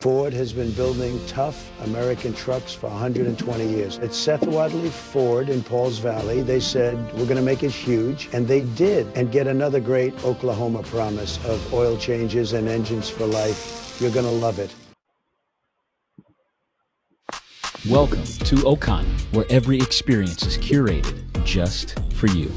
Ford has been building tough American trucks for 120 years. At Seth Wadley Ford in Pauls Valley, they said, we're going to make it huge. And they did. And get another great Oklahoma promise of oil changes and engines for life. You're going to love it. Welcome to Okana, where every experience is curated just for you.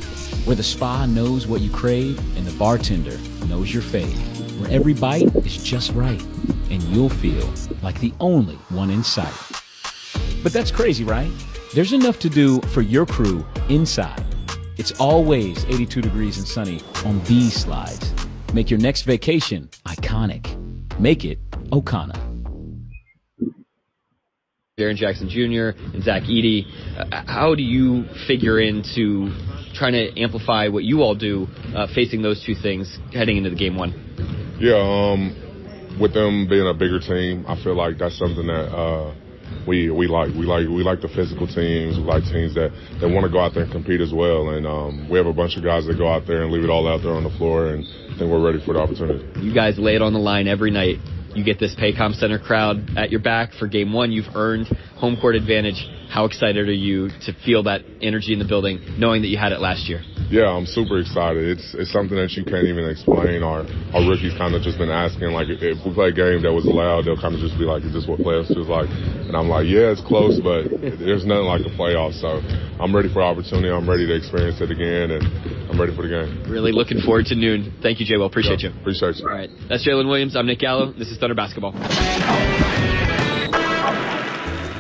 Where the spa knows what you crave and the bartender knows your fave. Where every bite is just right and you'll feel like the only one in sight. But that's crazy, right? There's enough to do for your crew inside. It's always 82 degrees and sunny on these slides. Make your next vacation iconic. Make it Okana. Jaren Jackson Jr. and Zach Edey, how do you figure into trying to amplify what you all do facing those two things heading into the game one? Yeah, with them being a bigger team, I feel like that's something that we like. We like the physical teams. We like teams that want to go out there and compete as well. And we have a bunch of guys that go out there and leave it all out there on the floor, and I think we're ready for the opportunity. You guys lay it on the line every night. You get this Paycom Center crowd at your back for game one. You've earned home court advantage. How excited are you to feel that energy in the building, knowing that you had it last year? Yeah, I'm super excited. It's something that you can't even explain. Our rookies kind of just been asking, like, if we play a game that was allowed, they'll kind of just be like, is this what playoffs is like? And I'm like, yeah, it's close, but there's nothing like the playoffs. So I'm ready for the opportunity. I'm ready to experience it again, and I'm ready for the game. Really looking forward to noon. Thank you, Jay. Well, appreciate you. Appreciate you. All right. That's Jalen Williams. I'm Nick Gallo. This is Thunder Basketball.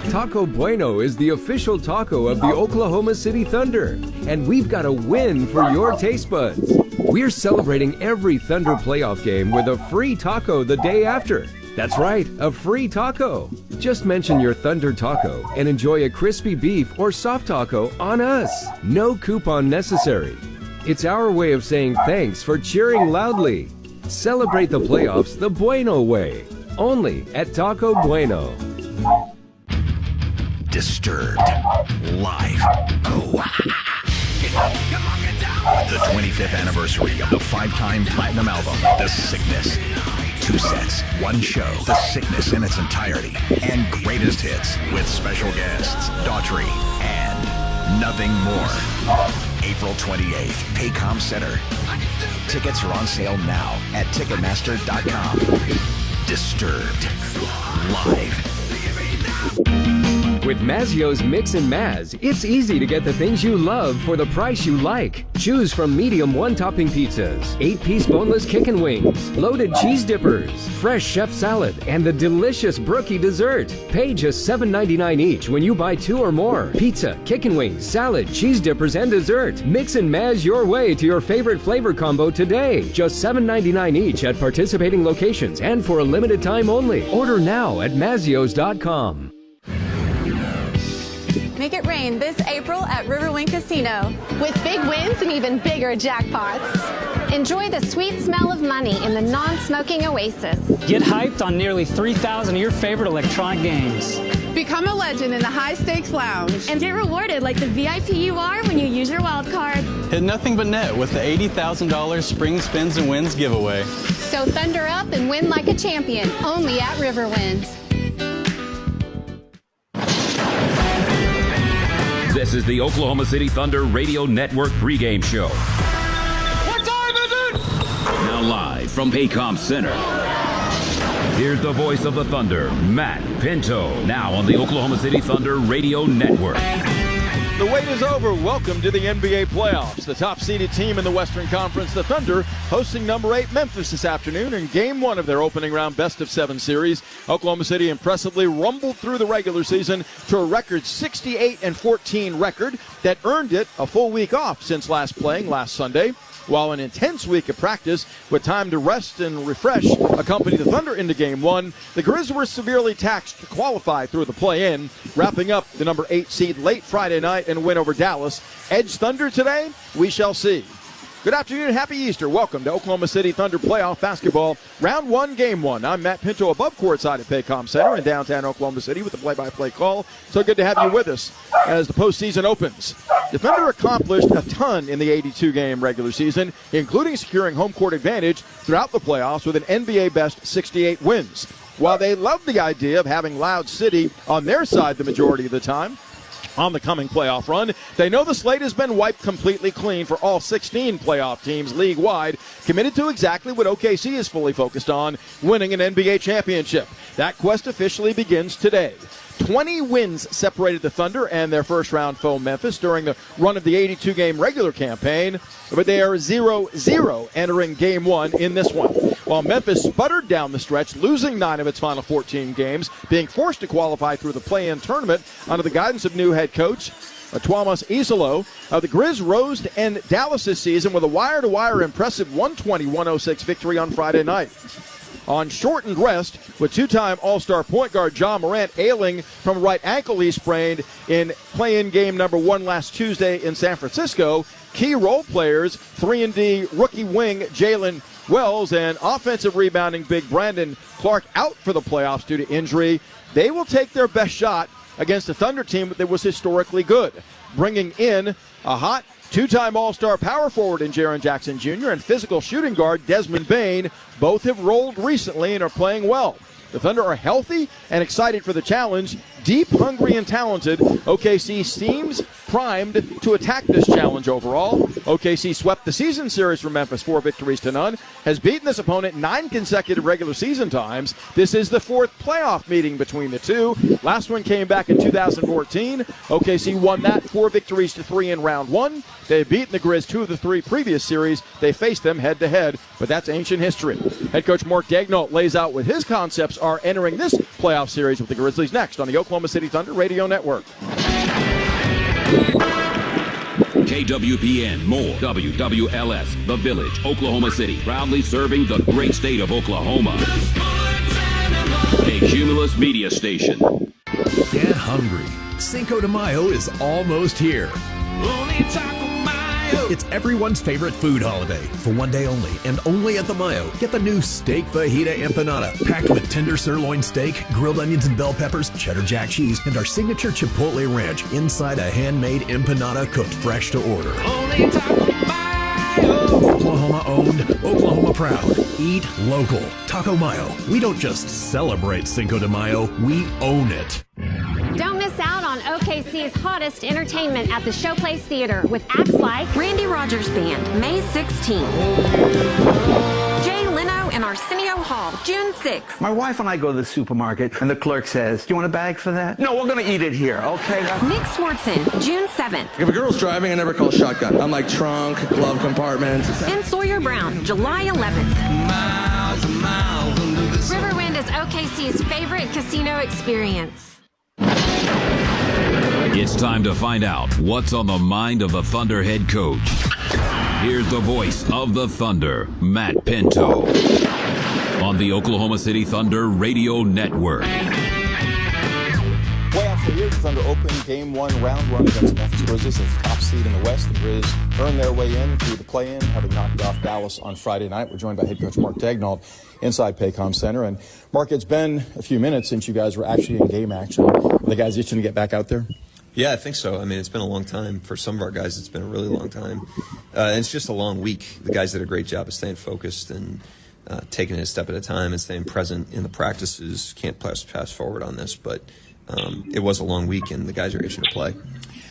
Taco Bueno is the official taco of the Oklahoma City Thunder, and we've got a win for your taste buds. We're celebrating every Thunder playoff game with a free taco the day after. That's right, a free taco. Just mention your Thunder taco and enjoy a crispy beef or soft taco on us. No coupon necessary. It's our way of saying thanks for cheering loudly. Celebrate the playoffs the Bueno way. Only at Taco Bueno. Disturbed. Live. Oh. The 25th anniversary of the 5-time platinum album, The Sickness. 2 sets, 1 show, The Sickness in its entirety, and greatest hits with special guests, Daughtry, and nothing more. April 28th, Paycom Center. Tickets are on sale now at Ticketmaster.com. Disturbed. Live. With Mazzio's Mix and Maz, it's easy to get the things you love for the price you like. Choose from medium 1-topping pizzas, 8-piece boneless chicken wings, loaded cheese dippers, fresh chef salad, and the delicious brookie dessert. Pay just $7.99 each when you buy 2 or more. Pizza, chicken wings, salad, cheese dippers, and dessert. Mix and Maz your way to your favorite flavor combo today. Just $7.99 each at participating locations and for a limited time only. Order now at Mazzios.com. Make it rain this April at Riverwind Casino. With big wins and even bigger jackpots. Enjoy the sweet smell of money in the non-smoking oasis. Get hyped on nearly 3,000 of your favorite electronic games. Become a legend in the high-stakes lounge. And get rewarded like the VIP you are when you use your wild card. Hit nothing but net with the $80,000 Spring Spins and Wins giveaway. So thunder up and win like a champion, only at Riverwind. This is the Oklahoma City Thunder Radio Network pregame show. What time is it? Now live from Paycom Center. Here's the voice of the Thunder, Matt Pinto. Now on the Oklahoma City Thunder Radio Network. The wait is over. Welcome to the NBA playoffs. The top-seeded team in the Western Conference, the Thunder, hosting number 8 Memphis this afternoon in Game 1 of their opening round best-of-7 series. Oklahoma City impressively rumbled through the regular season to a record 68-14 record that earned it a full week off since last playing last Sunday. While an intense week of practice with time to rest and refresh accompanied the Thunder into Game 1, the Grizz were severely taxed to qualify through the play-in, wrapping up the number 8 seed late Friday night in a win over Dallas. Edge Thunder today? We shall see. Good afternoon and happy Easter. Welcome to Oklahoma City Thunder playoff basketball, round 1, game 1. I'm Matt Pinto above courtside at Paycom Center in downtown Oklahoma City with the play-by-play call. So good to have you with us as the postseason opens. The Thunder accomplished a ton in the 82-game regular season, including securing home court advantage throughout the playoffs with an NBA best 68 wins. while they love the idea of having Loud City on their side the majority of the time on the coming playoff run, they know the slate has been wiped completely clean for all 16 playoff teams league-wide, committed to exactly what OKC is fully focused on, winning an NBA championship. That quest officially begins today. 20 wins separated the Thunder and their first-round foe Memphis during the run of the 82-game regular campaign, but they are 0-0 entering Game 1 in this one. While Memphis sputtered down the stretch, losing 9 of its final 14 games, being forced to qualify through the play-in tournament under the guidance of new head coach Tuomas Isalo, the Grizz rose to end Dallas' season with a wire-to-wire impressive 120-106 victory on Friday night. On shortened rest, with two-time All-Star point guard John Morant ailing from a right ankle he sprained in play-in game number 1 last Tuesday in San Francisco, key role players, 3-and-D rookie wing Jalen Wells and offensive rebounding big Brandon Clark out for the playoffs due to injury, they will take their best shot against a Thunder team that was historically good, bringing in a hot two-time All-Star power forward in Jaren Jackson Jr. and physical shooting guard Desmond Bane. Both have rolled recently and are playing well. The Thunder are healthy and excited for the challenge. Deep, hungry, and talented, OKC seems primed to attack this challenge overall. OKC swept the season series from Memphis 4-0, has beaten this opponent 9 consecutive regular season times. This is the 4th playoff meeting between the two. Last one came back in 2014. OKC won that 4-3 in round 1. They've beaten the Grizz 2 of the 3 previous series. They faced them head-to-head, but that's ancient history. Head coach Mark Daigneault lays out what his concepts are entering this playoff series with the Grizzlies next on the Oklahoma City Thunder Radio Network. KWPN, more WWLS, The Village, Oklahoma City, proudly serving the great state of Oklahoma. A Cumulus media station. Get hungry. Cinco de Mayo is almost here. It's everyone's favorite food holiday. For one day only, and only at the Mayo, get the new Steak Fajita Empanada, packed with tender sirloin steak, grilled onions and bell peppers, cheddar jack cheese, and our signature Chipotle Ranch inside a handmade empanada cooked fresh to order. Oklahoma owned, Oklahoma proud. Eat local. Taco Mayo. We don't just celebrate Cinco de Mayo, we own it. Don't miss out on OKC's hottest entertainment at the Showplace Theater with acts like Randy Rogers Band, May 16th. Jay Leno and Arsenio Hall, June 6th. My wife and I go to the supermarket, and the clerk says, "Do you want a bag for that?" "No, we're going to eat it here, okay?" Nick Swartzen, June 7th. If a girl's driving, I never call shotgun. I'm like trunk, glove compartment. And Sawyer Brown, July 11th. Miles and miles under the sun. Riverwind is OKC's favorite casino experience. It's time to find out what's on the mind of the Thunder head coach. Here's the voice of the Thunder, Matt Pinto, on the Oklahoma City Thunder Radio Network. Playoffs are here. The Thunder open Game 1 round run against Memphis Grizzlies as the top seed in the West. The Grizz earned their way in through the play-in, having knocked off Dallas on Friday night. We're joined by head coach Mark Daigneault inside Paycom Center. And Mark, it's been a few minutes since you guys were actually in game action. Are the guys itching to get back out there? Yeah, I think so. I mean, it's been a long time. For some of our guys, it's been a really long time. And it's just a long week. The guys did a great job of staying focused and taking it a step at a time and staying present in the practices. Can't pass forward on this, but it was a long week, and the guys are itching to play.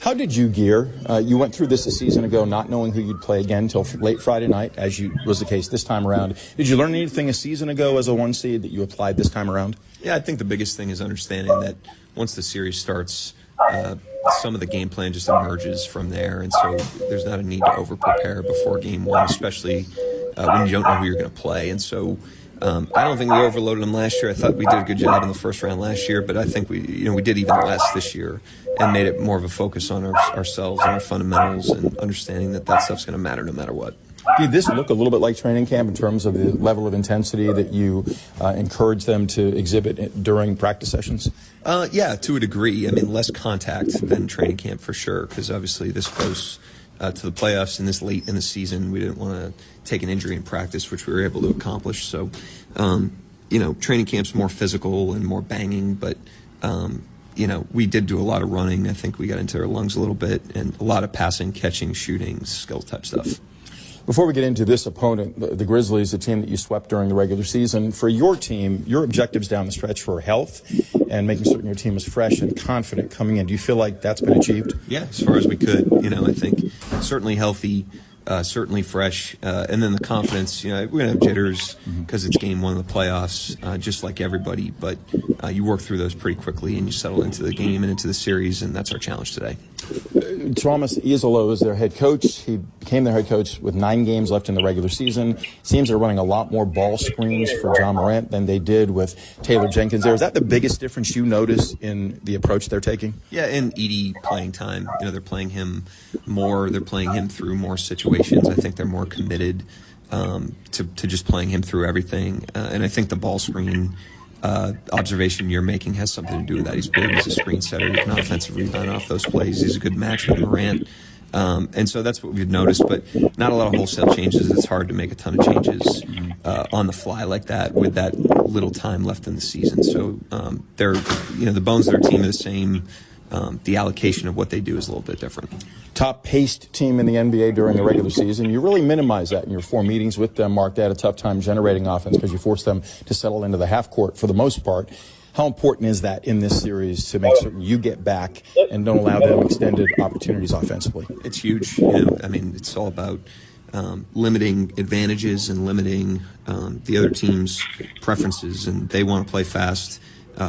How did you gear? You went through this a season ago not knowing who you'd play again until late Friday night, as was the case this time around. Did you learn anything a season ago as a 1 seed that you applied this time around? Yeah, I think the biggest thing is understanding that once the series starts, some of the game plan just emerges from there, and so there's not a need to over-prepare before Game 1, especially when you don't know who you're going to play. And so I don't think we overloaded them last year. I thought we did a good job in the first round last year, but I think we did even less this year and made it more of a focus on ourselves and our fundamentals and understanding that stuff's going to matter no matter what. Did this look a little bit like training camp in terms of the level of intensity that you encourage them to exhibit during practice sessions? Yeah, to a degree. I mean, less contact than training camp for sure, because obviously this close to the playoffs and this late in the season, we didn't want to take an injury in practice, which we were able to accomplish. So, training camp's more physical and more banging, but we did do a lot of running. I think we got into our lungs a little bit, and a lot of passing, catching, shooting, skill touch stuff. Before we get into this opponent, the Grizzlies, the team that you swept during the regular season, for your team, your objectives down the stretch were health and making certain your team was fresh and confident coming in. Do you feel like that's been achieved? Yeah, as far as we could. I think certainly healthy, certainly fresh, and then the confidence. We're going to have jitters because it's game one of the playoffs, just like everybody, but you work through those pretty quickly and you settle into the game and into the series, and that's our challenge today. Thomas Iserlohn is their head coach. He became their head coach with 9 games left in the regular season. Seems they're running a lot more ball screens for John Morant than they did with Taylor Jenkins there. Is that the biggest difference you notice in the approach they're taking? Yeah, and Edey playing time. They're playing him more. They're playing him through more situations. I think they're more committed to just playing him through everything. And I think the ball screen observation you're making has something to do with that. He's big, he's a screen setter, he can offensively rebound off those plays, he's a good match with Morant. And so that's what we've noticed, but not a lot of wholesale changes. It's hard to make a ton of changes on the fly like that with that little time left in the season. So they're, the bones of their team are the same. The allocation of what they do is a little bit different. Top paced team in the NBA during the regular season. You really minimize that in your 4 meetings with them. Mark, they had a tough time generating offense because you forced them to settle into the half court for the most part. How important is that in this series to make certain you get back and don't allow them extended opportunities offensively? It's huge. It's all about limiting advantages and limiting the other team's preferences, and they want to play fast.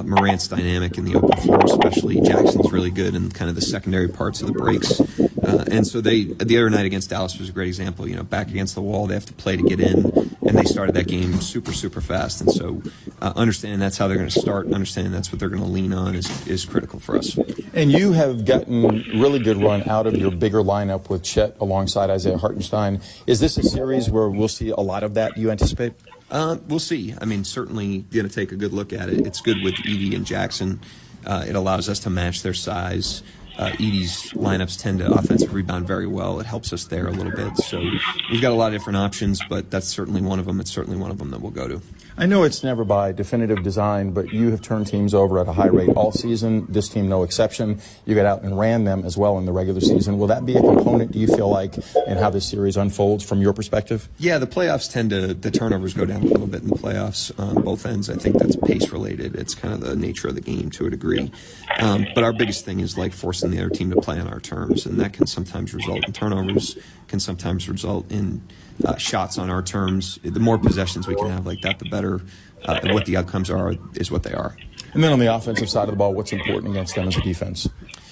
Morant's dynamic in the open floor, especially. Jackson's really good in kind of the secondary parts of the breaks. And so the other night against Dallas was a great example. Back against the wall, they have to play to get in, and they started that game super, super fast. And so understanding that's how they're going to start, understanding that's what they're going to lean on is critical for us. And you have gotten really good run out of your bigger lineup with Chet alongside Isaiah Hartenstein. Is this a series where we'll see a lot of that, you anticipate? We'll see. Certainly going to take a good look at it. It's good with Edey and Jackson. It allows us to match their size. Edey's lineups tend to offensive rebound very well. It helps us there a little bit. So we've got a lot of different options, but that's certainly one of them. It's certainly one of them that we'll go to. I know it's never by definitive design, but you have turned teams over at a high rate all season. This team, no exception. You got out and ran them as well in the regular season. Will that be a component, do you feel like, in how this series unfolds from your perspective? Yeah, the playoffs the turnovers go down a little bit in the playoffs on both ends. I think that's pace related. It's kind of the nature of the game to a degree. But our biggest thing is forcing the other team to play on our terms, and that can sometimes result in turnovers, can sometimes result in shots on our terms. The more possessions we can have like that, the better. What the outcomes are is what they are. And then on the offensive side of the ball, what's important against them as a defense?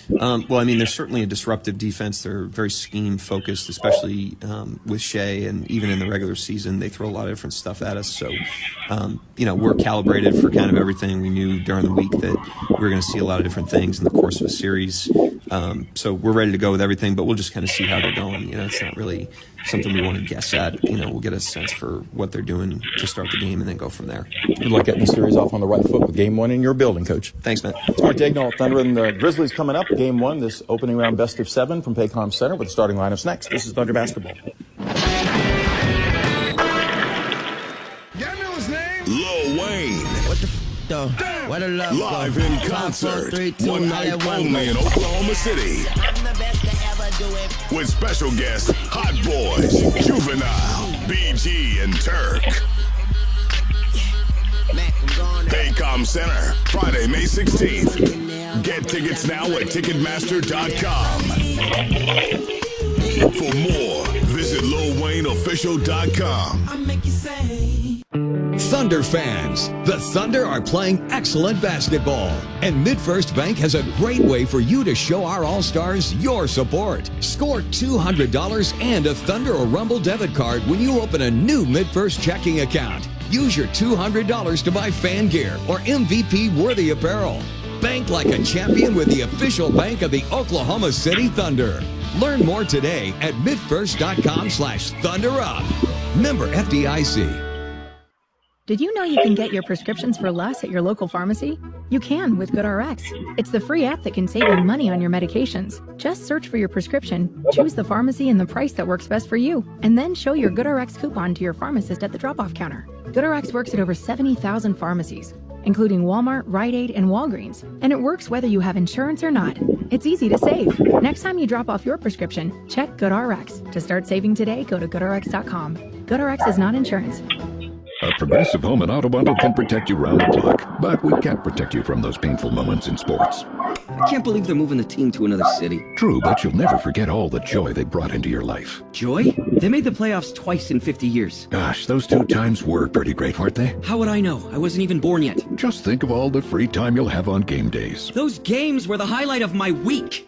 They're certainly a disruptive defense. They're very scheme-focused, especially with Shea, and even in the regular season, they throw a lot of different stuff at us. So, we're calibrated for kind of everything. We knew during the week that we were going to see a lot of different things in the course of a series. So we're ready to go with everything, but we'll just kind of see how they're going. It's not really something we want to guess at. We'll get a sense for what they're doing to start the game and then go from there. Good luck getting the series off on the right foot with Game 1 in your building, Coach. Thanks, Matt. It's Mark Daigneault, Thunder and the Grizzlies coming up. Game 1, this opening round best of 7 from Paycom Center with the starting lineups next. This is Thunder Basketball. Lil Wayne. What the f*** though? Where the love Live go? in concert. 5, 4, 3, 2, one night only in Oklahoma City. I'm the best to ever do it. With special guests Hot Boys, Juvenile, BG, and Turk. Paycom Center, Friday, May 16th. Get tickets now at Ticketmaster.com. For more, visit LilWayneOfficial.com. Thunder fans, the Thunder are playing excellent basketball, and MidFirst Bank has a great way for you to show our All-Stars your support. Score $200 and a Thunder or Rumble debit card when you open a new MidFirst checking account. Use your $200 to buy fan gear or MVP-worthy apparel. Bank like a champion with the official bank of the Oklahoma City Thunder. Learn more today at midfirst.com/thunderup. Member FDIC. Did you know you can get your prescriptions for less at your local pharmacy? You can with GoodRx. It's the free app that can save you money on your medications. Just search for your prescription, choose the pharmacy and the price that works best for you, and then show your GoodRx coupon to your pharmacist at the drop-off counter. GoodRx works at over 70,000 pharmacies. including Walmart, Rite Aid, and Walgreens. And it works whether you have insurance or not. It's easy to save. Next time you drop off your prescription, check GoodRx. To start saving today, go to GoodRx.com. GoodRx is not insurance. A Progressive Home and Auto Bundle can protect you round the clock, but we can't protect you from those painful moments in sports. I can't believe they're moving the team to another city. True, but you'll never forget all the joy they brought into your life. Joy? They made the playoffs twice in 50 years. Gosh, those 2 times were pretty great, weren't they? How would I know? I wasn't even born yet. Just think of all the free time you'll have on game days. Those games were the highlight of my week.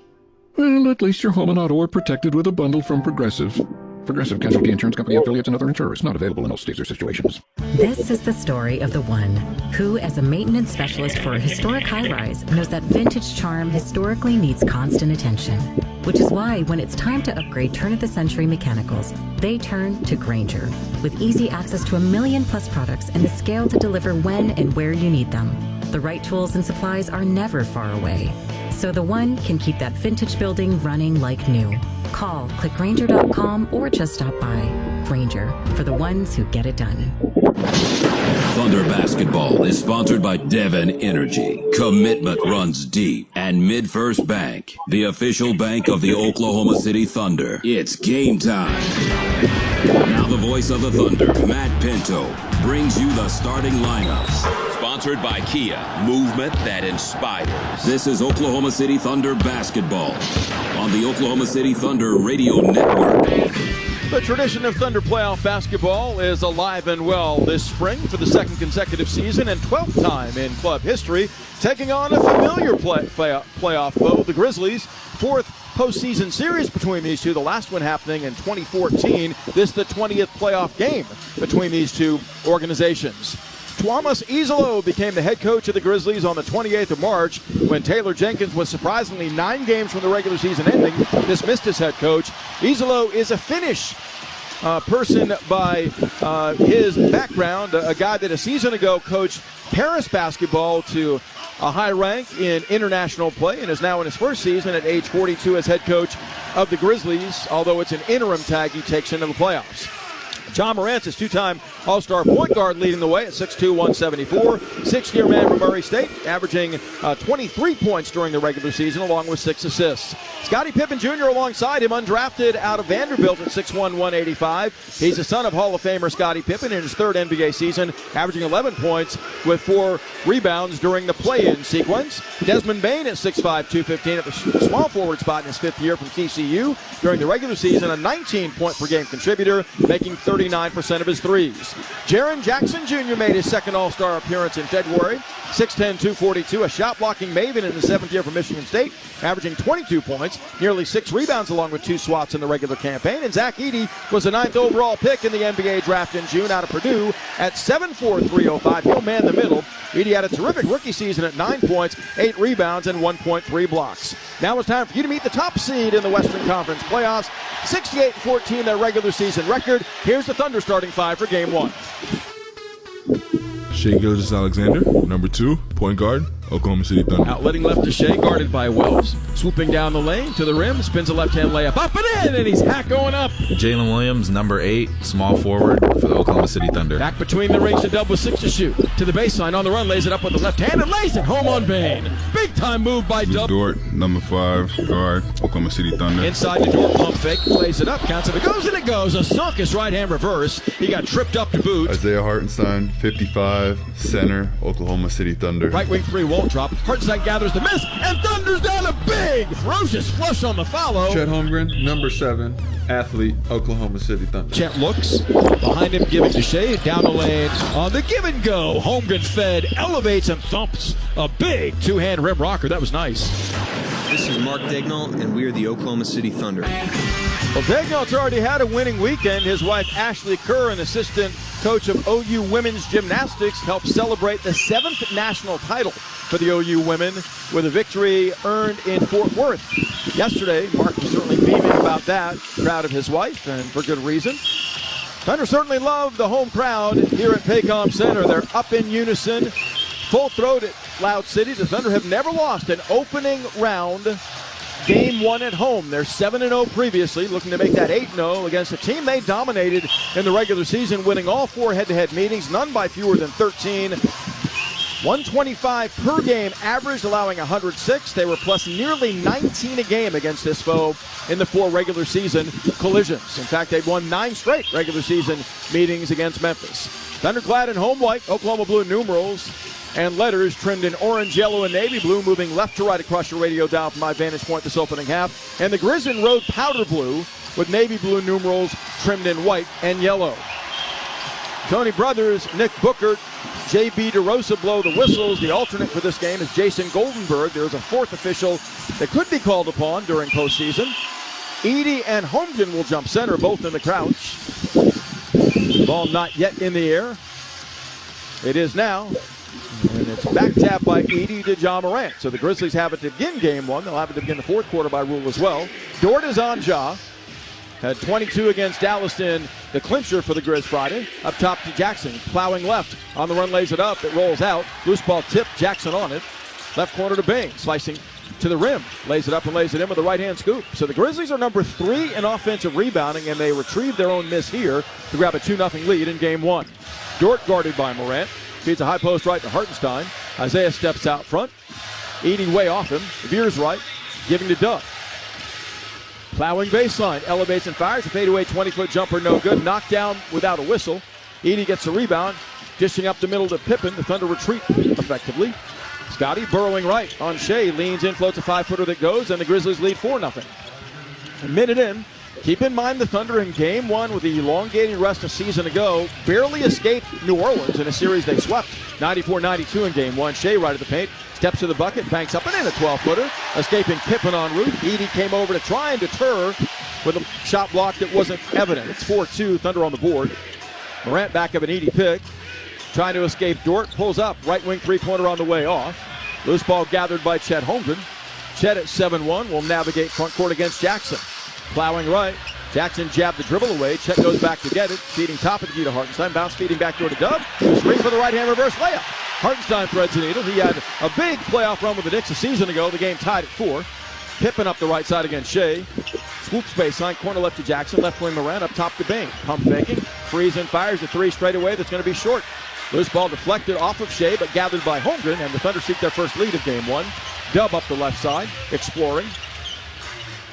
Well, at least your home and auto are protected with a bundle from Progressive. Progressive Casualty Insurance Company affiliates and other insurers. Not available in all states or situations. This is the story of the one who, as a maintenance specialist for a historic high-rise, knows that vintage charm historically needs constant attention. Which is why, when it's time to upgrade turn-of-the-century mechanicals, they turn to Grainger. With easy access to 1 million-plus products and the scale to deliver when and where you need them. The right tools and supplies are never far away. So the one can keep that vintage building running like new. Call, click Grainger.com, or just stop by. Grainger, for the ones who get it done. Thunder Basketball is sponsored by Devon Energy. Commitment runs deep. And MidFirst Bank, the official bank of the Oklahoma City Thunder. It's game time. Now the voice of the Thunder, Matt Pinto, brings you the starting lineups. Sponsored by Kia, movement that inspires. This is Oklahoma City Thunder Basketball on the Oklahoma City Thunder Radio Network. The tradition of Thunder playoff basketball is alive and well this spring for the second consecutive season and 12th time in club history, taking on a familiar playoff foe, the Grizzlies. 4th postseason series between these two, the last one happening in 2014. This the 20th playoff game between these two organizations. Tuomas Isalo became the head coach of the Grizzlies on the 28th of March when Taylor Jenkins was surprisingly 9 games from the regular season ending dismissed as head coach. Isalo is a Finnish person by his background, a guy that a season ago coached Paris basketball to a high rank in international play and is now in his first season at age 42 as head coach of the Grizzlies, although it's an interim tag he takes into the playoffs. John Morant is 2-time All-Star point guard, leading the way at 6'2", 174. 6th-year man from Murray State, averaging 23 points during the regular season, along with 6 assists. Scottie Pippen Jr. alongside him, undrafted out of Vanderbilt at 6'1", 185. He's the son of Hall of Famer Scottie Pippen in his 3rd NBA season, averaging 11 points with 4 rebounds during the play-in sequence. Desmond Bane at 6'5", 215 at the small forward spot in his 5th year from TCU. During the regular season, a 19-point-per-game contributor, making 39% of his threes. Jaren Jackson Jr. made his 2nd All-Star appearance in February. 6'10", 242, a shot-blocking maven in the 7th year from Michigan State, averaging 22 points, nearly 6 rebounds along with 2 swats in the regular campaign. And Zach Edey was the 9th overall pick in the NBA draft in June out of Purdue at 7'4", 305. He'll man the middle. Edey had a terrific rookie season at 9 points, 8 rebounds, and 1.3 blocks. Now it's time for you to meet the top seed in the Western Conference playoffs. 68-14, their regular season record. Here's the Thunder starting 5 for Game 1. Shai Gilgeous-Alexander, number 2, point guard, Oklahoma City Thunder. Outletting left to Shai, guarded by Wells. Swooping down the lane to the rim, spins a left-hand layup up and in, and he's going up. Jalen Williams, number 8, small forward for the Oklahoma City Thunder. Back between the rings to double with 6 to shoot. To the baseline on the run, lays it up with the left hand and lays it home on Bane. Big-time move by Dub. Dort, number 5, guard, Oklahoma City Thunder. Inside the Dort pump fake, lays it up, counts it, goes and it goes. A Sonkus right-hand reverse. He got tripped up to boot. Isaiah Hartenstein, 55, center, Oklahoma City Thunder. Right wing 3 won't drop. Hartenstein gathers the miss and thunders down a big, ferocious flush on the follow. Chet Holmgren, number 7, athlete, Oklahoma City Thunder. Chet looks behind him, giving to Shai down the lane on the give and go. Holmgren fed, elevates and thumps a big 2-hand rim rocker. That was nice. This is Mark Daigneault, and we are the Oklahoma City Thunder. Well, Daigneault's already had a winning weekend. His wife, Ashley Kerr, an assistant coach of OU women's gymnastics, helped celebrate the 7th national title for the OU women with a victory earned in Fort Worth. Yesterday, Mark was certainly beaming about that, proud of his wife, and for good reason. Thunder certainly love the home crowd here at Paycom Center. They're up in unison, full-throated Loud City. The Thunder have never lost an opening round Game 1 at home. They're 7-0 previously, looking to make that 8-0 against a team they dominated in the regular season, winning all 4 head-to-head meetings, none by fewer than 13. 125 per game average, allowing 106. They were plus nearly 19 a game against this foe in the 4 regular season collisions. In fact, they've won 9 straight regular season meetings against Memphis. Thunderclad in home white, Oklahoma blue numerals and letters trimmed in orange, yellow, and navy blue, moving left to right across your radio dial from my vantage point this opening half. And the Grizzin Road powder blue with navy blue numerals trimmed in white and yellow. Tony Brothers, Nick Bookert, J.B. DeRosa blow the whistles. The alternate for this game is Jason Goldenberg. There's a 4th official that could be called upon during postseason. Edey and Holmgren will jump center, both in the crouch. Ball not yet in the air. It is now. And it's back tap by Edey to Ja Morant. So the Grizzlies have it to begin game 1. They'll have it to begin the 4th quarter by rule as well. Dort is on Ja. Had 22 against Dallas in the clincher for the Grizz Friday. Up top to Jackson, plowing left. On the run, lays it up. It rolls out. Loose ball tip, Jackson on it. Left corner to Bane, slicing to the rim. Lays it up and lays it in with a right-hand scoop. So the Grizzlies are number 3 in offensive rebounding, and they retrieve their own miss here to grab a 2-0 lead in game 1. Dort guarded by Morant. Feeds a high post right to Hartenstein. Isaiah steps out front. Edey way off him. Veers right, giving to Doug. Plowing baseline, elevates and fires. A fadeaway 20-foot jumper, no good. Knocked down without a whistle. Edey gets the rebound. Dishing up the middle to Pippen. The Thunder retreat effectively. Scotty burrowing right on Shea. Leans in, floats a 5-footer that goes, and the Grizzlies lead 4-0. A minute in. Keep in mind the Thunder in game 1 with the elongating rest a season ago barely escaped New Orleans in a series they swept 94-92 in game 1. Shea right at the paint. Steps to the bucket, banks up and in a 12-footer, escaping Pippen en route. Edey came over to try and deter with a shot block that wasn't evident. It's 4-2, Thunder on the board. Morant back of an Edey pick, trying to escape Dort, pulls up, right wing 3-pointer on the way off. Loose ball gathered by Chet Holmgren. Chet at 7-1 will navigate front court against Jackson. Plowing right, Jackson jabbed the dribble away. Chet goes back to get it, feeding top of the key to Hartenstein, bounce feeding back door to Dub. Screen for the right-hand reverse layup. Hartenstein threads the needle. He had a big playoff run with the Knicks a season ago. The game tied at 4. Pippen up the right side against Shea. Swoops baseline, corner left to Jackson. Left wing Morant, up top to Bane. Pump faking. Frees and fires the 3 straight away. That's going to be short. Loose ball deflected off of Shea, but gathered by Holmgren. And the Thunder seek their first lead of game 1. Dub up the left side, exploring.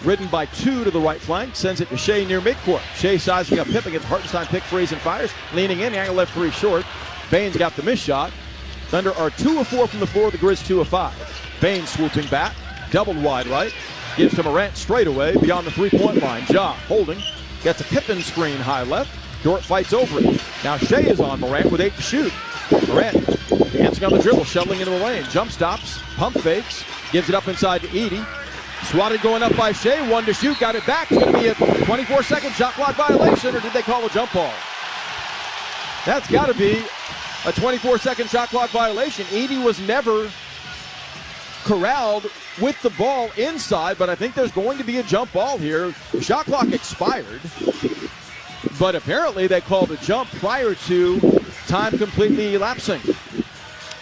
Ridden by 2 to the right flank. Sends it to Shea near midcourt. Shea sizing up Pippen. Gets Hartenstein pick, frees and fires. Leaning in, angle left 3 short. Bane's got the miss shot. Thunder are 2 of 4 from the floor, the Grizz 2 of 5. Bane swooping back, doubled wide right, gives to Morant straight away beyond the 3-point line. Ja holding, gets a Pippen screen high left. Dort fights over it. Now Shea is on Morant with 8 to shoot. Morant dancing on the dribble, shoveling into the lane. Jump stops, pump fakes, gives it up inside to Edey. Swatted going up by Shea, 1 to shoot, got it back. It's going to be a 24-second shot clock violation, or did they call a jump ball? That's got to be a 24-second shot clock violation. Edey was never corralled with the ball inside, but I think there's going to be a jump ball here. The shot clock expired, but apparently they called a jump prior to time completely elapsing.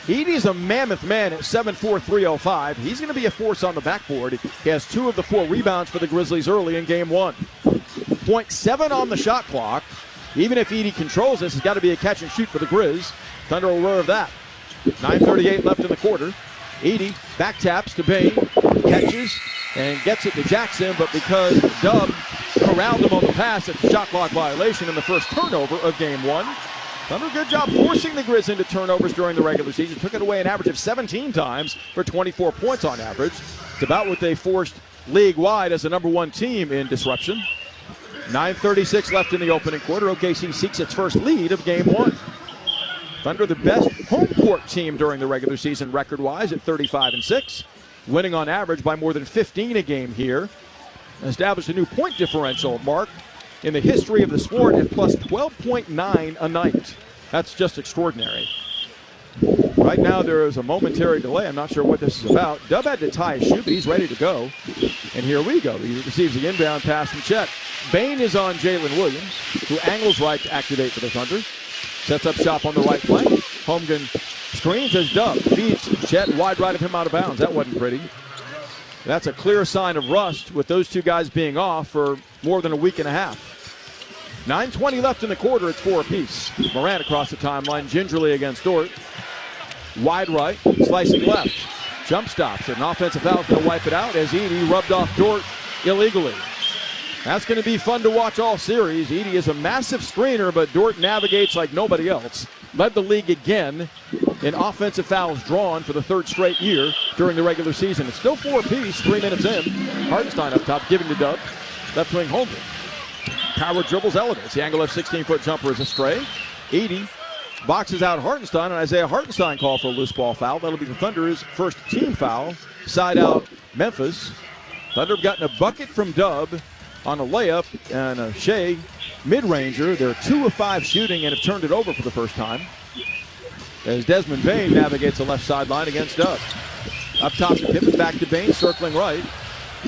Edey's a mammoth man at 7'4", 305. He's going to be a force on the backboard. He has 2 of the 4 rebounds for the Grizzlies early in game 1. 0.7 on the shot clock. Even if Edey controls this, it's got to be a catch and shoot for the Grizz. Thunder aware of that. 9:38 left in the quarter. Edey back taps to Bane, catches, and gets it to Jackson, but because Dub corralled him on the pass, it's a shot clock violation in the first turnover of game 1. Thunder, good job forcing the Grizz into turnovers during the regular season. Took it away an average of 17 times for 24 points on average. It's about what they forced league-wide as the number 1 team in disruption. 9:36 left in the opening quarter. OKC seeks its first lead of game 1. Thunder, the best home court team during the regular season record-wise at 35-6, winning on average by more than 15 a game here. Established a new point differential mark in the history of the sport at plus 12.9 a night. That's just extraordinary. Right now there is a momentary delay. I'm not sure what this is about. Dub had to tie his shoe, but he's ready to go. And here we go. He receives the inbound pass from Chet. Bane is on Jalen Williams, who angles right to activate for the Thunder. Sets up shop on the right flank. Holmgren screens as Dub feeds Chet wide right of him out of bounds. That wasn't pretty. That's a clear sign of rust with those 2 guys being off for more than a week and a half. 9:20 left in the quarter. It's 4 apiece. Morant across the timeline gingerly against Dort. Wide right, slicing left. Jump stops. An offensive foul is going to wipe it out as Edey rubbed off Dort illegally. That's going to be fun to watch all series. Edey is a massive screener, but Dort navigates like nobody else. Led the league again in offensive fouls drawn for the third straight year during the regular season. It's still 4-piece, 3 minutes in. Hartenstein up top, giving to Dub. Left wing Holmgren. Power dribbles, elevates. The angle left 16-foot jumper is astray. Edey boxes out Hartenstein, and Isaiah Hartenstein called for a loose ball foul. That'll be the Thunder's first team foul. Side out Memphis. Thunder have gotten a bucket from Dub on a layup, and a Shea mid-ranger. They're 2 of 5 shooting and have turned it over for the first time as Desmond Bane navigates the left sideline against Dub. Up top to Pippen, back to Bane, circling right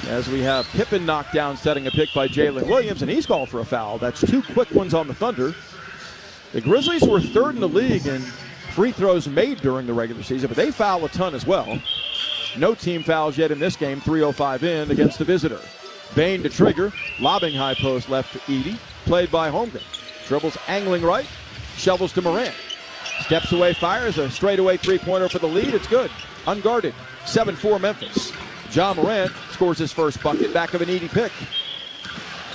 as we have Pippen knocked down, setting a pick by Jalen Williams, and he's called for a foul. That's 2 quick ones on the Thunder. The Grizzlies were 3rd in the league in free throws made during the regular season, but they foul a ton as well. No team fouls yet in this game, 3:05 in against the visitor. Bane to trigger, lobbing high post left to Edey, played by Holmgren. Dribbles angling right, shovels to Morant. Steps away, fires a straightaway three-pointer for the lead. It's good. Unguarded. 7-4 Memphis. Ja Morant scores his first bucket, back of an Edey pick.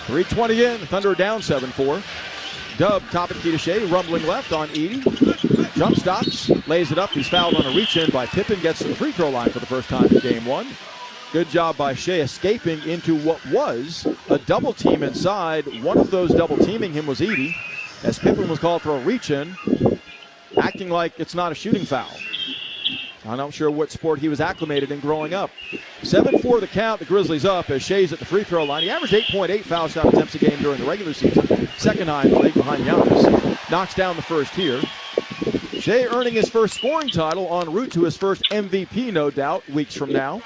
3:20 in, Thunder down 7-4. Dub, top of key to Shea, rumbling left on Edey. Jump stops, lays it up. He's fouled on a reach-in by Pippen, gets to the free throw line for the first time in game 1. Good job by Shea escaping into what was a double team inside. One of those double teaming him was Edey, as Pippen was called for a reach-in, acting like it's not a shooting foul. I'm not sure what sport he was acclimated in growing up. 7-4 the count, the Grizzlies up as Shea's at the free throw line. He averaged 8.8 foul shot attempts a game during the regular season. Second high in the league behind Giannis. Knocks down the first here. Shea earning his first scoring title, en route to his first MVP, no doubt, weeks from now.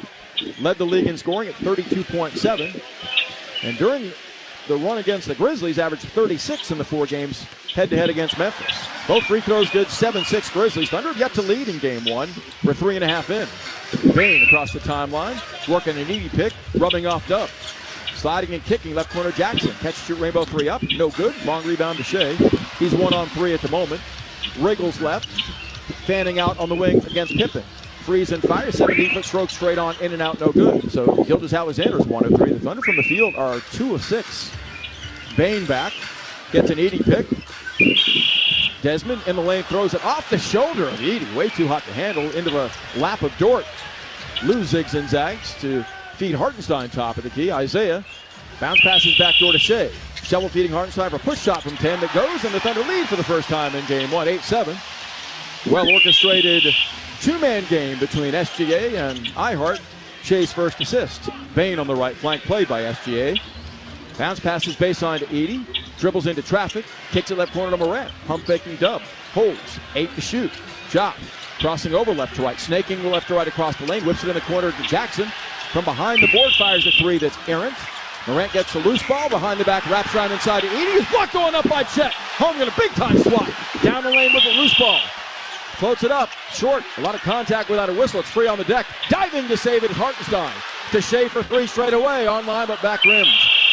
Led the league in scoring at 32.7. And during the run against the Grizzlies, averaged 36 in the 4 games head-to-head against Memphis. Both free throws good, 7-6 Grizzlies. Thunder have yet to lead in game 1. We're 3.5 in. Bane across the timeline, working an Edey pick, rubbing off Dub. Sliding and kicking, left corner Jackson. Catch, shoot, rainbow 3 up, no good. Long rebound to Shea. He's 1 on 3 at the moment. Wriggles left, fanning out on the wing against Pippen. Freeze and fire, 17-foot stroke straight on, in and out, no good. So Gildas Alexander's 1 of 3. The Thunder from the field are 2 of 6. Bane back, gets an Edey pick. Desmond in the lane, throws it off the shoulder of Edey. Way too hot to handle, into the lap of Dort. Lou zigs and zags to feed Hartenstein top of the key. Isaiah bounce passes backdoor to Shea. Shovel feeding Hartenstein for a push shot from 10 that goes, and the Thunder lead for the first time in game 1, 8-7. Well orchestrated 2-man game between SGA and Ihart. Shea's first assist. Bane on the right flank, played by SGA. Bounce passes baseline to Edey. Dribbles into traffic. Kicks it left corner to Morant. Pump faking Dub. Holds. 8 to shoot. Ja crossing over left to right. Snaking left to right across the lane. Whips it in the corner to Jackson. From behind the board, fires a 3 that's errant. Morant gets the loose ball behind the back. Wraps around inside to Edey. Is blocked going up by Chet. Holmgren, a big-time swat. Down the lane with a loose ball. Floats it up. Short. A lot of contact without a whistle. It's free on the deck. Diving to save it is Hartenstein. To Shea for 3 straight away. Online but back rims.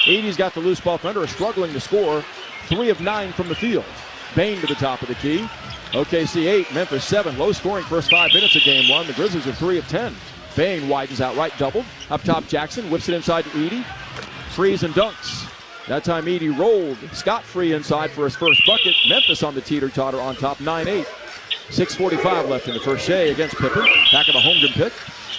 Edey's got the loose ball. Thunder is struggling to score. 3 of 9 from the field. Bane to the top of the key. OKC 8, Memphis 7. Low scoring first 5 minutes of game 1. The Grizzlies are 3 of 10. Bane widens out right, doubled. Up top Jackson. Whips it inside to Edey. Frees and dunks. That time Edey rolled scot-free inside for his first bucket. Memphis on the teeter-totter on top, 9-8. 6:45 left in the first. Shea against Pippen. Back of the Holmgren pick.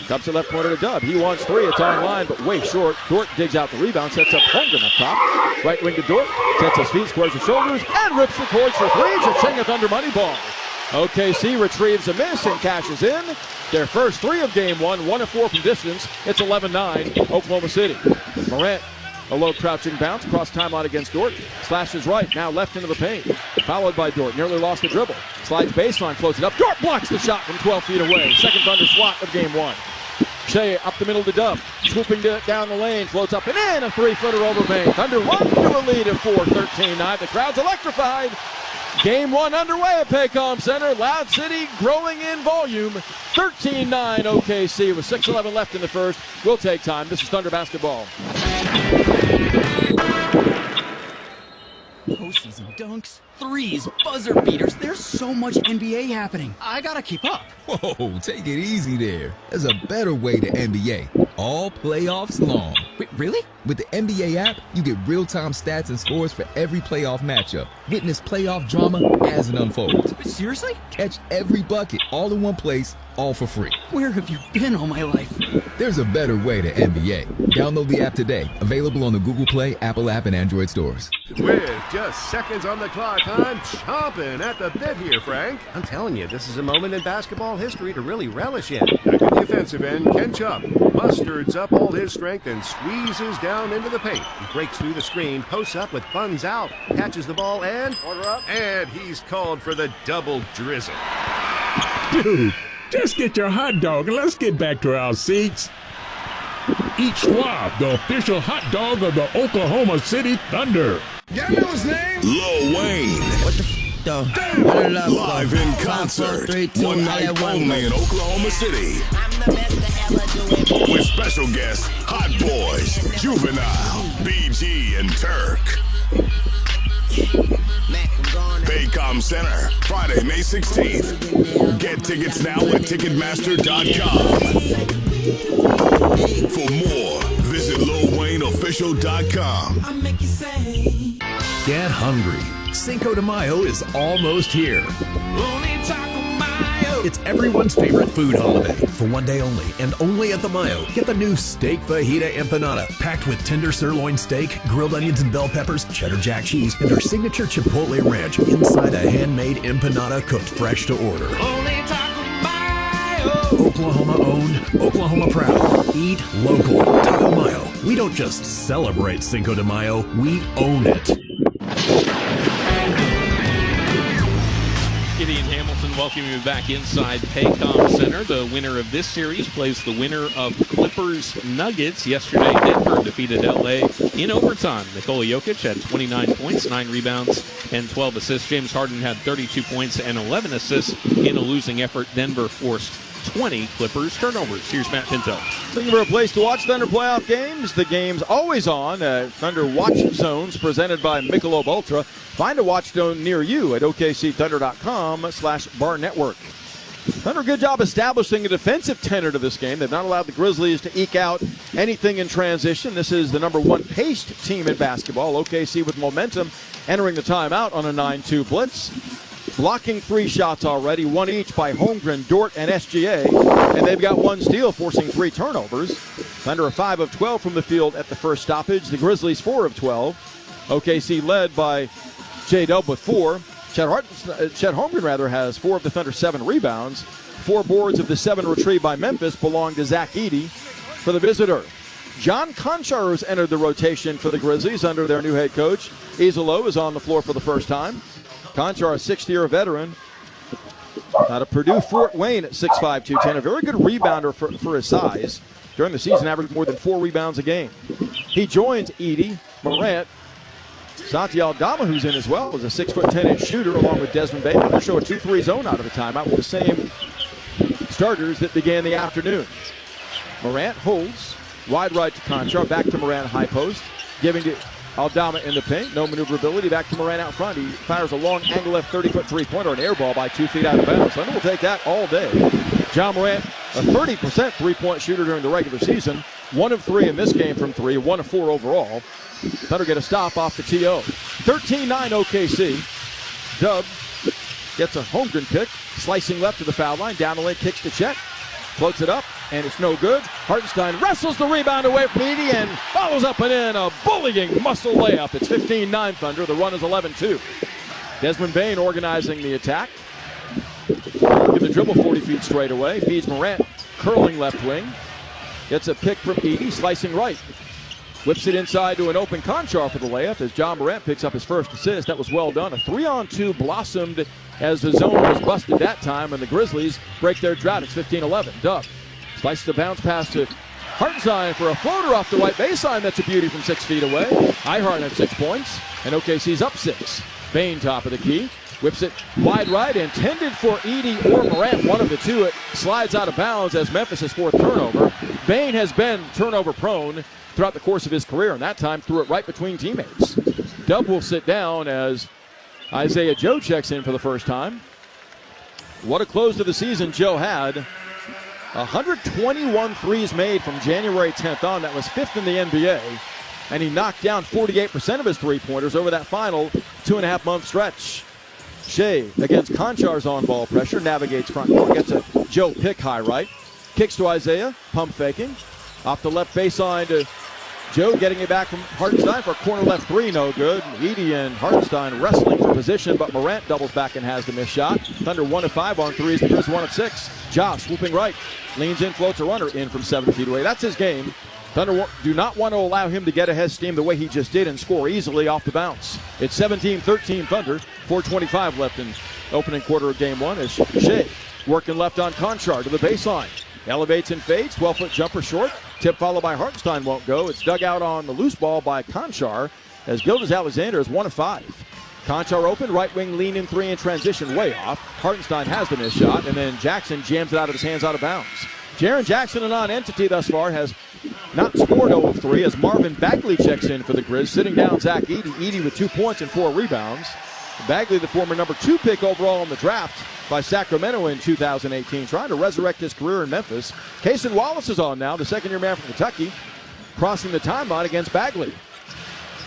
Dumps it left corner to Dub. He wants 3. It's online, but way short. Dort digs out the rebound, sets up Holmgren up top. Right wing to Dort. Sets his feet, squares his shoulders, and rips the cords for 3. Cha-ching Thunder money ball. OKC retrieves a miss and cashes in. Their first 3 of game 1, 1 of 4 from distance. It's 11-9, Oklahoma City. Morant, a low crouching bounce, cross timeline against Dort. Slashes right, now left into the paint. Followed by Dort, nearly lost the dribble. Slides baseline, floats it up. Dort blocks the shot from 12 feet away. Second Thunder swat of game 1. Shea up the middle to Dub. Swooping down the lane, floats up and in. A 3-footer over Bane. Thunder run to a lead of 4, 13-9. The crowd's electrified. Game 1 underway at Paycom Center. Loud City growing in volume. 13-9 OKC with 6:11 left in the first. We'll take time. This is Thunder basketball. Postseason dunks, threes, buzzer beaters. There's so much NBA happening. I gotta keep up. Whoa, take it easy there. There's a better way to NBA. All playoffs long. Wait, really? With the NBA app, you get real-time stats and scores for every playoff matchup. Witness playoff drama as it unfolds. Seriously? Catch every bucket all in one place, all for free. Where have you been all my life? There's a better way to NBA. Download the app today. Available on the Google Play, Apple app, and Android stores. With just seconds on the clock, I'm chomping at the bit here, Frank. I'm telling you, this is a moment in basketball history to really relish in. Back at the offensive end, Ken Chubb musters up all his strength and squeezes down into the paint. He breaks through the screen, posts up with buns out, catches the ball, and order up. And he's called for the double drizzle. Dude, just get your hot dog and let's get back to our seats. Eat Schwab, the official hot dog of the Oklahoma City Thunder. You know his name? Lil Wayne. What the f*** though? Where the love Live go? in 5, 4, concert. 3, 2, One now night that one only in go. Oklahoma City. I'm the best to ever do it. With special guests Hot Boys, Juvenile, BG, and Turk. Baycom Center, Friday, May 16th. Get tickets now at Ticketmaster.com. For more, visit LilWayneOfficial.com. Get hungry. Cinco de Mayo is almost here. It's everyone's favorite food holiday. For one day only, and only at the Mayo, get the new Steak Fajita Empanada, packed with tender sirloin steak, grilled onions and bell peppers, cheddar jack cheese, and our signature Chipotle Ranch inside a handmade empanada cooked fresh to order. Oklahoma owned, Oklahoma proud. Eat local. Taco Mayo. We don't just celebrate Cinco de Mayo, we own it. Gideon Hamilton welcoming you back inside Paycom Center. The winner of this series plays the winner of Clippers Nuggets. Yesterday, Denver defeated LA in overtime. Nikola Jokic had 29 points, 9 rebounds, and 12 assists. James Harden had 32 points and 11 assists in a losing effort. Denver forced 20 Clippers turnovers. Here's Matt Pinto. Looking for a place to watch Thunder playoff games? The game's always on. Thunder Watch Zones presented by Michelob Ultra. Find a watch zone near you at okcthunder.com/bar network. Thunder, good job establishing a defensive tenor to this game. They've not allowed the Grizzlies to eke out anything in transition. This is the number 1 paced team in basketball. OKC with momentum entering the timeout on a 9-2 blitz. Blocking 3 shots already, 1 each by Holmgren, Dort, and SGA. And they've got 1 steal, forcing 3 turnovers. Thunder 5 of 12 from the field at the first stoppage. The Grizzlies 4 of 12. OKC led by J-Dub with 4. Chet Holmgren has 4 of the Thunder's 7 rebounds. 4 boards of the 7 retrieved by Memphis belong to Zach Edey for the visitor. John Conchar has entered the rotation for the Grizzlies under their new head coach. Izolo is on the floor for the first time. Conchar, a 6th-year veteran out of Purdue Fort Wayne at 6'5", 210. A very good rebounder for his size. During the season, averaged more than 4 rebounds a game. He joins Edey, Morant, Santi Aldama, who's in as well, is a 6'10" shooter, along with Desmond Bain. They'll show a 2-3 zone out of the timeout with the same starters that began the afternoon. Morant holds, wide right to Conchar, back to Morant high post, giving to Aldama in the paint, no maneuverability, back to Morant out front. He fires a long angle left 30-foot three-pointer, an air ball by 2 feet out of bounds. Thunder will take that all day. John Morant, a 30% three-point shooter during the regular season, 1 of 3 in this game from 3, 1 of 4 overall. Thunder get a stop off the TO. 13-9 OKC. Dub gets a Holmgren pick, slicing left to the foul line, down the lane, kicks to Chet, floats it up, and it's no good. Hartenstein wrestles the rebound away from Edey and follows up and in a bullying muscle layup. It's 15-9 Thunder. The run is 11-2. Desmond Bain organizing the attack. Working the dribble 40 feet straight away. Feeds Morant, curling left wing. Gets a pick from Edey, slicing right. Whips it inside to an open Conchar for the layup as John Morant picks up his first assist. That was well done. A 3-on-2 blossomed as the zone was busted that time, and the Grizzlies break their drought. It's 15-11. Dub slices the bounce pass to Hartenstein for a floater off the right baseline. That's a beauty from 6 feet away. Ihart had 6 points, and OKC's up 6. Bain top of the key. Whips it wide right, intended for Edey or Morant, one of the two. It slides out of bounds as Memphis' 4th turnover. Bain has been turnover prone throughout the course of his career, and that time threw it right between teammates. Dub will sit down as Isaiah Joe checks in for the first time. What a close to the season Joe had. 121 threes made from January 10th on. That was 5th in the NBA. And he knocked down 48% of his three-pointers over that final 2.5-month stretch. Shea against Konchar's on-ball pressure, navigates front court, gets a Joe pick high right. Kicks to Isaiah, pump faking. Off the left baseline to Joe, getting it back from Hartenstein for a corner left three, no good. Edey and Hartenstein wrestling for position, but Morant doubles back and has the missed shot. Thunder 1 of 5 on threes, the Grizz 1 of 6. Ja swooping right, leans in, floats a runner in from 7 feet away. That's his game. Thunder do not want to allow him to get ahead steam the way he just did and score easily off the bounce. It's 17-13 Thunder, 4:25 left in opening quarter of game one as Shea working left on Konchar to the baseline. Elevates and fades, 12-foot jumper short. Tip followed by Hartenstein won't go. It's dug out on the loose ball by Konchar as Gilgeous-Alexander is 1 of 5. Konchar open, right wing lean in three in transition, way off. Hartenstein has the missed shot, and then Jackson jams it out of his hands out of bounds. Jaren Jackson, a non-entity thus far, has not scored 0 of 3 as Marvin Bagley checks in for the Grizz, sitting down Zach Edey. Edey with 2 points and 4 rebounds. Bagley, the former number 2 pick overall in the draft by Sacramento in 2018, trying to resurrect his career in Memphis. Cason Wallace is on now, the second-year man from Kentucky, crossing the timeline against Bagley.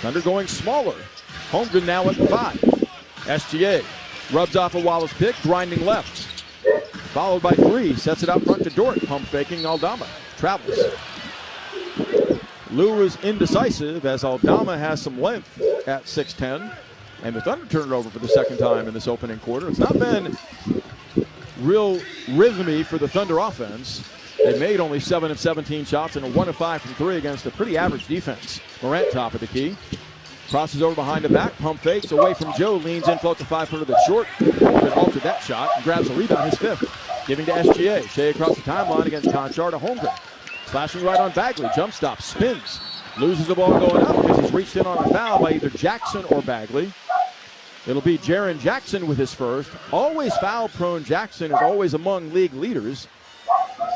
Thunder going smaller. Holmgren now at 5. SGA rubs off a Wallace pick, grinding left. Followed by 3, sets it out front to Dort, pump faking Aldama. Travels. Lou is indecisive as Aldama has some length at 6'10". And the Thunder turn it over for the second time in this opening quarter. It's not been real rhythmy for the Thunder offense. They made only 7 of 17 shots and a 1 of 5 from 3 against a pretty average defense. Morant top of the key. Crosses over behind the back, pump fakes away from Joe, leans in, floats a 5-footer that's short. Holmgren altered that shot and grabs a rebound, his 5th. Giving to SGA. Shea across the timeline against Konchar to Holmgren. Slashing right on Bagley, jump stop, spins. Loses the ball going up because he's reached in on a foul by either Jackson or Bagley. It'll be Jaren Jackson with his first. Always foul-prone Jackson is always among league leaders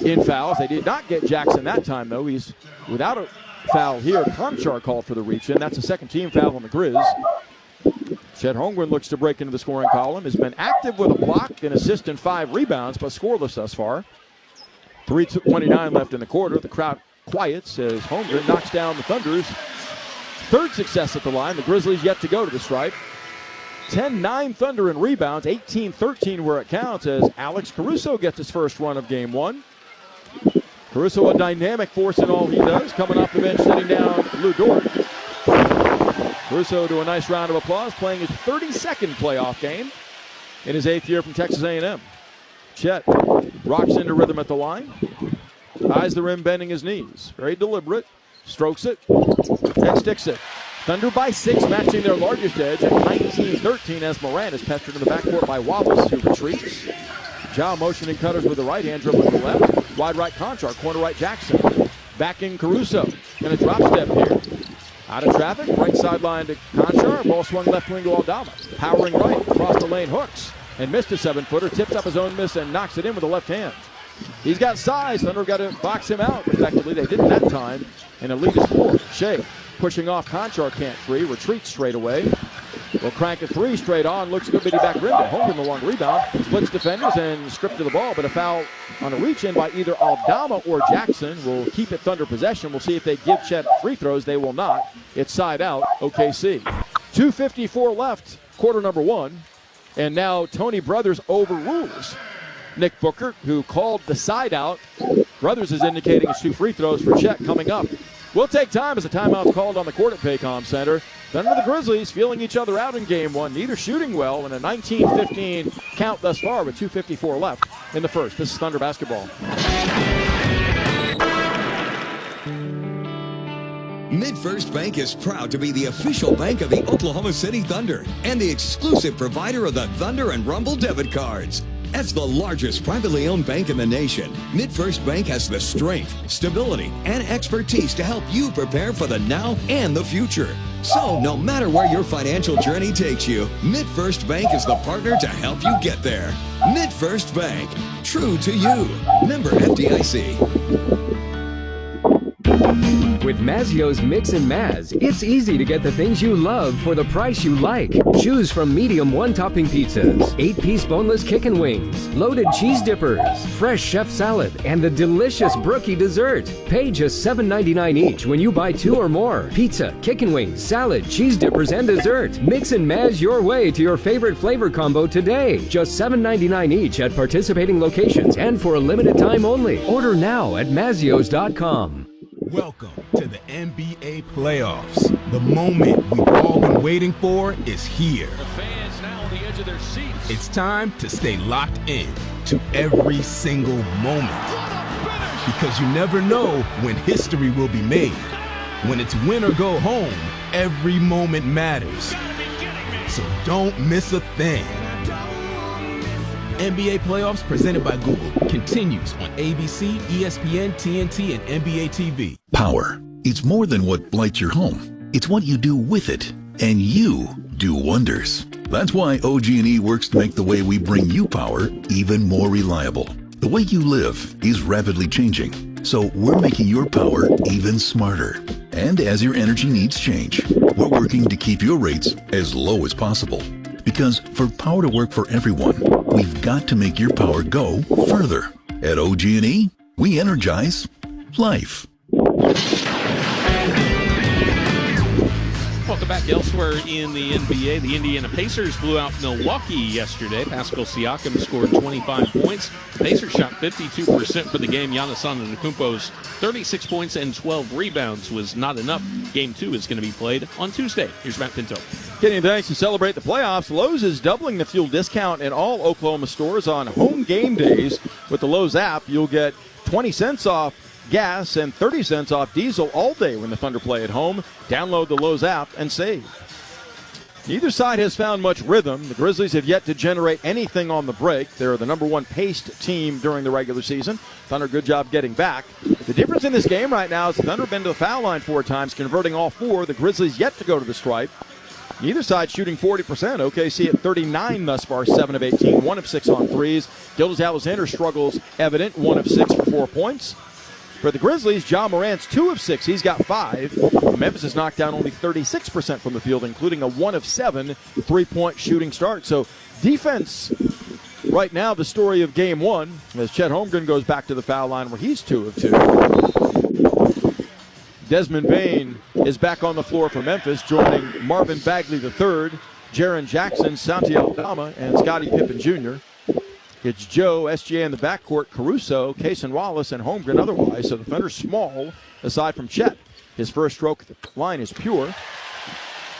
in fouls. They did not get Jackson that time, though. He's without a foul here. Konchar called for the reach-in. That's a second-team foul on the Grizz. Chet Holmgren looks to break into the scoring column. Has been active with a block, an assist, and 5 rebounds, but scoreless thus far. 3:29 left in the quarter. The crowd quiets as Holmgren knocks down the Thunder's third success at the line. The Grizzlies yet to go to the stripe. 10-9 Thunder in rebounds, 18-13 where it counts as Alex Caruso gets his first run of game one. Caruso a dynamic force in all he does, coming off the bench, sitting down Lou Dort. Caruso to a nice round of applause, playing his 32nd playoff game in his 8th year from Texas A&M. Chet rocks into rhythm at the line, eyes the rim, bending his knees. Very deliberate, strokes it, and sticks it. Thunder by 6, matching their largest edge at 19-13 as Morant is pestered in the backcourt by Wallace, who retreats. Ja motioning cutters with the right hand, dribbling to the left. Wide right Konchar, corner right Jackson. Backing Caruso. Gonna drop step here. Out of traffic, right sideline to Konchar. Ball swung left wing to Aldama. Powering right, across the lane, hooks. And missed a 7-footer, tips up his own miss and knocks it in with the left hand. He's got size, Thunder got to box him out effectively. They didn't that time. And a lead is 4. Shea pushing off Konchar, can't free, retreats straight away. Will crank a 3 straight on, looks good, but he back rim. Holmgren the long rebound, splits defenders and stripped to the ball, but a foul on a reach in by either Aldama or Jackson will keep it Thunder possession. We'll see if they give Chet free throws. They will not. It's side out, OKC. 2:54 left, quarter number 1, and now Tony Brothers overrules Nick Booker, who called the side out. Brothers is indicating it's 2 free throws for Chet coming up. We'll take time as a timeout's called on the court at Paycom Center. Thunder the Grizzlies feeling each other out in game one. Neither shooting well in a 19-15 count thus far with 2:54 left in the first. This is Thunder basketball. MidFirst Bank is proud to be the official bank of the Oklahoma City Thunder and the exclusive provider of the Thunder and Rumble debit cards. As the largest privately owned bank in the nation, MidFirst Bank has the strength, stability, and expertise to help you prepare for the now and the future. So, no matter where your financial journey takes you, MidFirst Bank is the partner to help you get there. MidFirst Bank, true to you. Member FDIC. With Mazio's Mix and Maz, it's easy to get the things you love for the price you like. Choose from medium one-topping pizzas, 8-piece boneless chicken wings, loaded cheese dippers, fresh chef salad, and the delicious brookie dessert. Pay just $7.99 each when you buy 2 or more. Pizza, chicken wings, salad, cheese dippers, and dessert. Mix and Maz your way to your favorite flavor combo today. Just $7.99 each at participating locations and for a limited time only. Order now at Mazios.com. Welcome to the NBA playoffs. The moment we've all been waiting for is here. The fans now on the edge of their seats. It's time to stay locked in to every single moment. Because you never know when history will be made. When it's win or go home, every moment matters. So don't miss a thing. NBA Playoffs presented by Google continues on ABC, ESPN, TNT, and NBA TV. Power. It's more than what lights your home. It's what you do with it. And you do wonders. That's why OG&E works to make the way we bring you power even more reliable. The way you live is rapidly changing. So we're making your power even smarter. And as your energy needs change, we're working to keep your rates as low as possible. Because for power to work for everyone, we've got to make your power go further. At OG&E, we energize life. Welcome back. Elsewhere in the NBA, the Indiana Pacers blew out Milwaukee yesterday. Pascal Siakam scored 25 points. The Pacers shot 52% for the game. Giannis Antetokounmpo's 36 points and 12 rebounds was not enough. Game 2 is going to be played on Tuesday. Here's Matt Pinto. Getting thanks to celebrate the playoffs, Lowe's is doubling the fuel discount in all Oklahoma stores on home game days. With the Lowe's app, you'll get 20 cents off gas and 30 cents off diesel all day when the Thunder play at home. Download the Lowe's app and save. Neither side has found much rhythm. The Grizzlies have yet to generate anything on the break. They're the number 1 paced team during the regular season. Thunder, good job getting back. The difference in this game right now is the Thunder have been to the foul line 4 times, converting all 4. The Grizzlies yet to go to the stripe. Neither side shooting 40%. OKC at 39 thus far, 7 of 18, 1 of 6 on threes. Gilgeous-Alexander struggles evident, 1 of 6 for 4 points. For the Grizzlies, Ja Morant's 2 of 6. He's got 5. Memphis has knocked down only 36% from the field, including a 1 of 7 3-point shooting start. So defense right now, the story of game 1, as Chet Holmgren goes back to the foul line where he's 2 of 2. Desmond Bane is back on the floor for Memphis, joining Marvin Bagley III, Jaren Jackson, Santi Aldama, and Scottie Pippen Jr. It's Joe, SGA in the backcourt, Caruso, Cason Wallace, and Holmgren otherwise. So the Thunder small, aside from Chet. His first stroke at the line is pure.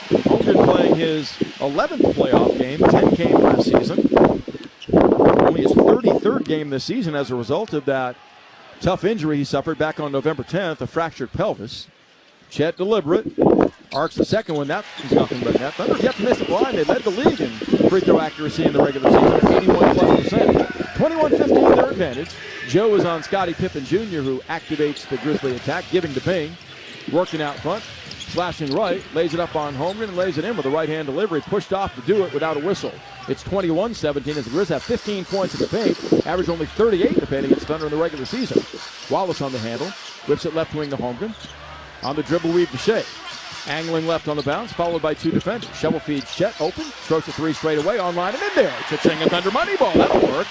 Holmgren playing his 11th playoff game, 10 games last season. Only his 33rd game this season as a result of that tough injury he suffered back on November 10th, a fractured pelvis. Chet deliberate. Arcs the second one. That is nothing but net. Thunder yet to miss the line. They led the league in free throw accuracy in the regular season at 81+%. 21-15 their advantage. Joe is on Scottie Pippen Jr., who activates the Grizzly attack, giving to Bing. Working out front. Slashing right. Lays it up on Holmgren and lays it in with a right-hand delivery. Pushed off to do it without a whistle. It's 21-17 as the Grizz have 15 points in the paint. Average only 38 in the paint against Thunder in the regular season. Wallace on the handle. Whips it left wing to Holmgren. On the dribble weave to Shea. Angling left on the bounce, followed by 2 defenders. Shovel feeds Chet open, strokes a 3 straight away, online and in there. Cha-ching a Thunder money ball, that'll work.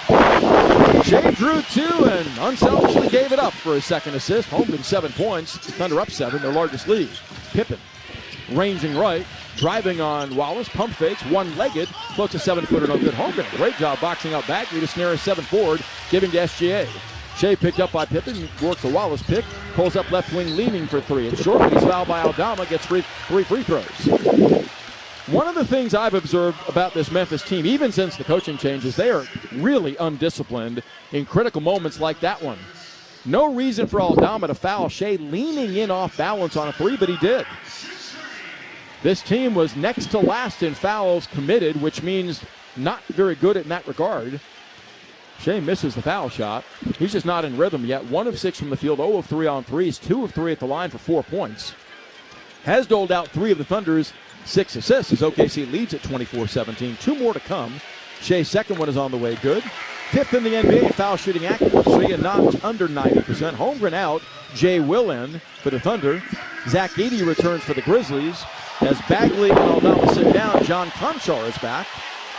Shea drew 2 and unselfishly gave it up for his second assist. Holmgren 7 points, Thunder up 7, their largest lead. Pippen ranging right, driving on Wallace, pump fakes, one-legged, floats a 7-footer, no good. Holmgren, great job boxing out Bagley to snare a 7 forward, giving to SGA. Shea picked up by Pippen, works a Wallace pick, pulls up left wing leaning for 3. It's short, but he's fouled by Aldama, gets 3 free throws. One of the things I've observed about this Memphis team, even since the coaching changes, they are really undisciplined in critical moments like that one. No reason for Aldama to foul Shea leaning in off balance on a 3, but he did. This team was next to last in fouls committed, which means not very good in that regard. Shea misses the foul shot. He's just not in rhythm yet. 1 of 6 from the field, 0 of 3 on threes, 2 of 3 at the line for 4 points. Has doled out 3 of the Thunder's 6 assists as OKC leads at 24-17. 2 more to come. Shea's second one is on the way good. Fifth in the NBA in foul shooting accuracy and not under 90%. Holmgren out. Jay Will in for the Thunder. Zach Edey returns for the Grizzlies. As Bagley and Aldama sit down, John Conchar is back.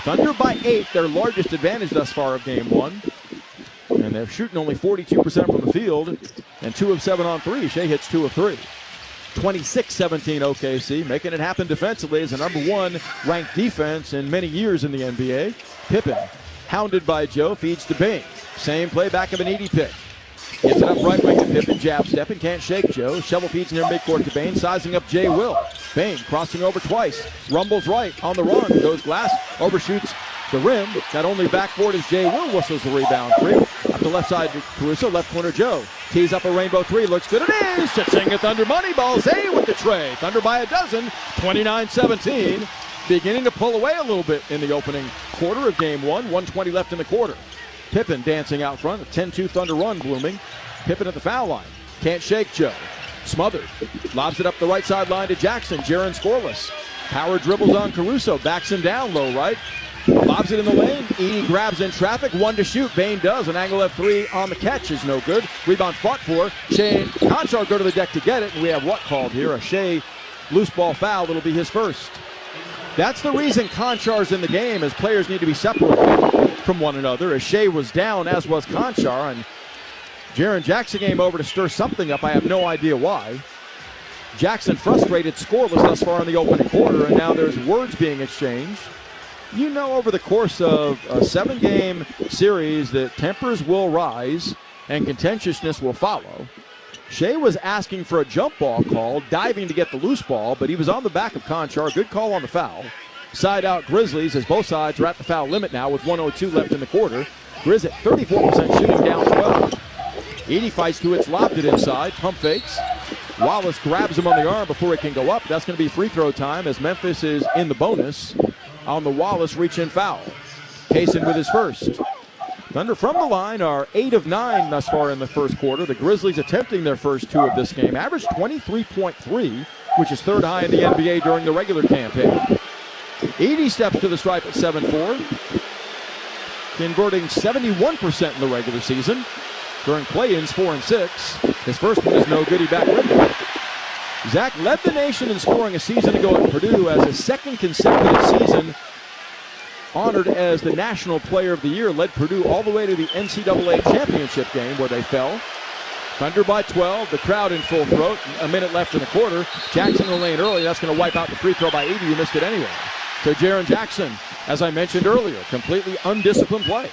Thunder by 8, their largest advantage thus far of game one. And they're shooting only 42% from the field and 2 of 7 on 3. Shea hits 2 of 3. 26-17 OKC, making it happen defensively as the number 1 ranked defense in many years in the NBA. Pippen, hounded by Joe, feeds to Bane. Same play, back of an Edey pick. Gets it up right wing to Pippen, jab stepping, can't shake Joe. Shovel feeds near midcourt to Bane, sizing up Jay Will. Bane crossing over twice, rumbles right on the run, goes glass, overshoots the rim. That only backboard as Jay Will whistles the rebound free. Up the left side to Caruso, left corner Joe. Tees up a rainbow three, looks good, it is! Cha-ching at Thunder Moneyball, Zay with the tray. Thunder by a dozen, 29-17. Beginning to pull away a little bit in the opening quarter of game one, 1:20 left in the quarter. Pippen dancing out front, a 10-2 Thunder run blooming. Pippen at the foul line, can't shake Joe. Smothered, lobs it up the right sideline to Jackson, Jaren scoreless. Power dribbles on Caruso, backs him down low right. Lobs it in the lane, Edey grabs in traffic, 1 to shoot, Bane does, an angle F3 on the catch is no good. Rebound fought for, Shea and Conchar go to the deck to get it, and we have what called here? A Shea loose ball foul, it'll be his first. That's the reason Conchar's in the game, as players need to be separated from one another, as Shea was down, as was Conchar, and Jaren Jackson came over to stir something up, I have no idea why. Jackson frustrated, scoreless thus far in the opening quarter, and now there's words being exchanged. You know, over the course of a 7-game series that tempers will rise and contentiousness will follow. Shea was asking for a jump ball call, diving to get the loose ball, but he was on the back of Conchar. Good call on the foul. Side out Grizzlies as both sides are at the foul limit now with 1:02 left in the quarter. Grizz at 34% shooting, down 12. Edey fights to it, lobbed it inside, pump fakes. Wallace grabs him on the arm before it can go up. That's going to be free throw time as Memphis is in the bonus on the Wallace reach-in foul. Kaysen with his first. Thunder from the line are 8 of 9 thus far in the first quarter. The Grizzlies attempting their first 2 of this game. Average 23.3, which is third high in the NBA during the regular campaign. Edey steps to the stripe at 7-4, converting 71% in the regular season. During play-ins, 4 and 6. His first one is no good, he back rimmed. Zach led the nation in scoring a season ago at Purdue as his second consecutive season honored as the National Player of the Year, led Purdue all the way to the NCAA championship game where they fell. Thunder by 12, the crowd in full throat, a minute left in the quarter. Jackson in the lane early, that's going to wipe out the free throw by Edey, who missed it anyway. So Jaren Jackson, as I mentioned earlier, completely undisciplined play.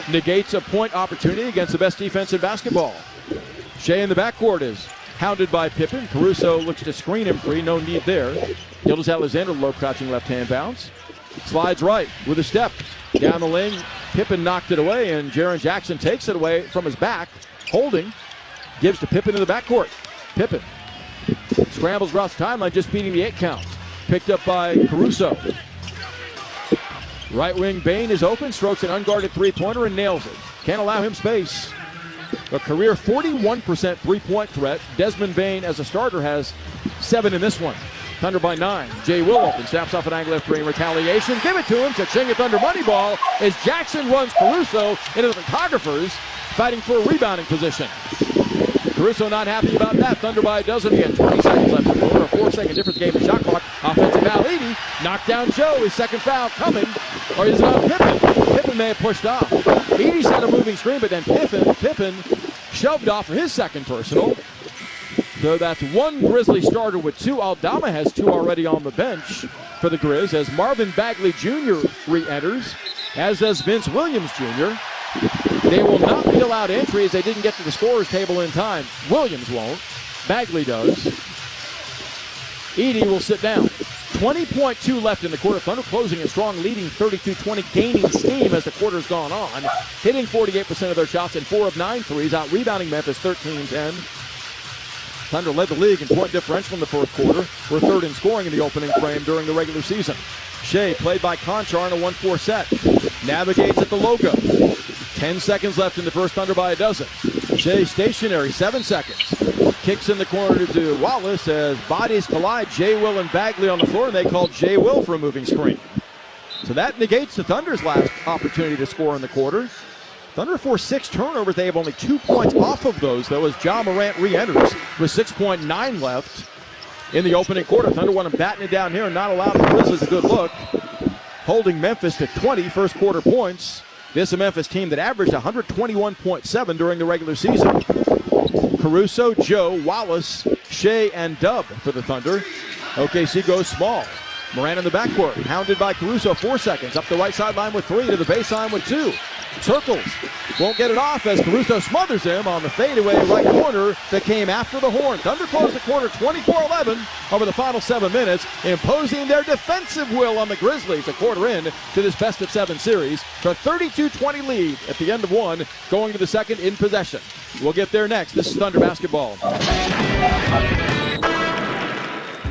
Negates a point opportunity against the best defense in basketball. Shea in the backcourt is hounded by Pippen. Caruso looks to screen him free, no need there. Gilgeous-Alexander, low crouching left-hand bounce. Slides right with a step. Down the lane, Pippen knocked it away, and Jaren Jackson takes it away from his back. Holding, gives to Pippen in the backcourt. Pippen scrambles across the timeline, just beating the 8 count. Picked up by Caruso. Right wing Bane is open, strokes an unguarded three-pointer and nails it. Can't allow him space. A career 41% three-point threat. Desmond Bane, as a starter, has 7 in this one. Thunder by 9. Jay Will open, snaps off an angle F3 in retaliation. Give it to him, cha-ching at Thunder Moneyball as Jackson runs Caruso into the photographers, fighting for a rebounding position. Caruso not happy about that. Thunder by a dozen again. 20 seconds left in the quarter. A 4-second difference game in shot clock. Offensive foul, Edey. Knocked down Joe. His second foul coming. Or is it on Pippen? Pippen may have pushed off. Edey set a moving screen, but then Pippen shoved off for his second personal. So that's 1 Grizzly starter with 2. Aldama has 2 already on the bench for the Grizz as Marvin Bagley Jr. re-enters, as does Vince Williams Jr. They will not be allowed entry as they didn't get to the scorer's table in time. Williams won't. Bagley does. Edey will sit down. 20.2 left in the quarter. Thunder closing a strong leading 32-20, gaining steam as the quarter's gone on. Hitting 48% of their shots and 4 of 9 threes, out-rebounding Memphis 13-10. Thunder led the league in point differential in the first quarter. We're third in scoring in the opening frame during the regular season. Shea, played by Conchar in a 1-4 set. Navigates at the logo. 10 seconds left in the first, Thunder by a dozen. Shea stationary, 7 seconds. Kicks in the corner to Wallace as bodies collide. Jay Will and Bagley on the floor, and they called Jay Will for a moving screen. So that negates the Thunder's last opportunity to score in the quarter. Thunder forced 6 turnovers. They have only 2 points off of those, though, as Ja Morant re-enters with 6.9 left in the opening quarter. Thunder want to batten it down here and not allow the Grizzlies a good look, holding Memphis to 20 first quarter points. This is a Memphis team that averaged 121.7 during the regular season. Caruso, Joe, Wallace, Shea, and Dub for the Thunder. OKC goes small. Morant in the backcourt, hounded by Caruso, 4 seconds. Up the right sideline with 3, to the baseline with 2. Circles, won't get it off as Caruso smothers him on the fadeaway right corner that came after the horn. Thunder closed the quarter 24-11 over the final 7 minutes, imposing their defensive will on the Grizzlies a quarter in to this best-of-7 series for a 32-20 lead at the end of 1, going to the second in possession. We'll get there next. This is Thunder Basketball.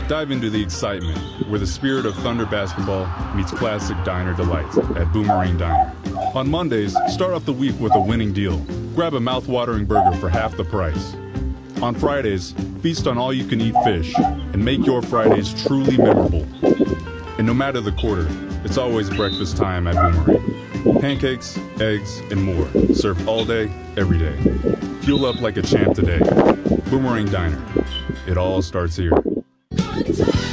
Dive into the excitement where the spirit of Thunder Basketball meets classic diner delights at Boomerang Diner. On Mondays, start off the week with a winning deal. Grab a mouth-watering burger for half the price. On Fridays, feast on all-you-can-eat fish and make your Fridays truly memorable. And no matter the quarter, it's always breakfast time at Boomerang. Pancakes, eggs, and more, served all day, every day. Fuel up like a champ today. Boomerang Diner. It all starts here.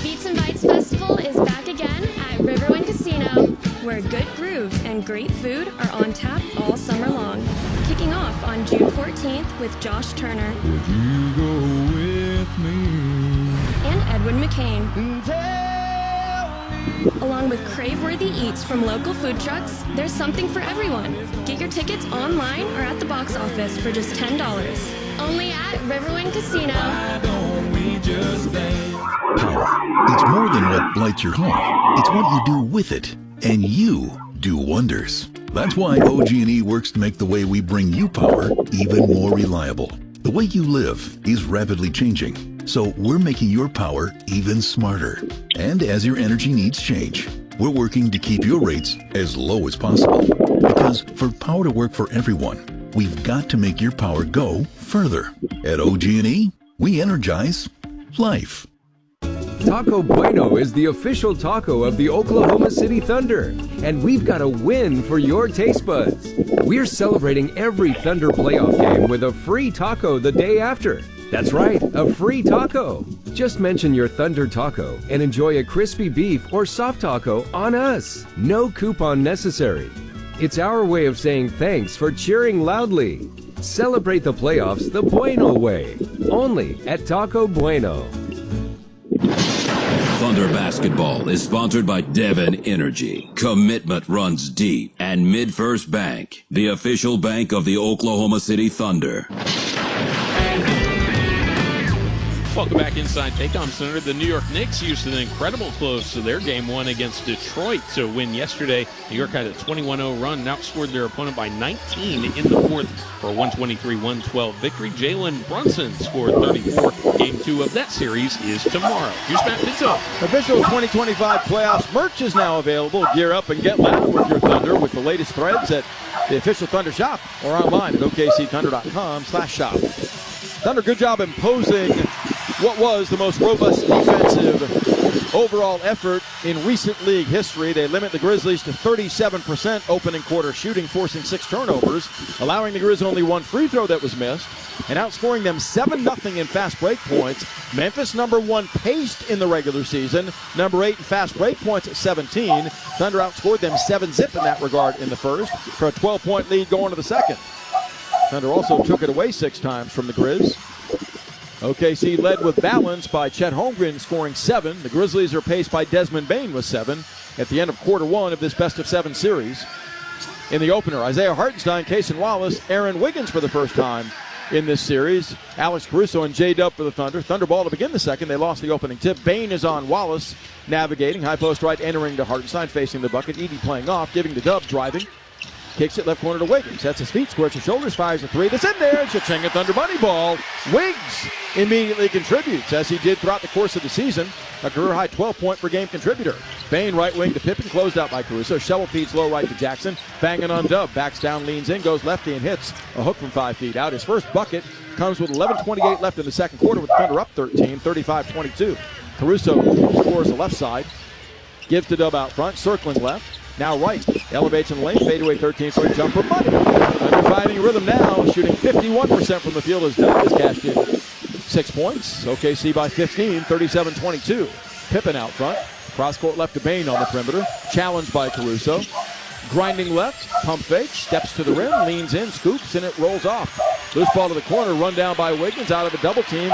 Beats and Bites Festival is back again at Riverwind Casino, where good grooves and great food are on tap all summer long. Kicking off on June 14th with Josh Turner. Would you go with me? And Edwin McCain. Along with crave-worthy eats from local food trucks, there's something for everyone. Get your tickets online or at the box office for just $10. Only at Riverwind Casino. Power. It's more than what lights your home. It's what you do with it. And you do wonders. That's why OG&E works to make the way we bring you power even more reliable. The way you live is rapidly changing, so we're making your power even smarter. And as your energy needs change, we're working to keep your rates as low as possible. Because for power to work for everyone, we've got to make your power go further. At OG&E, we energize life. Taco Bueno is the official taco of the Oklahoma City Thunder, and we've got a win for your taste buds. We're celebrating every Thunder playoff game with a free taco the day after. That's right, a free taco. Just mention your Thunder taco and enjoy a crispy beef or soft taco on us. No coupon necessary. It's our way of saying thanks for cheering loudly. Celebrate the playoffs the Bueno way, only at Taco Bueno. Thunder Basketball is sponsored by Devon Energy. Commitment runs deep. And MidFirst Bank, the official bank of the Oklahoma City Thunder. Welcome back inside Paycom Center. The New York Knicks used an incredible close to their Game 1 against Detroit to win yesterday. New York had a 21-0 run and outscored their opponent by 19 in the fourth for a 123-112 victory. Jalen Brunson scored 34. Game 2 of that series is tomorrow. Here's Matt Pinto. Official 2025 playoffs merch is now available. Gear up and get loud with your Thunder with the latest threads at the official Thunder shop or online at okcthunder.com/shop. Thunder, good job imposing what was the most robust defensive overall effort in recent league history. They limit the Grizzlies to 37% opening quarter shooting, forcing 6 turnovers, allowing the Grizzlies only 1 free throw that was missed, and outscoring them 7-0 in fast break points. Memphis number 1 paced in the regular season, number 8 in fast break points at 17. Thunder outscored them 7-zip in that regard in the first for a 12-point lead going to the second. Thunder also took it away 6 times from the Grizz. OKC led with balance by Chet Holmgren scoring 7. The Grizzlies are paced by Desmond Bane with 7 at the end of quarter 1 of this best-of-7 series. In the opener, Isaiah Hartenstein, Cason Wallace, Aaron Wiggins for the first time in this series. Alex Caruso and J-Dub for the Thunder. Thunder ball to begin the second. They lost the opening tip. Bane is on Wallace, navigating. High post right, entering to Hartenstein, facing the bucket. Edey playing off, giving the Dub, driving. Kicks it left corner to Wiggins. Sets his feet, squares his shoulders, fires a 3. That's in there. Cha-ching, a Thunder money ball. Wiggs immediately contributes, as he did throughout the course of the season. A career-high 12-point per game contributor. Bane right wing to Pippen, closed out by Caruso. Shovel feeds low right to Jackson. Banging on Dub. Backs down, leans in, goes lefty and hits a hook from 5 feet out. His first bucket comes with 11:28 left in the second quarter with the Thunder up 13, 35-22. Caruso scores the left side. Gives to Dub out front, circling left. Now right, elevates in the lane, fadeaway 13-foot jumper, money. Thunder finding rhythm now, shooting 51% from the field as Doug has cashed in 6 points. OKC by 15, 37-22. Pippen out front. Cross-court left to Bane on the perimeter. Challenged by Caruso. Grinding left, pump fake, steps to the rim, leans in, scoops, and it rolls off. Loose ball to the corner, run down by Wiggins out of a double team,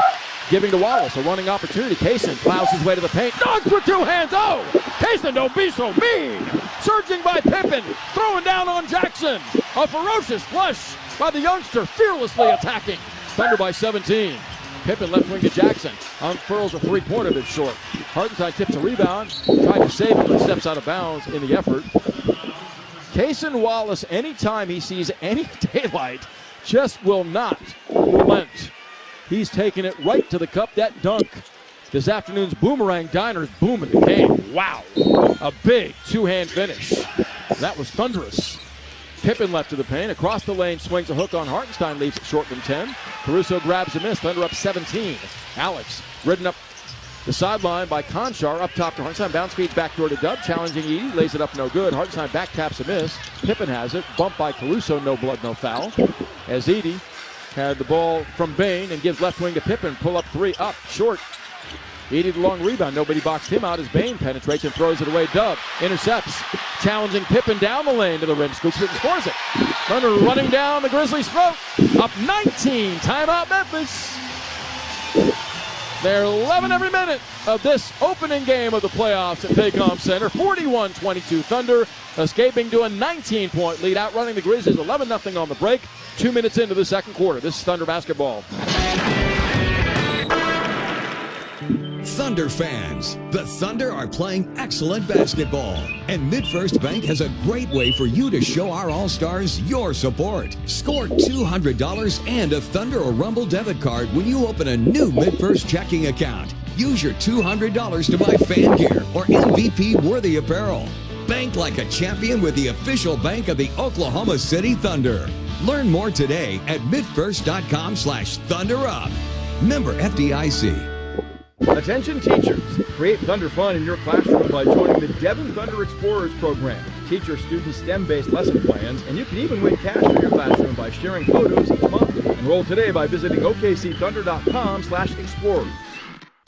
giving to Wallace. A running opportunity. Kaysen plows his way to the paint. Dunks with 2 hands. Oh! Kaysen, don't be so mean! Surging by Pippen, throwing down on Jackson. A ferocious flush by the youngster, fearlessly attacking. Thunder by 17. Pippen left wing to Jackson. Unfurls a three-pointer that's short. Hartenstein tips a rebound. Tried to save it, but steps out of bounds in the effort. Kaysen Wallace, anytime he sees any daylight, just will not relent. He's taking it right to the cup. That dunk. This afternoon's Boomerang Diner's booming the game. Wow. A big two-hand finish. That was thunderous. Pippen left to the paint. Across the lane, swings a hook on Hartenstein, leaves it short than 10. Caruso grabs a miss. Thunder up 17. Alex ridden up the sideline by Conchar. Up top to Hartenstein. Bounce feeds back door to Dub. Challenging Edey. Lays it up, no good. Hartenstein back taps a miss. Pippen has it. Bumped by Caruso. No blood, no foul. As Edey had the ball from Bane and gives left wing to Pippen. Pull up three. Up. Short. Edey the long rebound. Nobody boxed him out as Bane penetrates and throws it away. Dub intercepts. Challenging Pippen down the lane to the rim. Scoops it and scores it. Thunder running down the Grizzlies' throat. Up 19. Timeout Memphis. They're 11 every minute of this opening game of the playoffs at Paycom Center. 41-22 Thunder escaping to a 19-point lead, outrunning the Grizzlies 11-0 on the break. 2 minutes into the second quarter. This is Thunder basketball. Thunder fans, the Thunder are playing excellent basketball, and MidFirst Bank has a great way for you to show our All-Stars your support. Score $200 and a Thunder or Rumble debit card when you open a new MidFirst checking account. Use your $200 to buy fan gear or MVP-worthy apparel. Bank like a champion with the official bank of the Oklahoma City Thunder. Learn more today at midfirst.com/thunderup. Member FDIC. Attention teachers, create Thunder fun in your classroom by joining the Devon Thunder Explorers program. Teach your students STEM-based lesson plans, and you can even win cash for your classroom by sharing photos each month. Enroll today by visiting okcthunder.com/explorers.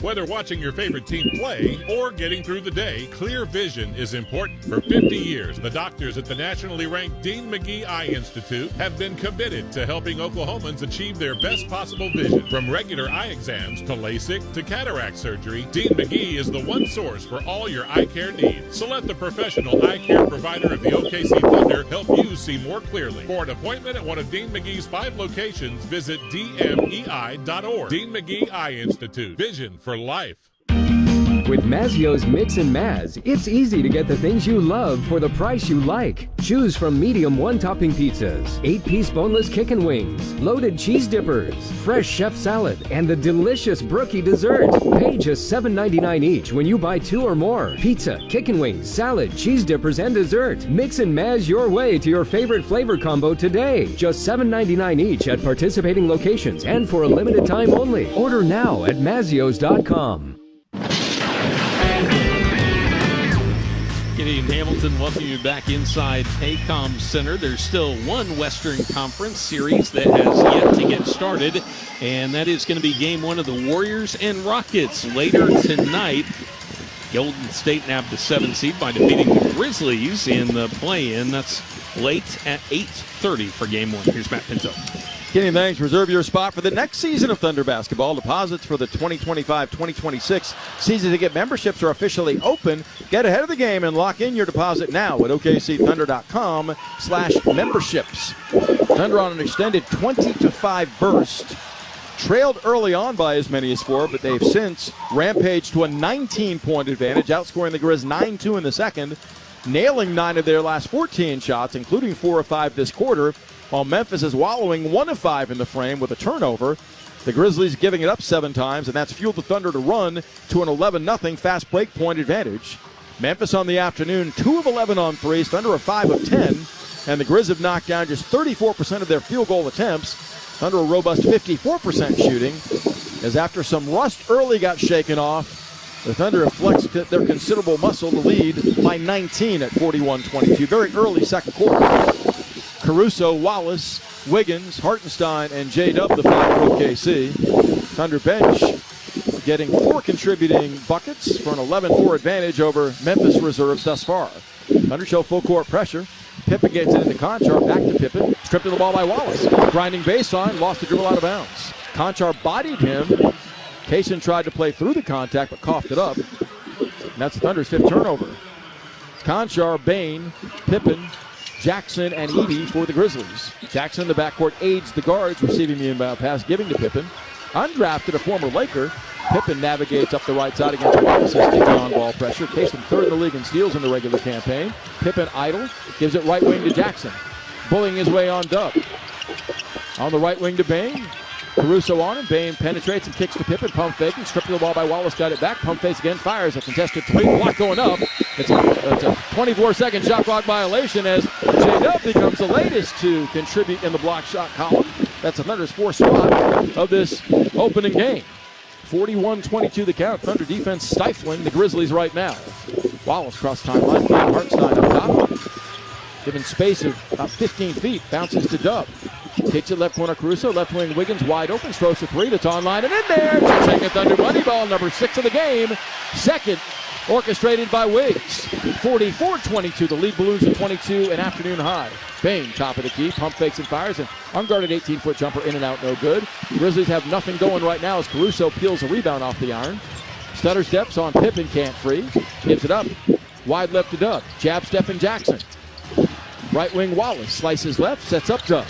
Whether watching your favorite team play or getting through the day, clear vision is important. For 50 years, the doctors at the nationally ranked Dean McGee Eye Institute have been committed to helping Oklahomans achieve their best possible vision. From regular eye exams to LASIK to cataract surgery, Dean McGee is the one source for all your eye care needs. So let the professional eye care provider of the OKC Thunder help you see more clearly. For an appointment at one of Dean McGee's 5 locations, visit dmei.org. Dean McGee Eye Institute. Vision for life. With Mazio's Mix and Maz, it's easy to get the things you love for the price you like. Choose from medium one-topping pizzas, 8-piece boneless chicken wings, loaded cheese dippers, fresh chef salad, and the delicious Brookie dessert. Pay just $7.99 each when you buy 2 or more. Pizza, chicken wings, salad, cheese dippers, and dessert. Mix and Maz your way to your favorite flavor combo today. Just $7.99 each at participating locations and for a limited time only. Order now at Mazios.com. Kenny and Hamilton welcome you back inside Paycom Center. There's still one Western Conference series that has yet to get started, and that is going to be game 1 of the Warriors and Rockets later tonight. Golden State nabbed the 7th seed by defeating the Grizzlies in the play-in. That's late at 8:30 for game 1. Here's Matt Pinto. Kenny, thanks. Reserve your spot for the next season of Thunder basketball. Deposits for the 2025-2026 season ticket memberships are officially open. Get ahead of the game and lock in your deposit now at okcthunder.com/memberships. Thunder on an extended 20-5 burst. Trailed early on by as many as 4, but they've since rampaged to a 19-point advantage, outscoring the Grizz 9-2 in the second, nailing 9 of their last 14 shots, including 4 of 5 this quarter, while Memphis is wallowing 1 of 5 in the frame with a turnover. The Grizzlies giving it up 7 times, and that's fueled the Thunder to run to an 11-0 fast break point advantage. Memphis on the afternoon, 2 of 11 on threes, Thunder are 5 of 10, and the Grizz have knocked down just 34% of their field goal attempts. Thunder a robust 54% shooting, as after some rust early got shaken off, The Thunder have flexed their considerable muscle to lead by 19 at 41-22. Very early second quarter. Caruso, Wallace, Wiggins, Hartenstein, and J-Dub, the five for OKC. Thunder bench getting 4 contributing buckets for an 11-4 advantage over Memphis reserves thus far. Thunder show full court pressure. Pippen gets it into Conchar, back to Pippen, stripped of the ball by Wallace. Grinding baseline, lost the dribble out of bounds. Conchar bodied him. Kaysen tried to play through the contact, but coughed it up. And that's the Thunder's 5th turnover. Conchar, Bain, Pippen, Jackson, and Edey for the Grizzlies. Jackson in the backcourt aids the guards, receiving the inbound pass, giving to Pippen. Undrafted, a former Laker. Pippen navigates up the right side against Wallace's taking on-ball pressure. Kaysen 3rd in the league in steals in the regular campaign. Pippen idle, gives it right wing to Jackson. Bullying his way on Dub. On the right wing to Bain. Caruso on him. Bain penetrates and kicks to Pippen. Pump faking. Stripped of the ball by Wallace. Got it back. Pump fakes again. Fires a contested 3. Block going up. It's a 24-second shot clock violation as J-Dub becomes the latest to contribute in the block shot column. That's the Thunder's 4th spot of this opening game. 41-22 the count. Thunder defense stifling the Grizzlies right now. Wallace cross timeline. Hartenstein up top. Given space of about 15 feet. Bounces to Dub. Takes it left corner Caruso. Left wing Wiggins wide open. Strokes a 3. That's online and in there. Second Thunder money ball. Number 6 of the game. Second orchestrated by Wiggs. 44-22. The lead balloons to 22, an afternoon high. Bain, top of the key, pump fakes and fires, an unguarded 18-foot jumper in and out, no good. Grizzlies have nothing going right now as Caruso peels a rebound off the iron. Stutter steps on Pippen, can't freeze. Gives it up. Wide left to Dub. Jab step in Jackson. Right wing Wallace slices left, sets up Dub.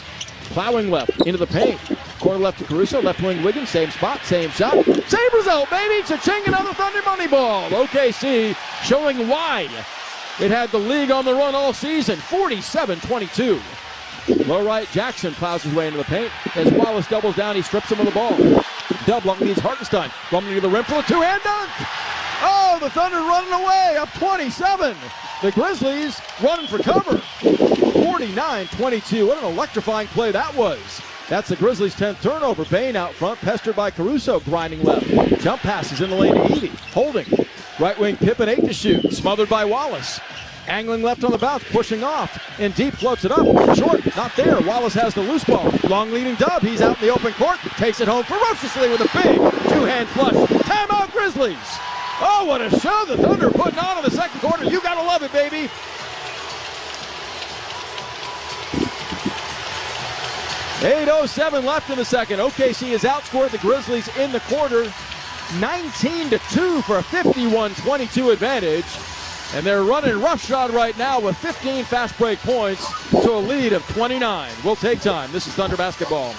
Plowing left into the paint. Corner left to Caruso, left wing Wiggins, same spot, same shot. Same result, baby! Cha-ching, another Thunder money ball. OKC showing why it had the league on the run all season. 47-22. Low right, Jackson plows his way into the paint. As Wallace doubles down, he strips him of the ball. Dub long leads Hartenstein. Rumbling to the rim for a 2-hand dunk. Oh, the Thunder running away, up 27. The Grizzlies running for cover. 49-22. What an electrifying play that was. That's the Grizzlies' 10th turnover. Bain out front, pestered by Caruso, grinding left. Jump passes in the lane to Edey. Holding. Right wing Pippen, 8 to shoot. Smothered by Wallace. Angling left on the bounce, pushing off. And deep floats it up. Short, not there. Wallace has the loose ball. Long leading Dub. He's out in the open court. Takes it home ferociously with a big 2-hand flush. Timeout Grizzlies. Oh, what a show the Thunder putting on in the second quarter. You gotta love it, baby. .07 left in the second. OKC has outscored the Grizzlies in the quarter 19-2 for a 51-22 advantage. And they're running roughshod right now with 15 fast break points to a lead of 29. We'll take time. This is Thunder Basketball.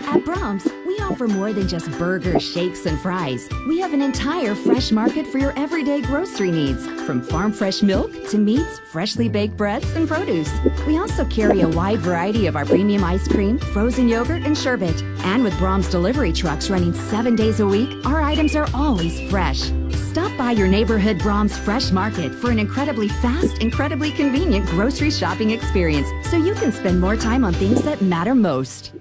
At Brahms, we offer more than just burgers, shakes, and fries. We have an entire fresh market for your everyday grocery needs, from farm fresh milk to meats, freshly baked breads, and produce. We also carry a wide variety of our premium ice cream, frozen yogurt, and sherbet. And with Brahms delivery trucks running 7 days a week, our items are always fresh. Stop by your neighborhood Brahms Fresh Market for an incredibly fast, incredibly convenient grocery shopping experience so you can spend more time on things that matter most.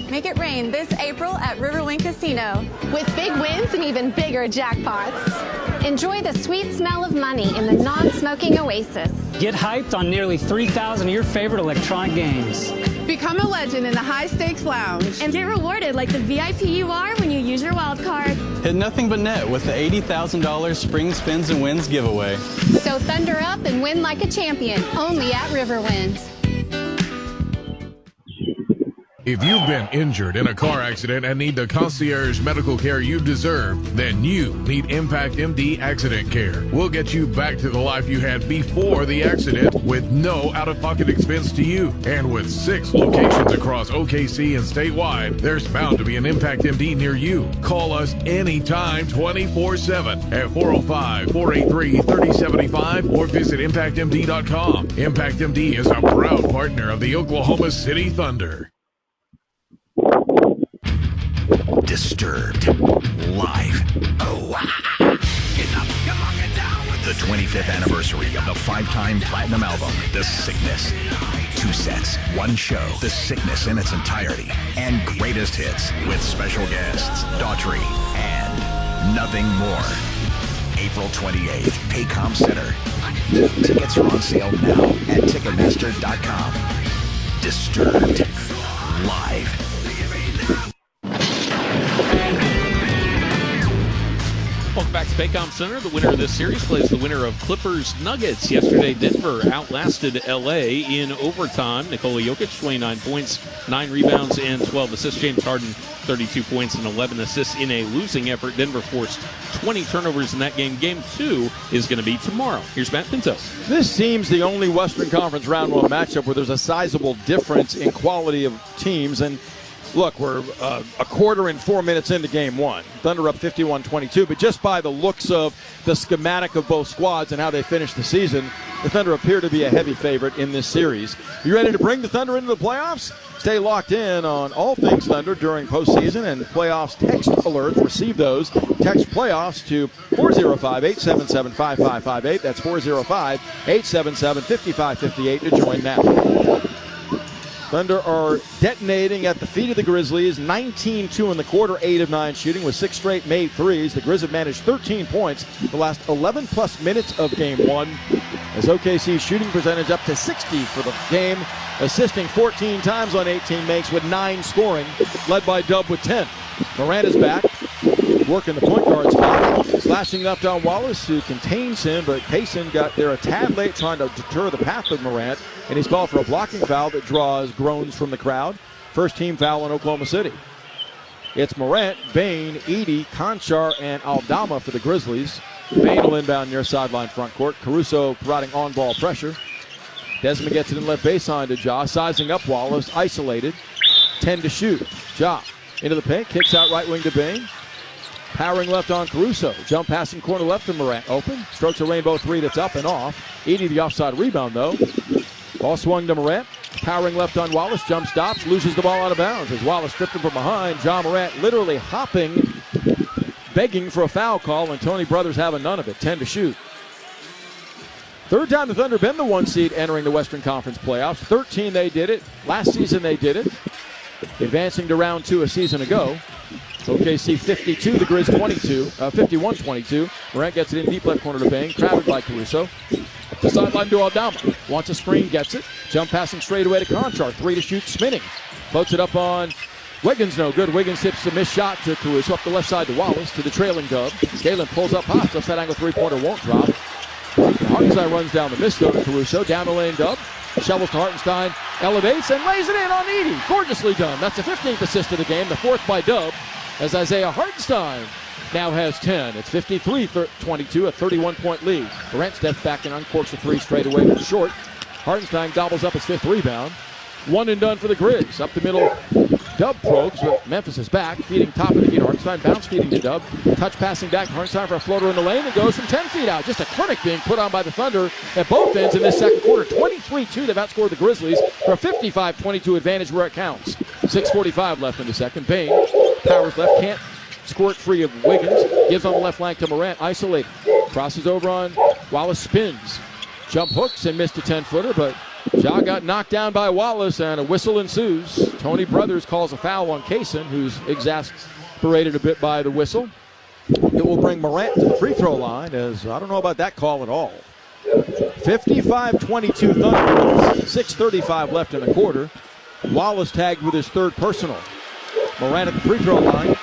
Make it rain this April at Riverwind Casino with big wins and even bigger jackpots. Enjoy the sweet smell of money in the non-smoking oasis. Get hyped on nearly 3,000 of your favorite electronic games. Become a legend in the high-stakes lounge. And get rewarded like the VIP you are when you use your wild card. Hit nothing but net with the $80,000 Spring Spins and Wins giveaway. So thunder up and win like a champion, only at Riverwind. If you've been injured in a car accident and need the concierge medical care you deserve, then you need Impact MD Accident Care. We'll get you back to the life you had before the accident with no out-of-pocket expense to you. And with 6 locations across OKC and statewide, there's bound to be an Impact MD near you. Call us anytime 24/7 at 405-483-3075 or visit ImpactMD.com. Impact MD is a proud partner of the Oklahoma City Thunder. Disturbed live. The 25th anniversary of the 5-time platinum album, The Sickness. 2 sets, 1 show, The Sickness in its entirety, and greatest hits with special guests, Daughtry and Nothing More. April 28th, Paycom Center. Tickets are on sale now at Ticketmaster.com. Disturbed. Live. Welcome back to Paycom Center. The winner of this series plays the winner of Clippers Nuggets. Yesterday, Denver outlasted LA in overtime. Nikola Jokic, 29 points, 9 rebounds, and 12 assists. James Harden, 32 points and 11 assists in a losing effort. Denver forced 20 turnovers in that game. Game 2 is going to be tomorrow. Here's Matt Pinto. This seems the only Western Conference Round 1 matchup where there's a sizable difference in quality of teams. And look, we're a quarter and 4 minutes into Game 1. Thunder up 51-22, but just by the looks of the schematic of both squads and how they finished the season, the Thunder appear to be a heavy favorite in this series. You ready to bring the Thunder into the playoffs? Stay locked in on all things Thunder during postseason and playoffs text alerts. Receive those. Text playoffs to 405-877-5558. That's 405-877-5558 to join now. Thunder are detonating at the feet of the Grizzlies. 19-2 in the quarter, 8 of 9 shooting with 6 straight made threes. The Grizz have managed 13 points the last 11-plus minutes of Game 1. As OKC's shooting percentage up to 60 for the game, assisting 14 times on 18 makes with 9 scoring, led by Dub with 10. Morant is back, working the point guard spot, slashing left on Wallace, who contains him, but Payson got there a tad late trying to deter the path of Morant, and he's called for a blocking foul that draws groans from the crowd. First team foul in Oklahoma City. It's Morant, Bane, Edey, Conchar, and Aldama for the Grizzlies. Bane will inbound near sideline front court. Caruso providing on-ball pressure. Desmond gets it in left baseline to Ja, sizing up Wallace, isolated. 10 to shoot. Ja into the paint, kicks out right wing to Bane. Powering left on Caruso. Jump passing corner left to Morant. Open. Strokes a rainbow 3 that's up and off. Edey the offside rebound though. Ball swung to Morant. Powering left on Wallace. Jump stops. Loses the ball out of bounds as Wallace stripped him from behind. Ja Morant literally hopping, begging for a foul call, and Tony Brothers having none of it. 10 to shoot. Third time the Thunder been the 1 seed entering the Western Conference playoffs. 13 they did it. Last season they did it. Advancing to round 2 a season ago. OKC 52, the Grizz 51-22. Morant gets it in deep left corner to Bane, crowded by Caruso. The sideline to Aldama. Wants a screen, gets it. Jump passing straight away to Conchar. 3 to shoot, spinning. Floats it up on Wiggins, no good. Wiggins tips the missed shot to Caruso up the left side to Wallace to the trailing Dub. Galen pulls up hot. Left side angle 3-pointer won't drop. Hartenstein runs down the miss though to Caruso. Down the lane Dub. Shovels to Hartenstein. Elevates and lays it in on Edey. Gorgeously done. That's the 15th assist of the game. The 4th by Dub. As Isaiah Hartenstein now has 10. It's 53-22, a 31-point lead. Durant steps back and uncorks the 3 straight away from short. Hartenstein gobbles up his 5th rebound. 1 and done for the Grizz. Up the middle, Dub probes, but Memphis is back. Feeding top of the key to Hartenstein. Bounce feeding to Dub. Touch passing back to Hartenstein for a floater in the lane. It goes from 10 feet out. Just a clinic being put on by the Thunder at both ends in this second quarter. 23-2, they've outscored the Grizzlies for a 55-22 advantage where it counts. 6:45 left in the second. Bane powers left, can't squirt free of Wiggins. Gives on the left flank to Morant, isolated. Crosses over on Wallace, spins. Jump hooks and missed a 10-footer, but Ja got knocked down by Wallace and a whistle ensues. Tony Brothers calls a foul on Kaysen, who's exasperated a bit by the whistle. It will bring Morant to the free throw line, as I don't know about that call at all. 55-22 Thunder, 6:35 left in the quarter. Wallace tagged with his 3rd personal. Morant at the free throw line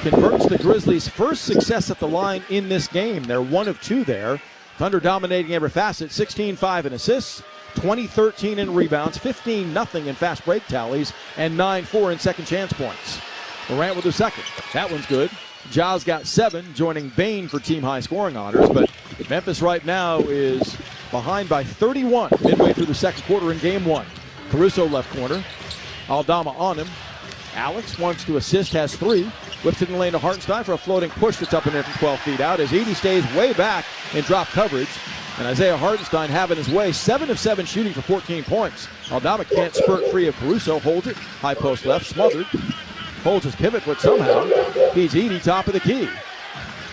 converts the Grizzlies' first success at the line in this game. They're 1 of 2 there. Thunder dominating every facet, 16-5 in assists, 20-13 in rebounds, 15-0 in fast break tallies, and 9-4 in second chance points. Morant with the 2nd. That one's good. Ja's got 7, joining Bane for team high scoring honors, but Memphis right now is behind by 31 midway through the second quarter in Game 1. Caruso left corner. Aldama on him. Alex wants to assist, has 3. Whips it in the lane to Hartenstein for a floating push that's up in there from 12 feet out as Edey stays way back in drop coverage. And Isaiah Hartenstein having his way, 7 of 7 shooting for 14 points. Aldama can't spurt free of Caruso, holds it, high post left, smothered. Holds his pivot foot somehow. Feeds Edey top of the key.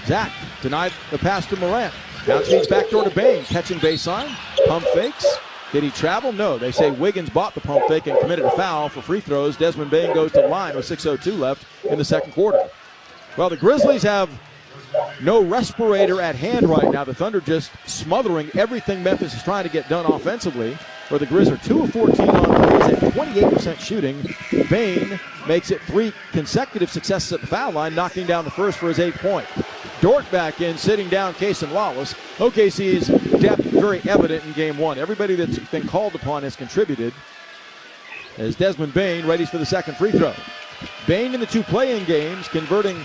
Zach denied the pass to Morant. Bounce feeds backdoor to Bane, catching baseline. Pump fakes. Did he travel? No. They say Wiggins bought the pump fake and committed a foul for free throws. Desmond Bane goes to the line with 6:02 left in the second quarter. Well, the Grizzlies have no respirator at hand right now. The Thunder just smothering everything Memphis is trying to get done offensively, where the Grizz are 2 of 14 on threes at 28% shooting. Bane makes it 3 consecutive successes at the foul line, knocking down the first for his 8th point. Dort back in, sitting down Cason Wallace. OKC's depth very evident in game 1. Everybody that's been called upon has contributed. As Desmond Bane readies for the second free throw. Bane in the 2 play-in games, converting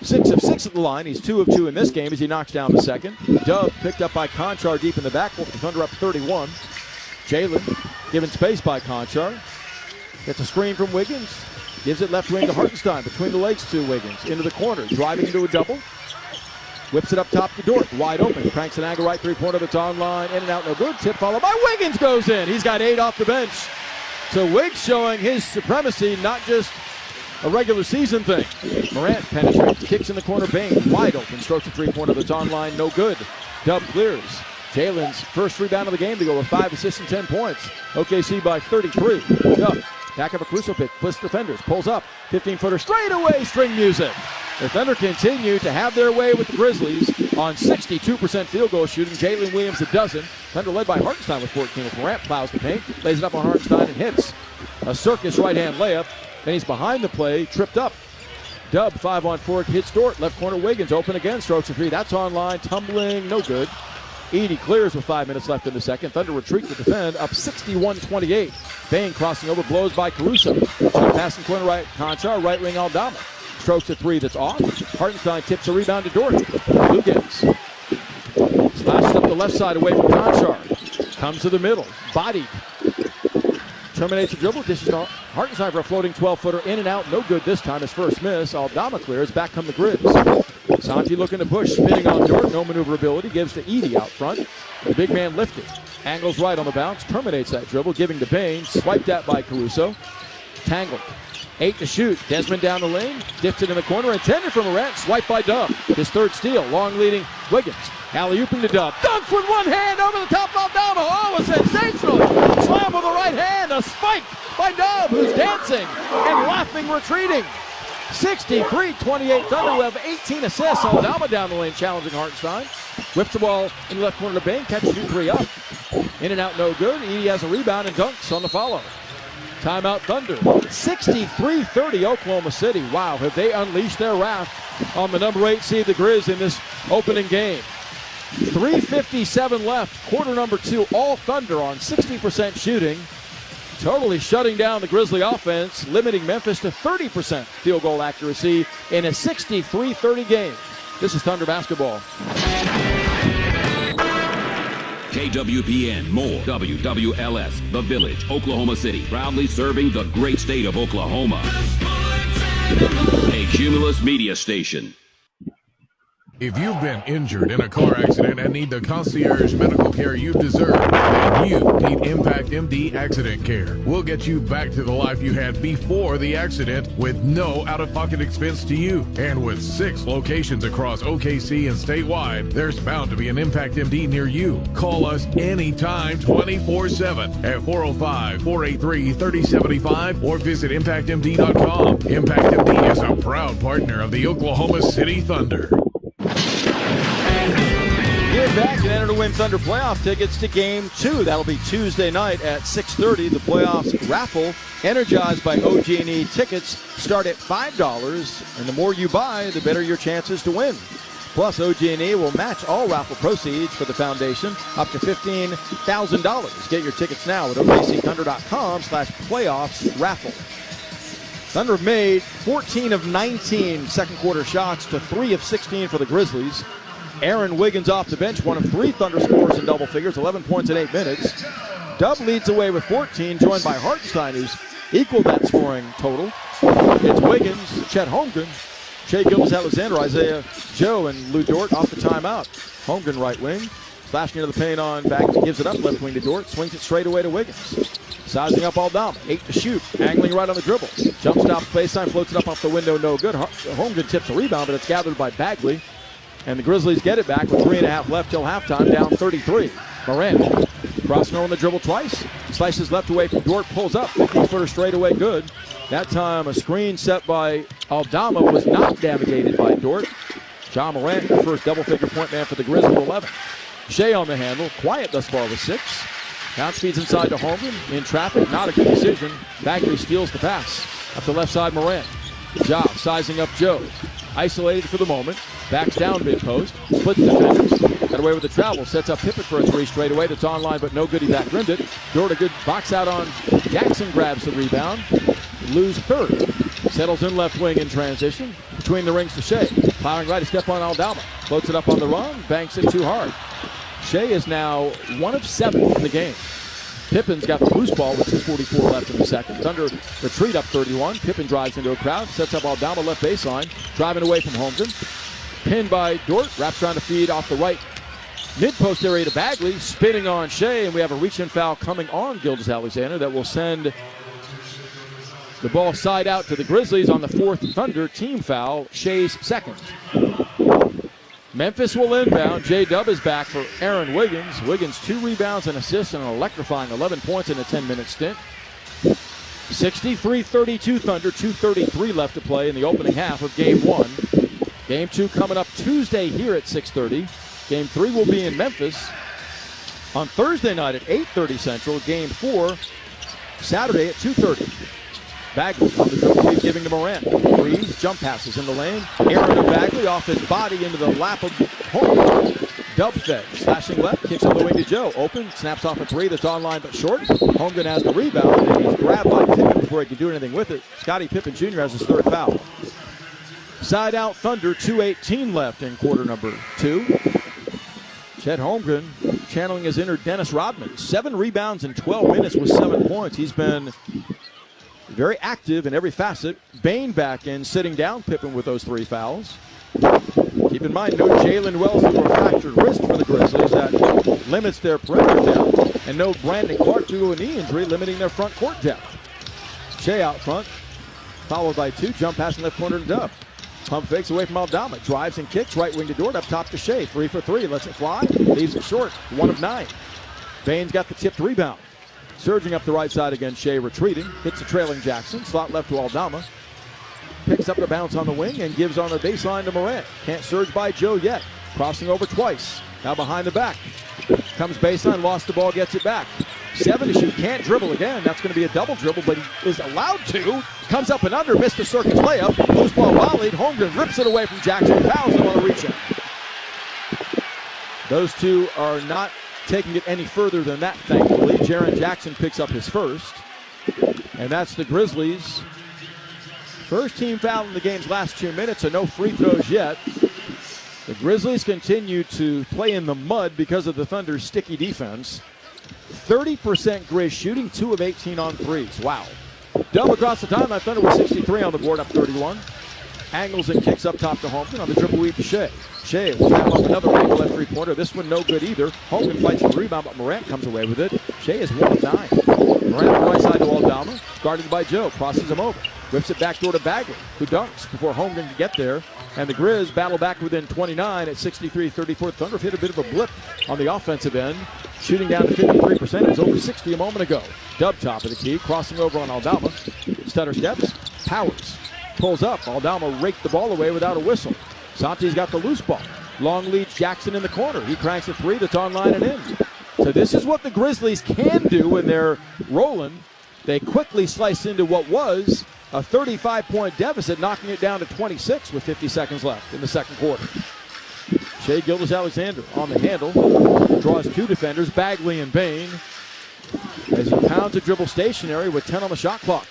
6 of 6 at the line. He's 2 of 2 in this game as he knocks down the second. Dub picked up by Conchar deep in the backcourt. The Thunder up 31. Jalen given space by Conchar. Gets a screen from Wiggins. Gives it left wing to Hartenstein. Between the legs to Wiggins. Into the corner. Driving into a double. Whips it up top to Dort. Wide open. Cranks an angle right three-pointer that's online. In and out, no good. Tip followed by Wiggins goes in. He's got 8 off the bench. So Wiggs showing his supremacy, not just a regular season thing. Morant penetrates. Kicks in the corner. Bane wide open. Strokes a three-pointer that's online. No good. Dub clears. Jalen's first rebound of the game to go with 5 assists and 10 points. OKC by 33. Dub. Back of a Caruso pick. Splits defenders. Pulls up. 15-footer straight away. String music. The Thunder continue to have their way with the Grizzlies on 62% field goal shooting. Jalen Williams a dozen. Thunder led by Hartenstein with 14. As Morant plows the paint. Lays it up on Hartenstein and hits. A circus right-hand layup. Then he's behind the play. Tripped up. Dub 5-on-4. Hits Dort. Left corner Wiggins. Open again. Strokes a 3. That's online. Tumbling. No good. Edey clears with 5 minutes left in the second. Thunder retreat to defend, up 61-28. Bane crossing over, blows by Caruso. Passing corner right, Conchar, right wing Aldama. Strokes a 3 that's off. Hartenstein tips a rebound to Dort. Lugans slashes up the left side away from Conchar. Comes to the middle, bodied. Terminates the dribble, dishes on Hartenstein for a floating 12-footer, in and out, no good this time. His first miss. Aldama clears, back come the Grizz. Santi looking to push, spinning on Dort, no maneuverability, gives to Edey out front. The big man lifted, angles right on the bounce, terminates that dribble, giving to Bane, swiped at by Caruso. Tangled, 8 to shoot, Desmond down the lane, dips it in the corner, intended for Morant, swiped by Dub. His third steal, long leading Wiggins. Alley-ooping to Dub, dunks with one hand over the top of Aldama. Oh, a sensational slam with the right hand, a spike by Dub, who's dancing and laughing, retreating. 63-28 Thunder, who have 18 assists. Aldama down the lane challenging Hartenstein. Whips the ball in the left corner to Bane. Catches 2-3 up. In and out, no good. Edey has a rebound and dunks on the follow. Timeout Thunder. 63-30 Oklahoma City. Wow, have they unleashed their wrath on the number 8 seed, the Grizz, in this opening game. 3:57 left. Quarter number 2. All Thunder on 60% shooting. Totally shutting down the Grizzly offense, limiting Memphis to 30% field goal accuracy in a 63-30 game. This is Thunder basketball. KWPN, more WWLS, The Village, Oklahoma City, proudly serving the great state of Oklahoma. A Cumulus media station. If you've been injured in a car accident and need the concierge medical care you deserve, then you need Impact MD Accident Care. We'll get you back to the life you had before the accident with no out-of-pocket expense to you. And with 6 locations across OKC and statewide, there's bound to be an Impact MD near you. Call us anytime 24/7 at 405-483-3075 or visit ImpactMD.com. Impact MD is a proud partner of the Oklahoma City Thunder. Get back and enter to win Thunder playoff tickets to Game 2. That'll be Tuesday night at 6:30. The playoffs raffle, energized by OG&E tickets, start at $5, and the more you buy, the better your chances to win. Plus, OG&E will match all raffle proceeds for the foundation up to $15,000. Get your tickets now at OKCThunder.com/playoffs raffle. Thunder have made 14 of 19 second quarter shots to 3 of 16 for the Grizzlies. Aaron Wiggins off the bench, one of 3 Thunder scorers in double figures, 11 points in 8 minutes. Dub leads the way with 14, joined by Hartenstein, who's equaled that scoring total. It's Wiggins, Chet Holmgren, Shea Gilgeous-Alexander, Isaiah Joe, and Lou Dort off the timeout. Holmgren right wing, slashing into the paint on back, gives it up left wing to Dort, swings it straight away to Wiggins. Sizing up Aldama, 8 to shoot, angling right on the dribble. Jump stop, baseline, floats it up off the window, no good. Holmgren tips a rebound, but it's gathered by Bagley. And the Grizzlies get it back with 3.5 left till halftime, down 33. Morant Crossing on the dribble twice. Slices left away from Dort, pulls up. 50-footer straight away, good. That time a screen set by Aldama was not navigated by Dort. John Morant, the first double-figure point man for the Grizz with 11. Shea on the handle, quiet thus far with 6. Down speeds inside to Holmgren. In traffic, not a good decision. Bagley steals the pass. Up the left side, Morant. Ja sizing up Joe. Isolated for the moment. Backs down mid-post. Splits defenders. Got away with the travel. Sets up Pippen for a 3 straight away. That's online, but no good. He back rimmed it. Dort a good box out on Jackson. Grabs the rebound. Lose third. Settles in left wing in transition. Between the rings to Shea. Plowing right, a step on Aldama. Floats it up on the run. Banks it too hard. Shea is now 1 of 7 in the game. Pippen's got the loose ball with 2:44 left in the second. Thunder retreat up 31. Pippen drives into a crowd. Sets up Aldama left baseline. Driving away from Holmgren. Pinned by Dort. Wraps around the feed off the right mid-post area to Bagley. Spinning on Shea. And we have a reach-in foul coming on Gilgeous-Alexander that will send the ball side out to the Grizzlies on the 4th Thunder. Team foul. Shea's second. Memphis will inbound. J-Dub is back for Aaron Wiggins. Wiggins 2 rebounds and assists and an electrifying 11 points in a 10-minute stint. 63-32 Thunder, 2:33 left to play in the opening half of Game 1. Game 2 coming up Tuesday here at 6:30. Game 3 will be in Memphis on Thursday night at 8:30 Central. Game 4 Saturday at 2:30. Bagley on the dribble lead, giving to Morant. Breeze, jump passes in the lane. Aaron to Bagley off his body into the lap of Holmgren. Dub fed, slashing left, kicks on the wing to Joe. Open, snaps off a 3 that's online but short. Holmgren has the rebound, and he's grabbed by Pippen before he can do anything with it. Scottie Pippen Jr. has his 3rd foul. Side out Thunder, 2:18 left in quarter number 2. Chet Holmgren channeling his inner Dennis Rodman. 7 rebounds in 12 minutes with 7 points. He's been very active in every facet. Bain back in, sitting down Pippen with those 3 fouls. Keep in mind, no Jalen Wells due to a fractured wrist for the Grizzlies. That limits their perimeter depth. And no Brandon Clark due to a knee injury, limiting their front court depth. Shea out front, followed by 2. Jump pass in left corner to Dub. Pump fakes away from Aldama. Drives and kicks, right wing to Dort, up top to Shea. 3 for 3, lets it fly. Leaves it short, 1 of 9. Bain's got the tipped rebound. Surging up the right side again, Shea retreating. Hits the trailing Jackson. Slot left to Aldama. Picks up the bounce on the wing and gives on the baseline to Morant. Can't surge by Joe yet. Crossing over twice. Now behind the back. Comes baseline, lost the ball, gets it back. 7 to shoot, can't dribble again. That's going to be a double dribble, but he is allowed to. Comes up and under, missed the circus layup. Loose ball volleyed. Holmgren rips it away from Jackson. Fouls him on a reach-in. Those two are not taking it any further than that, thankfully. Jaren Jackson picks up his first. And that's the Grizzlies' first team foul in the game's last 2 minutes, so no free throws yet. The Grizzlies continue to play in the mud because of the Thunder's sticky defense. 30% Grizz shooting, 2 of 18 on threes. Wow. Double across the timeline. Thunder with 63 on the board, up 31. Angles and kicks up top to Holmgren on the dribble weave to Shea. Shea will tap up another angle left 3-pointer. This one no good either. Holmgren fights for the rebound, but Morant comes away with it. Shea is 1 of 9. Morant on the right side to Aldama. Guarded by Joe. Crosses him over. Whips it back door to Bagley, who dunks before Holmgren can get there. And the Grizz battle back within 29 at 63-34. Thunder hit a bit of a blip on the offensive end. Shooting down to 53%. It was over 60 a moment ago. Dub top of the key. Crossing over on Aldama. Stutter steps. Powers. Pulls up. Aldama raked the ball away without a whistle. Santi's got the loose ball. Long leads Jackson in the corner. He cranks a 3 that's online and in. So this is what the Grizzlies can do when they're rolling. They quickly slice into what was a 35-point deficit, knocking it down to 26 with 50 seconds left in the second quarter. Shea Gilgeous-Alexander on the handle. Draws 2 defenders, Bagley and Bain, as he pounds a dribble stationary with 10 on the shot clock.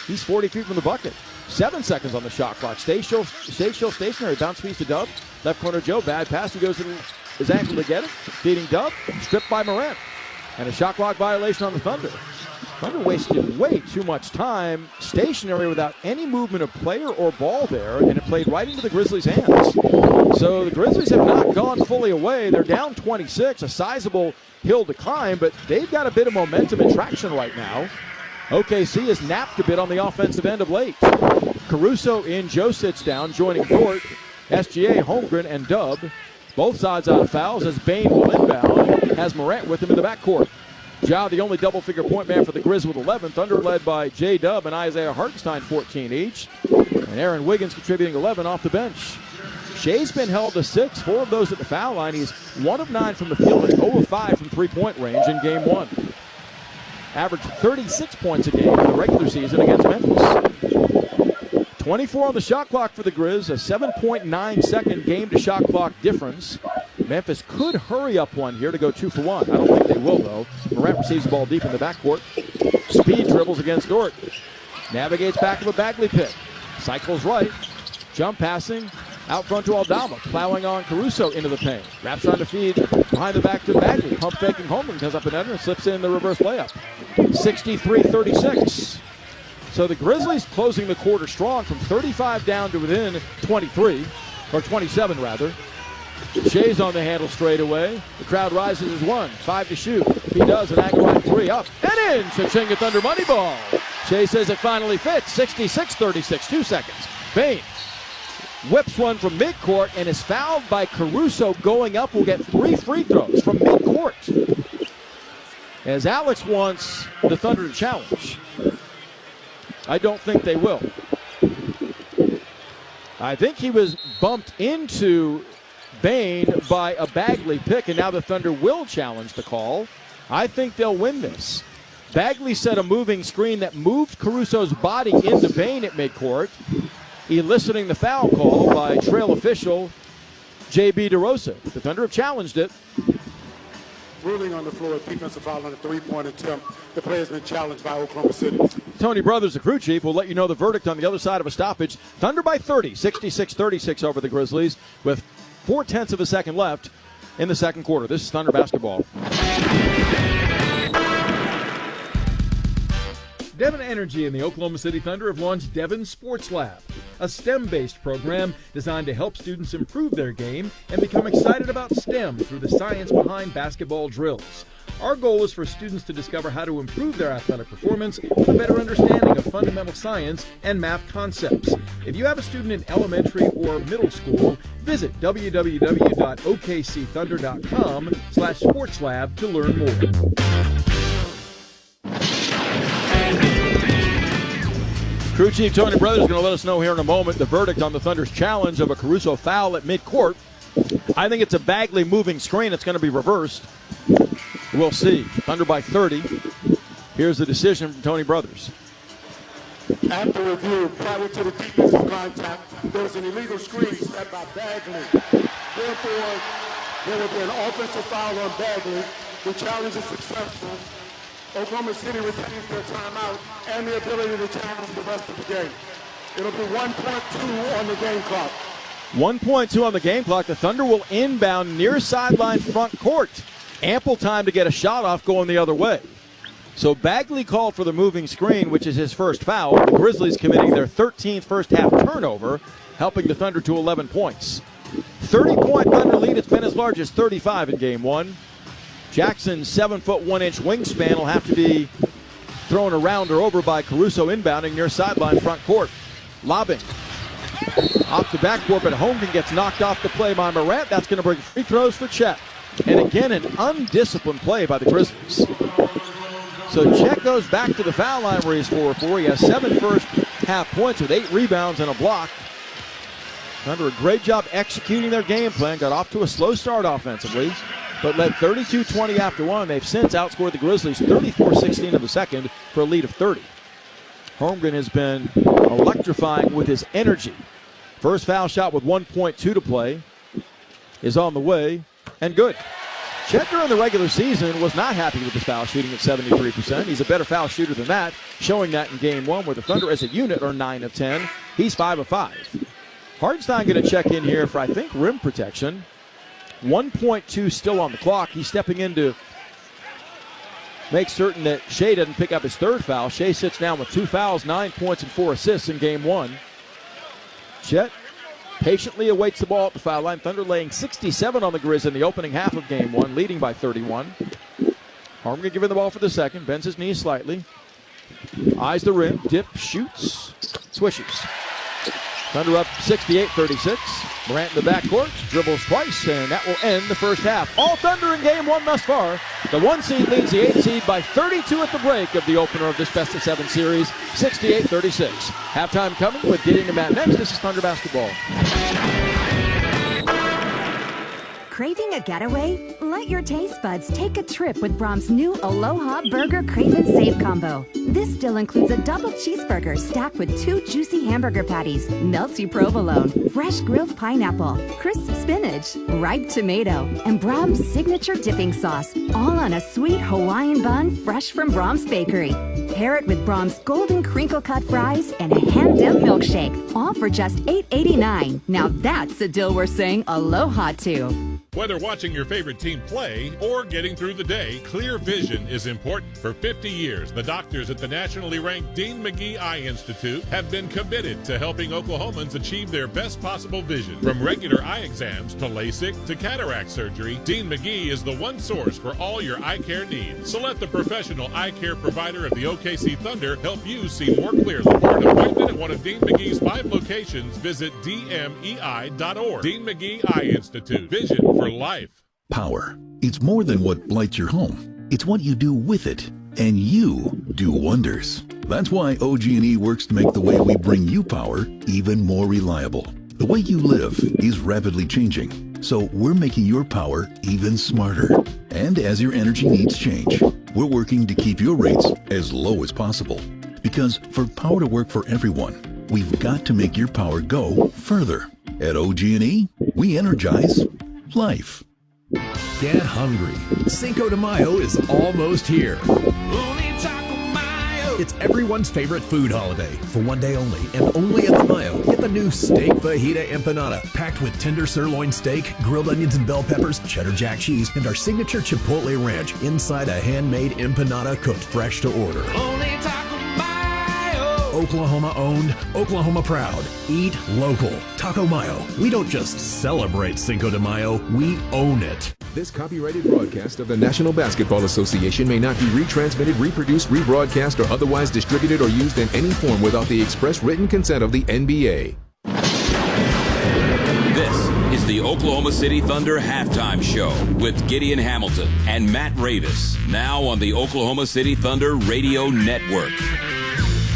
He's 40 feet from the bucket. 7 seconds on the shot clock. Stay still stationary. Bounce feeds to Dub. Left corner Joe. Bad pass. He goes to his ankle to get it. Feeding Dub. Stripped by Morant. And a shot clock violation on the Thunder. Thunder wasted way too much time stationary without any movement of player or ball there, and it played right into the Grizzlies' hands. So the Grizzlies have not gone fully away. They're down 26, a sizable hill to climb, but they've got a bit of momentum and traction right now. OKC has napped a bit on the offensive end of late. Caruso in, Joe sits down, joining Dort, SGA, Holmgren, and Dub. Both sides out of fouls as Bain will inbound, has Morant with him in the backcourt. Ja, the only double-figure point man for the Grizz with 11. Thunder led by J-Dub and Isaiah Hartenstein, 14 each. And Aaron Wiggins contributing 11 off the bench. Shea's been held to 6, 4 of those at the foul line. He's 1 of 9 from the field and 0 of 5 from three-point range in game 1. Averaged 36 points a game in the regular season against Memphis. 24 on the shot clock for the Grizz, a 7.9-second game-to-shot clock difference. Memphis could hurry up one here to go 2 for 1. I don't think they will, though. Morant receives the ball deep in the backcourt. Speed dribbles against Dort. Navigates back to a Bagley pick. Cycles right. Jump passing. Out front to Aldama. Plowing on Caruso into the paint. Raps trying to feed behind the back to Bagley. Pump faking Holmgren. Comes up and under and slips in the reverse layup. 63-36. So the Grizzlies closing the quarter strong from 35 down to within 23. Or 27, rather. Shea's on the handle straight away. The crowd rises as one. 5 to shoot. He does an Aguilar 3 up and in. Cha-ching Thunder money ball. Shea says it finally fits. 66-36. 2 seconds. Bane whips one from midcourt and is fouled by Caruso. Going up will get 3 free throws from midcourt. As Alex wants the Thunder to challenge. I don't think they will. I think he was bumped into Bane by a Bagley pick, and now the Thunder will challenge the call. I think they'll win this. Bagley set a moving screen that moved Caruso's body into Bane at midcourt, eliciting the foul call by trail official J.B. DeRosa. The Thunder have challenged it. Ruling on the floor, defensive foul on a three-point attempt. The play has been challenged by Oklahoma City. Tony Brothers, the crew chief, will let you know the verdict on the other side of a stoppage. Thunder by 30, 66-36 over the Grizzlies with 0.4 of a second left in the second quarter. This is Thunder basketball. Devon Energy and the Oklahoma City Thunder have launched Devon Sports Lab, a STEM-based program designed to help students improve their game and become excited about STEM through the science behind basketball drills. Our goal is for students to discover how to improve their athletic performance with a better understanding of fundamental science and math concepts. If you have a student in elementary or middle school, visit www.okcthunder.com/sportslab to learn more. Crew chief Tony Brothers is going to let us know here in a moment the verdict on the Thunder's challenge of a Caruso foul at midcourt. I think it's a Bagley moving screen. It's going to be reversed. We'll see. Thunder by 30. Here's the decision from Tony Brothers. After review, prior to the defensive contact, there was an illegal screen set by Bagley. Therefore, there will be an offensive foul on Bagley. The challenge is successful. Oklahoma City retains their timeout and the ability to challenge the rest of the game. It'll be 1.2 on the game clock. 1.2 on the game clock. The Thunder will inbound near sideline front court. Ample time to get a shot off going the other way. So Bagley called for the moving screen, which is his first foul. The Grizzlies committing their 13th first half turnover, helping the Thunder to 11 points. 30-point Thunder lead. It's been as large as 35 in game 1. Jackson's 7'1" wingspan will have to be thrown around or over by Caruso inbounding near sideline front court. Lobbing off the backboard, but Holmgren gets knocked off the play by Morant. That's going to bring free throws for Chet. And again, an undisciplined play by the Grizzlies. So Chet goes back to the foul line where he's 4-4. He has 7 first half points with 8 rebounds and a block. Thunder a great job executing their game plan. Got off to a slow start offensively, but led 32-20 after one. They've since outscored the Grizzlies 34-16 in the second for a lead of 30. Holmgren has been electrifying with his energy. First foul shot with 1.2 to play is on the way and good. Chet during the regular season was not happy with his foul shooting at 73%. He's a better foul shooter than that, showing that in game 1 where the Thunder as a unit are 9 of 10. He's 5 of 5. Hartenstein going to check in here for, I think, rim protection. 1.2 still on the clock. He's stepping in to make certain that Shea doesn't pick up his third foul. Shea sits down with 2 fouls, 9 points, and 4 assists in game 1. Chet patiently awaits the ball at the foul line. Thunder laying 67 on the Grizz in the opening half of game 1, leading by 31. Holmgren giving the ball for the second, bends his knees slightly. Eyes the rim, dip, shoots, swishes. Thunder up 68-36. Morant in the backcourt, dribbles twice, and that will end the first half. All Thunder in game one thus far. The 1 seed leads the 8 seed by 32 at the break of the opener of this best-of-7 series, 68-36. Halftime coming with Gideon and Matt next. This is Thunder Basketball. Craving a getaway? Let your taste buds take a trip with Brahms' new Aloha Burger Crave and Save combo. This still includes a double cheeseburger stacked with 2 juicy hamburger patties, melty provolone, fresh grilled pineapple, crisp spinach, ripe tomato, and Brahms' signature dipping sauce, all on a sweet Hawaiian bun fresh from Brahms Bakery. Pair it with Brahms' golden crinkle-cut fries and a hand-dipped milkshake, all for just $8.89. Now that's a deal we're saying aloha to. Whether watching your favorite team play or getting through the day, clear vision is important. For 50 years, the doctors at the nationally ranked Dean McGee Eye Institute have been committed to helping Oklahomans achieve their best possible vision. From regular eye exams to LASIK to cataract surgery, Dean McGee is the one source for all your eye care needs. So let the professional eye care provider of the OKC Thunder help you see more clearly. For an appointment at one of Dean McGee's 5 locations, visit dmei.org. Dean McGee Eye Institute. Vision for life. Power. It's more than what lights your home. It's what you do with it. And you do wonders. That's why OG&E works to make the way we bring you power even more reliable. The way you live is rapidly changing, so we're making your power even smarter. And as your energy needs change, we're working to keep your rates as low as possible. Because for power to work for everyone, we've got to make your power go further. At OG&E, we energize life. Get hungry. Cinco de Mayo is almost here. It's everyone's favorite food holiday. For one day only, and only at the Mayo, get the new Steak Fajita Empanada, packed with tender sirloin steak, grilled onions and bell peppers, cheddar jack cheese, and our signature Chipotle Ranch inside a handmade empanada cooked fresh to order. Oklahoma owned, Oklahoma proud. Eat local. Taco Mayo. We don't just celebrate Cinco de Mayo, we own it. This copyrighted broadcast of the National Basketball Association may not be retransmitted, reproduced, rebroadcast, or otherwise distributed or used in any form without the express written consent of the NBA. This is the Oklahoma City Thunder halftime show with Gideon Hamilton and Matt Ravis. Now on the Oklahoma City Thunder Radio Network.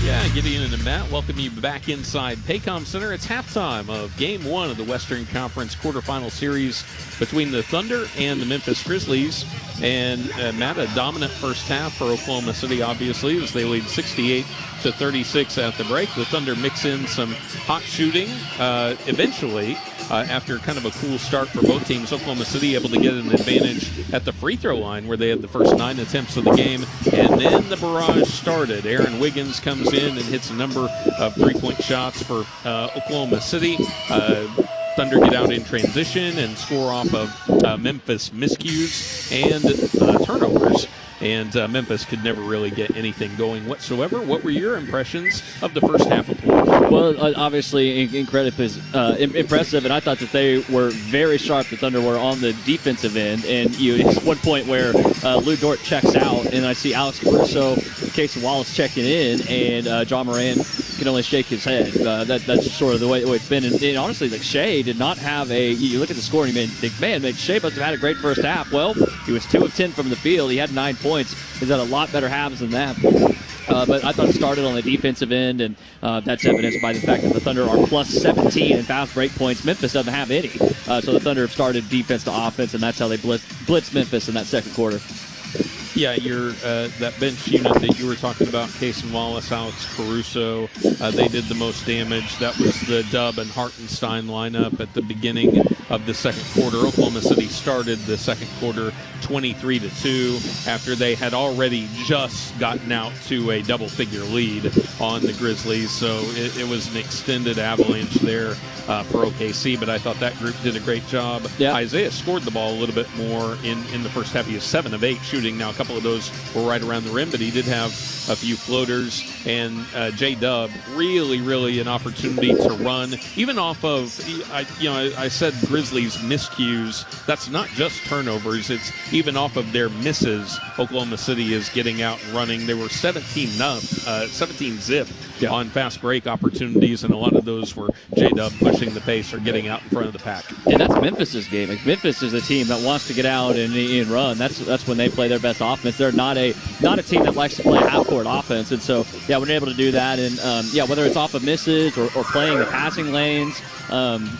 Yeah, Gideon and Matt welcome you back inside Paycom Center. It's halftime of Game 1 of the Western Conference quarterfinal series between the Thunder and the Memphis Grizzlies. And Matt, a dominant first half for Oklahoma City, obviously, as they lead 68-36 at the break. The Thunder mix in some hot shooting. Eventually, after kind of a cool start for both teams, Oklahoma City able to get an advantage at the free throw line where they had the first 9 attempts of the game. And then the barrage started. Aaron Wiggins comes in and hits a number of three-point shots for Oklahoma City. Thunder get out in transition and score off of Memphis miscues and turnovers. And Memphis could never really get anything going whatsoever. What were your impressions of the first half of play? Well, obviously impressive, and I thought that they were very sharp, the Thunder were, on the defensive end. And it's one point where Lou Dort checks out, and I see Alex Caruso, Casey Wallace checking in, and John Moran can only shake his head. That's sort of the way it's been. And honestly, like, Shea did not have you look at the score and you think, man, Shea must have had a great first half. Well, he was 2 of 10 from the field. He had 9 points. He's had a lot better halves than that. But I thought it started on the defensive end, and that's evidenced by the fact that the Thunder are plus 17 in fast break points. Memphis doesn't have any. So the Thunder have started defense to offense, and that's how they blitzed Memphis in that second quarter. Yeah, that bench unit that you were talking about, Casey Wallace, Alex Caruso, they did the most damage. That was the Dub and Hartenstein lineup at the beginning of the second quarter. Oklahoma City started the second quarter 23-2 after they had already just gotten out to a double-figure lead on the Grizzlies. So it was an extended avalanche there for OKC, but I thought that group did a great job. Yeah. Isaiah scored the ball a little bit more in the first half. He was 7 of 8 shooting. Now, a couple of those were right around the rim, but he did have a few floaters. And J-Dub, really an opportunity to run, even off of, I said Grizzlies miscues. That's not just turnovers. It's even off of their misses. Oklahoma City is getting out and running. They were 17 zip on fast break opportunities, and a lot of those were J-Dub pushing the pace or getting out in front of the pack. And that's Memphis's game. Like, Memphis is a team that wants to get out and run. That's when they play their best offense. They're not a team that likes to play half-court offense. And so, yeah, we're able to do that. And, whether it's off of misses or playing the passing lanes,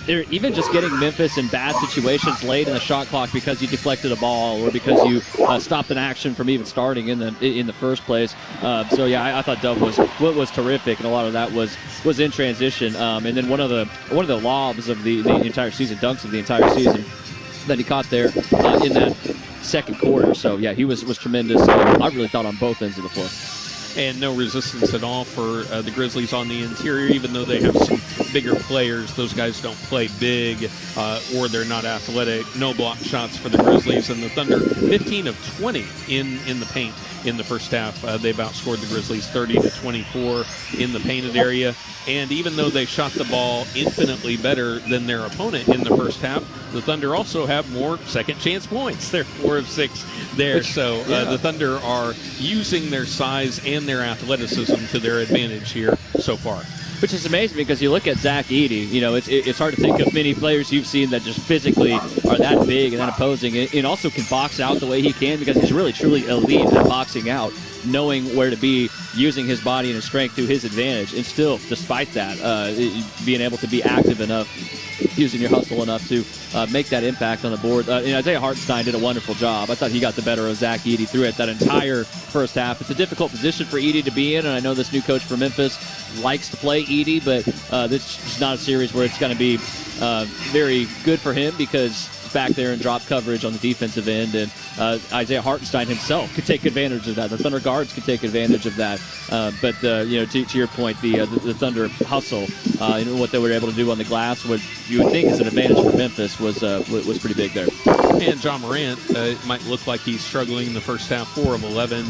they're even just getting Memphis in bad situations late in the shot clock because you deflected a ball or because you stopped an action from even starting in the first place. I thought Dub was terrific, and a lot of that was in transition. And then one of the lobs of the entire season, dunks of the entire season, that he caught there in that second quarter. So yeah, he was tremendous. I really thought on both ends of the floor. And no resistance at all for the Grizzlies on the interior, even though they have some bigger players. Those guys don't play big or they're not athletic. No block shots for the Grizzlies. And the Thunder, 15 of 20 in the paint in the first half. They've outscored the Grizzlies 30-24 in the painted area. And even though they shot the ball infinitely better than their opponent in the first half, the Thunder also have more second chance points. They're 4 of 6 there. So the Thunder are using their size and their athleticism to their advantage here so far. Which is amazing because you look at Zach Edey, it's hard to think of many players you've seen that just physically are that big and that opposing, and also can box out the way he can because he's really, truly elite at boxing out, knowing where to be, using his body and his strength to his advantage, and still, despite that, being able to be active enough, using your hustle enough to make that impact on the board. Isaiah Hartenstein did a wonderful job. I thought he got the better of Zach Edey through it that entire first half. It's a difficult position for Edey to be in, and I know this new coach for Memphis likes to play Edey, but this is not a series where it's going to be very good for him because back there and drop coverage on the defensive end, and Isaiah Hartenstein himself could take advantage of that. The Thunder guards could take advantage of that. To your point, the Thunder hustle and what they were able to do on the glass, what you would think is an advantage for Memphis, was pretty big there. And John Morant, it might look like he's struggling in the first half, 4 of 11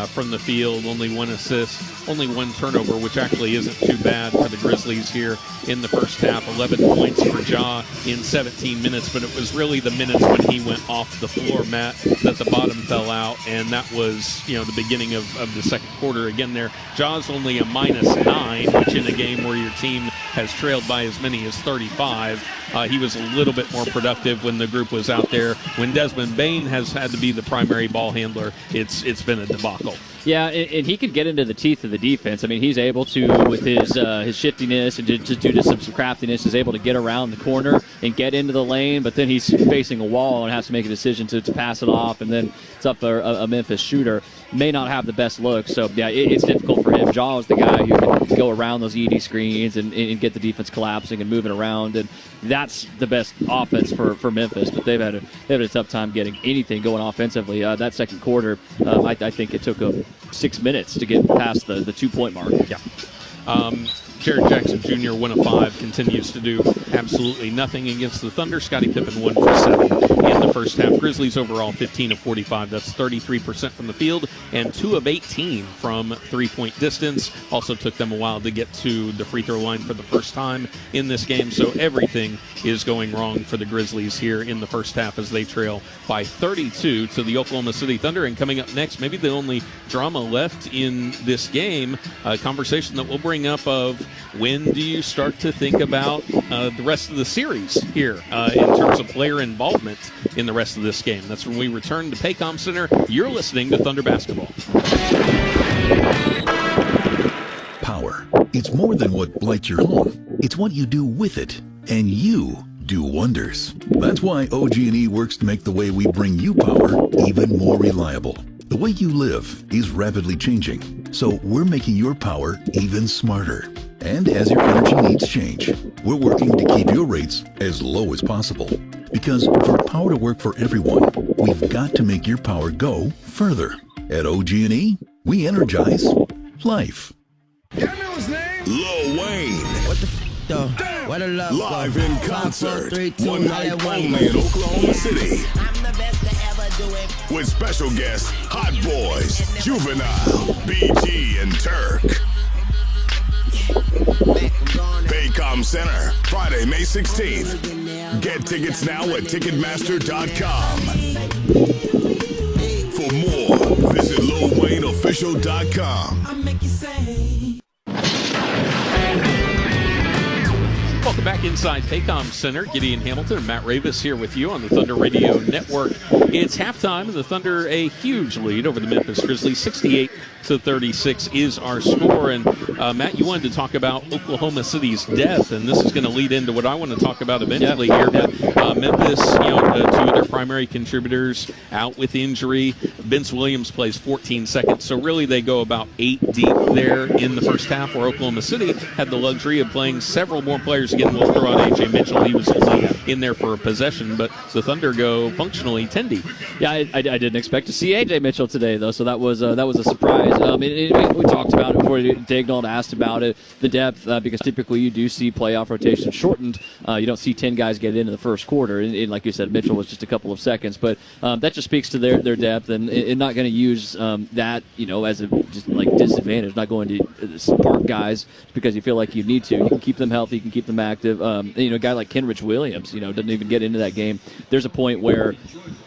from the field, only 1 assist, only 1 turnover, which actually isn't too bad for the Grizzlies here in the first half. 11 points for Ja in 17 minutes, but it was really the minutes when he went off the floor, Matt, that the bottom fell out, and that was, the beginning of the second quarter. Again there, Ja's only a -9, which in a game where your team has trailed by as many as 35, he was a little bit more productive when the group was out there. When Desmond Bane has had to be the primary ball handler, it's been a debacle. Yeah, and he could get into the teeth of the defense. I mean, he's able to, with his shiftiness and just due to some craftiness, is able to get around the corner and get into the lane, but then he's facing a wall and has to make a decision to pass it off, and then it's up for a Memphis shooter. May not have the best look, so yeah, it's difficult for him. Ja is the guy who can go around those Edey screens and get the defense collapsing and moving around, and that's the best offense for Memphis. But they've had a tough time getting anything going offensively. That second quarter, I think it took 6 minutes to get past the 2-point mark. Yeah. Jared Jackson Jr., 1 of 5, continues to do absolutely nothing against the Thunder. Scottie Pippen, 1 for 7 in the first half. Grizzlies overall 15 of 45. That's 33% from the field and 2 of 18 from three-point distance. Also took them a while to get to the free throw line for the first time in this game. So everything is going wrong for the Grizzlies here in the first half as they trail by 32 to the Oklahoma City Thunder. And coming up next, maybe the only drama left in this game, a conversation that we'll bring up of when do you start to think about the rest of the series here in terms of player involvement in the rest of this game. That's when we return to Paycom Center. You're listening to Thunder Basketball. Power. It's more than what lights your home. It's what you do with it. And you do wonders. That's why OG&E works to make the way we bring you power even more reliable. The way you live is rapidly changing, so we're making your power even smarter. And as your energy needs change, we're working to keep your rates as low as possible. Because for power to work for everyone, we've got to make your power go further. At OG&E, we energize life. Lil Wayne. What the though? What a love. Live in concert. 4, 3, 2, one night only in Oklahoma City. I'm the best to ever do it. With special guests Hot Boys, Juvenile, BG, and Turk. Paycom Center, Friday, May 16th. Get tickets now at Ticketmaster.com. For more, visit LilWayneOfficial.com. Welcome back inside Paycom Center. Gideon Hamilton and Matt Ravis here with you on the Thunder Radio Network. It's halftime, and the Thunder a huge lead over the Memphis Grizzlies. 68-36 is our score. And Matt, you wanted to talk about Oklahoma City's depth, and this is going to lead into what I want to talk about eventually here. But Memphis, two of their primary contributors out with injury. Vince Williams plays 14 seconds, so really they go about 8 deep there in the first half, where Oklahoma City had the luxury of playing several more players. Again, we'll throw out A.J. Mitchell. He was only in there for a possession, but the Thunder go functionally 10 deep. Yeah, I didn't expect to see A.J. Mitchell today, though, so that was a surprise. We talked about it before Dagnall asked about it, the depth, because typically you do see playoff rotation shortened. You don't see 10 guys get into the first quarter, and like you said, Mitchell was just a couple of seconds, but that just speaks to their depth, and not going to use that as a disadvantage, not going to spark guys because you feel like you need to. You can keep them healthy, you can keep them active. A guy like Kenrich Williams, doesn't even get into that game. There's a point where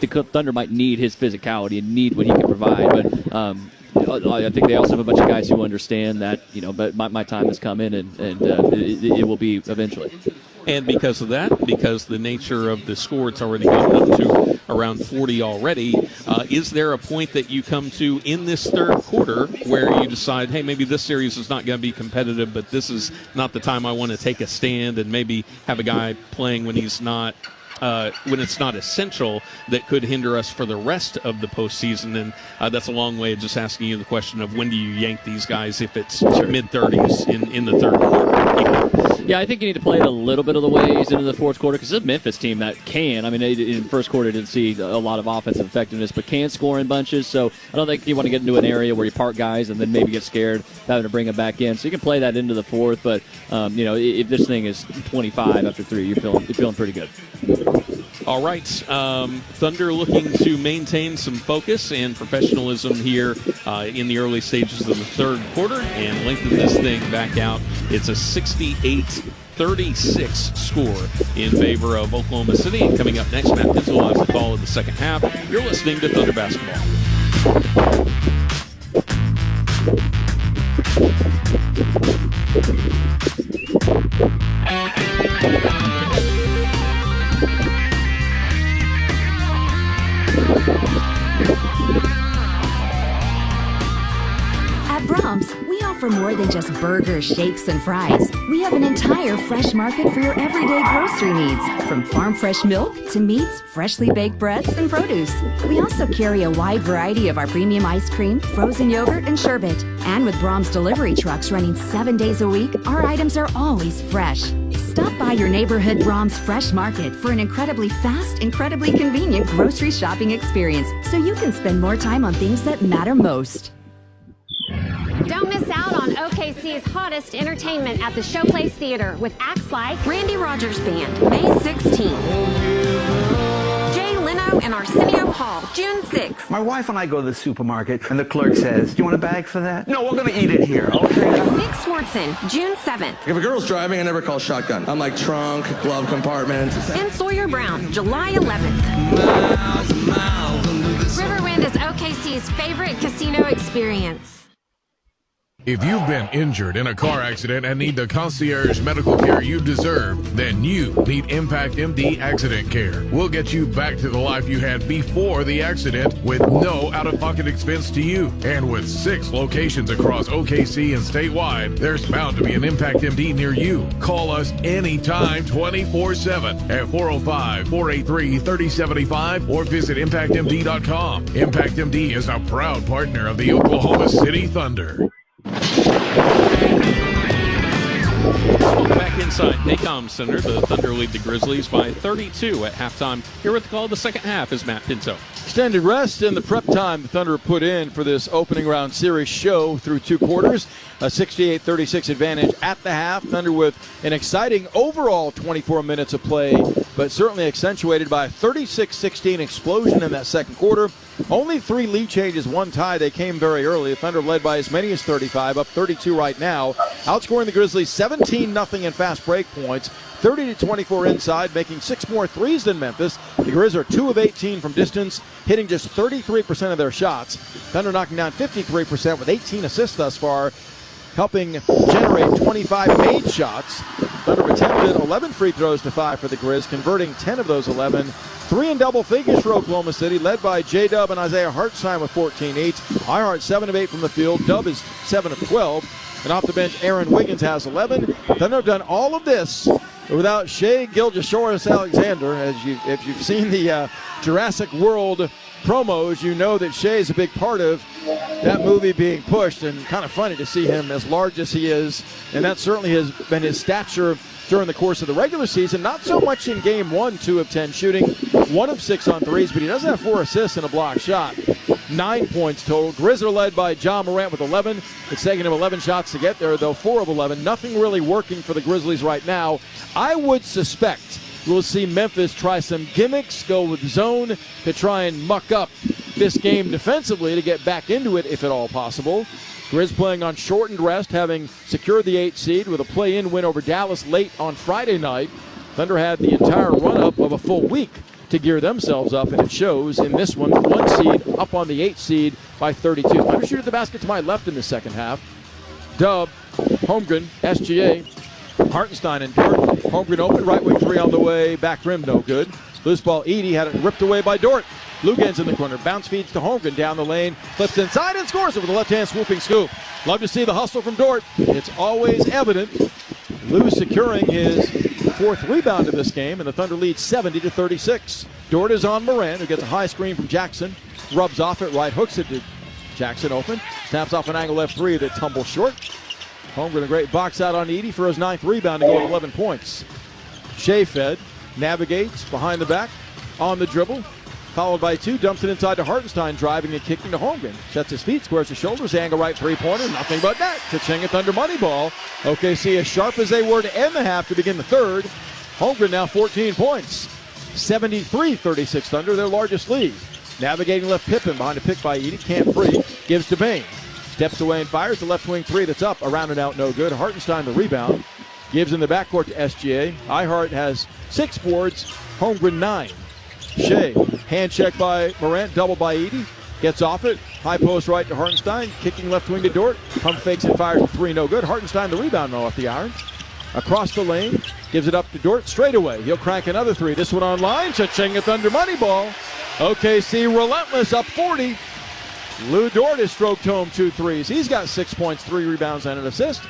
the Thunder might need his physicality and need what he can provide, but I think they also have a bunch of guys who understand that, but my time has come in, and it will be eventually. And because of that, because the nature of the score, it's already gotten up to around 40 already. Is there a point that you come to in this third quarter where you decide, hey, maybe this series is not going to be competitive, but this is not the time I want to take a stand and maybe have a guy playing when he's not when it's not essential, that could hinder us for the rest of the postseason? And that's a long way of just asking you the question of when do you yank these guys if it's mid-30s in the third quarter? Yeah, I think you need to play it a little bit of the ways into the fourth quarter, because it's a Memphis team that can. In the first quarter, didn't see a lot of offensive effectiveness, but can score in bunches. So I don't think you want to get into an area where you park guys and then maybe get scared having to bring them back in. So you can play that into the fourth, but if this thing is 25 after 3, you're feeling pretty good. All right, Thunder looking to maintain some focus and professionalism here in the early stages of the third quarter and lengthen this thing back out. It's a 68-36 score in favor of Oklahoma City. And coming up next, Matt Pinto will have the call of the second half. You're listening to Thunder Basketball. At Brahms, we offer more than just burgers, shakes, and fries. We have an entire fresh market for your everyday grocery needs, from farm fresh milk to meats, freshly baked breads, and produce. We also carry a wide variety of our premium ice cream, frozen yogurt, and sherbet. And with Brahms delivery trucks running 7 days a week, our items are always fresh. Stop by your neighborhood Brahms Fresh Market for an incredibly fast, incredibly convenient grocery shopping experience, so you can spend more time on things that matter most. Don't miss out on OKC's hottest entertainment at the Showplace Theater with acts like Randy Rogers Band, May 16th. Jay Leno and Arsenio Hall, June 6th. My wife and I go to the supermarket, and the clerk says, "Do you want a bag for that?" "No, we're going to eat it here." "Okay." Nick Swartzen, June 7th. If a girl's driving, I never call shotgun. I'm like trunk, glove compartment. And Sawyer Brown, July 11th. Riverwind is OKC's favorite casino experience. If you've been injured in a car accident and need the concierge medical care you deserve, then you need Impact MD Accident Care. We'll get you back to the life you had before the accident with no out-of-pocket expense to you. And with 6 locations across OKC and statewide, there's bound to be an Impact MD near you. Call us anytime 24/7 at 405-483-3075 or visit ImpactMD.com. Impact MD is a proud partner of the Oklahoma City Thunder. Welcome back inside Paycom Center. The Thunder lead the Grizzlies by 32 at halftime. Here with the call of the second half is Matt Pinto. Extended rest and the prep time the Thunder put in for this opening round series show through 2 quarters. A 68-36 advantage at the half. Thunder with an exciting overall 24 minutes of play, but certainly accentuated by a 36-16 explosion in that second quarter. Only 3 lead changes, 1 tie. They came very early. The Thunder led by as many as 35, up 32 right now. Outscoring the Grizzlies 17-0 in fast break points, 30-24 inside, making 6 more threes than Memphis. The Grizz are 2 of 18 from distance, hitting just 33% of their shots. Thunder knocking down 53% with 18 assists thus far. helping generate 25 made shots. Thunder attempted 11 free throws to 5 for the Grizz, converting 10 of those 11. 3 in double figures for Oklahoma City, led by J-Dub and Isaiah Hartenstein with 14 each. Ihart 7 of 8 from the field. Dub is 7 of 12. And off the bench, Aaron Wiggins has 11. Thunder have done all of this without Shai Gilgeous-Alexander. If you've seen the Jurassic World promos, you know that Shai is a big part of that movie being pushed, and kind of funny to see him as large as he is. And that certainly has been his stature during the course of the regular season. Not so much in game 1, 2 of 10 shooting, 1 of 6 on threes, but he does have 4 assists and a block shot. 9 points total. Grizz are led by Ja Morant with 11. It's taken him 11 shots to get there, though 4 of 11. Nothing really working for the Grizzlies right now. I would suspect we'll see Memphis try some gimmicks, go with zone to try and muck up this game defensively to get back into it if at all possible. Grizz playing on shortened rest, having secured the 8th seed with a play-in win over Dallas late on Friday night. Thunder had the entire run-up of a full week to gear themselves up, and it shows in this one. 1 seed up on the 8th seed by 32. Thunder shooting the basket to my left in the second half. Dub, Holmgren, SGA, Hartenstein and Dort. Holmgren open, right wing 3 on the way, back rim no good. Loose ball, Edey had it ripped away by Dort. Lugens in the corner, bounce feeds to Holmgren down the lane, flips inside and scores it with a left-hand swooping scoop. Love to see the hustle from Dort. It's always evident. Lou securing his 4th rebound of this game, and the Thunder lead 70-36. Dort is on Moran, who gets a high screen from Jackson, rubs off it, right hooks it to Jackson open, snaps off an angle left 3 that tumbles short. Holmgren a great box out on Edey for his 9th rebound to go with 11 points. Shai fed, navigates behind the back, on the dribble, followed by 2, dumps it inside to Hartenstein, driving and kicking to Holmgren. Sets his feet, squares his shoulders, angle right 3-pointer, nothing but net. Cha-ching at Thunder money ball. OKC as sharp as they were to end the half to begin the third. Holmgren now 14 points. 73-36 Thunder, their largest lead. Navigating left Pippen behind a pick by Edey, can't free, gives to Bane. Steps away and fires the left wing 3 that's up, around and out, no good. Hartenstein the rebound. Gives in the backcourt to SGA. Ihart has 6 boards, Holmgren 9. Shai, hand check by Morant, double by Edey. Gets off it, high post right to Hartenstein, kicking left wing to Dort. Pump fakes and fires a 3, no good. Hartenstein the rebound off the iron. Across the lane, gives it up to Dort straight away. He'll crank another 3. This one on line, cha-ching at Thunder money ball. OKC relentless, up 40. Lou Dort has stroked home 2 threes. He's got 6 points, 3 rebounds, and an assist.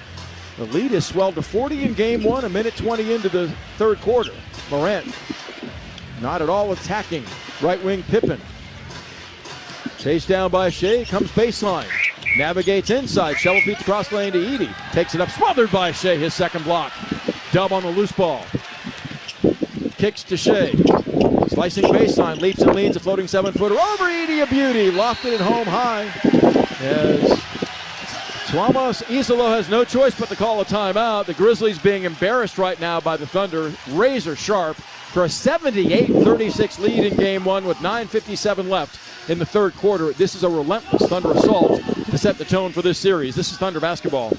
The lead is swelled to 40 in game 1, a minute 20 into the third quarter. Morant not at all attacking. Right wing Pippen. Chased down by Shai, comes baseline. Navigates inside, shovel feeds across lane to Edey. Takes it up, smothered by Shai, his second block. Dub on the loose ball. Kicks to Shai. Slicing baseline, leaps and leans, a floating 7-footer over Edey, a beauty. Lofted it home high. As Tuomas Isolo has no choice but to call a timeout. The Grizzlies being embarrassed right now by the Thunder, razor sharp, for a 78-36 lead in game 1 with 9:57 left in the third quarter. This is a relentless Thunder assault to set the tone for this series. This is Thunder basketball.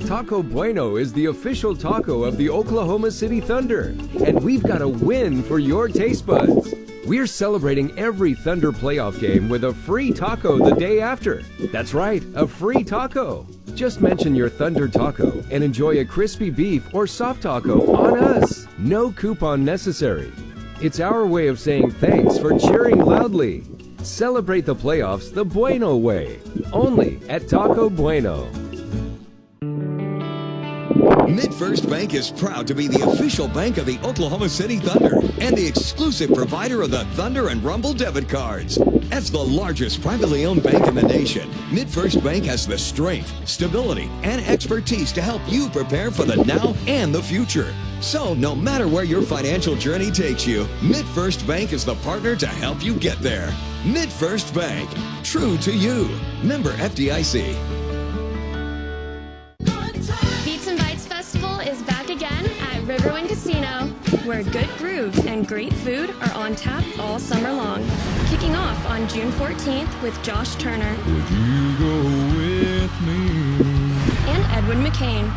Taco Bueno is the official taco of the Oklahoma City Thunder, and we've got a win for your taste buds. We're celebrating every Thunder playoff game with a free taco the day after. That's right, a free taco. Just mention your Thunder taco and enjoy a crispy beef or soft taco on us. No coupon necessary. It's our way of saying thanks for cheering loudly. Celebrate the playoffs the Bueno way. Only at Taco Bueno. MidFirst Bank is proud to be the official bank of the Oklahoma City Thunder and the exclusive provider of the Thunder and Rumble debit cards. As the largest privately owned bank in the nation, MidFirst Bank has the strength, stability, and expertise to help you prepare for the now and the future. So, no matter where your financial journey takes you, MidFirst Bank is the partner to help you get there. MidFirst Bank, true to you. Member FDIC. Is back again at Riverwind Casino, where good grooves and great food are on tap all summer long. Kicking off on June 14th with Josh Turner. Would you go with me? And Edwin McCain.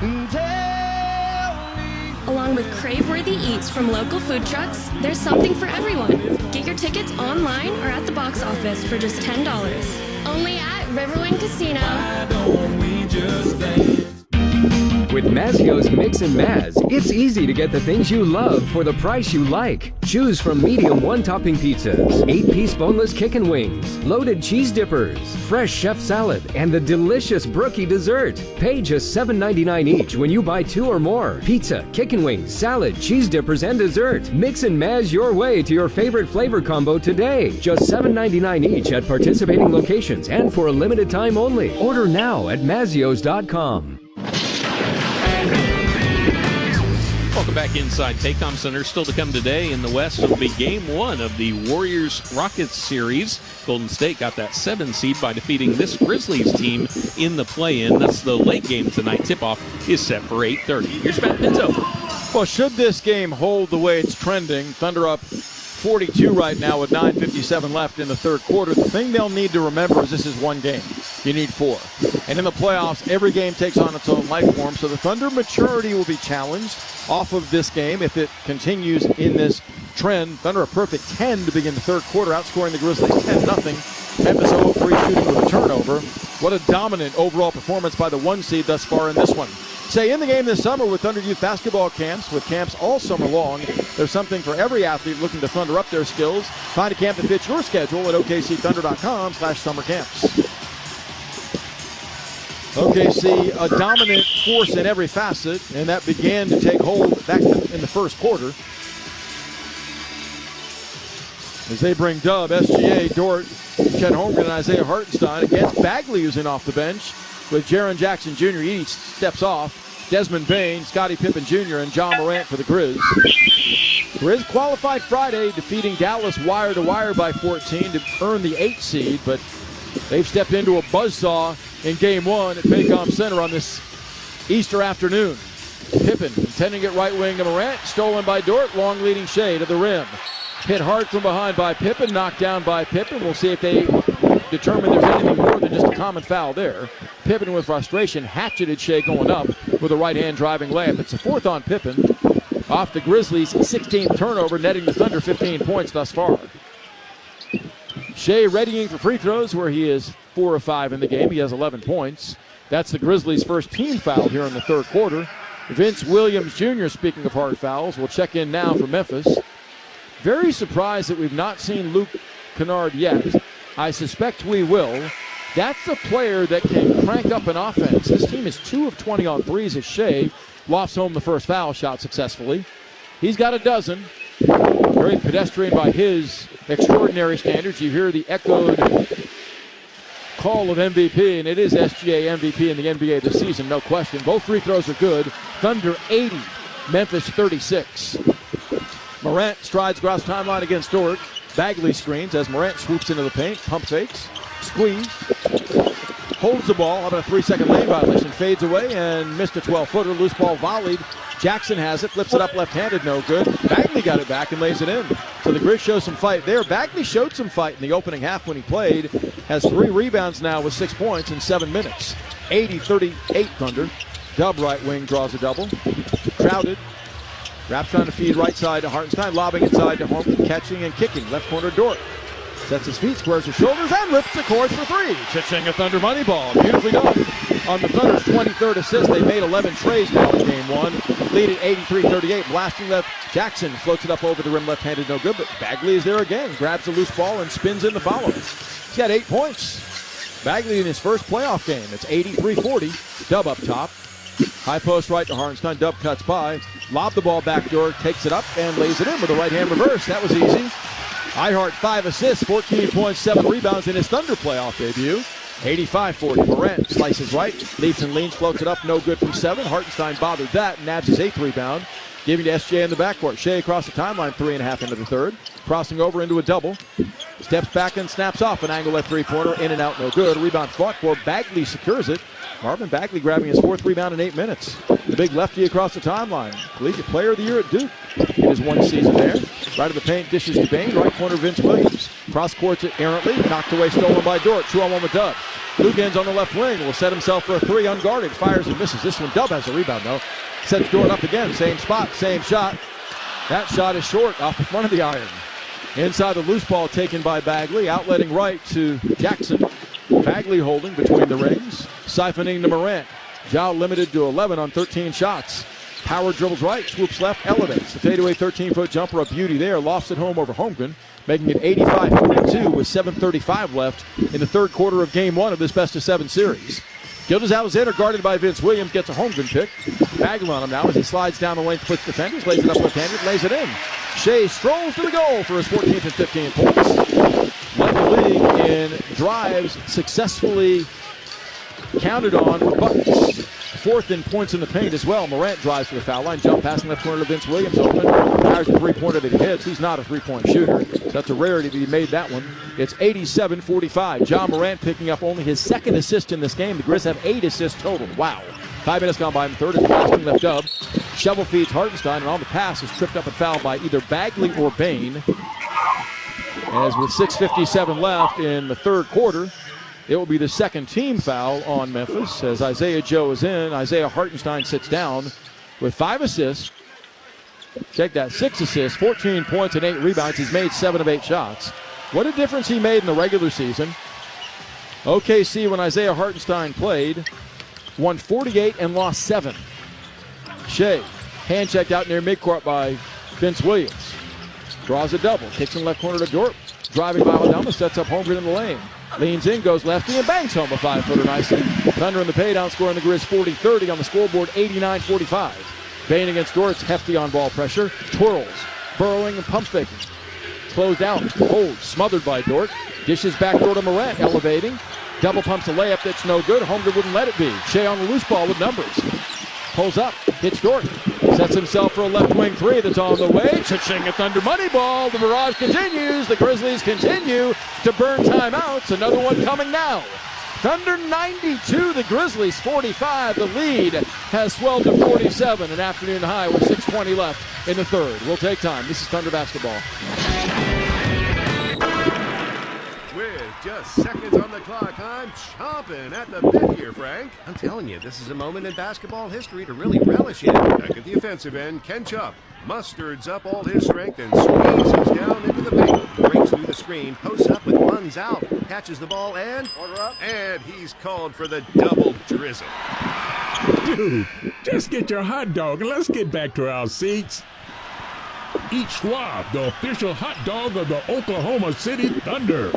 Along with crave-worthy eats from local food trucks, there's something for everyone. Get your tickets online or at the box office for just $10. Only at Riverwind Casino. With Mazzio's Mix and Maz, it's easy to get the things you love for the price you like. Choose from medium one-topping pizzas, 8-piece boneless chicken wings, loaded cheese dippers, fresh chef salad, and the delicious brookie dessert. Pay just $7.99 each when you buy 2 or more. Pizza, chicken wings, salad, cheese dippers, and dessert. Mix and Maz your way to your favorite flavor combo today. Just $7.99 each at participating locations and for a limited time only. Order now at Mazzios.com. Welcome back inside Paycom Center. Still to come today in the West will be Game 1 of the Warriors-Rockets series. Golden State got that 7 seed by defeating this Grizzlies team in the play-in. That's the late game tonight. Tip-off is set for 8:30. Here's Matt Pinto. Well, should this game hold the way it's trending, Thunder up 42 right now with 9:57 left in the third quarter. The thing they'll need to remember is this is one game. You need 4. And in the playoffs, every game takes on its own life form, so the Thunder maturity will be challenged off of this game if it continues in this trend. Thunder a perfect 10 to begin the third quarter, outscoring the Grizzlies 10-0. Memphis 0-3 shooting with a turnover. What a dominant overall performance by the 1 seed thus far in this one. Stay in the game this summer with Thunder Youth basketball camps. With camps all summer long, there's something for every athlete looking to Thunder up their skills. Find a camp that fits your schedule at OKCThunder.com/summercamps. OKC, a dominant force in every facet, and that began to take hold back in the first quarter. As they bring Dub, SGA, Dort, Chet Holmgren, and Isaiah Hartenstein against Bagley, who's in off the bench, with Jaren Jackson Jr. He steps off. Desmond Bain, Scottie Pippen Jr., and John Morant for the Grizz. Grizz qualified Friday, defeating Dallas wire-to-wire by 14 to earn the 8 seed, but they've stepped into a buzzsaw in Game 1 at Paycom Center on this Easter afternoon. Pippen intending it right wing to Morant, stolen by Dort, long leading Shea to the rim. Hit hard from behind by Pippen, knocked down by Pippen. We'll see if they determine there's anything more than just a common foul there. Pippen with frustration hatcheted Shea going up with a right-hand driving layup. It's a 4th on Pippen off the Grizzlies' 16th turnover, netting the Thunder 15 points thus far. Shea readying for free throws where he is 4 of 5 in the game. He has 11 points. That's the Grizzlies' first team foul here in the third quarter. Vince Williams Jr., speaking of hard fouls, will check in now for Memphis. Very surprised that we've not seen Luke Kennard yet. I suspect we will. That's a player that can crank up an offense. This team is 2 of 20 on threes as Shea lofts home the first foul shot successfully. He's got a dozen. Very pedestrian by his extraordinary standards. You hear the echoed call of MVP, and it is SGA MVP in the NBA this season, no question. Both free throws are good. Thunder 80, Memphis 36. Morant strides across timeline against Dort. Bagley screens as Morant swoops into the paint, pump fakes, squeeze, holds the ball, about a 3-second lane violation, fades away and missed a 12-footer. Loose ball volleyed. Jackson has it, flips it up left-handed, no good. Bagley got it back and lays it in. So the Grizz show some fight there. Bagley showed some fight in the opening half when he played. Has 3 rebounds now with 6 points in 7 minutes. 80-38 Thunder. Dub right wing draws a double. Crowded. Rapp trying to feed right side to Hartenstein, lobbing inside to Holmgren, catching and kicking. Left corner Dort. Sets his feet, squares his shoulders, and rips the court for 3. Cha-ching, a Thunder money ball. Beautifully done. On the Thunder's 23rd assist, they made 11 trays now in Game 1. Lead at 83-38. Blasting left. Jackson floats it up over the rim, left-handed, no good, but Bagley is there again. Grabs a loose ball and spins in the follow. He's got 8 points. Bagley in his first playoff game. It's 83-40. Dub up top. High post right to Hartenstein. Dub cuts by. Lob the ball backdoor, takes it up, and lays it in with a right-hand reverse. That was easy. Ihart 5 assists, 14 points, 7 rebounds in his Thunder playoff debut. 85-40. Morant slices right, leaps and leans, floats it up, no good from 7. Hartenstein bothered that and nabs his 8th rebound, giving to SGA in the backcourt. Shea across the timeline, 3.5 into the third. Crossing over into a double. Steps back and snaps off an angle left three-pointer, in and out, no good. Rebound fought for. Bagley secures it. Marvin Bagley grabbing his 4th rebound in 8 minutes. The big lefty across the timeline. Collegiate Player of the Year at Duke in his 1 season there. Right of the paint, dishes to Bain. Right corner, Vince Williams. Cross courts it errantly. Knocked away, stolen by Dort. 2-on-1 with Dub. Luke ends on the left wing. Will set himself for a 3 unguarded. Fires and misses. This one, Dub has a rebound though. Sets Dort up again. Same spot, same shot. That shot is short off the front of the iron. Inside the loose ball taken by Bagley. Outletting right to Jackson. Bagley Bagley holding between the rings, siphoning to Morant. Ja limited to 11 on 13 shots. Power dribbles right, swoops left, elevates. The fadeaway 13-foot jumper, a beauty there, lofts it home over Holmgren, making it 85-42 with 7:35 left in the third quarter of Game 1 of this best-of-7 series. Gilgeous-Alexander, guarded by Vince Williams, gets a Holmgren pick. Bagley on him now as he slides down the lane, splits defenders, lays it up left-handed, lays it in. Shea strolls to the goal for his 14th and 15 points. Led the league in drives, successfully counted on buckets. Fourth in points in the paint as well. Morant drives to the foul line, jump passing left corner to Vince Williams, open. Fires a three-pointer that he hits. He's not a three-point shooter. So that's a rarity that he made that one. It's 87-45. Ja Morant picking up only his second assist in this game. The Grizz have 8 assists total. Wow. 5 minutes gone by in the third. It's passing left up. Shovel feeds Hartenstein, and on the pass is tripped up and fouled by either Bagley or Bain. As with 6:57 left in the third quarter, it will be the second team foul on Memphis as Isaiah Joe is in. Isaiah Hartenstein sits down with 5 assists. Check that, 6 assists, 14 points and 8 rebounds. He's made 7 of 8 shots. What a difference he made in the regular season. OKC, when Isaiah Hartenstein played, won 48 and lost 7. Shea, hand checked out near midcourt by Vince Williams. Draws a double, kicks in left corner to Dort. Driving by Aldama, sets up Holmgren in the lane. Leans in, goes lefty, and bangs home a 5-footer nicely. Thunder in the paint, outscoring the Grizz 40-30 on the scoreboard, 89-45. Bain against Dort, hefty on ball pressure. Twirls, burrowing and pump faking. Closed out, holds, smothered by Dort. Dishes back door to Morant, elevating. Double pumps a layup that's no good. Holmgren wouldn't let it be. Shea on the loose ball with numbers. Pulls up, hits Dort. Sets himself for a left wing 3 that's on the way. Cha-ching, a Thunder money ball. The barrage continues. The Grizzlies continue to burn timeouts. Another one coming now. Thunder 92, the Grizzlies 45. The lead has swelled to 47, an afternoon high with 6:20 left in the third. We'll take time. This is Thunder basketball. Just seconds on the clock. I'm chomping at the bit here, Frank. I'm telling you, this is a moment in basketball history to really relish in. Back at the offensive end, Ken Chupp musters up all his strength and squeezes down into the paint. Breaks through the screen, posts up with runs out, catches the ball and order up. And he's called for the double drizzle. Dude, just get your hot dog and let's get back to our seats. Eat Schwab, the official hot dog of the Oklahoma City Thunder.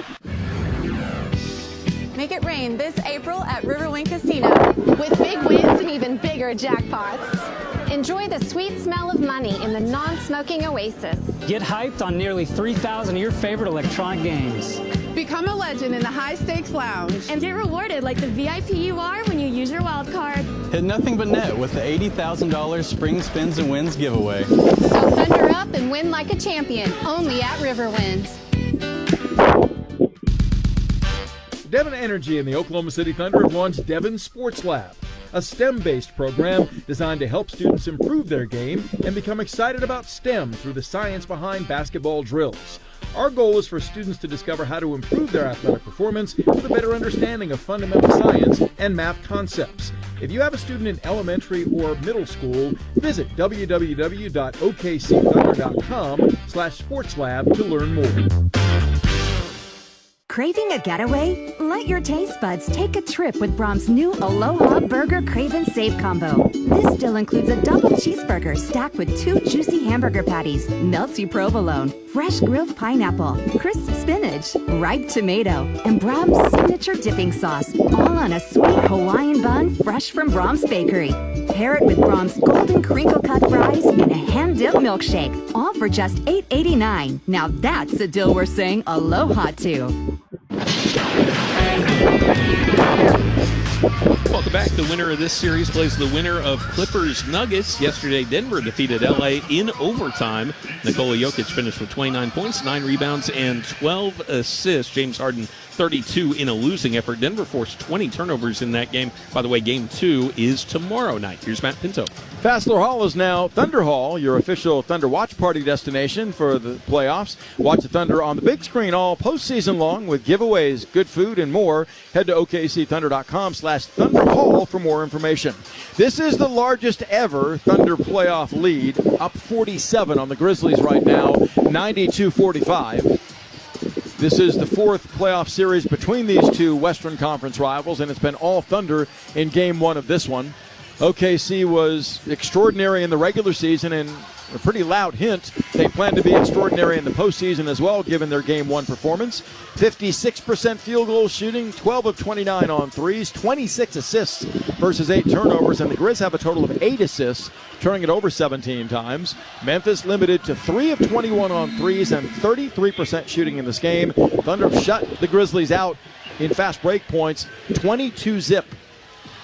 Make it rain this April at Riverwind Casino with big wins and even bigger jackpots. Enjoy the sweet smell of money in the non-smoking oasis. Get hyped on nearly 3,000 of your favorite electronic games. Become a legend in the high-stakes lounge. And get rewarded like the VIP you are when you use your wild card. Hit nothing but net with the $80,000 Spring Spins and Wins giveaway. So thunder up and win like a champion, only at Riverwind. Devon Energy and the Oklahoma City Thunder have launched Devon Sports Lab, a STEM-based program designed to help students improve their game and become excited about STEM through the science behind basketball drills. Our goal is for students to discover how to improve their athletic performance with a better understanding of fundamental science and math concepts. If you have a student in elementary or middle school, visit www.okcthunder.com/sportslab to learn more. Craving a getaway? Let your taste buds take a trip with Brahms' new Aloha Burger Crave and Save combo. This still includes a double cheeseburger stacked with 2 juicy hamburger patties, melty provolone, fresh grilled pineapple, crisp spinach, ripe tomato, and Brahms' signature dipping sauce, all on a sweet Hawaiian bun fresh from Brahms Bakery. Pair it with Brahms' golden crinkle-cut fries and a hand-dipped milkshake, all for just $8.89. Now that's a deal we're saying aloha to. Welcome back. The winner of this series plays the winner of Clippers Nuggets. Yesterday, Denver defeated LA in overtime. Nikola Jokic finished with 29 points, 9 rebounds, and 12 assists. James Harden, 32 in a losing effort. Denver forced 20 turnovers in that game. By the way, Game 2 is tomorrow night. Here's Matt Pinto. Fassler Hall is now Thunder Hall, your official Thunder watch party destination for the playoffs. Watch the Thunder on the big screen all postseason long with giveaways, good food, and more. Head to OKCThunder.com/Thunder Hall for more information. This is the largest ever Thunder playoff lead, up 47 on the Grizzlies right now, 92-45. This is the fourth playoff series between these two Western Conference rivals, and it's been all Thunder in Game 1 of this one. OKC was extraordinary in the regular season, and a pretty loud hint, they plan to be extraordinary in the postseason as well, given their Game 1 performance. 56% field goal shooting, 12 of 29 on threes, 26 assists versus 8 turnovers, and the Grizz have a total of 8 assists, turning it over 17 times. Memphis limited to 3 of 21 on threes and 33% shooting in this game. Thunder shut the Grizzlies out in fast break points, 22-zip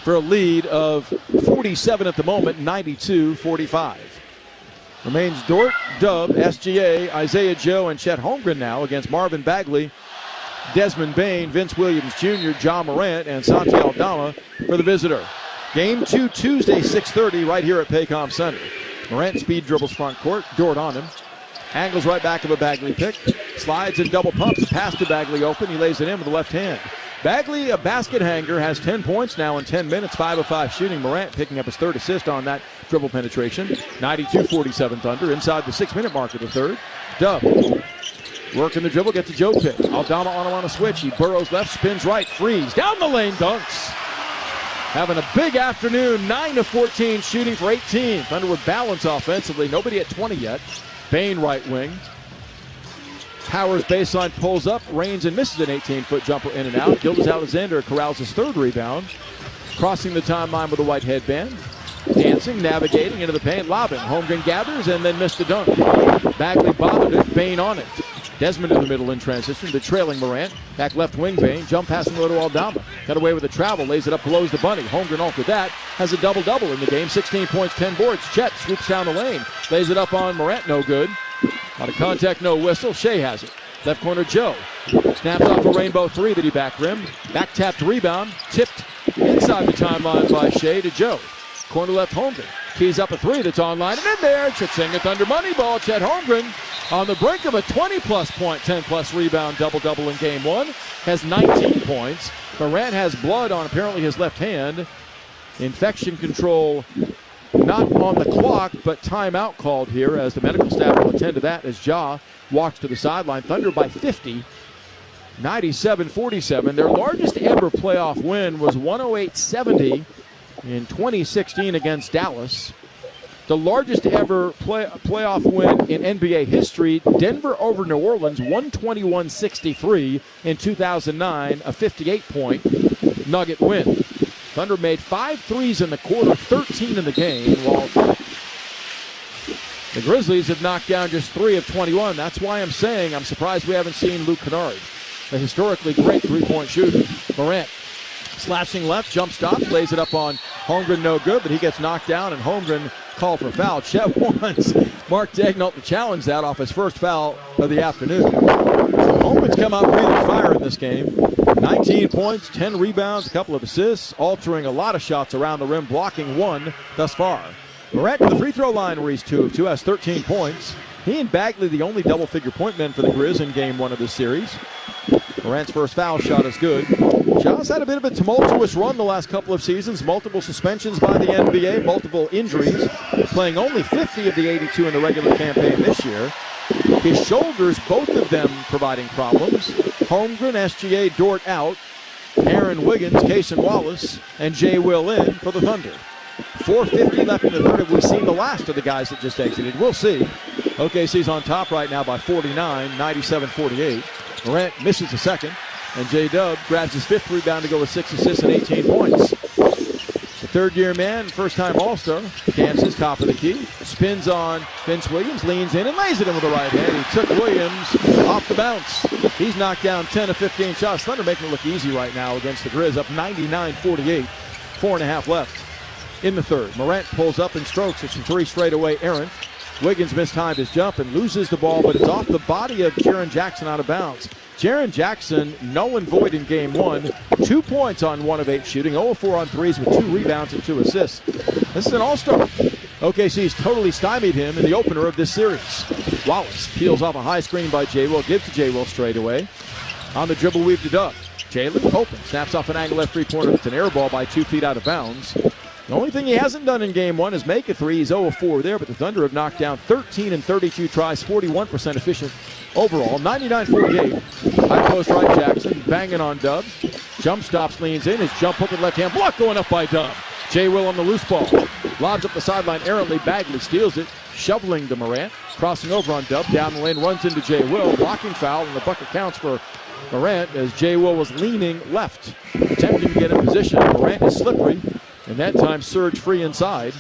for a lead of 47 at the moment, 92-45. Remains Dort, Dub, SGA, Isaiah Joe, and Chet Holmgren now against Marvin Bagley, Desmond Bane, Vince Williams Jr., Ja Morant, and Santi Aldama for the visitor. Game 2 Tuesday, 6:30 right here at Paycom Center. Morant speed dribbles front court, Dort on him. Angles right back of a Bagley pick. Slides and double pumps, pass to Bagley open. He lays it in with the left hand. Bagley, a basket hanger, has 10 points now in 10 minutes, 5 of 5 shooting. Morant picking up his third assist on that dribble penetration. 92-47 Thunder inside the 6-minute mark of the third. Dub working the dribble, gets a Joe pick. Aldama on him on a switch. He burrows left, spins right, frees. Down the lane, dunks. Having a big afternoon, 9 of 14 shooting for 18. Thunder with balance offensively. Nobody at 20 yet. Bane right wing. Powers baseline, pulls up, Reigns and misses an 18-foot jumper in and out. Gilgeous-Alexander corrals his third rebound. Crossing the timeline with a white headband. Dancing, navigating into the paint, lobbing. Holmgren gathers and then missed a dunk. Bagley bothered it, Bane on it. Desmond in the middle in transition, the trailing Morant. Back left wing, Bane, jump pass and go to Aldama. Got away with the travel, lays it up, blows the bunny. Holmgren after that has a double-double in the game. 16 points, 10 boards. Chet swoops down the lane, lays it up on Morant, no good. Out of contact, no whistle. Shea has it. Left corner, Joe. Snaps off a rainbow three that he back rimmed. Back tapped rebound. Tipped inside the timeline by Shea to Joe. Corner left, Holmgren. Keys up a three that's online and in there. Chitsing it under money ball. Chet Holmgren on the brink of a 20-plus point, 10-plus rebound double-double in Game 1. Has 19 points. Morant has blood on apparently his left hand. Infection control not on the clock, but timeout called here as the medical staff will attend to that as Ja walks to the sideline. Thunder by 50, 97-47. Their largest ever playoff win was 108-70 in 2016 against Dallas. The largest ever playoff win in NBA history, Denver over New Orleans, 121-63 in 2009, a 58-point Nugget win. Thunder made 5 threes in the quarter, 13 in the game, while the Grizzlies have knocked down just 3 of 21. That's why I'm saying I'm surprised we haven't seen Luke Kennard, a historically great three-point shooter. Morant slashing left, jump stop, lays it up on Holmgren, no good, but he gets knocked down, and Holmgren called for foul. Chet wants Mark Daigneault to challenge that off his first foul of the afternoon. Holmgren's come out breathing fire in this game. 19 points, 10 rebounds, a couple of assists, altering a lot of shots around the rim, blocking 1 thus far. Morant to the free throw line where he's 2 of 2, has 13 points. He and Bagley the only double-figure point men for the Grizz in Game 1 of this series. Morant's first foul shot is good. Ja's had a bit of a tumultuous run the last couple of seasons, multiple suspensions by the NBA, multiple injuries, playing only 50 of the 82 in the regular campaign this year. His shoulders, both of them providing problems. Holmgren, SGA, Dort out. Aaron Wiggins, Cason Wallace, and Jay Will in for the Thunder. 4:50 left in the third. Have we seen the last of the guys that just exited? We'll see. OKC's on top right now by 49, 97-48. Morant misses the second, and J-Dub grabs his 5th rebound to go with 6 assists and 18 points. The third-year man, first-time All-Star, Kansas, top of the key, spins on Vince Williams, leans in and lays it in with the right hand. He took Williams off the bounce. He's knocked down 10 of 15 shots. Thunder making it look easy right now against the Grizz, up 99-48, 4.5 left in the third. Morant pulls up and strokes. It's from 3 straight away, errant. Wiggins mistimed his jump and loses the ball, but it's off the body of Jaren Jackson out of bounds. Jaren Jackson, null and void in Game 1. 2 points on 1 of 8 shooting, 0 of 4 on threes with 2 rebounds and 2 assists. This is an all-star. OKC's totally stymied him in the opener of this series. Wallace peels off a high screen by Jay Will, gives to Jay Will straight away. On the dribble, weave to Dub. Jalen open, snaps off an angle left three-pointer. It's an air ball by 2 feet out of bounds. The only thing he hasn't done in game one is make a three. He's 0 of 4 there, but the Thunder have knocked down 13 and 32 tries, 41% efficient overall. 99-48. High post right, Jackson banging on Dub. Jump stops, leans in. His jump hook and left hand block going up by Dub. Jay Will on the loose ball. Lobs up the sideline errantly. Bagley steals it, shoveling to Morant. Crossing over on Dub. Down the lane, runs into Jay Will. Blocking foul, and the bucket counts for Morant as Jay Will was leaning left, attempting to get in position. Morant is slippery, and that time surged free inside.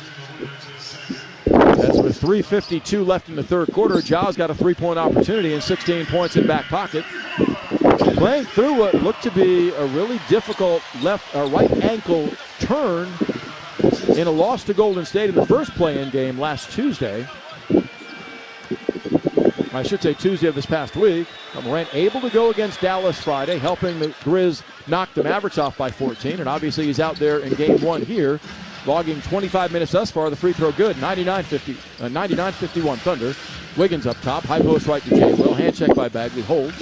As with 3:52 left in the third quarter, Ja's got a three-point opportunity and 16 points in back pocket. Playing through what looked to be a really difficult right ankle turn in a loss to Golden State in the first play-in game last Tuesday. I should say Tuesday of this past week. Morant able to go against Dallas Friday, helping the Grizz knock the Mavericks off by 14. And obviously he's out there in game one here, logging 25 minutes thus far. The free throw good, 99-51 Thunder. Wiggins up top, high post right to Jay Will. Hand check by Bagley, holds.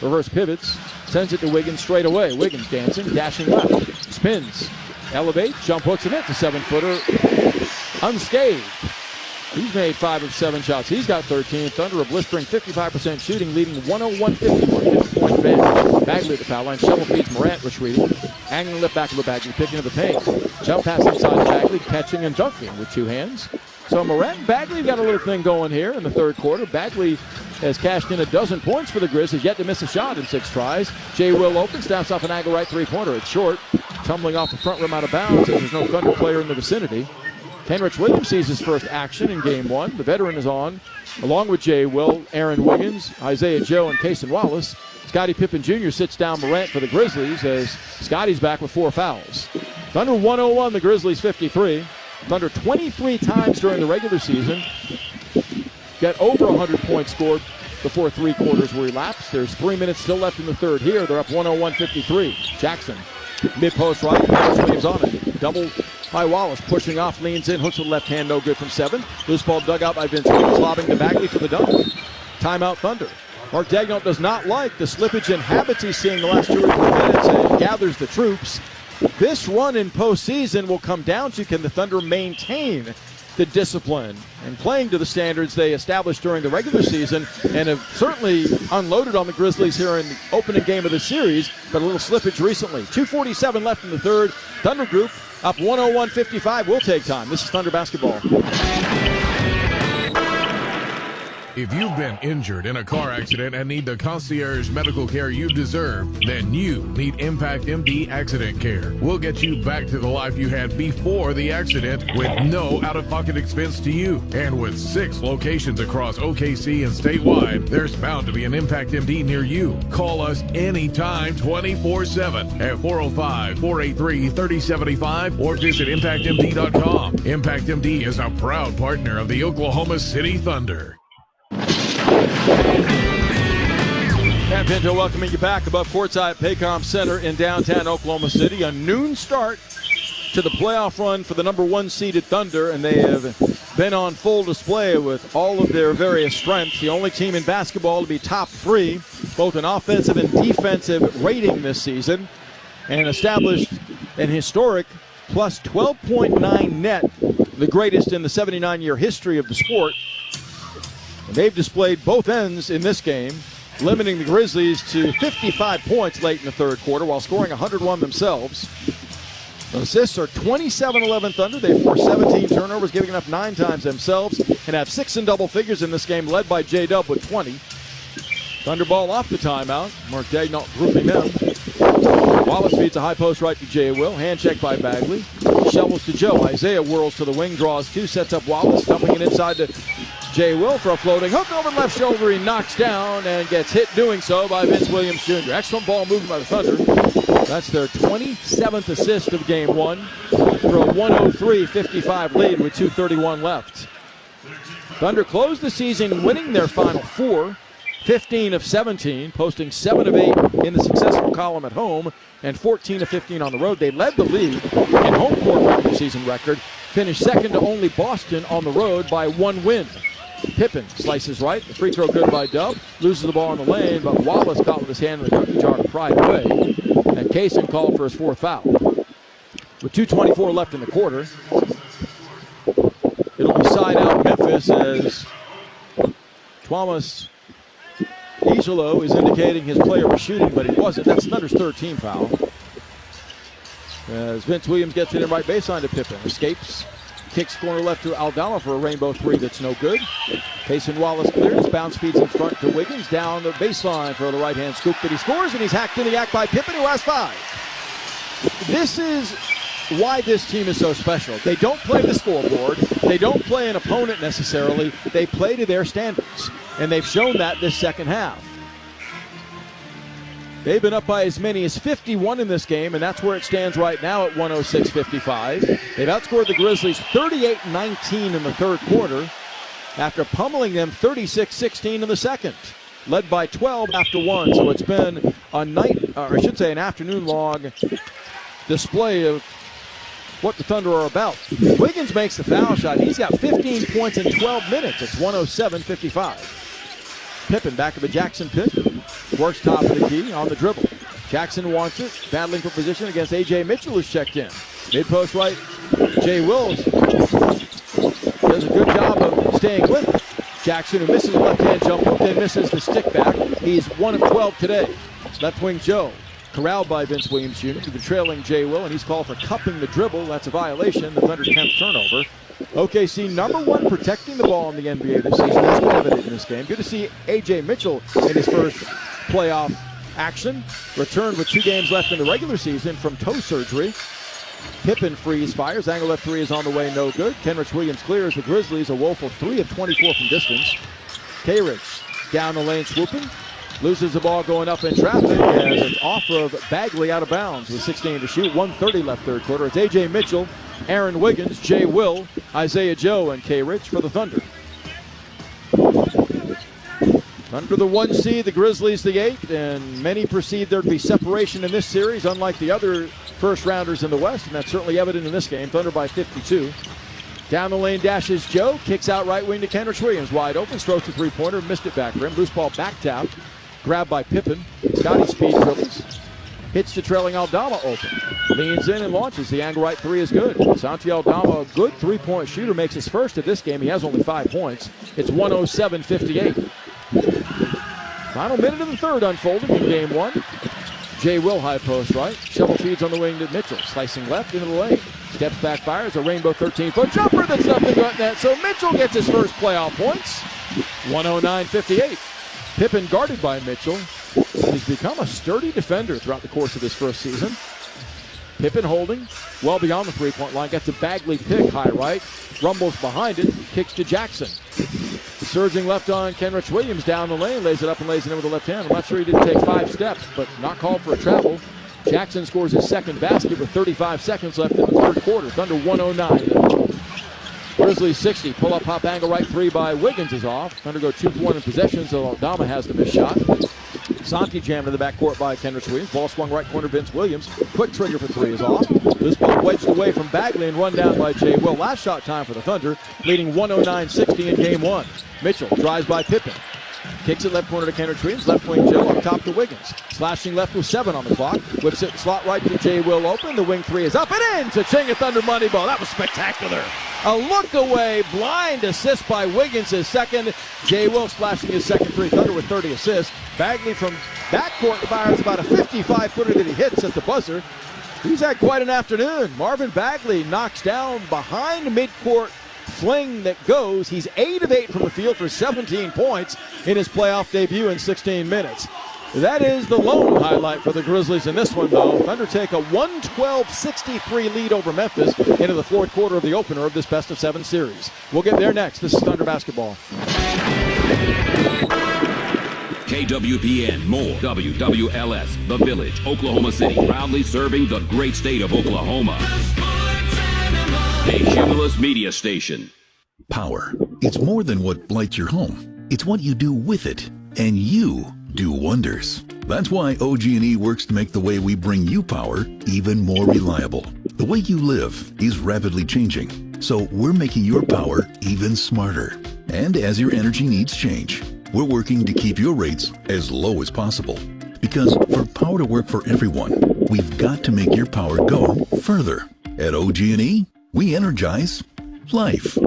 Reverse pivots, sends it to Wiggins straight away. Wiggins dancing, dashing left. Spins, elevates, jump hooks and hits a 7-footer. Unscathed. He's made 5 of 7 shots. He's got 13. Thunder a blistering 55% shooting, leading 101-51. 50-point advantage. Bagley at the foul line. Shovel feeds Morant, retreating. Hanging lip back to Bagley, picking to the paint. Jump pass inside Bagley, catching and dunking with two hands. So Morant and Bagley got a little thing going here in the third quarter. Bagley has cashed in 12 points for the Grizz, has yet to miss a shot in 6 tries. Jay Will opens, snaps off an angle right three-pointer. It's short, tumbling off the front rim out of bounds, as there's no Thunder player in the vicinity. Kenrich Williams sees his first action in game one. The veteran is on, along with Jay Will, Aaron Wiggins, Isaiah Joe, and Cason Wallace. Scottie Pippen Jr. sits down Morant for the Grizzlies as Scotty's back with 4 fouls. Thunder 101, the Grizzlies 53. Thunder 23 times during the regular season get over 100 points scored before 3 quarters were elapsed. There's 3 minutes still left in the third here. They're up 101-53. Jackson, mid-post right, Williams on it. Double by Wallace, pushing off, leans in, hooks with the left hand, no good from 7. Loose ball dug out by Vince Williams, lobbing to Bagley for the dunk. Timeout Thunder. Mark Daigneault does not like the slippage in habits he's seeing the last 2 or 3 minutes and gathers the troops. This run in postseason will come down to, can the Thunder maintain the discipline and playing to the standards they established during the regular season, and have certainly unloaded on the Grizzlies here in the opening game of the series, but a little slippage recently. 2:47 left in the third. Thunder Group up 101-55. Will take time. This is Thunder basketball. If you've been injured in a car accident and need the concierge medical care you deserve, then you need Impact MD Accident Care. We'll get you back to the life you had before the accident with no out-of-pocket expense to you. And with 6 locations across OKC and statewide, there's bound to be an Impact MD near you. Call us anytime 24/7 at 405-483-3075 or visit ImpactMD.com. Impact MD is a proud partner of the Oklahoma City Thunder. Matt Pinto welcoming you back above courtside at Paycom Center in downtown Oklahoma City. A noon start to the playoff run for the number 1 seeded Thunder, and they have been on full display with all of their various strengths. The only team in basketball to be top 3, both in offensive and defensive rating this season, and established an historic plus 12.9 net, the greatest in the 79-year history of the sport. And they've displayed both ends in this game, limiting the Grizzlies to 55 points late in the third quarter while scoring 101 themselves. The assists are 27-11 Thunder. They forced 17 turnovers, giving up 9 times themselves, and have 6 in double figures in this game, led by J-Dub with 20. Thunder ball off the timeout. Mark Daigneault grouping them. Wallace feeds a high post right to Jay Will. Hand check by Bagley. Shovels to Joe. Isaiah whirls to the wing, draws 2, sets up Wallace, dumping it inside to Jay Will for a floating hook over the left shoulder. He knocks down and gets hit doing so by Vince Williams Jr. Excellent ball movement by the Thunder. That's their 27th assist of game 1 for a 103-55 lead with 2:31 left. Thunder closed the season winning their final 4, 15 of 17, posting 7 of 8 in the successful column at home and 14 of 15 on the road. They led the league in home court regular season record, finished second to only Boston on the road by 1 win. Pippen slices right. The free throw good by Dub. Loses the ball in the lane, but Wallace caught with his hand in the cookie jar to pry it away. And Cason called for his 4th foul. with 2:24 left in the quarter. It'll be side out Memphis as Thomas Isolo is indicating his player was shooting, but he wasn't. That's Thunder's third team foul. As Vince Williams gets it in right baseline to Pippen. Escapes, kicks corner left to Aldama for a rainbow three that's no good. Payson Wallace clears, bounce feeds in front to Wiggins. Down the baseline for the right-hand scoop that he scores, and he's hacked in the act by Pippen, who has 5. This is why this team is so special. They don't play the scoreboard. They don't play an opponent necessarily. They play to their standards, and they've shown that this second half. They've been up by as many as 51 in this game, and that's where it stands right now at 106-55. They've outscored the Grizzlies 38-19 in the third quarter after pummeling them 36-16 in the second, led by 12 after 1. So it's been an afternoon-long display of what the Thunder are about. Wiggins makes the foul shot. He's got 15 points in 12 minutes. It's 107-55. Pippen back of a Jackson pick. Works top of the key on the dribble. Jackson wants it. Battling for position against A.J. Mitchell, who's checked in. Mid-post right, Jay Wills does a good job of staying with Jackson, who misses the left-hand jump hook, then misses the stick back. He's 1 of 12 today. Left wing Joe, corralled by Vince Williams Jr. to the trailing Jay Will, and he's called for cupping the dribble. That's a violation. The Thunder's 10th turnover. OKC #1 protecting the ball in the NBA this season. That's been evident in this game. Good to see A.J. Mitchell in his first playoff action. Returned with 2 games left in the regular season from toe surgery. Pippen freeze fires. Angle left three is on the way, no good. Kenrich Williams clears the Grizzlies a woeful 3 of 24 from distance. K-Rich down the lane swooping. Loses the ball going up in traffic as it's off of Bagley out of bounds with 16 to shoot. 1:30 left third quarter. It's A.J. Mitchell, Aaron Wiggins, Jay Will, Isaiah Joe, and K-Rich for the Thunder. Thunder the 1 seed, the Grizzlies the 8, and many perceive there'd be separation in this series, unlike the other first-rounders in the West, and that's certainly evident in this game. Thunder by 52. Down the lane dashes Joe, kicks out right wing to Kenrich Williams, wide open, strokes a three-pointer, missed it back rim. Loose ball back tap, grabbed by Pippen. Scotty speed dribbles, hits to trailing Aldama open. Leans in and launches. The angle right three is good. Santi Aldama, a good three-point shooter, makes his first of this game. He has only 5 points. It's 107-58. Final minute of the third unfolding in game 1. Jay Will high post right. Shovel feeds on the wing to Mitchell. Slicing left into the lane. Steps back, fires a rainbow 13-foot jumper that's nothing but net. So Mitchell gets his first playoff points. 109-58. Pippen guarded by Mitchell. He's become a sturdy defender throughout the course of his first season. Pippen holding well beyond the three-point line. Gets a Bagley pick high right. Rumbles behind it. Kicks to Jackson. Surging left on Kenrich Williams down the lane. Lays it up and lays it in with the left hand. I'm not sure he didn't take 5 steps, but not called for a travel. Jackson scores his second basket with 35 seconds left in the third quarter. Thunder 109. Grizzlies 60. Pull-up hop angle right three by Wiggins is off. Thunder go 2-1 in possession, so Aldama has the missed shot. Santi jammed in the backcourt by Kenrich Williams. Ball swung right corner, Vince Williams. Quick trigger for 3 is off. This ball wedged away from Bagley and run down by Jay Will. Last shot time for the Thunder, leading 109-60 in game 1. Mitchell drives by Pippen. Kicks it left corner to Kenrich Williams. Left wing Joe up top to Wiggins. Slashing left with 7 on the clock. Whips it slot right to Jay Will open. The wing 3 is up and in to Ching a Thunder money ball. That was spectacular. A look away, blind assist by Wiggins, his second. Jay Will splashing his second 3. Thunder with 30 assists. Bagley from backcourt fires about a 55-footer that he hits at the buzzer. He's had quite an afternoon. Marvin Bagley knocks down behind midcourt fling that goes. He's 8 of 8 from the field for 17 points in his playoff debut in 16 minutes. That is the lone highlight for the Grizzlies in this one, though. Thunder take a 112-63 lead over Memphis into the fourth quarter of the opener of this best-of-7 series. We'll get there next. This is Thunder Basketball. KWPN, more WWLS, The Village, Oklahoma City, proudly serving the great state of Oklahoma. A Cumulus media station. Power. It's more than what lights your home. It's what you do with it. And you do wonders. That's why OG&E works to make the way we bring you power even more reliable. The way you live is rapidly changing, so we're making your power even smarter. And as your energy needs change, we're working to keep your rates as low as possible. Because for power to work for everyone, we've got to make your power go further. At OG&E, we energize life.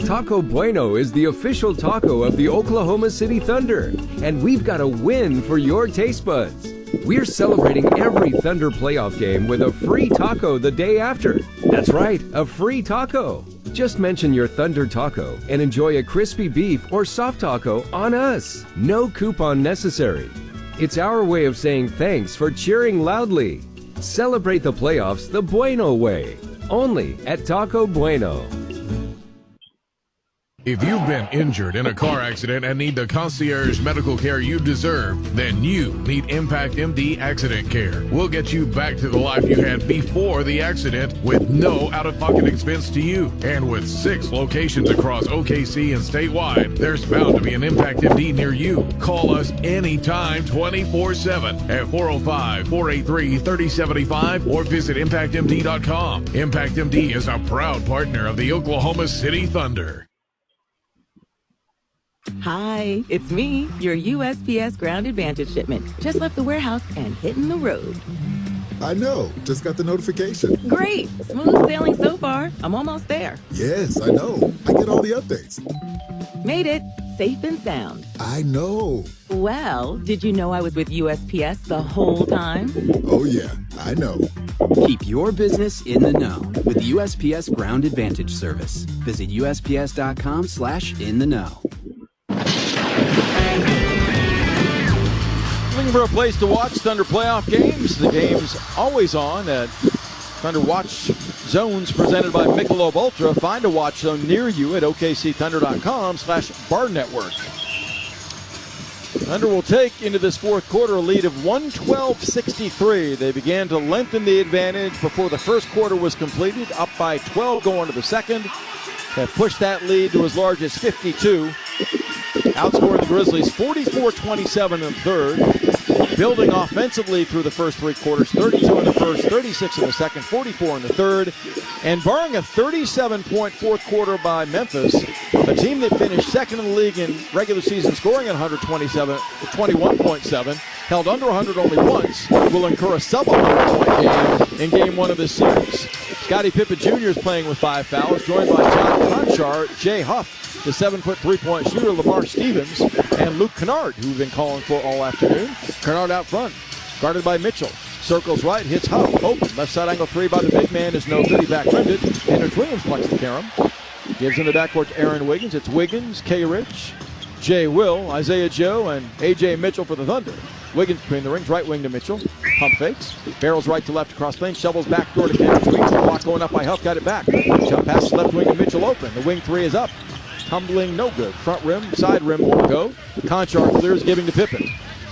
Taco Bueno is the official taco of the Oklahoma City Thunder, and we've got a win for your taste buds. We're celebrating every Thunder playoff game with a free taco the day after. That's right, a free taco. Just mention your Thunder taco and enjoy a crispy beef or soft taco on us. No coupon necessary. It's our way of saying thanks for cheering loudly. Celebrate the playoffs the Bueno way. Only at Taco Bueno. If you've been injured in a car accident and need the concierge medical care you deserve, then you need Impact MD Accident Care. We'll get you back to the life you had before the accident with no out-of-pocket expense to you. And with 6 locations across OKC and statewide, there's bound to be an Impact MD near you. Call us anytime 24/7 at 405-483-3075 or visit ImpactMD.com. Impact MD is a proud partner of the Oklahoma City Thunder. Hi, it's me, your USPS Ground Advantage shipment. Just left the warehouse and hitting the road. I know. Just got the notification. Great. Smooth sailing so far. I'm almost there. Yes, I know. I get all the updates. Made it. Safe and sound. I know. Well, did you know I was with USPS the whole time? Oh, yeah. I know. Keep your business in the know with USPS Ground Advantage service. Visit USPS.com/in-the-know. Looking for a place to watch Thunder playoff games? The game's always on at Thunder Watch Zones presented by Michelob Ultra. Find a watch zone near you at OKCThunder.com/bar network. Thunder will take into this fourth quarter a lead of 112-63. They began to lengthen the advantage before the first quarter was completed, up by 12 going to the second. Have pushed that lead to as large as 52. Outscoring the Grizzlies 44-27 in the third. Building offensively through the first 3 quarters, 32 in the first, 36 in the second, 44 in the third. And barring a 37-point fourth quarter by Memphis, a team that finished second in the league in regular season scoring at 21.7, held under 100 only once, will incur a sub-100-point game in game 1 of this series. Scottie Pippen Jr. is playing with 5 fouls, joined by John Conchar, Jay Huff, the 7-foot three-point shooter, Lamar Stevens, and Luke Kennard, who we've been calling for all afternoon. Kennard out front, guarded by Mitchell. Circles right, hits Huff, open. Left side angle 3 by the big man is no good. He back-rimmed it. Henry Williams plucks the carom. Gives in the backcourt to Aaron Wiggins. It's Wiggins, K-Rich, Jay Will, Isaiah Joe, and A.J. Mitchell for the Thunder. Wiggins between the rings, right wing to Mitchell. Pump fakes. Barrels right to left across lane. Shovels back door to Kendrick. Tweets. The block going up by Huff. Got it back. Jump pass left wing to Mitchell open. The wing 3 is up. Tumbling, no good. Front rim, side rim won't go. Conchar clears, giving to Pippen.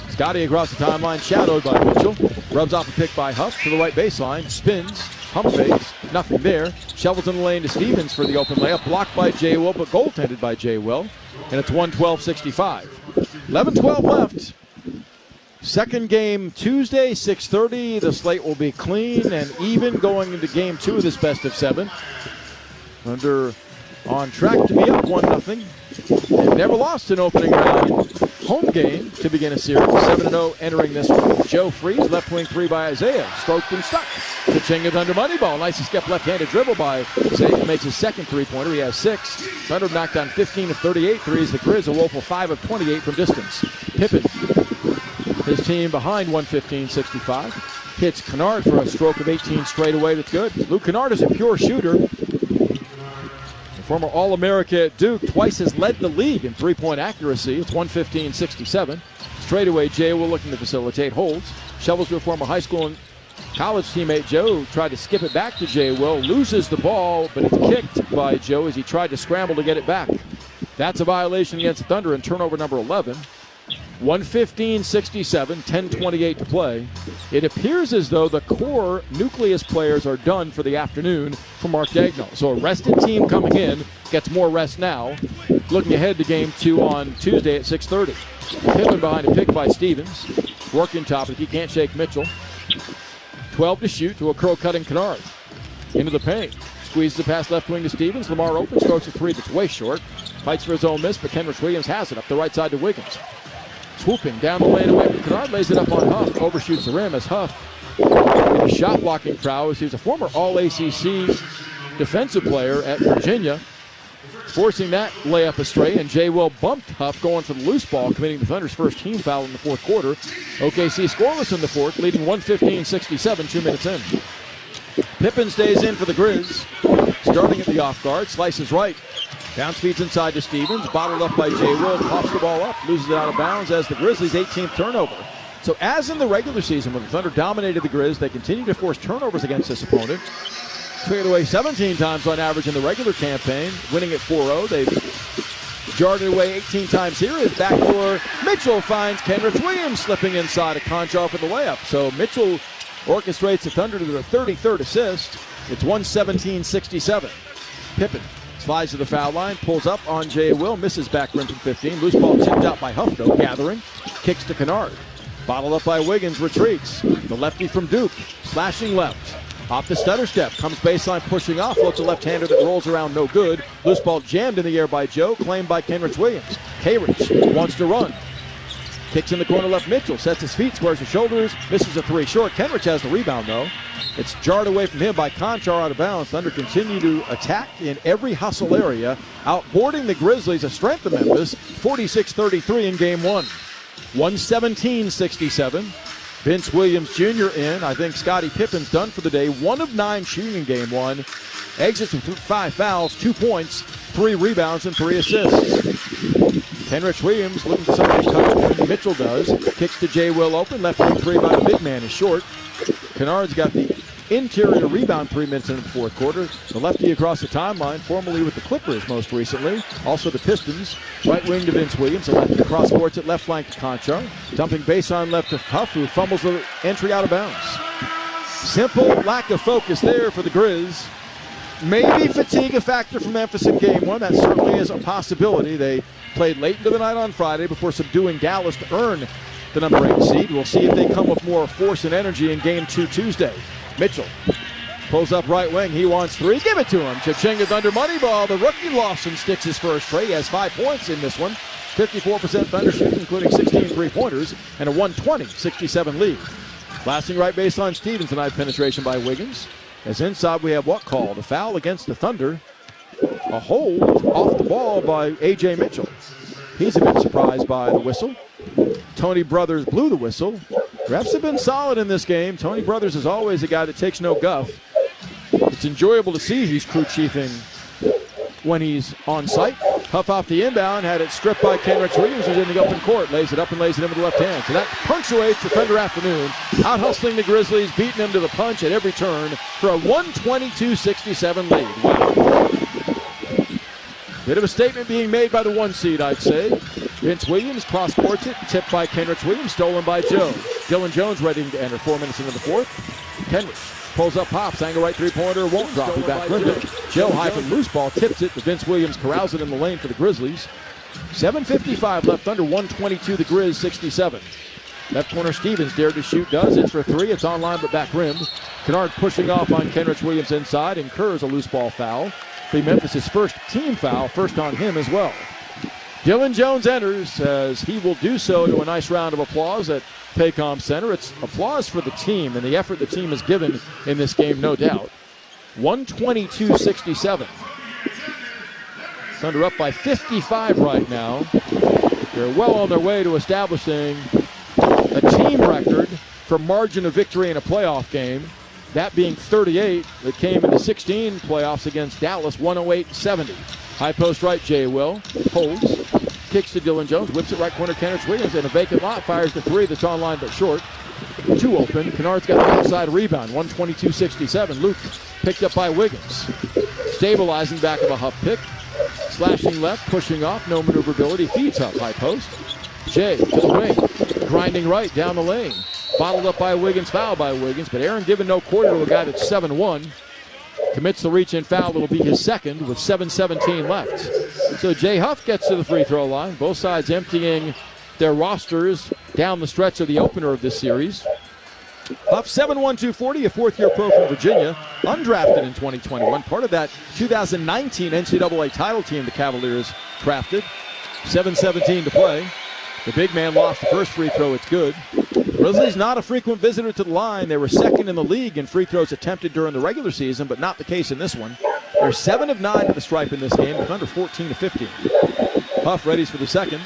Scotty across the timeline, shadowed by Mitchell. Rubs off a pick by Huff to the right baseline. Spins, pump fakes, nothing there. Shovels in the lane to Stevens for the open layup. Blocked by Jay Will, but goaltended by Jay Will. And it's 112-65. 11-12 left. Second game Tuesday, 6:30. The slate will be clean and even going into game 2 of this best of 7. Thunder on track to be up 1-0. They've never lost an opening round home game to begin a series. 7-0 entering this one. Joe Freeze, left wing 3 by Isaiah. Stroked and stuck. Kaching it under money ball. Nice step left-handed dribble by Isaiah. Makes his second three-pointer. He has 6. Thunder knocked down 15 of 38 threes. The Grizz a woeful 5 of 28 from distance. Pippen, his team behind 115-65. Hits Kennard for a stroke of 18 straight away. That's good. Luke Kennard is a pure shooter. Former All-America at Duke, twice has led the league in three-point accuracy. It's 115-67. Straightaway, Jay Will looking to facilitate, holds. Shovels to a former high school and college teammate Joe. Tried to skip it back to Jay Will. Loses the ball, but it's kicked by Joe as he tried to scramble to get it back. That's a violation against the Thunder and turnover number 11. 115-67, 10:28 to play. It appears as though the core nucleus players are done for the afternoon for Mark Daigneault. So a rested team coming in gets more rest now. Looking ahead to game 2 on Tuesday at 6:30. Pippen behind a pick by Stevens. Working top, but he can't shake Mitchell. 12 to shoot to a curl-cutting Kennard. Into the paint. Squeezes the pass left wing to Stevens. Lamar open, strokes a 3 that's way short. Fights for his own miss, but Kenrich Williams has it up the right side to Wiggins. Swooping down the lane away from Kennard, lays it up on Huff, overshoots the rim as Huff in his shot blocking prowess. He was a former All-ACC defensive player at Virginia, forcing that layup astray, and Jay Will bumped Huff going for the loose ball, committing the Thunder's first team foul in the fourth quarter. OKC scoreless in the fourth, leading 115-67, 2 minutes in. Pippen stays in for the Grizz, starting at the off guard, slices right. Bounce feeds inside to Stevens, bottled up by Jay Will, pops the ball up, loses it out of bounds as the Grizzlies' 18th turnover. So as in the regular season when the Thunder dominated the Grizz, they continue to force turnovers against this opponent. Traded away 17 times on average in the regular campaign, winning at 4-0. They've jarred it away 18 times here. His backdoor, Mitchell finds Kenrich Williams slipping inside a Conchar for the layup. So Mitchell orchestrates the Thunder to their 33rd assist. It's 117-67. Pippen slides to the foul line, pulls up on Jay Will, misses back rim from 15. Loose ball tipped out by Huff, though, gathering. Kicks to Kennard. Bottled up by Wiggins, retreats. The lefty from Duke, slashing left. Off the stutter step, comes baseline pushing off, floats a left-hander that rolls around, no good. Loose ball jammed in the air by Joe, claimed by Kenrich Williams. K-Rich wants to run. Kicks in the corner left, Mitchell sets his feet, squares his shoulders, misses a three short. Kenrich has the rebound, though. It's jarred away from him by Conchar out of bounds. Thunder continue to attack in every hustle area, outboarding the Grizzlies, a strength of Memphis, 46-33 in game one. 117-67. Vince Williams Jr. in. I think Scottie Pippen's done for the day. 1 of 9 shooting in game one. Exits with 5 fouls, 2 points, 3 rebounds, and 3 assists. Kenrich Williams looking for somebody to touch. Mitchell does. Kicks to Jay Will open. Left wing three by the big man is short. Kennard's got the interior rebound 3 minutes into the fourth quarter. The lefty across the timeline, formerly with the Clippers most recently. Also the Pistons. Right wing to Vince Williams. The lefty across courts at left flank to Conchar. Dumping baseline left to Huff, who fumbles the entry out of bounds. Simple lack of focus there for the Grizz. Maybe fatigue a factor for Memphis in game one. That certainly is a possibility. They played late into the night on Friday before subduing Dallas to earn the number 8 seed. We'll see if they come with more force and energy in game 2 Tuesday. Mitchell pulls up right wing. He wants 3. Give it to him. Chichinga Thunder money ball. The rookie Lawson sticks his first tray. He has 5 points in this one. 54% Thunder shooting, including 16 three-pointers, and a 120-67 lead. Blasting right baseline Stevens tonight. Penetration by Wiggins. As inside we have what called? A foul against the Thunder. A hold off the ball by A.J. Mitchell. He's a bit surprised by the whistle. Tony Brothers blew the whistle. Refs have been solid in this game. Tony Brothers is always a guy that takes no guff. It's enjoyable to see he's crew chiefing when he's on site. Huff off the inbound, had it stripped by Kenrich Williams, who's in the open court. Lays it up and lays it in with the left hand. So that punctuates the Thunder afternoon. Out hustling the Grizzlies, beating them to the punch at every turn for a 122-67 lead. Wow. Bit of a statement being made by the 1 seed, I'd say. Vince Williams cross-courts it, tipped by Kenrich Williams, stolen by Joe. Dylan Jones ready to enter 4 minutes into the fourth. Kenrich pulls up, pops, angle right three-pointer, won't drop. He back rimmed it. Joe high from loose ball, tips it, but Vince Williams corrals it in the lane for the Grizzlies. 7:55 left, under 122, the Grizz 67. Left corner Stevens dared to shoot, does. It's for 3, it's online but back rimmed. Kennard pushing off on Kenrich Williams inside, incurs a loose ball foul. Be Memphis' first team foul, first on him as well. Dylan Jones enters as he will do so to a nice round of applause at Paycom Center. It's applause for the team and the effort the team has given in this game, no doubt. 122-67. Thunder up by 55 right now. They're well on their way to establishing a team record for margin of victory in a playoff game. That being 38 that came in the 16 playoffs against Dallas, 108-70. High post right, Jay Will holds, kicks to Dylan Jones, whips it right corner, Kenrich Williams, in a vacant lot, fires the 3 that's online but short. 2 open. Kennard's got the outside rebound, 122-67. Luke picked up by Wiggins. Stabilizing back of a Huff pick. Slashing left, pushing off, no maneuverability, feeds Huff, high post. Jay to the wing, grinding right down the lane. Bottled up by Wiggins, foul by Wiggins, but Aaron giving no quarter to a guy that's 7-1. Commits the reach-in foul. It'll be his second with 7:17 left. So Jay Huff gets to the free throw line. Both sides emptying their rosters down the stretch of the opener of this series. Huff 7'1", 240, a fourth-year pro from Virginia, undrafted in 2021. Part of that 2019 NCAA title team the Cavaliers crafted. 7:17 to play. The big man lost the first free throw. It's good. Grizzlies not a frequent visitor to the line. They were second in the league in free throws attempted during the regular season, but not the case in this one. They're 7 of 9 at the stripe in this game, with under 14 to 15. Huff readies for the second.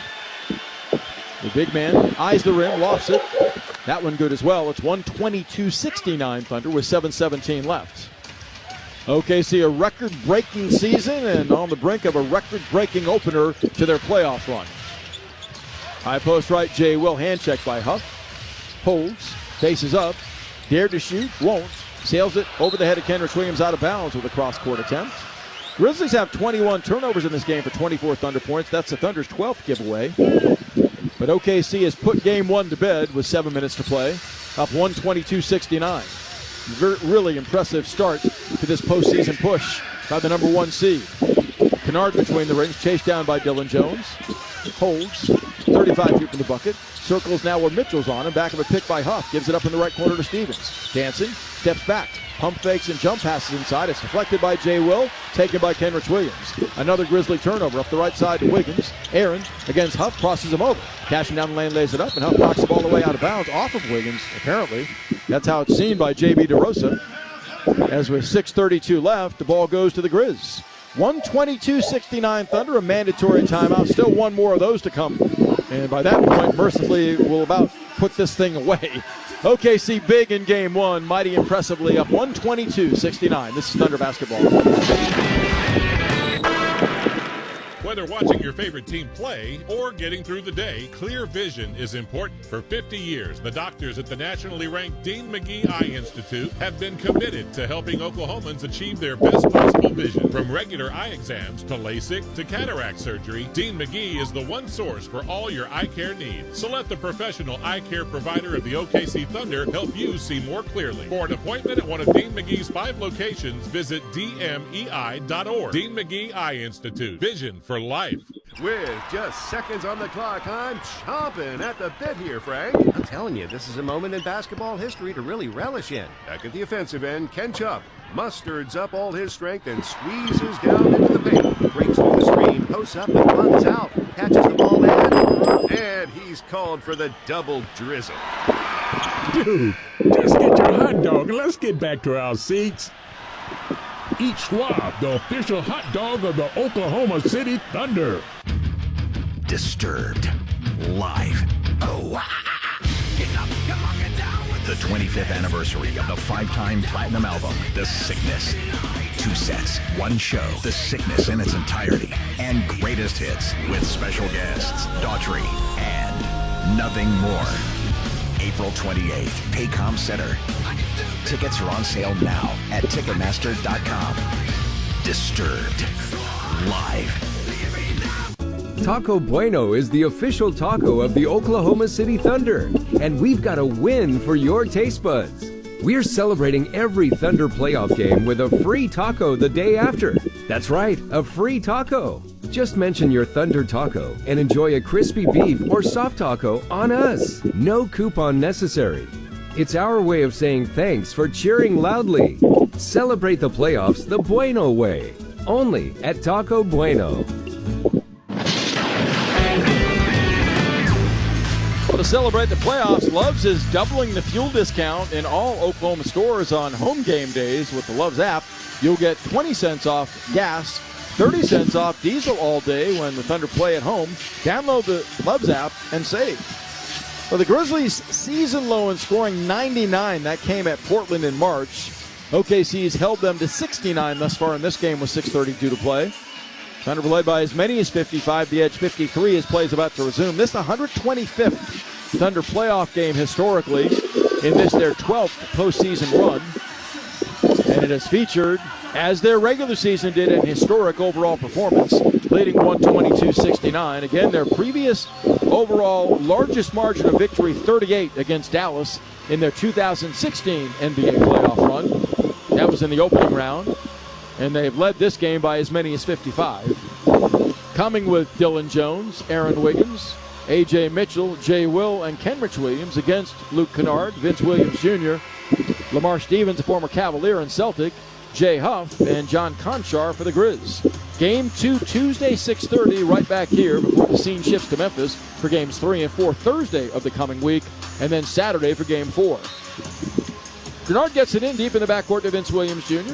The big man eyes the rim, lofts it. That one good as well. It's 122-69 Thunder with 7:17 left. OKC a record-breaking season and on the brink of a record-breaking opener to their playoff run. High post right, Jay Will, hand check by Huff. Holds, faces up, dared to shoot, won't. Sails it over the head of Kenrich Williams out of bounds with a cross-court attempt. Grizzlies have 21 turnovers in this game for 24 Thunder points. That's the Thunder's 12th giveaway. But OKC has put game one to bed with 7 minutes to play, up 122-69. Really impressive start to this postseason push by the number 1 seed. Kennard between the rings, chased down by Dylan Jones. Holds, 35 feet from the bucket. Circles now where Mitchell's on him. Back of a pick by Huff. Gives it up in the right corner to Stevens. Dancing, steps back. Pump fakes and jump passes inside. It's deflected by Jay Will, taken by Kenrich Williams. Another Grizzly turnover up the right side to Wiggins. Aaron against Huff, crosses him over. Cashing down the lane, lays it up, and Huff knocks the ball away out of bounds off of Wiggins, apparently. That's how it's seen by J.B. DeRosa. As with 6:32 left, the ball goes to the Grizz. 122-69 Thunder, a mandatory timeout. Still one more of those to come. And by that point, mercifully, we'll about put this thing away. OKC big in game one, mighty impressively up 122-69. This is Thunder basketball. Whether watching your favorite team play or getting through the day, clear vision is important. For 50 years, the doctors at the nationally ranked Dean McGee Eye Institute have been committed to helping Oklahomans achieve their best possible vision. From regular eye exams to LASIK to cataract surgery, Dean McGee is the one source for all your eye care needs. So let the professional eye care provider of the OKC Thunder help you see more clearly. For an appointment at one of Dean McGee's 5 locations, visit dmei.org. Dean McGee Eye Institute. Vision for life. With just seconds on the clock, I'm chomping at the bit here, Frank. I'm telling you, this is a moment in basketball history to really relish in. Back at the offensive end, Ken Chubb musters up all his strength and squeezes down into the paint. Breaks through the screen, posts up and runs out. Catches the ball and he's called for the double drizzle. Dude, just get your hot dog and let's get back to our seats. Eat Schwab, the official hot dog of the Oklahoma City Thunder. Disturbed. Live. The 25th anniversary of the 5-time platinum album, The Sickness. 2 sets, 1 show, The Sickness in its entirety, and greatest hits with special guests, Daughtry, and Nothing More. April 28th, Paycom Center. Tickets are on sale now at Ticketmaster.com. Disturbed. Live. Taco Bueno is the official taco of the Oklahoma City Thunder, and we've got a win for your taste buds. We're celebrating every Thunder playoff game with a free taco the day after. That's right, a free taco. Just mention your Thunder taco and enjoy a crispy beef or soft taco on us. No coupon necessary. It's our way of saying thanks for cheering loudly. Celebrate the playoffs the Bueno way. Only at Taco Bueno. Well, to celebrate the playoffs, Love's is doubling the fuel discount in all Oklahoma stores on home game days with the Love's app. You'll get 20 cents off gas, 30 cents off diesel all day when the Thunder play at home. Download the Love's app and save. Well, the Grizzlies season low in scoring 99. That came at Portland in March. OKC's held them to 69 thus far in this game with 6:32 to play. Thunder led by as many as 55. The Edge 53 as play is about to resume. This 125th Thunder playoff game historically in this their 12th postseason run. And it has featured, as their regular season did, an historic overall performance, leading 122-69. Again, their previous overall largest margin of victory, 38 against Dallas in their 2016 NBA playoff run. That was in the opening round. And they've led this game by as many as 55. Coming with Dylan Jones, Aaron Wiggins, A.J. Mitchell, Jay Will, and Kenrich Williams against Luke Kennard, Vince Williams Jr., Lamar Stevens, a former Cavalier and Celtic, Jay Huff, and John Conchar for the Grizz. Game 2, Tuesday, 6:30, right back here before the scene shifts to Memphis for Games 3 and 4 Thursday of the coming week, and then Saturday for Game 4. Kennard gets it in deep in the backcourt to Vince Williams Jr.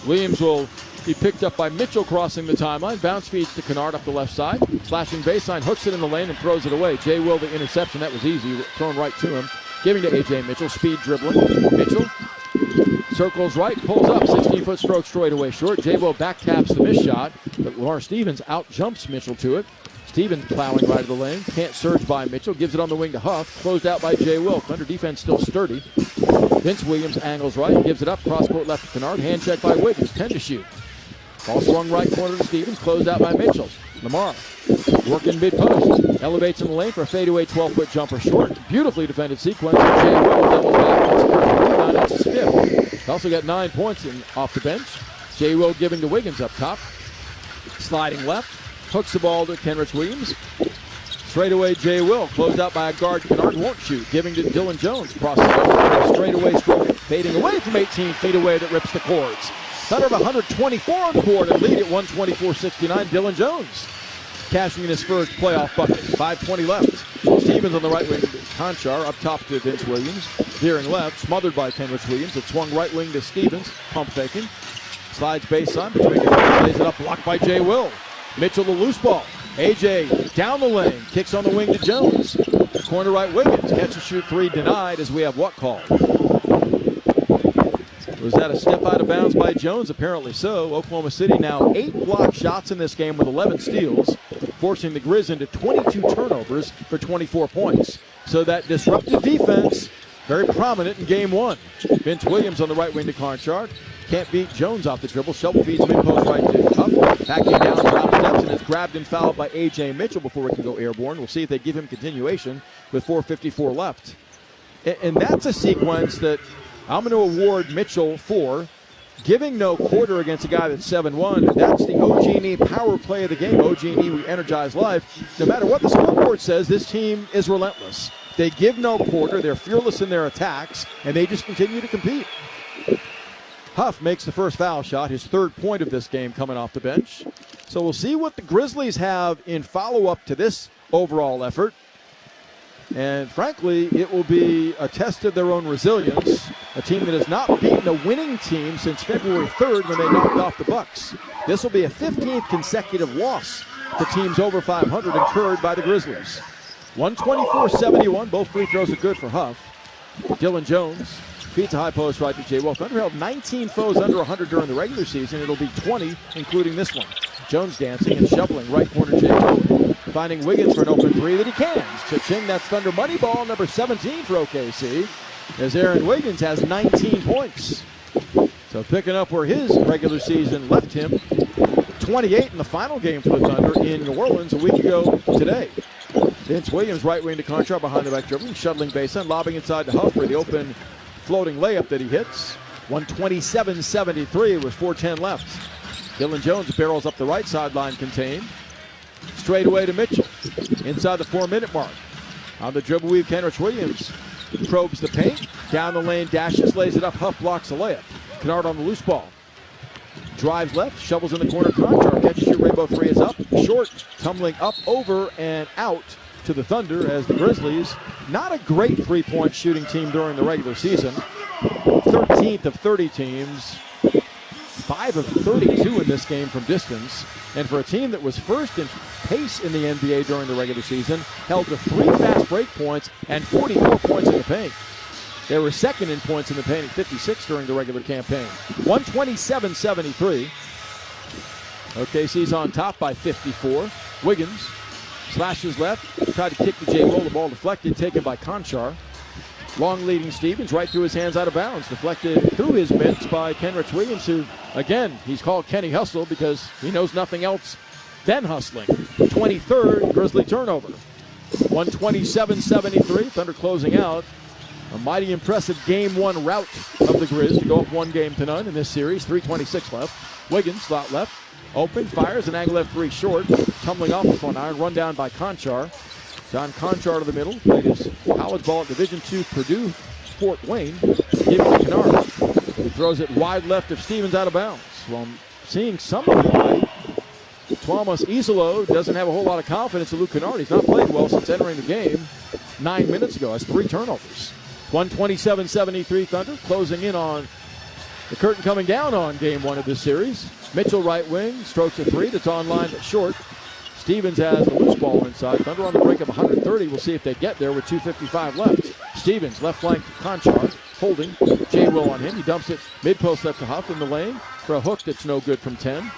Williams will be picked up by Mitchell crossing the timeline. Bounce feeds to Kennard up the left side. Slashing baseline, hooks it in the lane and throws it away. Jay Will, the interception, that was easy, thrown right to him. Giving to A.J. Mitchell, speed dribbling. Mitchell circles right, pulls up, 16-foot stroke straight away short. Jay Will back taps the missed shot, but Lamar Stevens out jumps Mitchell to it. Stevens plowing right of the lane. Can't surge by Mitchell. Gives it on the wing to Huff. Closed out by Jay Will. Thunder defense still sturdy. Vince Williams angles right. Gives it up. Cross court left to Kennard. Hand check by Wiggins. 10 to shoot. Ball swung right corner to Stevens. Closed out by Mitchell. Lamar working mid-post. Elevates in the lane for a fadeaway 12-foot jumper short. Beautifully defended sequence. Jay Will doubles back. That's his fifth. Also got 9 points off the bench. Jay Will giving to Wiggins up top. Sliding left. Hooks the ball to Kenrich Williams. Straight away, Jay Will. Closed out by a guard. Kennard won't shoot. Giving to Dylan Jones. Crosses over. Straight away stroke. Fading away from 18 feet away that rips the cords. Thunder of 124 on the board and lead at 124-69. Dylan Jones cashing in his first playoff bucket. 5:20 left. Stevens on the right wing. Conchar up top to Vince Williams. Veering left. Smothered by Kenrich Williams. It swung right wing to Stevens. Pump faking. Slides baseline between defenders. Lays it up. Blocked by Jay Will. Mitchell the loose ball. AJ down the lane. Kicks on the wing to Jones. Corner right Wiggins. Catch and shoot three denied as we have what call? Was that a step out of bounds by Jones? Apparently so. Oklahoma City now 8 block shots in this game with 11 steals, forcing the Grizz into 22 turnovers for 24 points. So that disruptive defense, very prominent in game 1. Vince Williams on the right wing to Conchard. Can't beat Jones off the dribble. Shovel feeds mid-post right to Huff. Backing down, drop steps, and is grabbed and fouled by A.J. Mitchell before it can go airborne. We'll see if they give him continuation with 4:54 left. And that's a sequence that I'm going to award Mitchell for giving no quarter against a guy that's 7-1. That's the OG&E power play of the game. OG&E, we energize life. No matter what the scoreboard says, this team is relentless. They give no quarter. They're fearless in their attacks, and they just continue to compete. Huff makes the first foul shot, his 3rd point of this game coming off the bench. So we'll see what the Grizzlies have in follow-up to this overall effort. And frankly, it will be a test of their own resilience. A team that has not beaten a winning team since February 3rd when they knocked off the Bucks. This will be a 15th consecutive loss to teams over 500 incurred by the Grizzlies. 124-71, both free throws are good for Huff. Dylan Jones feeds a high post right to Jay Will. Thunder held 19 foes under 100 during the regular season. It'll be 20, including this one. Jones dancing and shoveling right corner Jay Will. Finding Wiggins for an open three that he can. Cha-ching, that's Thunder money ball, number 17 for OKC. As Aaron Wiggins has 19 points. So picking up where his regular season left him. 28 in the final game for the Thunder in New Orleans a week ago today. Vince Williams right wing to Conchar behind the back dribbling, shuttling baseline, lobbing inside to Huff for the open floating layup that he hits. 127-73 with 4:10 left. Dylan Jones barrels up the right sideline contained. Straight away to Mitchell. Inside the 4-minute mark. On the dribble weave, Kenrich Williams probes the paint. Down the lane, dashes, lays it up. Huff blocks the layup. Kennard on the loose ball. Drives left, shovels in the corner. Conchar catches your rainbow three is up. Short, tumbling up, over, and out to the Thunder as the Grizzlies, not a great three-point shooting team during the regular season. 13th of 30 teams. 5 of 32 in this game from distance. And for a team that was first in pace in the NBA during the regular season, held to 3 fast break points and 44 points in the paint. They were second in points in the paint at 56 during the regular campaign. 127-73. OKC's on top by 54. Wiggins slashes left, tried to kick to Jay Will, the ball deflected, taken by Conchar. Long leading Stevens right through his hands out of bounds. Deflected through his mitts by Kenrich Williams, who, again, he's called Kenny Hustle because he knows nothing else than hustling. 23rd Grizzly turnover. 127-73, Thunder closing out. A mighty impressive Game 1 rout of the Grizz to go up 1-0 in this series. 3:26 left. Wiggins, slot left. Open, fires, an angle left three short. Tumbling off the front iron, run down by Conchar. John Conchar to the middle. Played his college ball at Division II Purdue Fort Wayne. Giving to Kennard. He throws it wide left of Stevens out of bounds. Well, seeing some of why Tuomas Iserlohd doesn't have a whole lot of confidence in Luke Kennard. He's not played well since entering the game 9 minutes ago. Has 3 turnovers. 127-73 Thunder closing in on the curtain coming down on game 1 of this series. Mitchell right wing, strokes a 3 that's on line but short. Stevens has the loose ball inside. Thunder on the brink of 130. We'll see if they get there with 2:55 left. Stevens left flank to Conchar, holding. J. Will on him. He dumps it mid-post left to Huff in the lane for a hook that's no good from 10.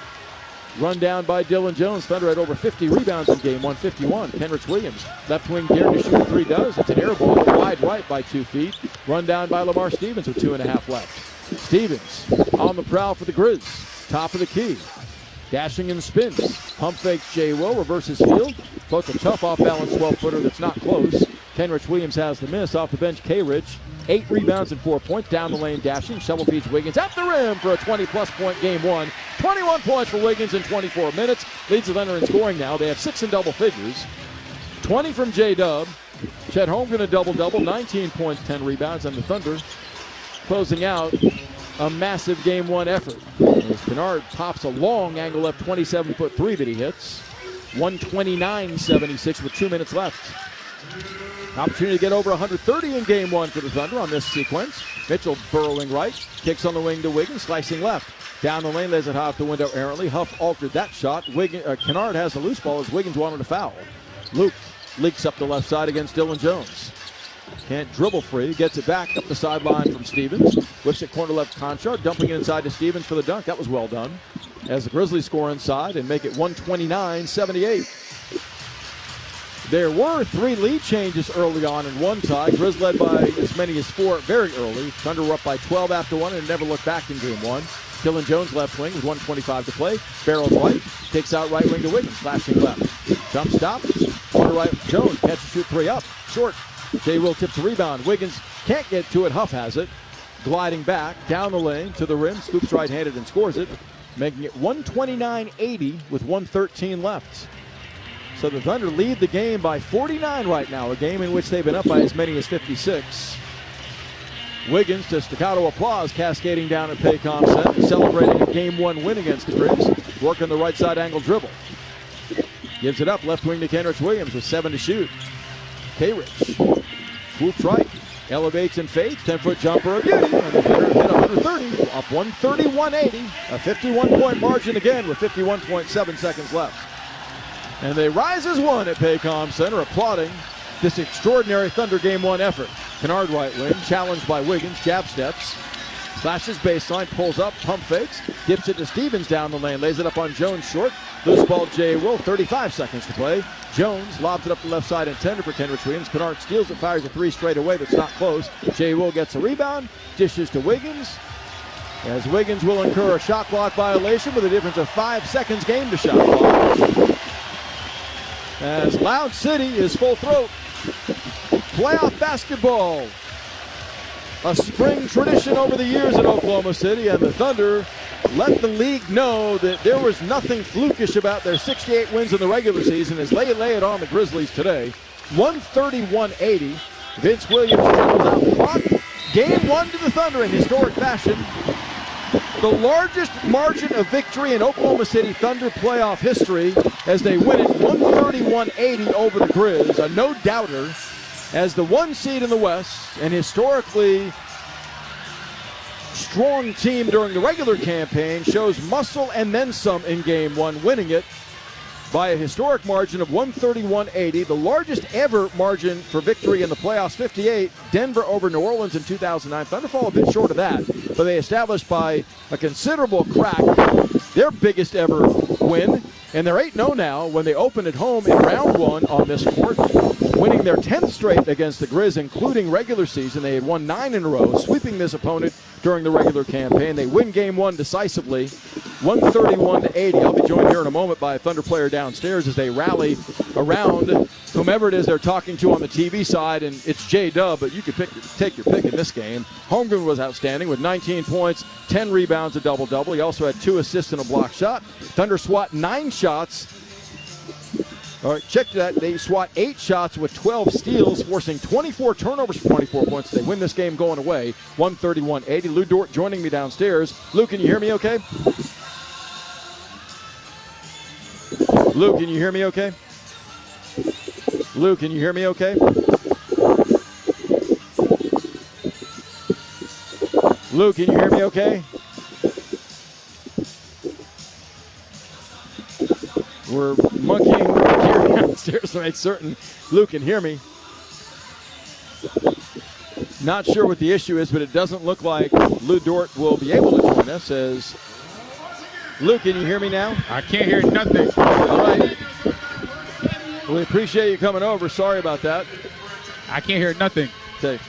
Run down by Dylan Jones. Thunder had over 50 rebounds in game 1, 51. Kenrich Williams, left wing, dared to shoot a 3, does. It's an air ball, wide right by 2 feet. Run down by Lamar Stevens with 2.5 left. Stevens on the prowl for the Grizz. Top of the key. Dashing and spins. Pump fakes J. Will, reverses field. Both a tough off-balance 12-footer that's not close. Kenrich Williams has the miss. Off the bench, K-Rich. 8 rebounds and 4 points. Down the lane, dashing. Shovel feeds Wiggins at the rim for a 20-plus point game 1. 21 points for Wiggins in 24 minutes. Leads the Thunder in scoring now. They have 6 in double figures. 20 from J-Dub. Chet Holmgren a double-double. 19 points, 10 rebounds. And the Thunder closing out a massive game 1 effort. As Kennard pops a long angle left 27-foot 3 that he hits. 129-76 with 2 minutes left. Opportunity to get over 130 in game 1 for the Thunder on this sequence. Mitchell burrowing right, kicks on the wing to Wiggins, slicing left. Down the lane, lays it high off the window errantly. Huff altered that shot. Kennard has the loose ball as Wiggins wanted a foul. Luke leaks up the left side against Dylan Jones. Can't dribble free, gets it back up the sideline from Stevens. Whips it corner left Conchar, dumping it inside to Stevens for the dunk. That was well done. As the Grizzlies score inside and make it 129-78. There were 3 lead changes early on in one tie. Grizz led by as many as 4 very early. Thunder were up by 12 after 1 and never looked back in game 1. Dylan Jones left wing with 1:25 to play. Barrels right, takes out right wing to Wiggins, flashing left. Jump stop, corner right, Jones, catch and shoot 3 up, short. J. Will tips the rebound. Wiggins can't get to it, Huff has it. Gliding back, down the lane, to the rim, scoops right-handed and scores it, making it 129-80 with 1:13 left. So the Thunder lead the game by 49 right now, a game in which they've been up by as many as 56. Wiggins to staccato applause cascading down at Paycom Center, celebrating a game 1 win against the Grizz, working the right side angle dribble. Gives it up, left wing to Kenrich Williams with 7 to shoot. K-Rich swoops right, elevates and fades, 10-foot jumper again, and the Thunder hit 130, up 131-80, a 51-point margin again with 51.7 seconds left. And they rise as one at Paycom Center, applauding this extraordinary Thunder game 1 effort. Kennard right wing, challenged by Wiggins, jab steps, slashes baseline, pulls up, pump fakes, dips it to Stevens down the lane, lays it up on Jones short. Loose ball, J. Will, 35 seconds to play. Jones lobs it up the left side intended for Kenrich Williams. Kennard steals it, fires a 3 straight away that's not close. J. Will gets a rebound, dishes to Wiggins. As Wiggins will incur a shot clock violation with a difference of 5 seconds game to shot clock. As Loud City is full throat. Playoff basketball. A spring tradition over the years in Oklahoma City, and the Thunder let the league know that there was nothing flukish about their 68 wins in the regular season as they lay it on the Grizzlies today. 131-80. Vince Williams dribbles out the clock. Game 1 to the Thunder in historic fashion. The largest margin of victory in Oklahoma City Thunder playoff history as they win it 131-80 over the Grizz. A no-doubter as the 1 seed in the West, and historically strong team during the regular campaign, shows muscle and then some in game 1, winning it by a historic margin of 131-80, the largest ever margin for victory in the playoffs. 58, Denver over New Orleans in 2009. Thunder fall a bit short of that, but they established by a considerable crack their biggest ever win, and they're 8-0 now when they open at home in round 1 on this court, winning their 10th straight against the Grizz, including regular season. They had won 9 in a row, sweeping this opponent during the regular campaign. They win game 1 decisively, 131-80. I'll be joined here in a moment by a Thunder player downstairs as they rally around whomever it is they're talking to on the TV side, and it's J-Dub, but you could take your pick in this game. Holmgren was outstanding with 19 points, 10 rebounds, a double-double. He also had 2 assists and a block shot. Thunder swat 9 shots. All right, check that. They swat 8 shots with 12 steals, forcing 24 turnovers for 24 points. They win this game going away, 131-80. Lou Dort joining me downstairs. Lou, can you hear me okay? Lou, can you hear me okay? Lou, can you hear me okay? Lou, can you hear me okay? We're monkeying here downstairs to make certain Lou can hear me. Not sure what the issue is, but it doesn't look like Lou Dort will be able to join us. As Lou, can you hear me now? I can't hear nothing. All right. We appreciate you coming over. Sorry about that. I can't hear nothing. Okay.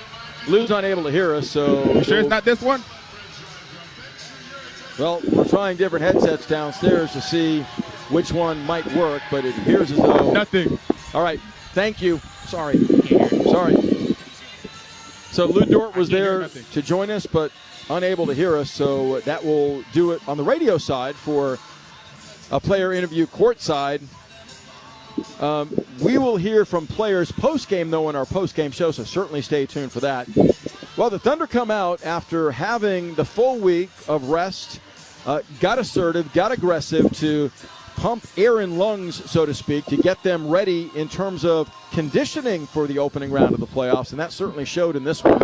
Lou's unable to hear us, so... You sure it's not this one? Well, we're trying different headsets downstairs to see which one might work, but it appears as though... Nothing. All right. Thank you. Sorry. Sorry. So Lou Dort was there to join us, but unable to hear us, so that will do it on the radio side for a player interview courtside. We will hear from players post-game, though, in our post-game show, so certainly stay tuned for that. Well, the Thunder come out after having the full week of rest, got assertive, got aggressive to pump air in lungs, so to speak, to get them ready in terms of conditioning for the opening round of the playoffs, and that certainly showed in this one.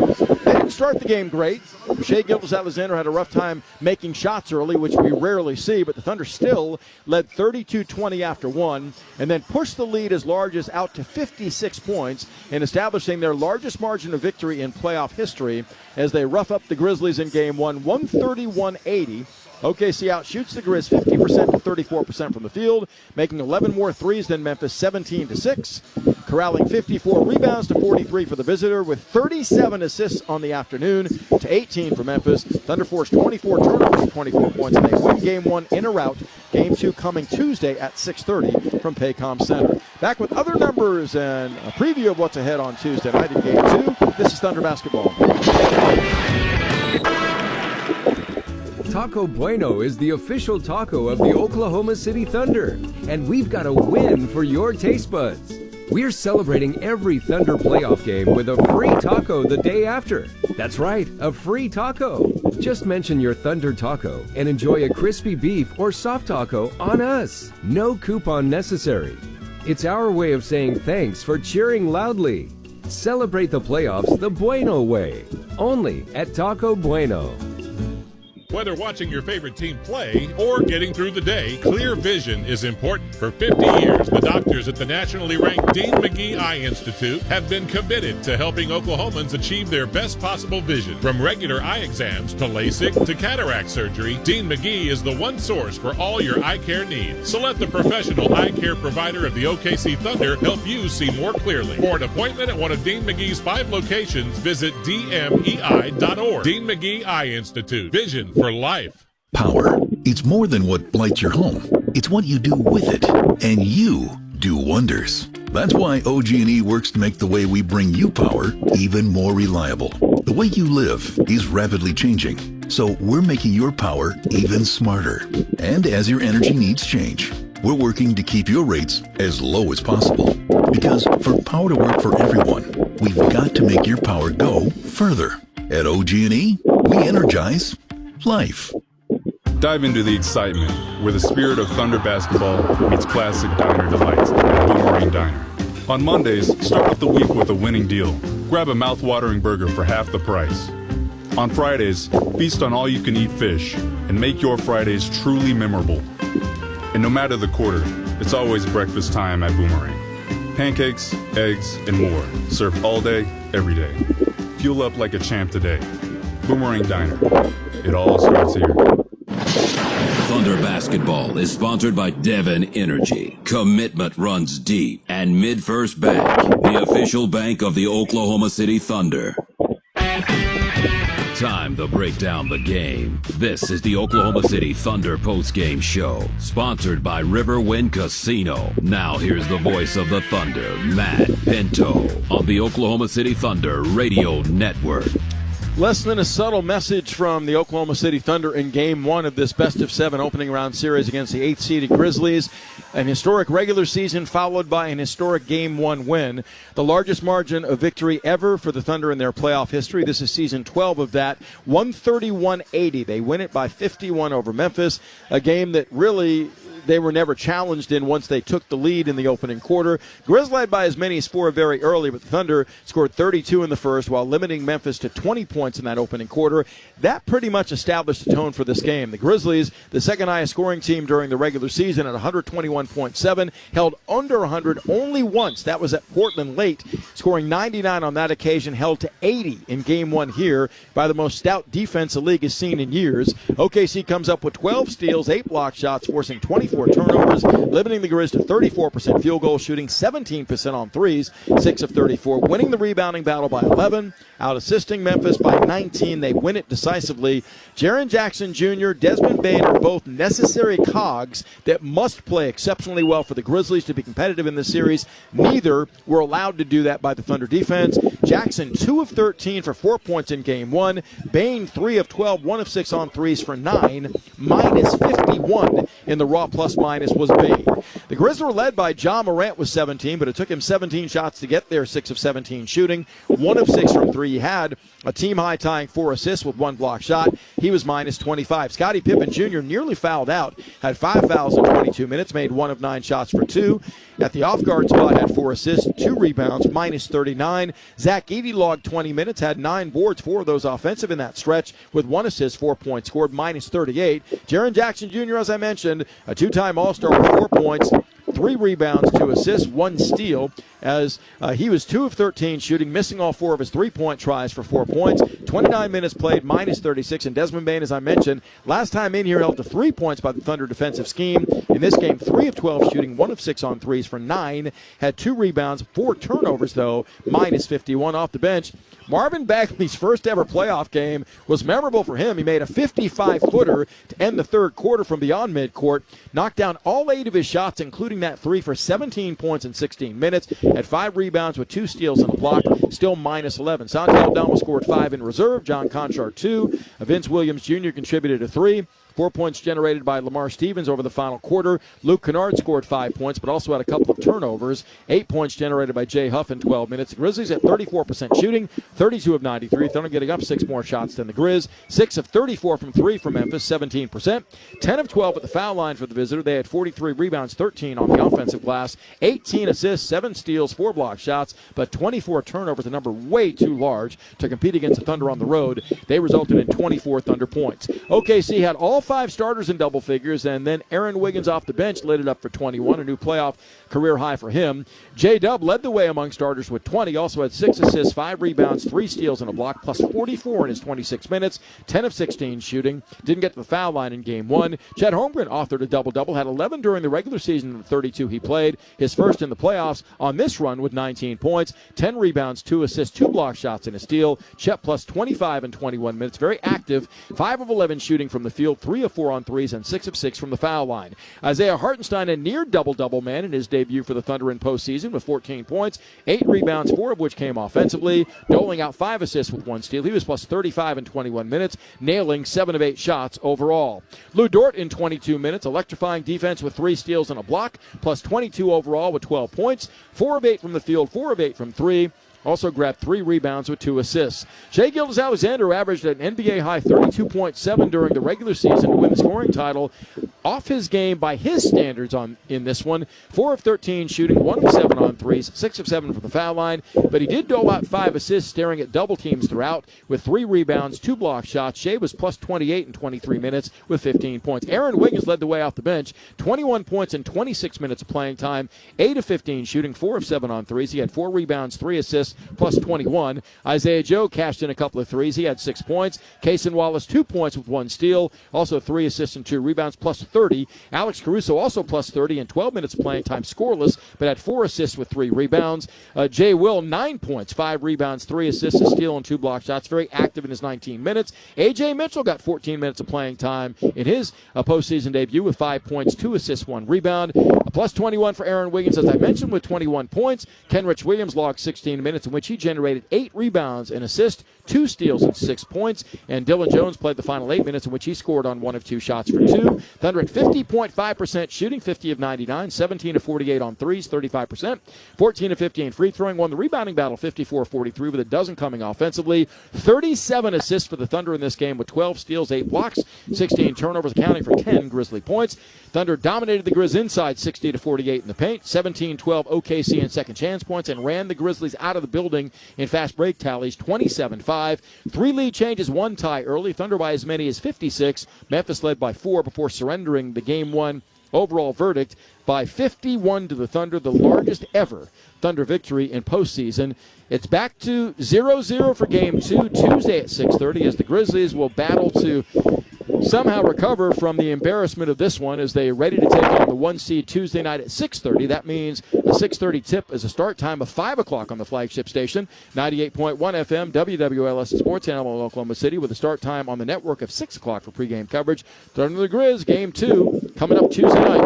They didn't start the game great. Shai Gilgeous-Alexander had a rough time making shots early, which we rarely see, but the Thunder still led 32-20 after one, and then pushed the lead as large as out to 56 points in establishing their largest margin of victory in playoff history as they rough up the Grizzlies in game one, 131-80. OKC outshoots the Grizz 50% to 34% from the field, making 11 more threes than Memphis, 17-6, corralling 54 rebounds to 43 for the visitor, with 37 assists on the afternoon to 18 for Memphis. Thunder forced 24 turnovers to 24 points, and they win game one in a rout. Game two coming Tuesday at 6:30 from Paycom Center. Back with other numbers and a preview of what's ahead on Tuesday night in game two. This is Thunder Basketball. Taco Bueno is the official taco of the Oklahoma City Thunder, and we've got a win for your taste buds. We're celebrating every Thunder playoff game with a free taco the day after. That's right, a free taco. Just mention your Thunder taco and enjoy a crispy beef or soft taco on us. No coupon necessary. It's our way of saying thanks for cheering loudly. Celebrate the playoffs the Bueno way, only at Taco Bueno. Whether watching your favorite team play or getting through the day, clear vision is important. For 50 years, the doctors at the nationally ranked Dean McGee Eye Institute have been committed to helping Oklahomans achieve their best possible vision. From regular eye exams to LASIK to cataract surgery, Dean McGee is the one source for all your eye care needs. So let the professional eye care provider of the OKC Thunder help you see more clearly. For an appointment at one of Dean McGee's 5 locations, visit dmei.org. Dean McGee Eye Institute. Vision for life. Power. It's more than what lights your home. It's what you do with it. And you do wonders. That's why OG&E works to make the way we bring you power even more reliable. The way you live is rapidly changing, so we're making your power even smarter. And as your energy needs change, we're working to keep your rates as low as possible. Because for power to work for everyone, we've got to make your power go further. At OG&E, we energize life. Dive into the excitement where the spirit of Thunder basketball meets classic diner delights at Boomerang Diner. On Mondays, start off the week with a winning deal. Grab a mouth-watering burger for half the price. On Fridays, feast on all-you-can-eat fish and make your Fridays truly memorable. And no matter the quarter, it's always breakfast time at Boomerang. Pancakes, eggs, and more, served all day, every day. Fuel up like a champ today. Boomerang Diner. It all starts here. Thunder Basketball is sponsored by Devon Energy. Commitment runs deep. And MidFirst Bank, the official bank of the Oklahoma City Thunder. Time to break down the game. This is the Oklahoma City Thunder postgame show, sponsored by Riverwind Casino. Now here's the voice of the Thunder, Matt Pinto, on the Oklahoma City Thunder Radio Network. Less than a subtle message from the Oklahoma City Thunder in Game 1 of this best-of-7 opening round series against the 8th-seeded Grizzlies. An historic regular season followed by an historic Game 1 win. The largest margin of victory ever for the Thunder in their playoff history. This is season 12 of that. 131-80. They win it by 51 over Memphis. A game that really they were never challenged in once they took the lead in the opening quarter. Grizz led by as many as 4 very early, but the Thunder scored 32 in the first while limiting Memphis to 20 points in that opening quarter. That pretty much established the tone for this game. The Grizzlies, the second highest scoring team during the regular season at 121.7, held under 100 only once. That was at Portland late, scoring 99 on that occasion, held to 80 in game 1 here by the most stout defense the league has seen in years. OKC comes up with 12 steals, 8 block shots, forcing 24 turnovers, limiting the Grizz to 34% field goal shooting, 17% on threes, 6 of 34, winning the rebounding battle by 11, out-assisting Memphis by 19. They win it decisively. Jaren Jackson Jr., Desmond Bane are both necessary cogs that must play exceptionally well for the Grizzlies to be competitive in this series. Neither were allowed to do that by the Thunder defense. Jackson 2 of 13 for 4 points in game 1. Bane 3 of 12, 1 of 6 on threes for 9. Minus 51 in the raw plus-minus was Bane. The Grizz were led by Ja Morant with 17, but it took him 17 shots to get there, 6 of 17 shooting, 1 of 6 from 3. He had a team-high tying 4 assists with 1 block shot. He was minus 25. Scottie Pippen Jr. nearly fouled out, had 5 fouls in 22 minutes, made 1 of 9 shots for 2. At the off-guard spot, had 4 assists, 2 rebounds, minus 39. Zach Edey logged 20 minutes, had 9 boards, 4 of those offensive in that stretch, with 1 assist, 4 points, scored minus 38. Jaren Jackson Jr., as I mentioned, a 2-time All-Star with 4 points, 3 rebounds, 2 assists, 1 steal, as he was 2 of 13 shooting, missing all 4 of his 3-point tries for 4 points. 29 minutes played, minus 36. And Desmond Bane, as I mentioned, last time in here held to 3 points by the Thunder defensive scheme. In this game, 3 of 12 shooting, 1 of 6 on threes for 9. Had 2 rebounds, 4 turnovers, though, minus 51 off the bench. Marvin Bagley's first ever playoff game was memorable for him. He made a 55-footer to end the third quarter from beyond midcourt, knocked down all 8 of his shots, including that 3 for 17 points in 16 minutes, had 5 rebounds with 2 steals and a block, still minus 11. Santi Aldama scored 5 in reserve, John Conchar 2, Vince Williams Jr. contributed a 3. 4 points generated by Lamar Stevens over the final quarter. Luke Kennard scored 5 points, but also had a couple of turnovers. 8 points generated by Jay Huff in 12 minutes. The Grizzlies at 34% shooting, 32 of 93. Thunder getting up 6 more shots than the Grizz. 6 of 34 from 3 for Memphis, 17%. 10 of 12 at the foul line for the visitor. They had 43 rebounds, 13 on the offensive glass. 18 assists, 7 steals, 4 block shots, but 24 turnovers, a number way too large to compete against the Thunder on the road. They resulted in 24 Thunder points. OKC had all 5 starters in double figures, and then Aaron Wiggins off the bench lit it up for 21, a new playoff career high for him. J-Dub led the way among starters with 20, also had 6 assists, 5 rebounds, 3 steals, and a block, plus 44 in his 26 minutes, 10 of 16 shooting. Didn't get to the foul line in game 1. Chet Holmgren authored a double-double, had 11 during the regular season in the 32 he played, his first in the playoffs on this run with 19 points, 10 rebounds, 2 assists, 2 block shots, and a steal. Chet plus 25 in 21 minutes, very active, 5 of 11 shooting from the field, 3 of 4 on threes, and 6 of 6 from the foul line. Isaiah Hartenstein, a near double-double man in his debut for the Thunder in postseason with 14 points, 8 rebounds, 4 of which came offensively, doling out 5 assists with 1 steal. He was plus 35 in 21 minutes, nailing 7 of 8 shots overall. Lou Dort in 22 minutes, electrifying defense with 3 steals and a block, plus 22 overall with 12 points, 4 of 8 from the field, 4 of 8 from 3. Also grabbed 3 rebounds with 2 assists. Shai Gilgeous-Alexander averaged an NBA-high 32.7 during the regular season to win the scoring title. Off his game by his standards in this one. 4 of 13 shooting, 1 of 7 on threes, 6 of 7 from the foul line. But he did dole out 5 assists, staring at double teams throughout with 3 rebounds, 2 block shots. Shai was plus 28 in 23 minutes with 15 points. Aaron Wiggins led the way off the bench. 21 points in 26 minutes of playing time. 8 of 15 shooting, 4 of 7 on threes. He had 4 rebounds, 3 assists, plus 21. Isaiah Joe cashed in a couple of threes. He had 6 points. Cason Wallace, 2 points with 1 steal. Also 3 assists and 2 rebounds, plus 30. Alex Caruso also plus 30 in 12 minutes of playing time, scoreless, but had 4 assists with 3 rebounds. Jay Will, 9 points, 5 rebounds, 3 assists, a steal, and 2 block shots. Very active in his 19 minutes. A.J. Mitchell got 14 minutes of playing time in his postseason debut with 5 points, 2 assists, 1 rebound. A plus 21 for Aaron Wiggins, as I mentioned, with 21 points. Kenrich Williams logged 16 minutes in which he generated 8 rebounds, an assist, 2 steals, and 6 points. And Dylan Jones played the final 8 minutes in which he scored on 1 of 2 shots for 2. Thunder at 50.5% shooting, 50 of 99, 17 of 48 on threes, 35%, 14 of 15 free throwing, won the rebounding battle 54-43 with a dozen coming offensively, 37 assists for the Thunder in this game with 12 steals, 8 blocks, 16 turnovers, accounting for 10 Grizzly points. Thunder dominated the Grizz inside 60-48 in the paint, 17-12 OKC in second chance points, and ran the Grizzlies out of the building in fast break tallies 27-5. 3 lead changes, 1 tie early. Thunder by as many as 56. Memphis led by 4 before surrendering the game 1 overall verdict by 51 to the Thunder, the largest ever Thunder victory in postseason. It's back to 0-0 for Game 2 Tuesday at 6:30 as the Grizzlies will battle to somehow recover from the embarrassment of this one as they are ready to take on the 1 seed Tuesday night at 6:30. That means a 6:30 tip is a start time of 5 o'clock on the flagship station, 98.1 FM, WWLS Sports Animal in Oklahoma City, with a start time on the network of 6 o'clock for pregame coverage. Thunder the Grizz, Game 2, coming up Tuesday night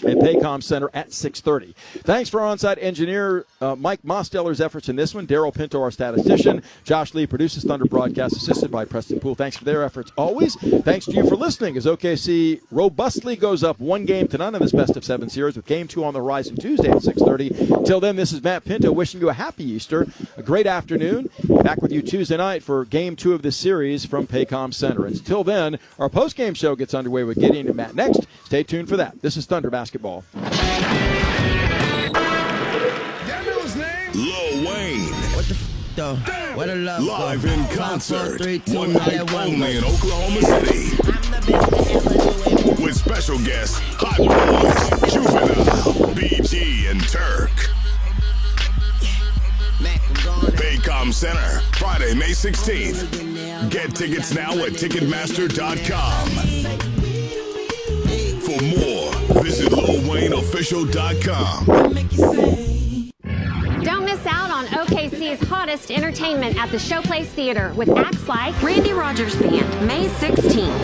at Paycom Center at 6:30. Thanks for our on-site engineer Mike Mosteller's efforts in this one. Daryl Pinto, our statistician. Josh Lee produces Thunder Broadcast, assisted by Preston Poole. Thanks for their efforts always. Thanks to you for listening as OKC robustly goes up 1-0 in this best-of-7 series with Game 2 on the horizon Tuesday at 6:30. Till then, this is Matt Pinto wishing you a happy Easter, a great afternoon. Back with you Tuesday night for Game 2 of this series from Paycom Center. Until then, our post-game show gets underway with Gideon and Matt next. Stay tuned for that. This is Thunder Basketball. Lil Wayne. What the f*** though? What a love. Live in concert. 3, 2, one night only in Oklahoma City. With special guests Hot Boys, Juvenile, BG, and Turk. Paycom Center, Friday, May 16th. Get tickets now at Ticketmaster.com. For more, visit LilWayneOfficial.com. Don't miss out on OKC's hottest entertainment at the Showplace Theater with acts like Randy Rogers Band, May 16th.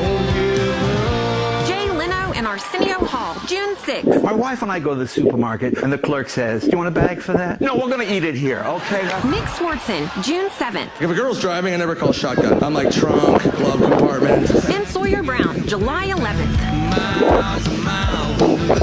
Jay Leno and Arsenio Hall, June 6th. My wife and I go to the supermarket, and the clerk says, "Do you want a bag for that?" "No, we're going to eat it here, okay?" Nick Swartzen, June 7th. If a girl's driving, I never call shotgun. I'm like trunk, glove compartment. And Sawyer Brown, July 11th.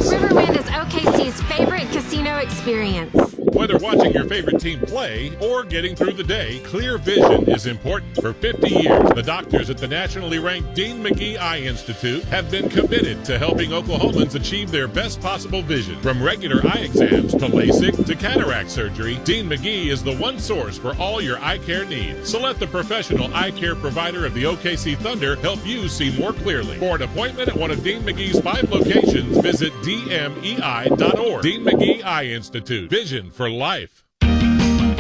Riverwind is OKC's favorite casino experience. Whether watching your favorite team play or getting through the day, clear vision is important. For 50 years, the doctors at the nationally ranked Dean McGee Eye Institute have been committed to helping Oklahomans achieve their best possible vision. From regular eye exams to LASIK to cataract surgery, Dean McGee is the one source for all your eye care needs. So let the professional eye care provider of the OKC Thunder help you see more clearly. For an appointment at one of Dean McGee's 5 locations, visit dmei.org. Dean McGee Eye Institute. Vision for life.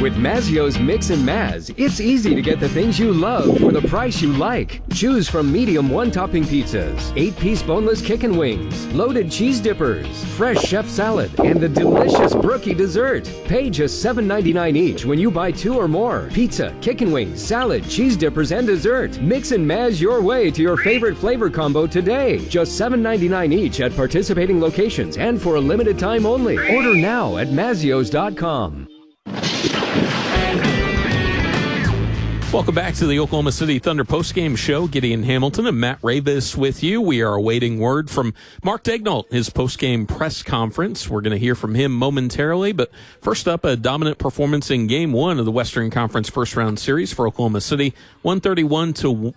With Mazzio's Mix and Maz, it's easy to get the things you love for the price you like. Choose from medium one-topping pizzas, 8-piece boneless chicken wings, loaded cheese dippers, fresh chef salad, and the delicious Brookie dessert. Pay just $7.99 each when you buy 2 or more. Pizza, chicken wings, salad, cheese dippers, and dessert. Mix and Maz your way to your favorite flavor combo today. Just $7.99 each at participating locations and for a limited time only. Order now at Mazzios.com. Welcome back to the Oklahoma City Thunder postgame show. Gideon Hamilton and Matt Ravis with you. We are awaiting word from Mark Daigneault, his postgame press conference. We're going to hear from him momentarily, but first up, a dominant performance in Game 1 of the Western Conference first-round series for Oklahoma City. 131 to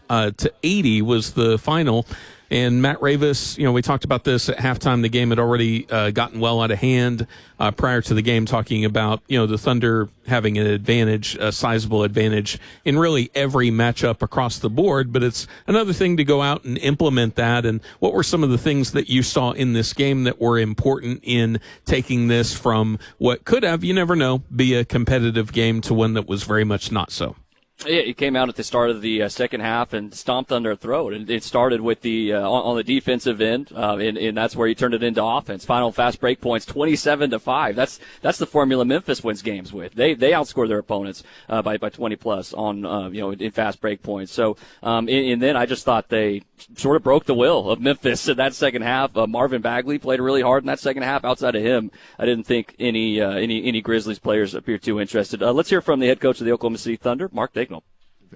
80 was the final. And Matt Ravis, we talked about this at halftime. The game had already gotten well out of hand prior to the game, talking about, the Thunder having an advantage, a sizable advantage in really every matchup across the board. But it's another thing to go out and implement that. And what were some of the things that you saw in this game that were important in taking this from what could have, you never know, be a competitive game to one that was very much not so? Yeah, he came out at the start of the second half and stomped on their throat. And it started with the on the defensive end, and that's where he turned it into offense. Final fast break points, 27-5. That's the formula Memphis wins games with. They outscore their opponents by 20 plus on in fast break points. So and then I just thought they sort of broke the will of Memphis in that second half. Marvin Bagley played really hard in that second half. Outside of him, I didn't think any Grizzlies players appeared too interested. Let's hear from the head coach of the Oklahoma City Thunder, Mark Daigneault.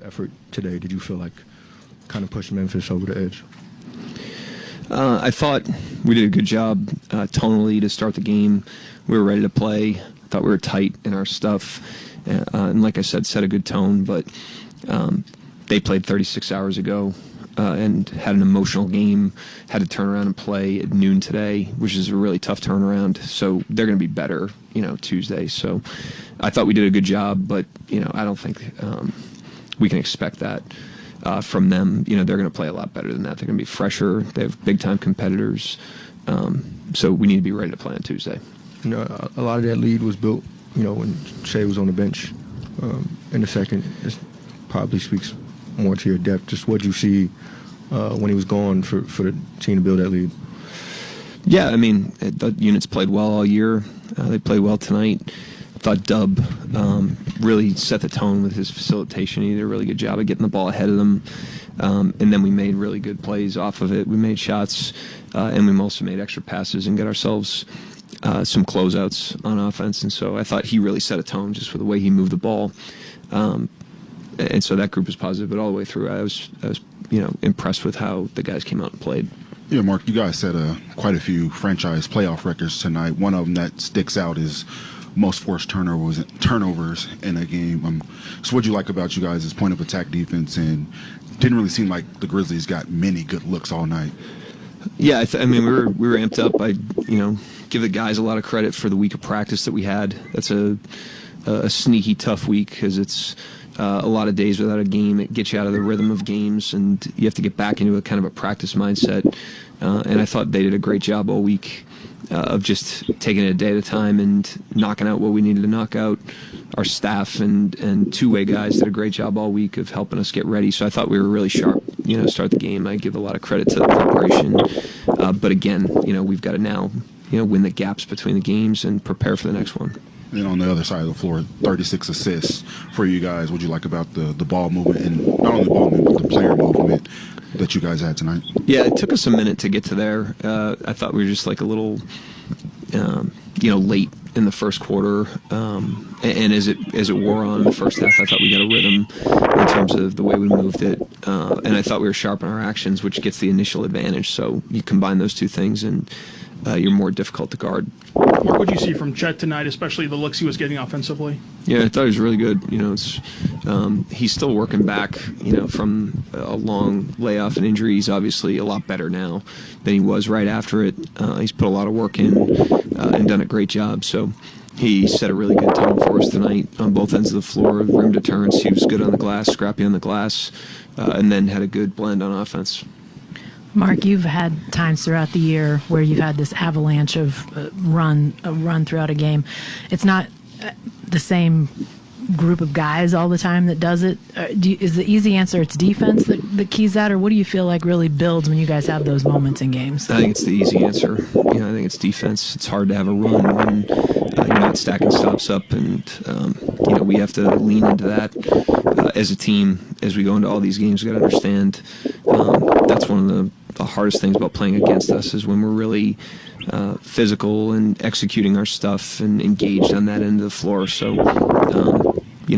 Effort today, did you feel like kind of pushed Memphis over the edge? I thought we did a good job tonally to start the game. We were ready to play. I thought we were tight in our stuff. And like I said, set a good tone. But they played 36 hours ago and had an emotional game, had to turn around and play at noon today, which is a really tough turnaround. So they're going to be better, Tuesday. So I thought we did a good job, but, I don't think we can expect that. From them, they're going to play a lot better than that. They're going to be fresher. They have big-time competitors. So we need to be ready to play on Tuesday. A lot of that lead was built, when Shea was on the bench in the second. This probably speaks more to your depth. Just what you see when he was gone for the team to build that lead. Yeah, the units played well all year. They played well tonight. I thought Dub really set the tone with his facilitation. He did a really good job of getting the ball ahead of them. And then we made really good plays off of it. We made shots, and we also made extra passes and got ourselves some closeouts on offense. And so I thought he really set a tone just with the way he moved the ball. And so that group was positive, but all the way through, I was impressed with how the guys came out and played. Yeah, Mark, you guys set quite a few franchise playoff records tonight. One of them that sticks out is most forced turnovers in a game. So what do you like about you guys' point of attack defense? And didn't really seem like the Grizzlies got many good looks all night. Yeah, we were amped up. I give the guys a lot of credit for the week of practice that we had. That's a sneaky tough week because it's a lot of days without a game. It gets you out of the rhythm of games, and you have to get back into a kind of a practice mindset. And I thought they did a great job all week of just taking it a day at a time and knocking out what we needed to knock out. Our staff and two-way guys did a great job all week of helping us get ready. So I thought we were really sharp, to start the game. I give a lot of credit to the preparation. But again, we've got to now, win the gaps between the games and prepare for the next one. And on the other side of the floor, 36 assists for you guys. What do you like about the ball movement, and not only the ball movement, but the player movement that you guys had tonight? Yeah, it took us a minute to get to there. I thought we were just like a little, late in the first quarter. And as it wore on in the first half, I thought we got a rhythm in terms of the way we moved it. And I thought we were sharp in our actions, which gets the initial advantage. So you combine those two things, and you're more difficult to guard. Mark, what did you see from Chet tonight, especially the looks he was getting offensively? Yeah, I thought he was really good. He's still working back, from a long layoff and injury. He's obviously a lot better now than he was right after it. He's put a lot of work in and done a great job. So he set a really good tone for us tonight on both ends of the floor. Rim deterrence, he was good on the glass, scrappy on the glass, and then had a good blend on offense. Mark, you've had times throughout the year where you've had this avalanche of run throughout a game. It's not the same group of guys all the time that does it. Is the easy answer it's defense that keys that, or what do you feel like really builds when you guys have those moments in games? I think it's the easy answer. I think it's defense. It's hard to have a run when you're not stacking stops up, and we have to lean into that as a team as we go into all these games. We got to understand that's one of the hardest things about playing against us is when we're really physical and executing our stuff and engaged on that end of the floor. So,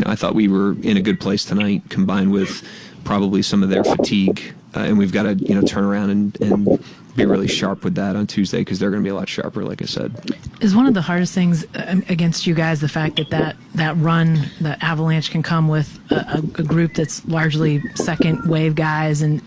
I thought we were in a good place tonight, combined with probably some of their fatigue, and we've got to turn around and be really sharp with that on Tuesday because they're going to be a lot sharper, like I said. Is one of the hardest things against you guys the fact that run, the avalanche can come with a group that's largely second wave guys, and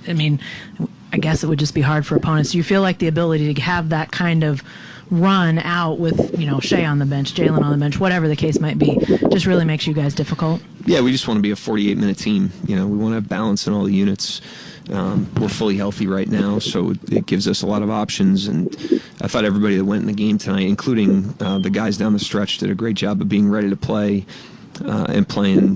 I guess it would just be hard for opponents. Do you feel like the ability to have that kind of run out with, Shea on the bench, Jalen on the bench, whatever the case might be, just really makes you guys difficult? Yeah, we just want to be a 48-minute team. We want to have balance in all the units. We're fully healthy right now, so it gives us a lot of options. And I thought everybody that went in the game tonight, including the guys down the stretch, did a great job of being ready to play and playing,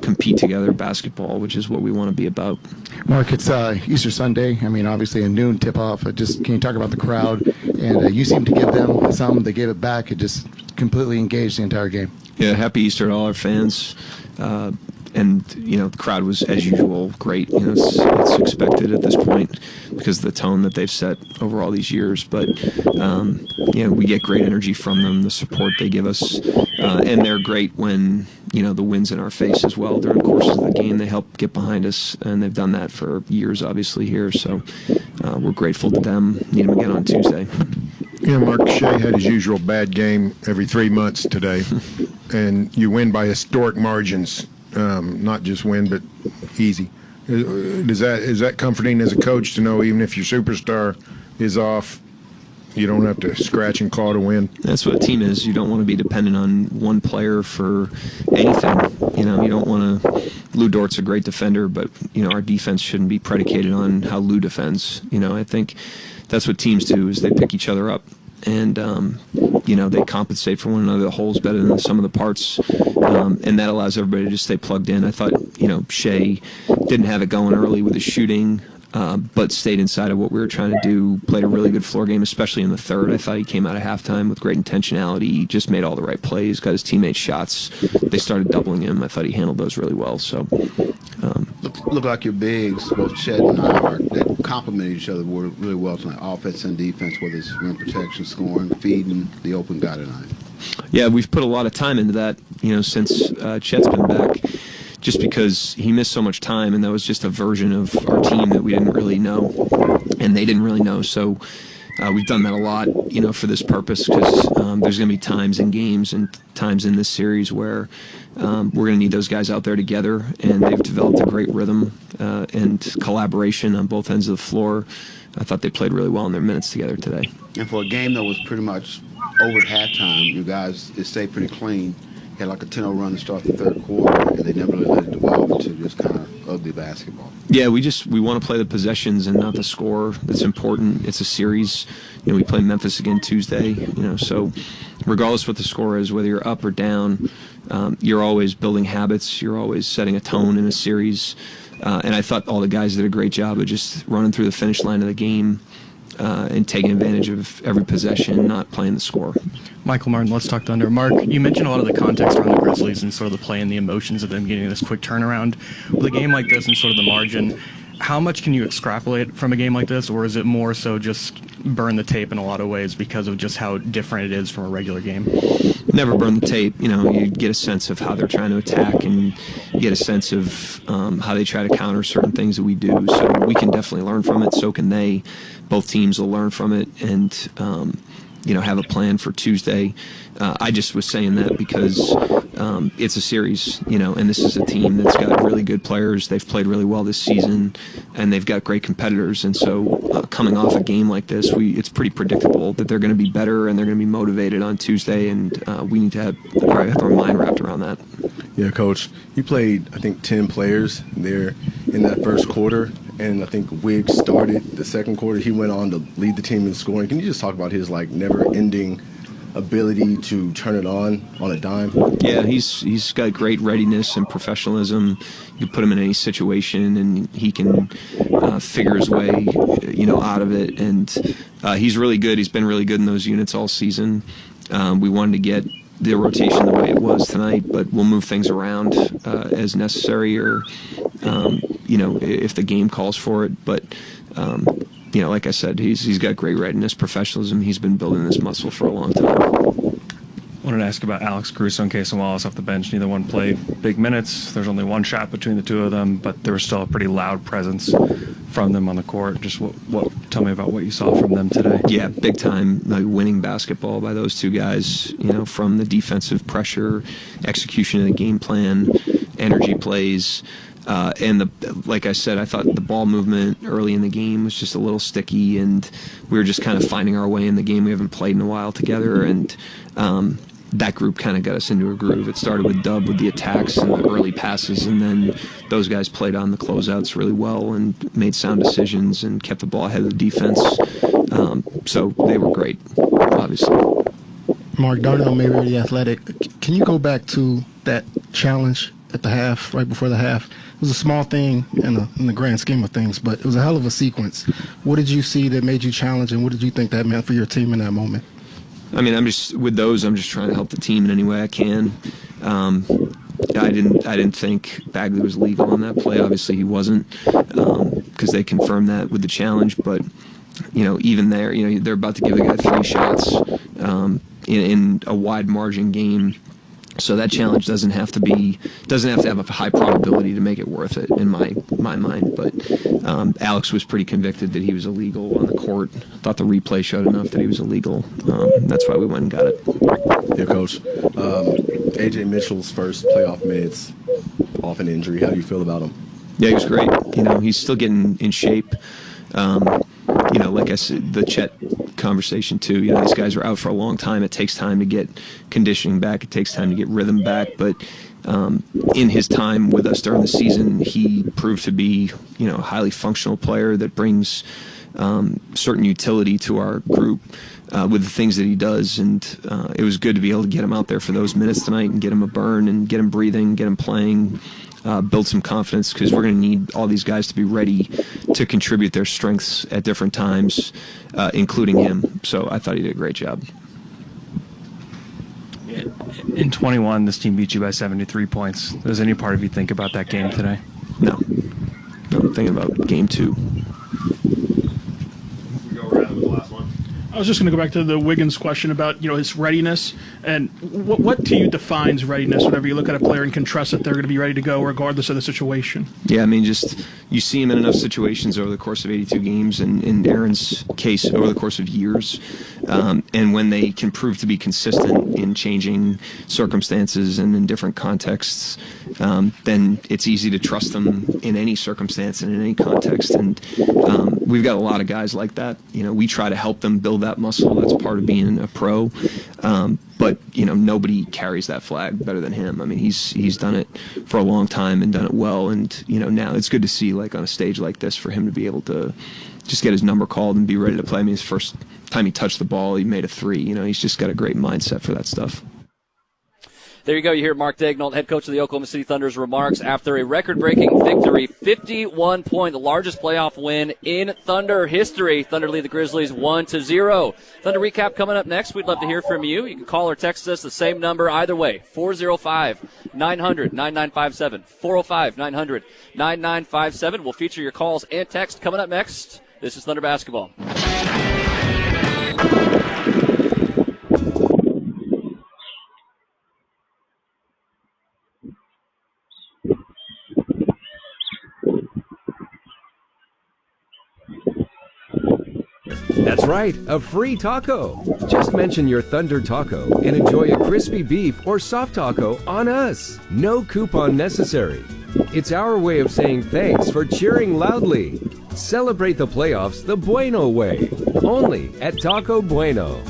compete together basketball, which is what we want to be about. Mark, it's Easter Sunday. Obviously a noon tip-off. Can you talk about the crowd? And you seem to give them some. They gave it back. It just completely engaged the entire game. Yeah, happy Easter to all our fans. And, the crowd was, as usual, great. It's expected at this point because of the tone that they've set over all these years. But, we get great energy from them, the support they give us. And they're great when the wins in our face as well during courses of the game. They help get behind us, and they've done that for years, obviously, here. So we're grateful to them. Need them again on Tuesday. Yeah, Mark Shea had his usual bad game every 3 months today, and you win by historic margins, not just win, but easy. Is that comforting as a coach to know even if your superstar is off, you don't have to scratch and claw to win? That's what a team is. You don't want to be dependent on one player for anything. You don't want to. Lou Dort's a great defender, but our defense shouldn't be predicated on how Lou defends. I think that's what teams do, is they pick each other up, and they compensate for one another. The whole's better than the sum of the parts, and that allows everybody to just stay plugged in. I thought Shea didn't have it going early with his shooting, but stayed inside of what we were trying to do. Played a really good floor game, especially in the third. I thought he came out of halftime with great intentionality. He just made all the right plays, got his teammates shots. They started doubling him. I thought he handled those really well. So. Look like your bigs, both Chet and Howard, that complement each other really well tonight, offense and defense, whether it's rim protection, scoring, feeding the open guy tonight. Yeah, we've put a lot of time into that, since Chet's been back, just because he missed so much time, and that was just a version of our team that we didn't really know, and they didn't really know. So we've done that a lot, for this purpose, because there's going to be times in games and times in this series where we're going to need those guys out there together, and they've developed a great rhythm and collaboration on both ends of the floor. I thought they played really well in their minutes together today. And for a game that was pretty much over at halftime, you guys, it stayed pretty clean. You had like a 10-0 run to start the third quarter, and they never really let it develop into just kind of ugly basketball. Yeah, we want to play the possessions and not the score. That's important. It's a series. We play Memphis again Tuesday. So regardless what the score is, whether you're up or down, you're always building habits. You're always setting a tone in a series. And I thought all the guys did a great job of just running through the finish line of the game and taking advantage of every possession, not playing the score. Michael Martin, let's talk Thunder. Mark, you mentioned a lot of the context around the Grizzlies and sort of the play and the emotions of them getting this quick turnaround. With a game like this and sort of the margin, how much can you extrapolate from a game like this, or is it more so just burn the tape in a lot of ways because of just how different it is from a regular game? Never burn the tape. You get a sense of how they're trying to attack, and you get a sense of how they try to counter certain things that we do. So we can definitely learn from it. So can they. Both teams will learn from it, and have a plan for Tuesday. I just was saying that because it's a series, and this is a team that's got really good players. They've played really well this season, and they've got great competitors. And so coming off a game like this, it's pretty predictable that they're going to be better and they're going to be motivated on Tuesday, and we need to have our mind wrapped around that. Yeah, Coach, you played, I think, 10 players there in that first quarter, and I think Wiggs started the second quarter. He went on to lead the team in scoring. Can you just talk about his never-ending ability to turn it on a dime? Yeah, he's got great readiness and professionalism. You put him in any situation, and he can figure his way, out of it. And he's really good. He's been really good in those units all season. We wanted to get the rotation the way it was tonight, but we'll move things around as necessary, or if the game calls for it. But like I said, he's got great readiness, professionalism. He's been building this muscle for a long time. I wanted to ask about Alex Caruso and Cason Wallace off the bench. Neither one played big minutes. There's only one shot between the two of them, but there was still a pretty loud presence from them on the court. Just tell me about what you saw from them today. Yeah, big time, winning basketball by those two guys. From the defensive pressure, execution of the game plan, energy plays. And like I said, I thought the ball movement early in the game was just a little sticky, and we were just kind of finding our way in the game. We haven't played in a while together, and that group kind of got us into a groove. It started with Dub with the attacks and the early passes, and then those guys played on the closeouts really well and made sound decisions and kept the ball ahead of the defense. So they were great, obviously. Mark, Darnell Mayberry, The Athletic. Can you go back to that challenge at the half, right before the half? It was a small thing in the grand scheme of things, but it was a hell of a sequence. What did you see that made you challenge, and what did you think that meant for your team in that moment? I mean, I'm just trying to help the team in any way I can. I didn't think Bagley was legal on that play. Obviously, he wasn't, because they confirmed that with the challenge. But even there, they're about to give the guy 3 shots in a wide margin game. So that challenge doesn't have to have a high probability to make it worth it in my mind. But Alex was pretty convicted that he was illegal on the court. Thought the replay showed enough that he was illegal. That's why we went and got it. Yeah, Coach. AJ Mitchell's first playoff minutes off an injury. How do you feel about him? Yeah, he was great. He's still getting in shape. Like I said, the Chet conversation too. These guys are out for a long time. It takes time to get conditioning back. It takes time to get rhythm back. But in his time with us during the season, he proved to be, a highly functional player that brings certain utility to our group with the things that he does. And it was good to be able to get him out there for those minutes tonight and get him a burn and get him breathing, get him playing. Build some confidence, because we're going to need all these guys to be ready to contribute their strengths at different times, including him. So I thought he did a great job. In 21, this team beat you by 73 points. Does any part of you think about that game today? No. I'm thinking about game 2. I was just going to go back to the Wiggins question about his readiness, and what to you defines readiness whenever you look at a player and can trust that they're going to be ready to go regardless of the situation. Yeah, just you see him in enough situations over the course of 82 games, and in Aaron's case over the course of years, and when they can prove to be consistent in changing circumstances and in different contexts, then it's easy to trust them in any circumstance and in any context. And we've got a lot of guys like that. We try to help them build that muscle. That's part of being a pro. But nobody carries that flag better than him. He's done it for a long time and done it well. And now it's good to see, like on a stage like this, for him to be able to just get his number called and be ready to play. His first time he touched the ball, he made a 3. He's just got a great mindset for that stuff. There you go. You hear Mark Daigneault, head coach of the Oklahoma City Thunder's remarks after a record-breaking victory, 51-point, the largest playoff win in Thunder history. Thunder lead the Grizzlies 1-0. Thunder recap coming up next. We'd love to hear from you. You can call or text us the same number either way, 405-900-9957, 405-900-9957. We'll feature your calls and text coming up next. This is Thunder Basketball. That's right, a free taco. Just mention your Thunder Taco and enjoy a crispy beef or soft taco on us. No coupon necessary. It's our way of saying thanks for cheering loudly. Celebrate the playoffs the Bueno way. Only at Taco Bueno.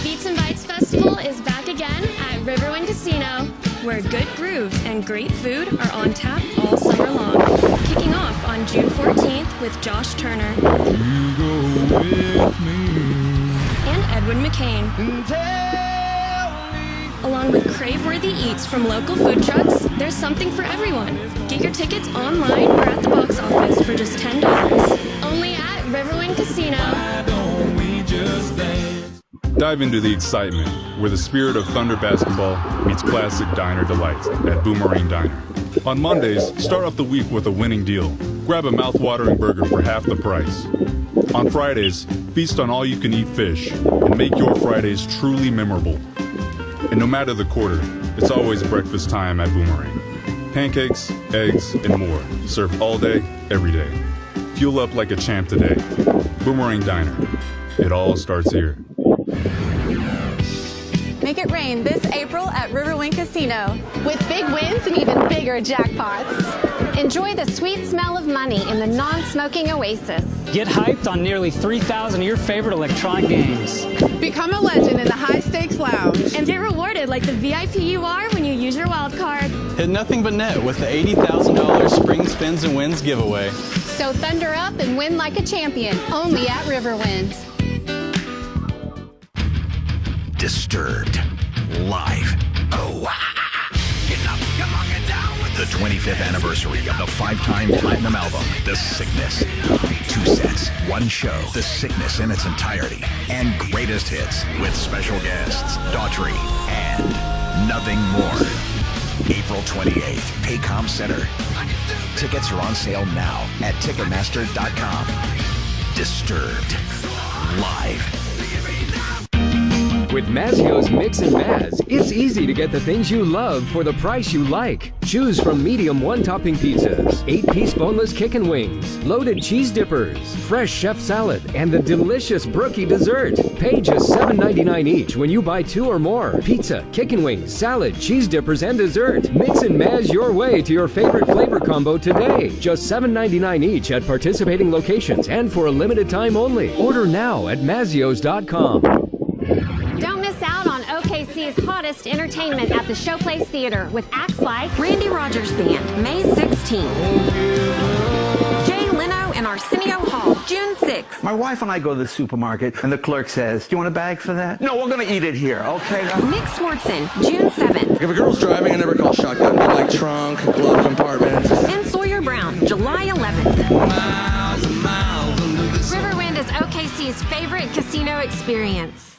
Beats and Bites Festival is back again at Riverwind Casino, where good grooves and great food are on tap all summer long. Kicking off on June 14th with Josh Turner. You go with me. And Edwin McCain. Along with crave-worthy eats from local food trucks, there's something for everyone. Get your tickets online or at the box office for just $10. Only at Riverwind Casino. Why don't we just dance? Dive into the excitement where the spirit of Thunder basketball meets classic diner delights at Boomerang Diner. On Mondays, start off the week with a winning deal. Grab a mouth-watering burger for half the price. On Fridays, feast on all-you-can-eat fish and make your Fridays truly memorable. And no matter the quarter, it's always breakfast time at Boomerang. Pancakes, eggs, and more, served all day, every day. Fuel up like a champ today. Boomerang Diner. It all starts here. Make it rain this April at Riverwind Casino with big wins and even bigger jackpots. Enjoy the sweet smell of money in the non-smoking oasis. Get hyped on nearly 3,000 of your favorite electronic games. Become a legend in the high-stakes lounge. And get rewarded like the VIP you are when you use your wild card. Hit nothing but net with the $80,000 Spring Spins and Wins giveaway. So thunder up and win like a champion, only at Riverwind. Disturbed. Live. Oh, get up, come on, get down with the 25th anniversary of the 5-time platinum album, The Sickness. 2 sets, 1 show, The Sickness in its entirety, and greatest hits with special guests, Daughtry, and Nothing More. April 28th, Paycom Center. Tickets are on sale now at Ticketmaster.com. Disturbed. Live. With Mazzio's Mix and Maz, it's easy to get the things you love for the price you like. Choose from medium one-topping pizzas, 8-piece boneless chicken wings, loaded cheese dippers, fresh chef salad, and the delicious brookie dessert. Pay just $7.99 each when you buy 2 or more. Pizza, chicken wings, salad, cheese dippers, and dessert. Mix and Maz your way to your favorite flavor combo today. Just $7.99 each at participating locations and for a limited time only. Order now at Mazzios.com. Don't miss out on OKC's hottest entertainment at the Showplace Theater with acts like Randy Rogers Band, May 16th. Jay Leno and Arsenio Hall, June 6th. My wife and I go to the supermarket, and the clerk says, "Do you want a bag for that?" "No, we're going to eat it here, okay?" Nick Swartzen, June 7th. If a girl's driving, I never call shotgun. I like trunk, glove compartment. And Sawyer Brown, July 11th. Riverwind is OKC's favorite casino experience.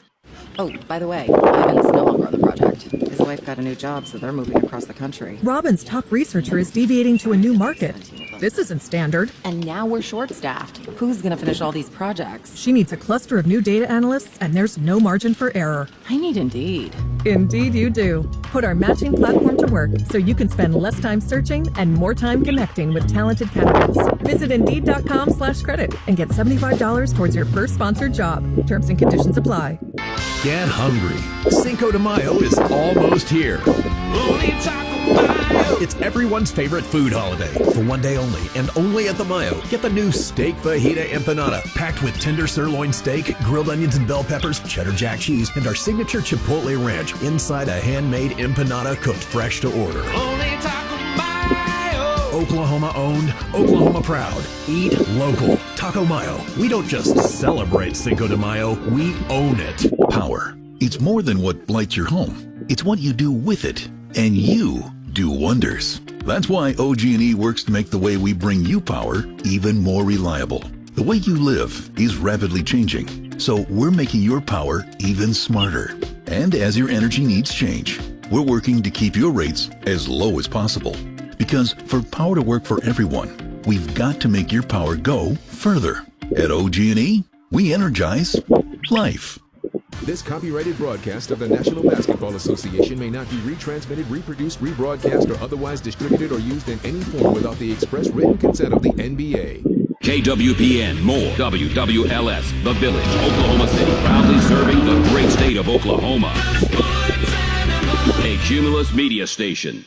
Oh, by the way, Ivan's no longer on the project. His wife got a new job, so they're moving across the country. Robin's top researcher is deviating to a new market. This isn't standard. And now we're short-staffed. Who's going to finish all these projects? She needs a cluster of new data analysts, and there's no margin for error. I need Indeed. Indeed you do. Put our matching platform to work so you can spend less time searching and more time connecting with talented candidates. Visit Indeed.com/credit and get $75 towards your first sponsored job. Terms and conditions apply. Get hungry. Cinco de Mayo is almost here. It's everyone's favorite food holiday. For one day only, and only at the Mayo, get the new Steak Fajita Empanada, packed with tender sirloin steak, grilled onions and bell peppers, cheddar jack cheese, and our signature Chipotle Ranch inside a handmade empanada cooked fresh to order. Oklahoma owned, Oklahoma proud. Eat local. Taco Mayo. We don't just celebrate Cinco de Mayo, we own it. Power. It's more than what lights your home. It's what you do with it. And you do wonders. That's why OG&E works to make the way we bring you power even more reliable. The way you live is rapidly changing, so we're making your power even smarter. And as your energy needs change, we're working to keep your rates as low as possible. Because for power to work for everyone, we've got to make your power go further. At OG&E, we energize life. This copyrighted broadcast of the National Basketball Association may not be retransmitted, reproduced, rebroadcast, or otherwise distributed or used in any form without the express written consent of the NBA. KWPN, more WWLS, The Village, Oklahoma City, proudly serving the great state of Oklahoma. A Cumulus media station.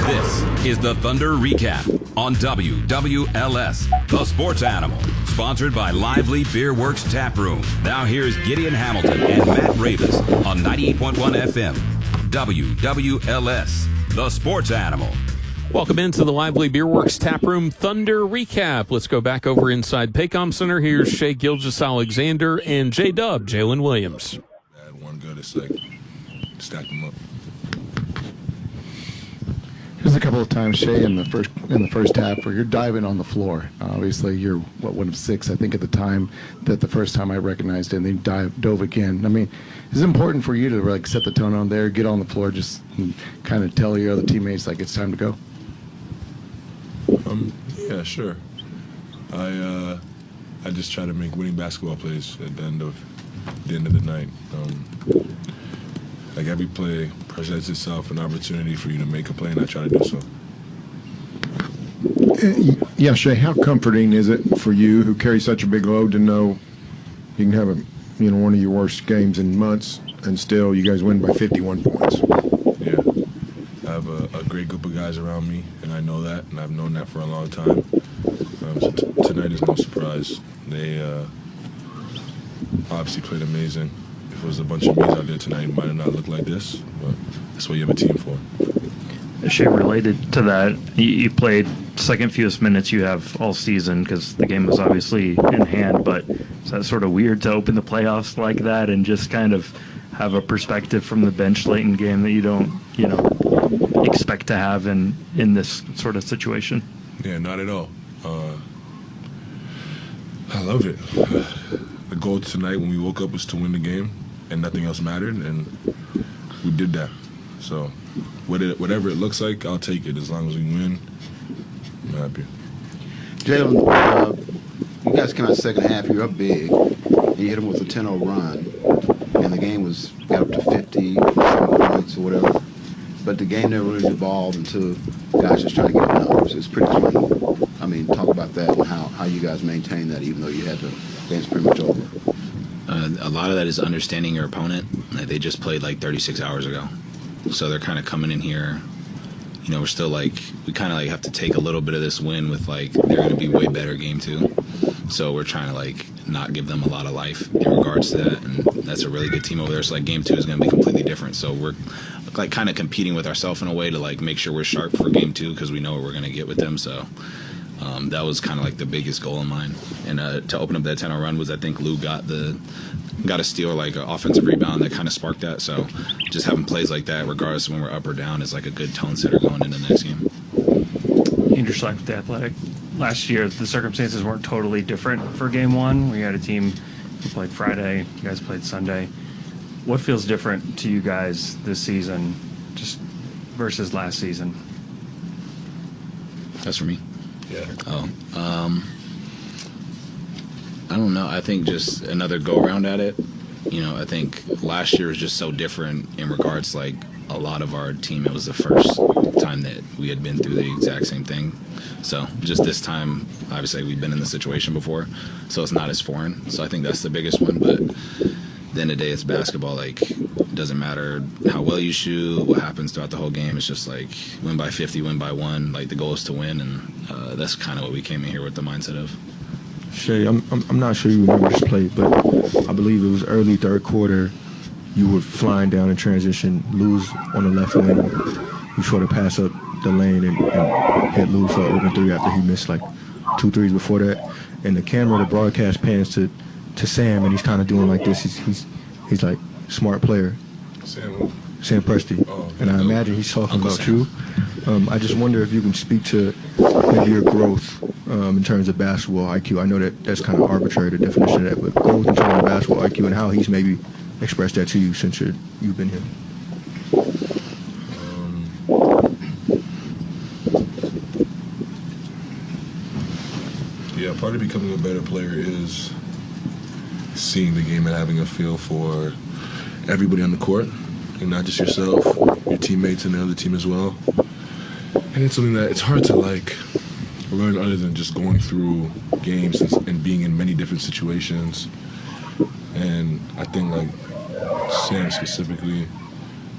This is the Thunder Recap on WWLS, The Sports Animal, sponsored by Lively Beer Works Tap Room. Now here's Gideon Hamilton and Matt Ravis on 98.1 FM, WWLS, The Sports Animal. Welcome into the Lively Beer Works Tap Room Thunder Recap. Let's go back over inside Paycom Center. Here's Shea Gilgeous-Alexander and J-Dub, Jalen Williams. Had one good, it's like stack them up. There's a couple of times, Shea, in the first half where you're diving on the floor. Obviously, you're one of 6, I think, at the time. That the first time I recognized it, and then dove again. I mean, it's important for you to like set the tone on there, get on the floor, just kind of tell your other teammates like it's time to go. Yeah, sure. I just try to make winning basketball plays at the end of the night. Like every play presents itself an opportunity for you to make a play, and I try to do so. Yeah, Shea, how comforting is it for you, who carry such a big load, to know you can have one of your worst games in months, and still you guys win by 51 points? Yeah, I have a great group of guys around me, and I know that, and I've known that for a long time. So tonight is no surprise. They obviously played amazing. If it was a bunch of me's out there tonight, it might have not looked like this, but that's what you have a team for. Shea, related to that, you played second fewest minutes you have all season because the game was obviously in hand, but is that sort of weird to open the playoffs like that and just kind of have a perspective from the bench late in the game that you don't, expect to have in this sort of situation? Yeah, not at all. I love it. The goal tonight when we woke up was to win the game, and nothing else mattered, and we did that. So whatever it looks like, I'll take it. As long as we win, I'm happy. Jalen, you guys came out second half, you're up big, and you hit them with a 10-0 run. game got up to 50 points or whatever. But the game never really evolved until guys just trying to get numbers. It's pretty clean. I mean, talk about that and how you guys maintain that even though you had the game's pretty much over. A lot of that is understanding your opponent. They just played like 36 hours ago. So they're kind of coming in here. We're still we kind of have to take a little bit of this win with they're going to be way better game 2. So we're trying to not give them a lot of life in regards to that. And that's a really good team over there. So game 2 is going to be completely different. So we're kind of competing with ourselves in a way to make sure we're sharp for game 2 because we know what we're going to get with them. So that was kind of the biggest goal of mine. And to open up that 10-0 run was I think Lou got a steal, an offensive rebound that kind of sparked that. So just having plays like that, regardless of when we're up or down, is a good tone setter going into the next game. Andrew Schleich with The Athletic. Last year, the circumstances weren't totally different for Game 1. We had a team who played Friday. You guys played Sunday. What feels different to you guys this season just versus last season? That's for me. Yeah. I don't know. I think just another go-around at it. I think last year was just so different in regards a lot of our team, it was the first time that we had been through the exact same thing. So just this time, obviously we've been in the situation before, so it's not as foreign. So I think that's the biggest one. But at the end of the day, it's basketball. It doesn't matter how well you shoot, what happens throughout the whole game. It's just win by 50, win by 1. The goal is to win, and that's kind of what we came in here with the mindset of. Shay, I'm not sure you remember this play, but I believe it was early third quarter. You were flying down in transition, lose on the left wing. You sort of pass up the lane and hit Lou for an open 3 after he missed 2 threes before that. And the broadcast pans to Sam, and he's kind of doing this. He's like, smart player. Sam Presti. Oh, and I imagine he's talking Uncle about Sam. You. I just wonder if you can speak to maybe your growth in terms of basketball IQ. I know that's kind of arbitrary, the definition of that, but growth in terms of basketball IQ and how he's maybe expressed that to you since you've been here. Yeah, part of becoming a better player is seeing the game and having a feel for everybody on the court, and not just yourself, your teammates and the other team as well. And it's something that it's hard to learn other than just going through games and being in many different situations. And I think Sam specifically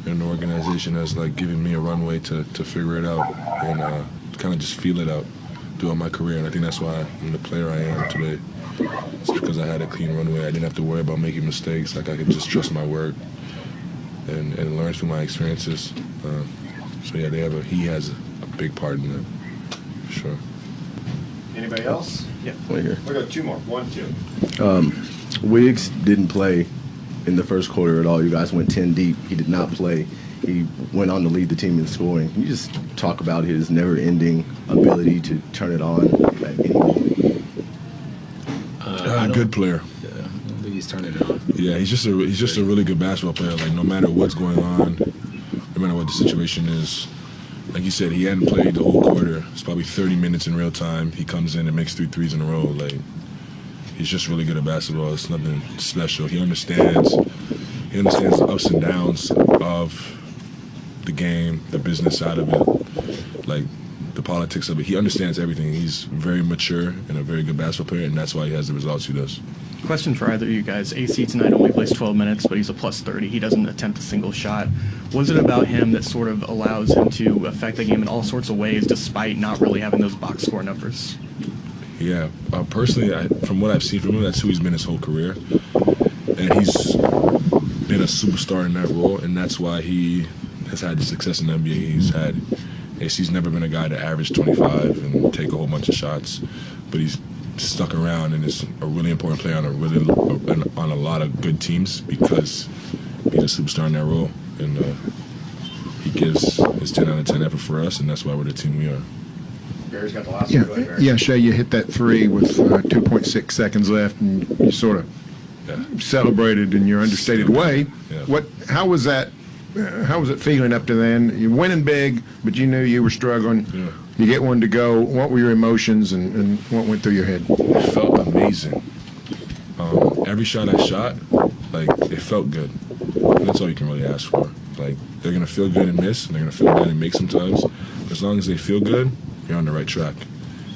and the organization has given me a runway to figure it out and kind of just feel it out throughout my career. And I think that's why I'm the player I am today. It's because I had a clean runway. I didn't have to worry about making mistakes. I could just trust my work and learn through my experiences. So yeah, he has a big part in that, for sure. Anybody else? Yeah. We got 2 more. 1, 2. Wiggs didn't play in the first quarter at all. You guys went 10 deep. He did not play. He went on to lead the team in scoring. Can you just talk about his never-ending ability to turn it on at any moment? Good player. Yeah, I don't think he's turning it on. Yeah, he's just a really good basketball player. No matter what's going on, no matter what the situation is, like you said, he hadn't played the whole quarter. It's probably 30 minutes in real time. He comes in and makes 3 threes in a row. He's just really good at basketball. It's nothing special. He understands the ups and downs of the game, the business side of it, the politics of it. He understands everything. He's very mature and a very good basketball player, and that's why he has the results he does. Question for either of you guys. AC tonight only plays 12 minutes, but he's a plus 30. He doesn't attempt a single shot. What is it about him that sort of allows him to affect the game in all sorts of ways despite not really having those box score numbers? Yeah, personally, from what I've seen from him, that's who he's been his whole career. And he's been a superstar in that role, and that's why he has had the success in the NBA he's never been a guy to average 25 and take a whole bunch of shots, but he's stuck around and is a really important player on a lot of good teams because he's a superstar in that role, and he gives his 10 out of 10 effort for us, and that's why we're the team we are. Barry's got the last one. Go ahead, Barry. Yeah, Shay, you hit that 3 with 2.6 seconds left, and you sort of celebrated in your understated way. Yeah. How was that? How was it feeling up to then? You're winning big, but you knew you were struggling. Yeah. You get one to go. What were your emotions and what went through your head? It felt amazing. Every shot I shot, it felt good. And that's all you can really ask for. Like, they're going to feel good and miss, and they're going to feel bad and make sometimes. But as long as they feel good, you're on the right track.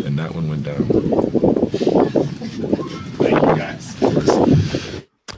And that one went down. Thank you, guys.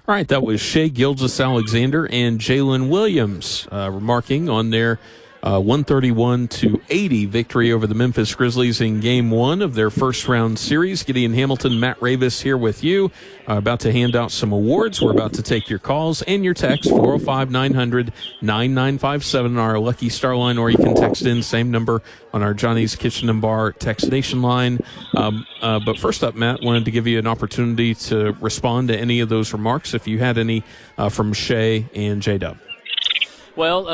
All right, that was Shai Gilgeous-Alexander and Jalen Williams remarking on their 131-80 victory over the Memphis Grizzlies in Game 1 of their first-round series. Gideon Hamilton, Matt Ravis here with you, about to hand out some awards. We're about to take your calls and your texts, 405-900-9957 on our Lucky Star line, or you can text in, same number on our Johnny's Kitchen and Bar text nation line. But first up, Matt, wanted to give you an opportunity to respond to any of those remarks, if you had any from Shai and J-Dub. Well,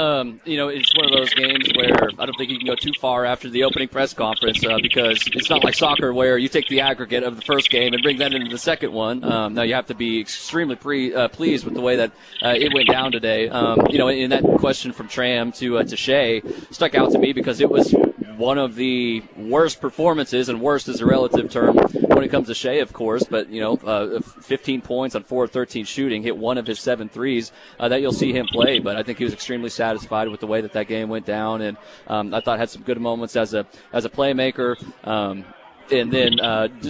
it's one of those games where I don't think you can go too far after the opening press conference because it's not like soccer where you take the aggregate of the first game and bring that into the second one. Now you have to be extremely pleased with the way that it went down today. In that question from Tram to Shai stuck out to me because it was one of the worst performances, and worst is a relative term when it comes to Shai, of course, but 15 points on 4 of 13 shooting, hit one of his 7 threes that you'll see him play, but I think he was extremely satisfied with the way that game went down, and I thought had some good moments as a playmaker. And then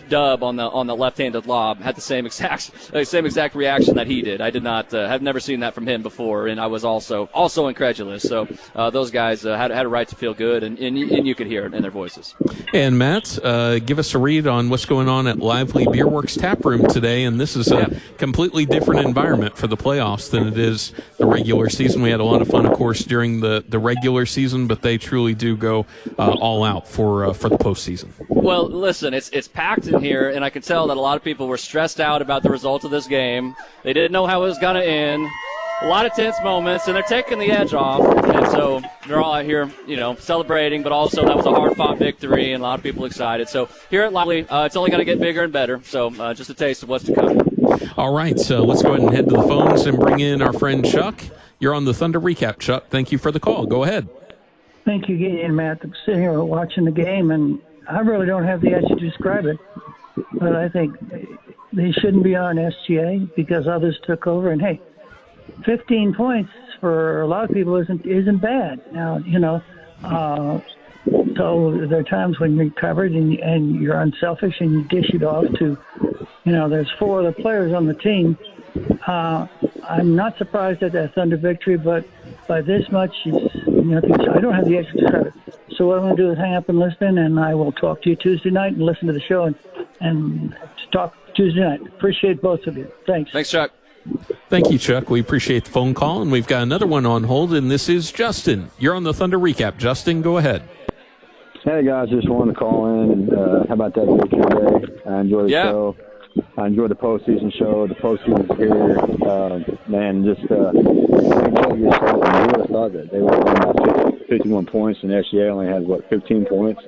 Dub on the left-handed lob had the same exact reaction that he did. I did not have never seen that from him before, and I was also incredulous. So those guys had a right to feel good, and you could hear it in their voices. And Matt, give us a read on what's going on at Lively Beer Works Tap Room today. And this is a completely different environment for the playoffs than it is the regular season. We had a lot of fun, of course, during the regular season, but they truly do go all out for the postseason. Well, listen, it's packed in here, and I can tell that a lot of people were stressed out about the result of this game. They didn't know how it was going to end. A lot of tense moments, and they're taking the edge off. And so they're all out here, celebrating, but also that was a hard-fought victory, and a lot of people excited. So here at Lively, it's only going to get bigger and better. So just a taste of what's to come. All right, so let's go ahead and head to the phones and bring in our friend Chuck. You're on the Thunder Recap, Chuck. Thank you for the call. Go ahead. Thank you, Gideon, Matt. I'm sitting here watching the game, and I really don't have the edge to describe it, but I think they shouldn't be on SGA because others took over. And hey, 15 points for a lot of people isn't bad. Now, so there are times when you're covered and you're unselfish and you dish it off to, there's 4 other players on the team. I'm not surprised at that Thunder victory, but by this much, I don't have the edge to describe it. So what I'm going to do is hang up and listen, and I will talk to you Tuesday night and listen to the show and talk Tuesday night. Appreciate both of you. Thanks. Thanks, Chuck. Thank you, Chuck. We appreciate the phone call, and we've got another one on hold, and this is Justin. You're on the Thunder Recap. Justin, go ahead. Hey, guys, just wanted to call in and how about that victory today? I enjoyed the show. I enjoyed the postseason show. The postseason's here. Man, just who would have thought that they would have won by 51 points, and SGA only had, 15 points?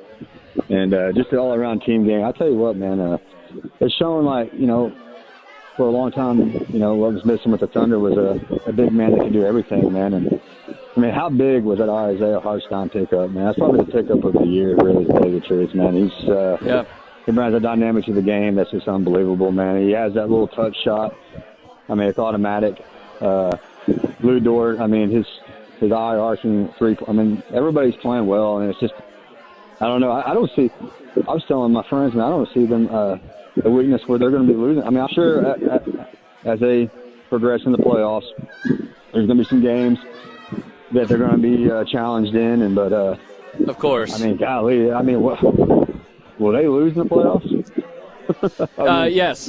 And just an all-around team game. I tell you what, man, it's showing for a long time, what was missing with the Thunder was a big man that could do everything, man. And, how big was that Isaiah Hartenstein pickup, man? That's probably the pickup of the year, really, to tell you the truth, man. He's he brings the dynamics of the game that's just unbelievable, man. He has that little touch shot. It's automatic. Lou Dort, his eye arching three. Everybody's playing well, and it's just, I don't know. I don't see. I was telling my friends, man, I don't see them a weakness where they're going to be losing. I'm sure as they progress in the playoffs, there's going to be some games that they're going to be challenged in, but of course. Golly, what? Will they lose in the playoffs? Yes,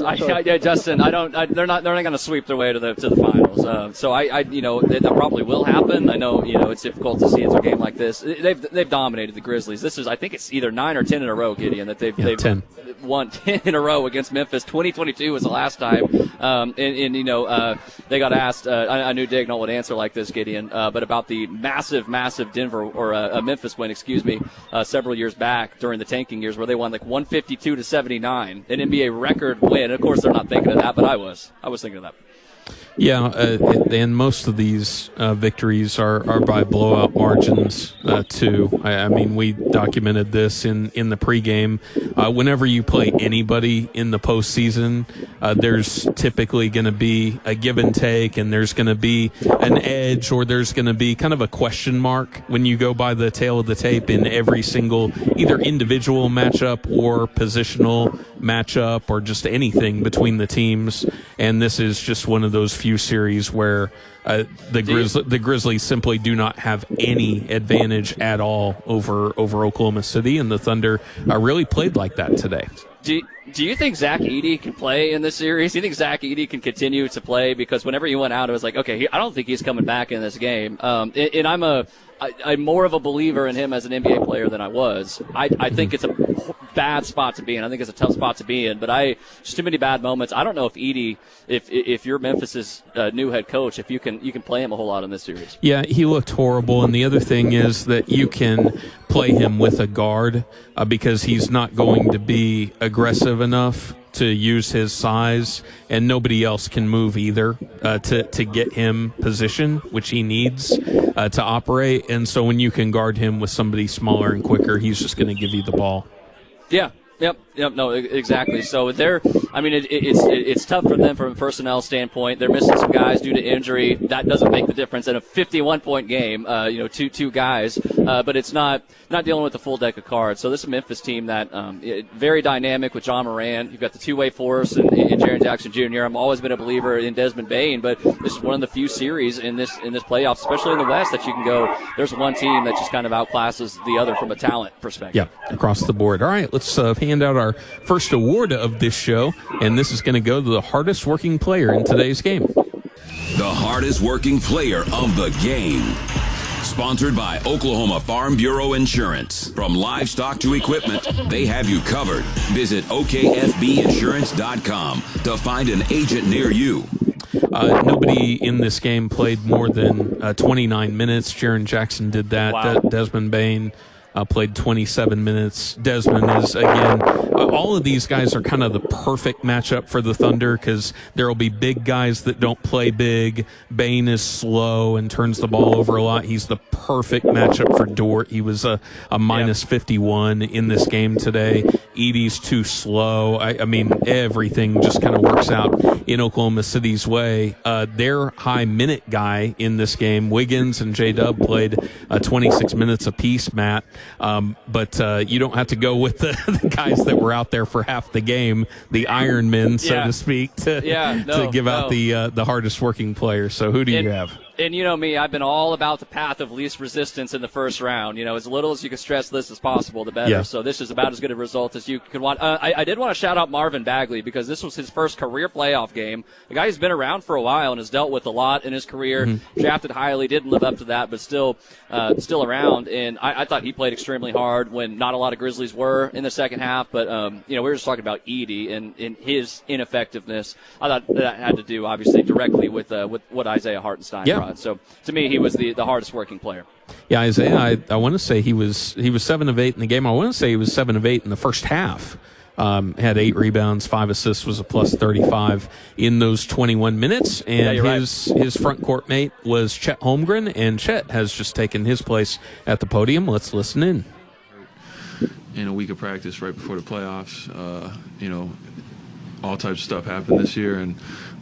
Justin. They're not going to sweep their way to the finals. So that probably will happen. I know, it's difficult to see into a game like this. They've dominated the Grizzlies. I think it's either 9 or 10 in a row, Gideon, that they've 10. Won 10 in a row against Memphis. 2022 was the last time. They got asked. I knew Dignault would answer like this, Gideon, but about the massive Denver or Memphis win, several years back during the tanking years where they won 152-79. An NBA record win. Of course, they're not thinking of that, but I was thinking of that. Yeah, and most of these victories are by blowout margins, too. I mean, we documented this in the pregame. Whenever you play anybody in the postseason, there's typically going to be a give and take, and there's going to be an edge, or there's going to be kind of a question mark when you go by the tail of the tape in every single either individual matchup or positional matchup or just anything between the teams. And this is just one of those few series where the Grizzlies simply do not have any advantage at all over Oklahoma City, and the Thunder really played like that today. Do you think Zach Edey can play in this series? Do you think Zach Edey can continue to play? Because whenever he went out, it was like, okay, I don't think he's coming back in this game. And I'm more of a believer in him as an NBA player than I was. I think it's a bad spot to be in. I think it's a tough spot to be in. But just too many bad moments. I don't know if Edey, if you're Memphis's new head coach, if you can play him a whole lot in this series. Yeah, he looked horrible. And the other thing is that you can play him with a guard because he's not going to be aggressive enough to use his size, and nobody else can move either to get him position, which he needs to operate. And so when you can guard him with somebody smaller and quicker, he's just going to give you the ball. Yeah. Yep. No, exactly. So it's tough for them from a personnel standpoint. They're missing some guys due to injury. That doesn't make the difference in a 51-point game. Two guys, but it's not dealing with the full deck of cards. So this is a Memphis team that very dynamic with John Moran. You've got the two-way force and Jaren Jackson Jr. I've always been a believer in Desmond Bane, but this is one of the few series in this playoff, especially in the West, that you can go. There's one team that just kind of outclasses the other from a talent perspective. Yeah, across the board. All right, let's hand out our first award of this show, and this is going to go to the hardest working player in today's game. The hardest working player of the game. Sponsored by Oklahoma Farm Bureau Insurance. From livestock to equipment, they have you covered. Visit okfbinsurance.com to find an agent near you. Nobody in this game played more than 29 minutes. Jaren Jackson did that. Wow. Desmond Bane played 27 minutes. Desmond is, again, all of these guys are kind of the perfect matchup for the Thunder because there will be big guys that don't play big. Bane is slow and turns the ball over a lot. He's the perfect matchup for Dort. He was a minus 51 in this game today. Edey's too slow. I mean, everything just kind of works out in Oklahoma City's way. Their high minute guy in this game, Wiggins and J-Dub, played 26 minutes apiece, Matt. But you don't have to go with the guys that were out there for half the game, the Iron Men, so to speak, to give out the hardest working player. So who do you have? And you know me, I've been all about the path of least resistance in the first round. As little as you can stress this as possible, the better. Yeah. So this is about as good a result as you can want. I did want to shout out Marvin Bagley because this was his first career playoff game. The guy who's been around for a while and has dealt with a lot in his career. Mm-hmm. Drafted highly, didn't live up to that, but still around. And I thought he played extremely hard when not a lot of Grizzlies were in the second half. But we were just talking about Edey and his ineffectiveness. I thought that had to do obviously directly with what Isaiah Hartenstein brought. So to me, he was the hardest working player. Yeah, Isaiah, I want to say he was 7 of 8 in the game. I want to say he was 7 of 8 in the first half. Had 8 rebounds, 5 assists, was a plus 35 in those 21 minutes. And his front court mate was Chet Holmgren, and Chet has just taken his place at the podium. Let's listen in. In a week of practice right before the playoffs, all types of stuff happened this year, and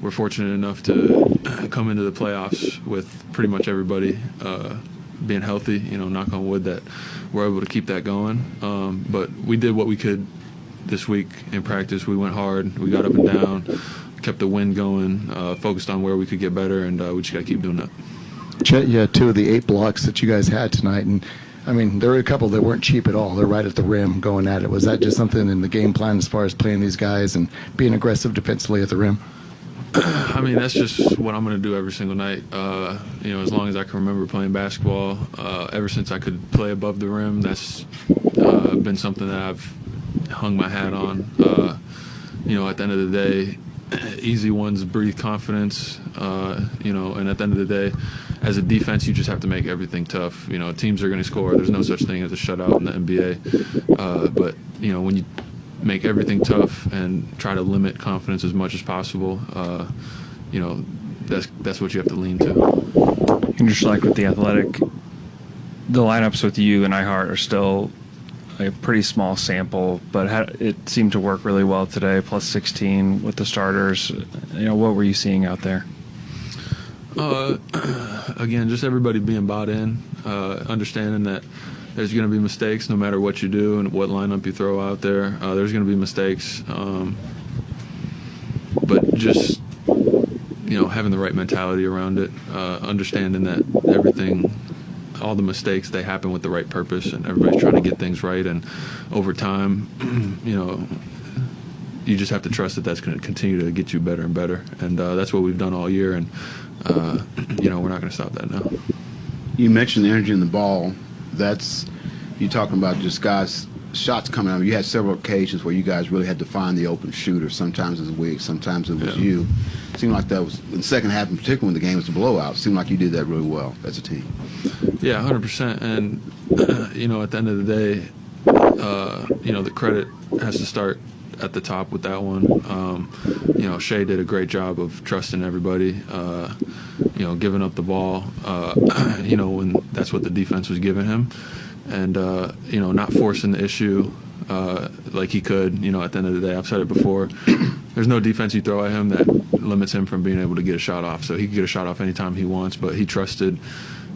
we're fortunate enough to come into the playoffs with pretty much everybody being healthy, knock on wood that we're able to keep that going. But we did what we could this week in practice. We went hard. We got up and down, kept the wind going, focused on where we could get better, and we just got to keep doing that. Chet, you had 2 of the 8 blocks that you guys had tonight, and I mean, there were a couple that weren't cheap at all. They're right at the rim going at it. Was that just something in the game plan as far as playing these guys and being aggressive defensively at the rim? I mean, that's just what I'm going to do every single night. As long as I can remember playing basketball, ever since I could play above the rim, that's been something that I've hung my hat on. At the end of the day, easy ones breathe confidence, and at the end of the day, as a defense, you just have to make everything tough. Teams are going to score. There's no such thing as a shutout in the NBA. But when you make everything tough and try to limit confidence as much as possible, that's what you have to lean to. And just like with the Athletic, the lineups with you and iHeart are still a pretty small sample, but it seemed to work really well today, plus 16 with the starters. What were you seeing out there? Again, just everybody being bought in, understanding that there's going to be mistakes no matter what you do and what lineup you throw out there. There's going to be mistakes, but just having the right mentality around it, understanding that all the mistakes, they happen with the right purpose, and everybody's trying to get things right. And over time, you just have to trust that that's going to continue to get you better and better. And that's what we've done all year. And we're not going to stop that now. You mentioned the energy in the ball. You talking about just guys shots coming out. You had several occasions where you guys really had to find the open shooter. Sometimes it was Wiggs, sometimes it was you. It seemed like that was in the second half, in particular when the game was a blowout. It seemed like you did that really well as a team. Yeah, 100%. And at the end of the day, the credit has to start at the top with that one. Shea did a great job of trusting everybody, giving up the ball, when that's what the defense was giving him. And, not forcing the issue like he could, at the end of the day. I've said it before. There's no defense you throw at him that limits him from being able to get a shot off. So he could get a shot off anytime he wants, but he trusted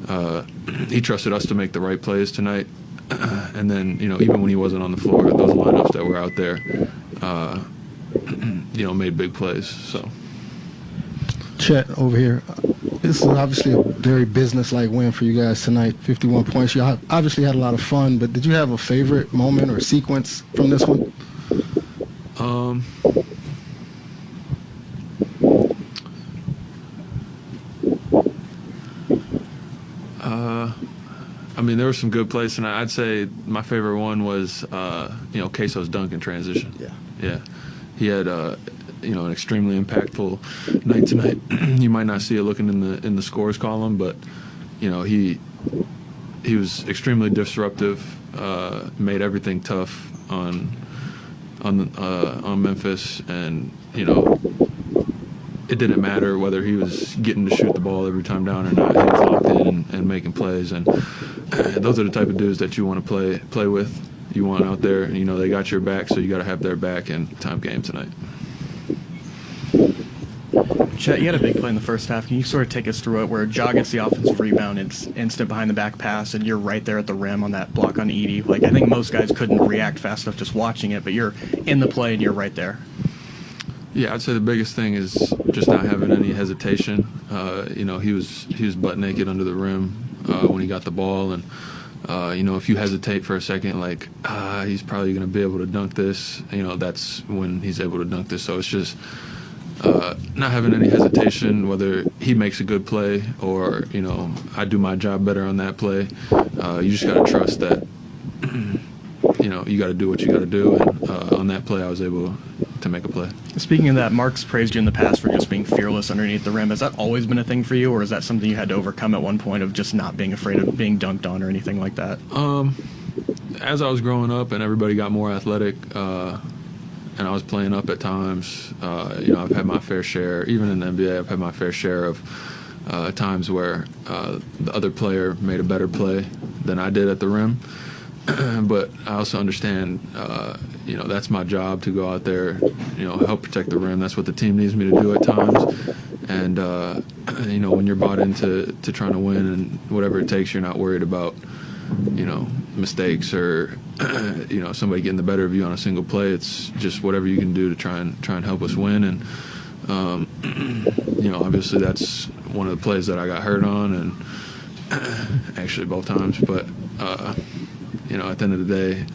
us to make the right plays tonight. And then, even when he wasn't on the floor, those lineups that were out there, made big plays. So, Chet over here. This is obviously a very business-like win for you guys tonight, 51 points. You obviously had a lot of fun, but did you have a favorite moment or sequence from this one? There were some good plays tonight. I'd say my favorite one was, Queso's dunk in transition. Yeah. He had, an extremely impactful night tonight. You might not see it looking in the scores column, but, he was extremely disruptive, made everything tough on Memphis, and, it didn't matter whether he was getting to shoot the ball every time down or not. He was locked in and making plays, and those are the type of dudes that you want to play with. You want out there, and they got your back, so you got to have their back in time game tonight. Chet, you had a big play in the first half. Can you sort of take us through it where Ja gets the offensive rebound, it's instant behind the back pass, and you're right there at the rim on that block on Edey? Like, I think most guys couldn't react fast enough just watching it, but you're in the play and you're right there. Yeah, I'd say the biggest thing is just not having any hesitation. He was butt naked under the rim when he got the ball, and if you hesitate for a second, like he's probably going to be able to dunk this. That's when he's able to dunk this. So it's just not having any hesitation, whether he makes a good play or I do my job better on that play. You just got to trust that you got to do what you got to do, and on that play I was able to make a play. Speaking of that, Mark's praised you in the past for just being fearless underneath the rim. Has that always been a thing for you, or is that something you had to overcome at one point of just not being afraid of being dunked on or anything like that? As I was growing up and everybody got more athletic, and I was playing up at times, I've had my fair share, even in the NBA, I've had my fair share of times where the other player made a better play than I did at the rim. But I also understand, that's my job to go out there, help protect the rim. That's what the team needs me to do at times. And, when you're bought into trying to win and whatever it takes, you're not worried about, mistakes or, somebody getting the better of you on a single play. It's just whatever you can do to try and help us win. And, obviously that's one of the plays that I got hurt on, and actually both times. But, at the end of the day,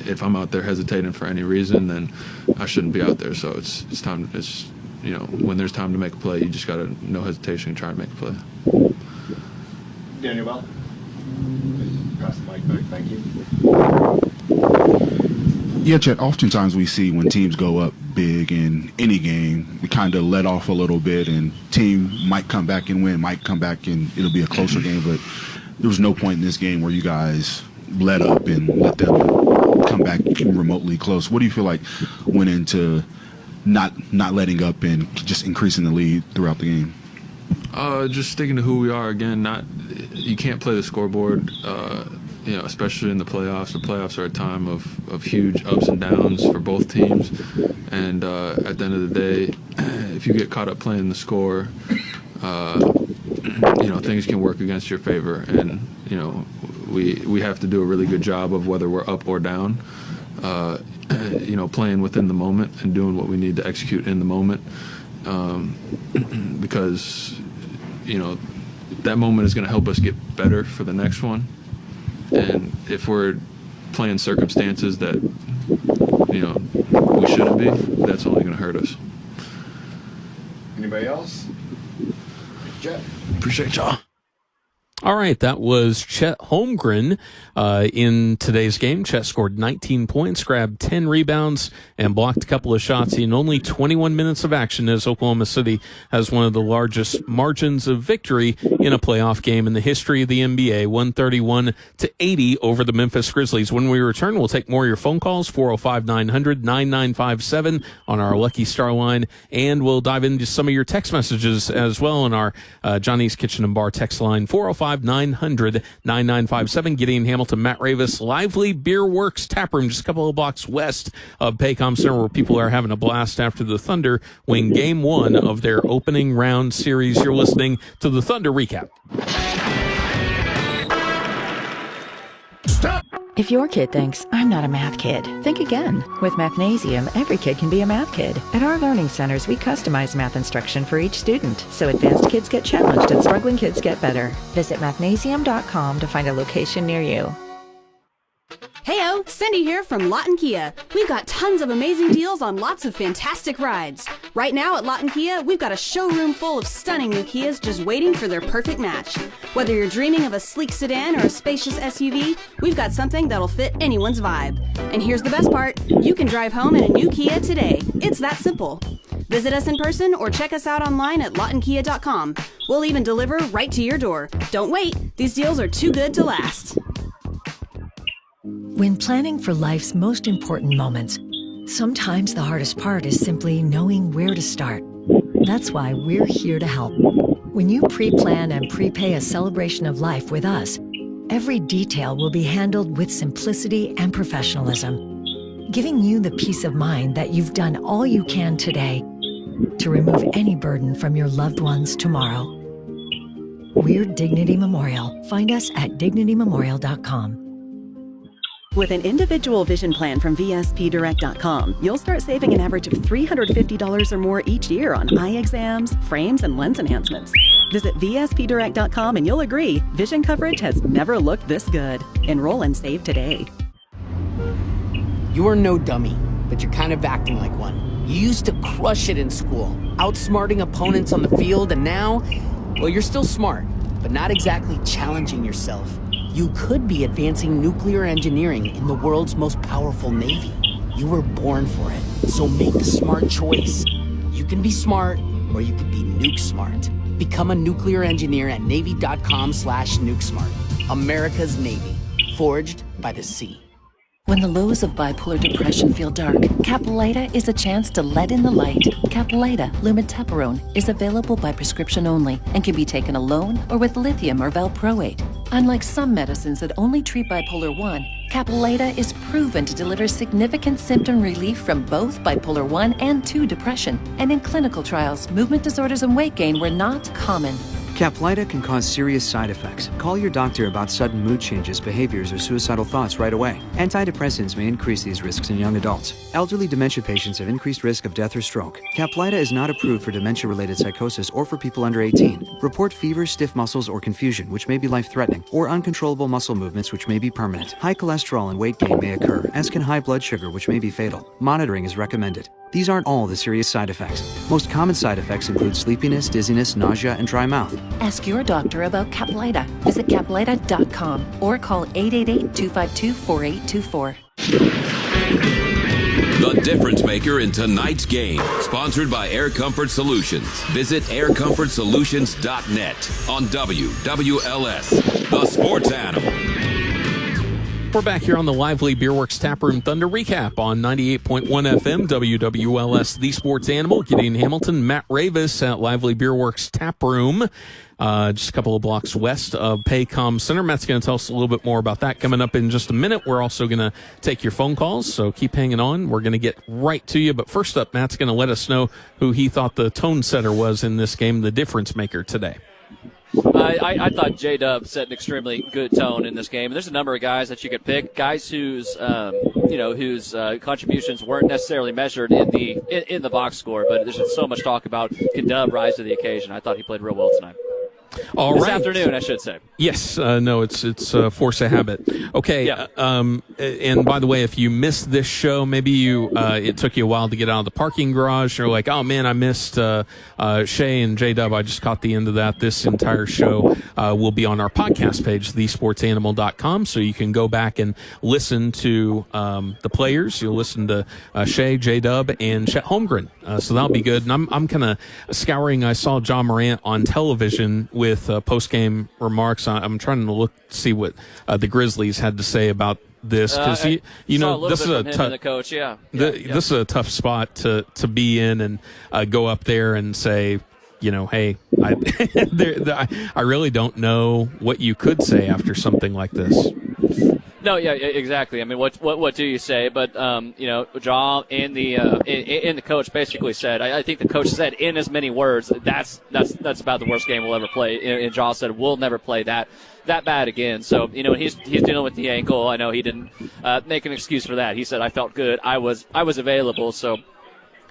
if I'm out there hesitating for any reason, then I shouldn't be out there. So it's time. It's when there's time to make a play, you just got to no hesitation try and make a play. Daniel Bell. Pass the mic back. Thank you. Yeah, Chet, oftentimes we see when teams go up big in any game, we kind of let off a little bit, and team might come back and win, might come back and it'll be a closer game. But there was no point in this game where you guys let up and let them come back remotely close. What do you feel like went into not letting up and just increasing the lead throughout the game? Just sticking to who we are again. You can't play the scoreboard. Especially in the playoffs. The playoffs are a time of huge ups and downs for both teams. And at the end of the day, if you get caught up playing the score, things can work against your favor. And we have to do a really good job of whether we're up or down. Playing within the moment and doing what we need to execute in the moment. Because that moment is going to help us get better for the next one. And if we're playing circumstances that, we shouldn't be, that's only going to hurt us. Anybody else? Jeff. Appreciate y'all. All right, that was Chet Holmgren in today's game. Chet scored 19 points, grabbed 10 rebounds, and blocked a couple of shots in only 21 minutes of action as Oklahoma City has one of the largest margins of victory in a playoff game in the history of the NBA, 131-80 over the Memphis Grizzlies. When we return, we'll take more of your phone calls, 405-900-9957 on our Lucky Star line, and we'll dive into some of your text messages as well on our Johnny's Kitchen and Bar text line, 405-900-9957. Gideon Hamilton, Matt Ravis, Lively Beer Works Tap Room, just a couple of blocks west of Paycom Center, where people are having a blast after the Thunder win Game 1 of their opening round series. You're listening to the Thunder Recap. Stop! If your kid thinks, I'm not a math kid, think again. With Mathnasium, every kid can be a math kid. At our learning centers, we customize math instruction for each student, so advanced kids get challenged and struggling kids get better. Visit mathnasium.com to find a location near you. Heyo, Cindy here from Lawton Kia. We've got tons of amazing deals on lots of fantastic rides. Right now at Lawton Kia, we've got a showroom full of stunning new Kias just waiting for their perfect match. Whether you're dreaming of a sleek sedan or a spacious SUV, we've got something that'll fit anyone's vibe. And here's the best part, you can drive home in a new Kia today. It's that simple. Visit us in person or check us out online at lawtonkia.com. We'll even deliver right to your door. Don't wait, these deals are too good to last. When planning for life's most important moments, sometimes the hardest part is simply knowing where to start. That's why we're here to help. When you pre-plan and prepay a celebration of life with us, every detail will be handled with simplicity and professionalism, giving you the peace of mind that you've done all you can today to remove any burden from your loved ones tomorrow. We're Dignity Memorial. Find us at dignitymemorial.com. With an individual vision plan from VSPDirect.com, you'll start saving an average of $350 or more each year on eye exams, frames, and lens enhancements. Visit VSPDirect.com and you'll agree, vision coverage has never looked this good. Enroll and save today. You're no dummy, but you're kind of acting like one. You used to crush it in school, outsmarting opponents on the field, and now, well, you're still smart, but not exactly challenging yourself. You could be advancing nuclear engineering in the world's most powerful navy. You were born for it, so make the smart choice. You can be smart, or you can be nuke smart. Become a nuclear engineer at Navy.com/nukesmart. America's Navy, forged by the sea. When the lows of bipolar depression feel dark, Caplyta is a chance to let in the light. Caplyta lumateperone is available by prescription only and can be taken alone or with lithium or valproate. Unlike some medicines that only treat bipolar 1, Caplyta is proven to deliver significant symptom relief from both bipolar 1 and 2 depression. And in clinical trials, movement disorders and weight gain were not common. Caplyta can cause serious side effects. Call your doctor about sudden mood changes, behaviors, or suicidal thoughts right away. Antidepressants may increase these risks in young adults. Elderly dementia patients have increased risk of death or stroke. Caplyta is not approved for dementia-related psychosis or for people under 18. Report fever, stiff muscles, or confusion, which may be life-threatening, or uncontrollable muscle movements, which may be permanent. High cholesterol and weight gain may occur, as can high blood sugar, which may be fatal. Monitoring is recommended. These aren't all the serious side effects. Most common side effects include sleepiness, dizziness, nausea, and dry mouth. Ask your doctor about Caplyta. Visit Caplyta.com or call 888-252-4824. The difference maker in tonight's game, sponsored by Air Comfort Solutions. Visit aircomfortsolutions.net on WWLS, the sports animal. We're back here on the Lively Beerworks Taproom Thunder Recap on 98.1 FM, WWLS, The Sports Animal. Gideon Hamilton, Matt Ravis at Lively Beerworks Taproom, just a couple of blocks west of Paycom Center. Matt's going to tell us a little bit more about that coming up in just a minute. We're also going to take your phone calls, so keep hanging on. We're going to get right to you. But first up, Matt's going to let us know who he thought the tone setter was in this game, the difference maker today. I thought J-Dub set an extremely good tone in this game. And there's a number of guys that you could pick, guys whose contributions weren't necessarily measured in the box score, but there's just so much talk about can Dub rise to the occasion. I thought he played real well tonight. This afternoon, I should say. Yes, it's force of habit. Okay, yeah. And by the way, if you missed this show, maybe it took you a while to get out of the parking garage. You're like, oh man, I missed Shay and J-Dub. I just caught the end of that. This entire show will be on our podcast page, thesportsanimal.com, so you can go back and listen to the players. You'll listen to Shay, J-Dub, and Chet Holmgren. So that'll be good. And I'm kind of scouring. I saw John Morant on television with post-game remarks. I'm trying to see what the Grizzlies had to say about this, because this is a tough coach. Yeah. This is a tough spot to be in and go up there and say, hey, I really don't know what you could say after something like this. No, yeah, exactly. I mean, what do you say? But Ja and the coach basically said. I think the coach said in as many words, that's about the worst game we'll ever play. And Ja said we'll never play that bad again. So he's dealing with the ankle. I know he didn't make an excuse for that. He said I felt good. I was available. So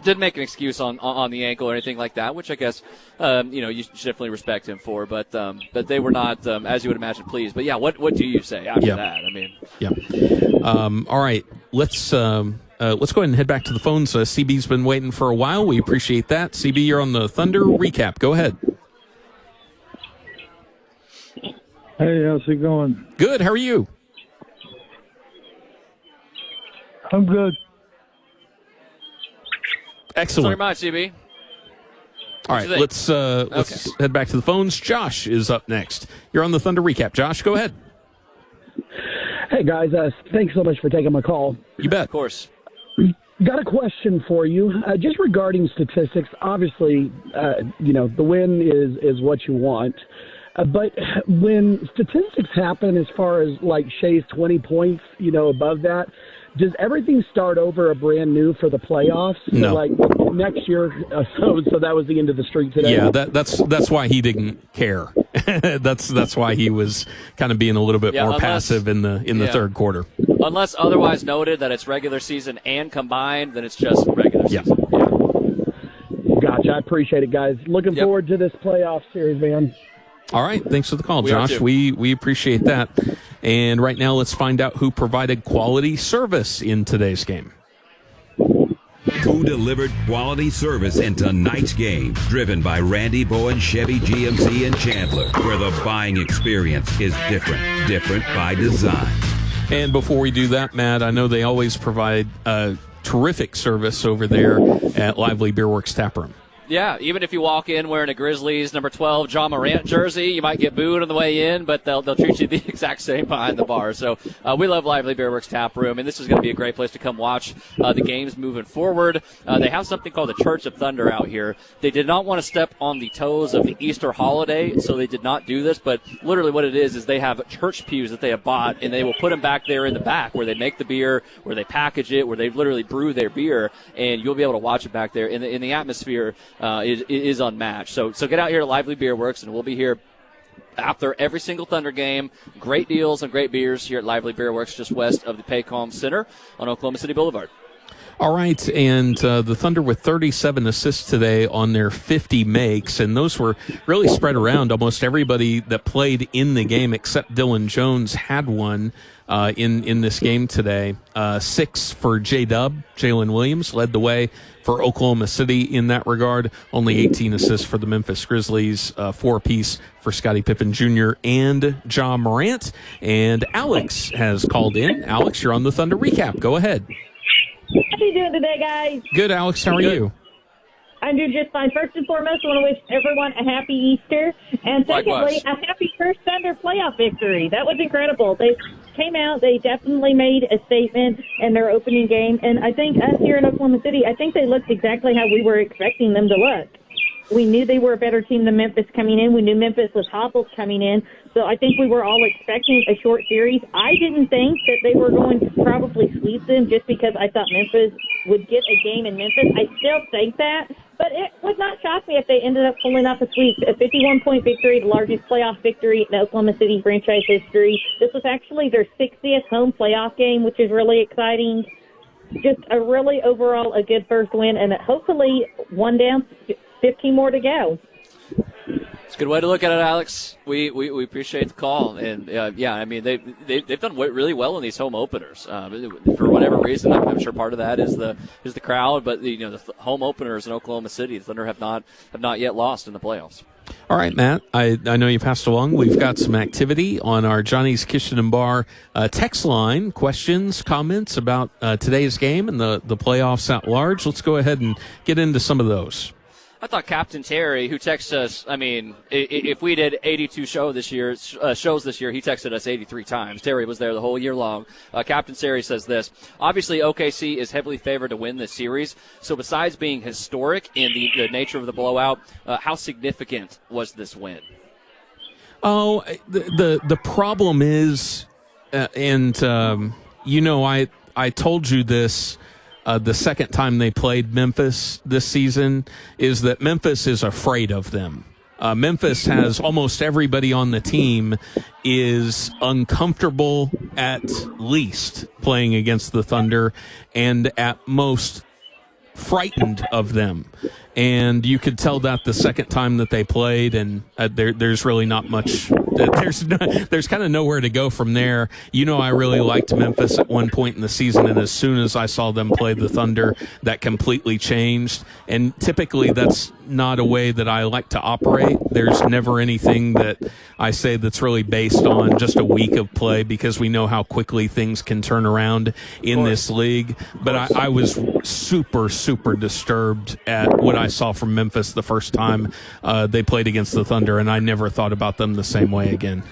didn't make an excuse on the ankle or anything like that, which I guess you should definitely respect him for. But they were not, as you would imagine, pleased. But yeah, what do you say after that? I mean, yeah. All right, let's go ahead and head back to the phones. CB's been waiting for a while. We appreciate that. CB, you're on the Thunder recap. Go ahead. Hey, how's it going? Good. How are you? I'm good. Excellent. What's on your mind, CB? All right, let's head back to the phones. Josh is up next. You're on the Thunder recap. Josh, go ahead. Hey, guys. Thanks so much for taking my call. You bet. Of course. Got a question for you, just regarding statistics. Obviously, the win is what you want. But when statistics happen as far as like Shay's 20 points, above that, does everything start over a brand new for the playoffs? No. So like next year, so that was the end of the streak today? Yeah, that's why he didn't care. that's why he was kind of being a little bit more passive in the third quarter. Unless otherwise noted that it's regular season and combined, then it's just regular season. Yeah. Gotcha. I appreciate it, guys. Looking forward to this playoff series, man. All right. Thanks for the call, Josh. We appreciate that. And right now, let's find out who provided quality service in today's game. Who delivered quality service in tonight's game? Driven by Randy Bowen Chevy GMC in Chandler, where the buying experience is different by design. And before we do that, Matt, I know they always provide terrific service over there at Lively Beerworks Taproom. Yeah, even if you walk in wearing a Grizzlies number 12 John Morant jersey, you might get booed on the way in, but they'll treat you the exact same behind the bar. So we love Lively Beerworks Taproom, and this is going to be a great place to come watch the games moving forward. They have something called the Church of Thunder out here. They did not want to step on the toes of the Easter holiday, so they did not do this, but literally what it is they have church pews that they have bought, and they will put them back there in the back where they make the beer, where they package it, where they literally brew their beer, and you'll be able to watch it back there. In the atmosphere is unmatched. So get out here to Lively Beer Works, and we'll be here after every single Thunder game. Great deals and great beers here at Lively Beer Works, just west of the Paycom Center on Oklahoma City Boulevard. All right, and the Thunder with 37 assists today on their 50 makes, and those were really spread around. Almost everybody that played in the game except Dylan Jones had one in this game today. 6 for J-Dub. Jalen Williams led the way for Oklahoma City in that regard. Only 18 assists for the Memphis Grizzlies. 4 apiece for Scottie Pippen Jr. and Ja Morant. And Alex has called in. Alex, you're on the Thunder recap. Go ahead. How are you doing today, guys? Good, Alex. How are you? I'm doing just fine. First and foremost, I want to wish everyone a happy Easter. And secondly, a happy first Thunder playoff victory. That was incredible. came out. They definitely made a statement in their opening game. And I think us here in Oklahoma City, I think they looked exactly how we were expecting them to look. We knew they were a better team than Memphis coming in. We knew Memphis was hobbled coming in. So I think we were all expecting a short series. I didn't think that they were going to probably sweep them just because I thought Memphis would get a game in Memphis. I still think that. But it would not shock me if they ended up pulling off a sweep. A 51-point victory, the largest playoff victory in Oklahoma City franchise history. This was actually their 60th home playoff game, which is really exciting. Just a really overall a good first win, and hopefully one down, 15 more to go. It's a good way to look at it, Alex. We appreciate the call, and yeah, I mean they've done really well in these home openers. For whatever reason, I'm sure part of that is the crowd, but the home openers in Oklahoma City, the Thunder have not yet lost in the playoffs. All right, Matt, I know you passed along. We've got some activity on our Johnny's Kitchen and Bar text line. Questions, comments about today's game and the playoffs at large. Let's go ahead and get into some of those. I thought Captain Terry, who texted us, I mean, if we did 82 shows this year, he texted us 83 times. Terry was there the whole year long. Captain Terry says this: obviously, OKC is heavily favored to win this series. So besides being historic in the nature of the blowout, how significant was this win? Oh, the problem is, I told you this. The second time they played Memphis this season, is that Memphis is afraid of them. Memphis has almost everybody on the team is uncomfortable at least playing against the Thunder, and at most frightened of them. And you could tell that the second time that they played, and there's really not much. There's kind of nowhere to go from there. I really liked Memphis at one point in the season, and as soon as I saw them play the Thunder, that completely changed. And typically, that's not a way that I like to operate. There's never anything that I say that's really based on just a week of play, because we know how quickly things can turn around in this league. But I was super, super disturbed at what I saw from Memphis the first time they played against the Thunder, and I never thought about them the same way again.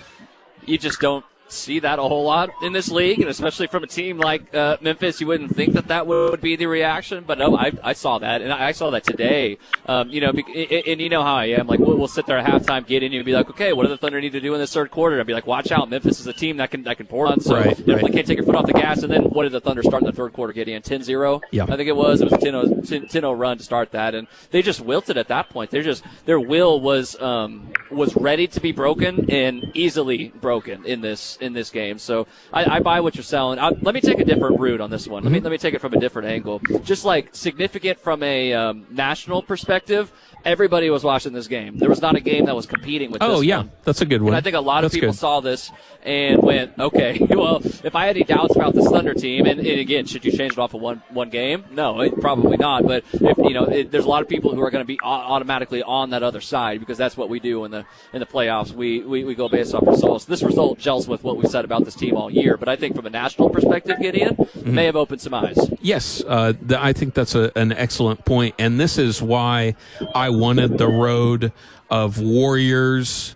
You just don't see that a whole lot in this league, and especially from a team like Memphis, you wouldn't think that would be the reaction, but no, I saw that, and I saw that today. And you know how I am. Like, we'll sit there at halftime, get in, and be like, okay, what do the Thunder need to do in this third quarter? I'd be like, watch out, Memphis is a team that can pour on, so definitely can't take your foot off the gas. And then what did the Thunder start in the third quarter, getting in 10-0? Yeah. I think it was a 10-0 run to start that, and they just wilted at that point. Their will was ready to be broken and easily broken in this game. So I buy what you're selling. Let me take a different route on this one. Let me take it from a different angle. Just like significant from a national perspective, everybody was watching this game. There was not a game that was competing with this one. Oh, yeah. That's a good one. And I think a lot of people saw this and went, okay, well, if I had any doubts about this Thunder team, and again, should you change it off of one game? No, probably not. But if there's a lot of people who are going to be automatically on that other side, because that's what we do in the playoffs. We go based off results. This result gels with what we said about this team all year. But I think from a national perspective, Gideon, may have opened some eyes. Yes, I think that's an excellent point, and this is why I wanted the road of Warriors,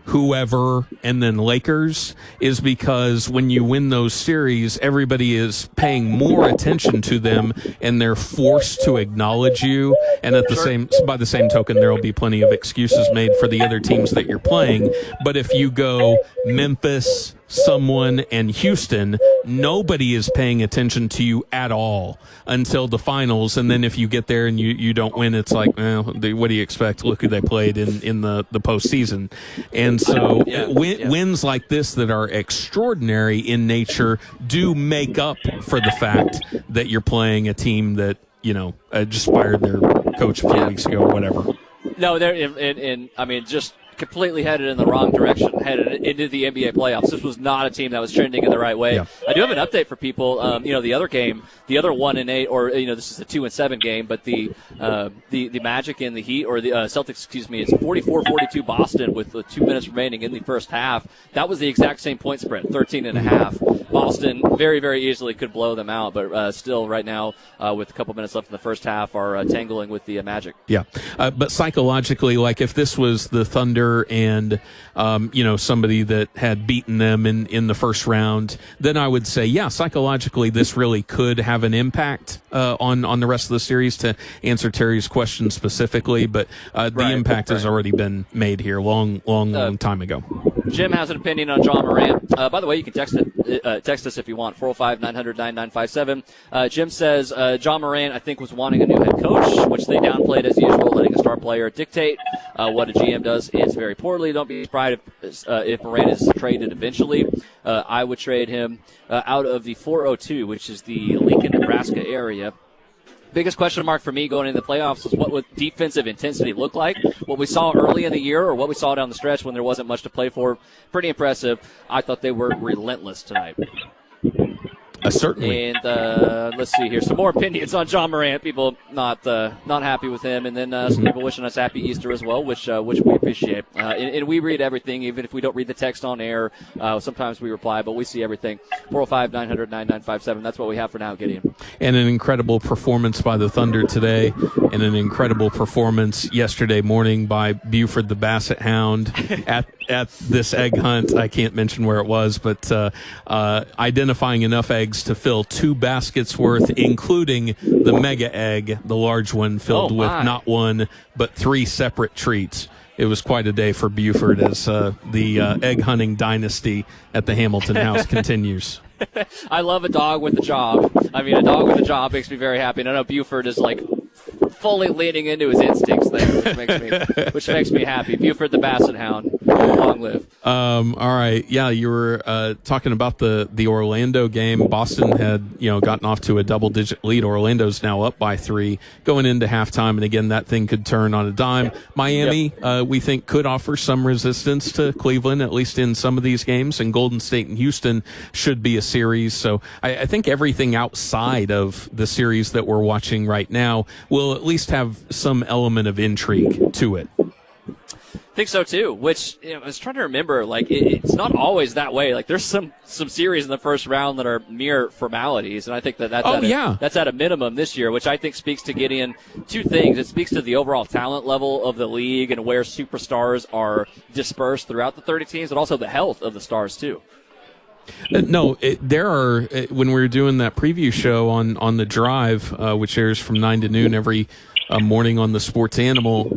whoever, and then Lakers, is because when you win those series, everybody is paying more attention to them, and they're forced to acknowledge you. And by the same token, there will be plenty of excuses made for the other teams that you're playing. But if you go Memphis, someone, and Houston, nobody is paying attention to you at all until the finals. And then if you get there and you don't win, it's like, what do you expect? Look who they played in the postseason. And so wins like this that are extraordinary in nature do make up for the fact that you're playing a team that, just fired their coach a few weeks ago or whatever. No, they're just completely headed in the wrong direction, headed into the NBA playoffs. This was not a team that was trending in the right way. Yeah. I do have an update for people. The other game, the other 1-8, or this is a 2-7 game, but the Magic and the Heat, or the Celtics, excuse me, it's 44-42 Boston with 2 minutes remaining in the first half. That was the exact same point spread, 13.5. Boston very, very easily could blow them out, but still right now, with a couple minutes left in the first half, are tangling with the Magic. Yeah, but psychologically, like if this was the Thunder contender and somebody that had beaten them in the first round, then I would say, yeah, psychologically this really could have an impact on the rest of the series, to answer Terry's question specifically. But the impact has already been made here long time ago. Jim has an opinion on John Morant. By the way, you can text us if you want, 405-900-9957. Jim says John Morant, I think, was wanting a new head coach, which they downplayed as usual, letting a star player dictate what a GM does is very poorly. Don't be surprised if Morant is traded eventually. I would trade him out of the 402, which is the Lincoln, Nebraska area. Biggest question mark for me going into the playoffs is what would defensive intensity look like? What we saw early in the year or what we saw down the stretch when there wasn't much to play for, pretty impressive. I thought they were relentless tonight. Certainly. And let's see here. Some more opinions on John Morant. People not happy with him. And then some people wishing us happy Easter as well, which we appreciate. And we read everything, even if we don't read the text on air. Sometimes we reply, but we see everything. 405-900-9957. That's what we have for now, Gideon. And an incredible performance by the Thunder today, and an incredible performance yesterday morning by Buford the Basset Hound at this egg hunt. I can't mention where it was, but identifying enough eggs to fill 2 baskets worth, including the mega egg, the large one filled with not one but 3 separate treats. It was quite a day for Buford as the egg hunting dynasty at the Hamilton House continues. I love a dog with a job. I mean, a dog with a job makes me very happy. And I know Buford is like fully leaning into his instincts there, which makes me happy. Buford the Basset Hound. Long live. All right. Yeah, you were talking about the Orlando game. Boston had gotten off to a double-digit lead. Orlando's now up by 3 going into halftime, and again, that thing could turn on a dime. Miami, we think, could offer some resistance to Cleveland, at least in some of these games, and Golden State and Houston should be a series. So I think everything outside of the series that we're watching right now will at least have some element of intrigue to it. I think so too, which I was trying to remember, like it's not always that way. Like there's some series in the first round that are mere formalities, and I think that's at a minimum this year, which I think speaks to Gideon 2 things. It speaks to the overall talent level of the league and where superstars are dispersed throughout the 30 teams, but also the health of the stars too. There are, when we were doing that preview show on the Drive, which airs from 9 to noon every morning on the Sports Animal,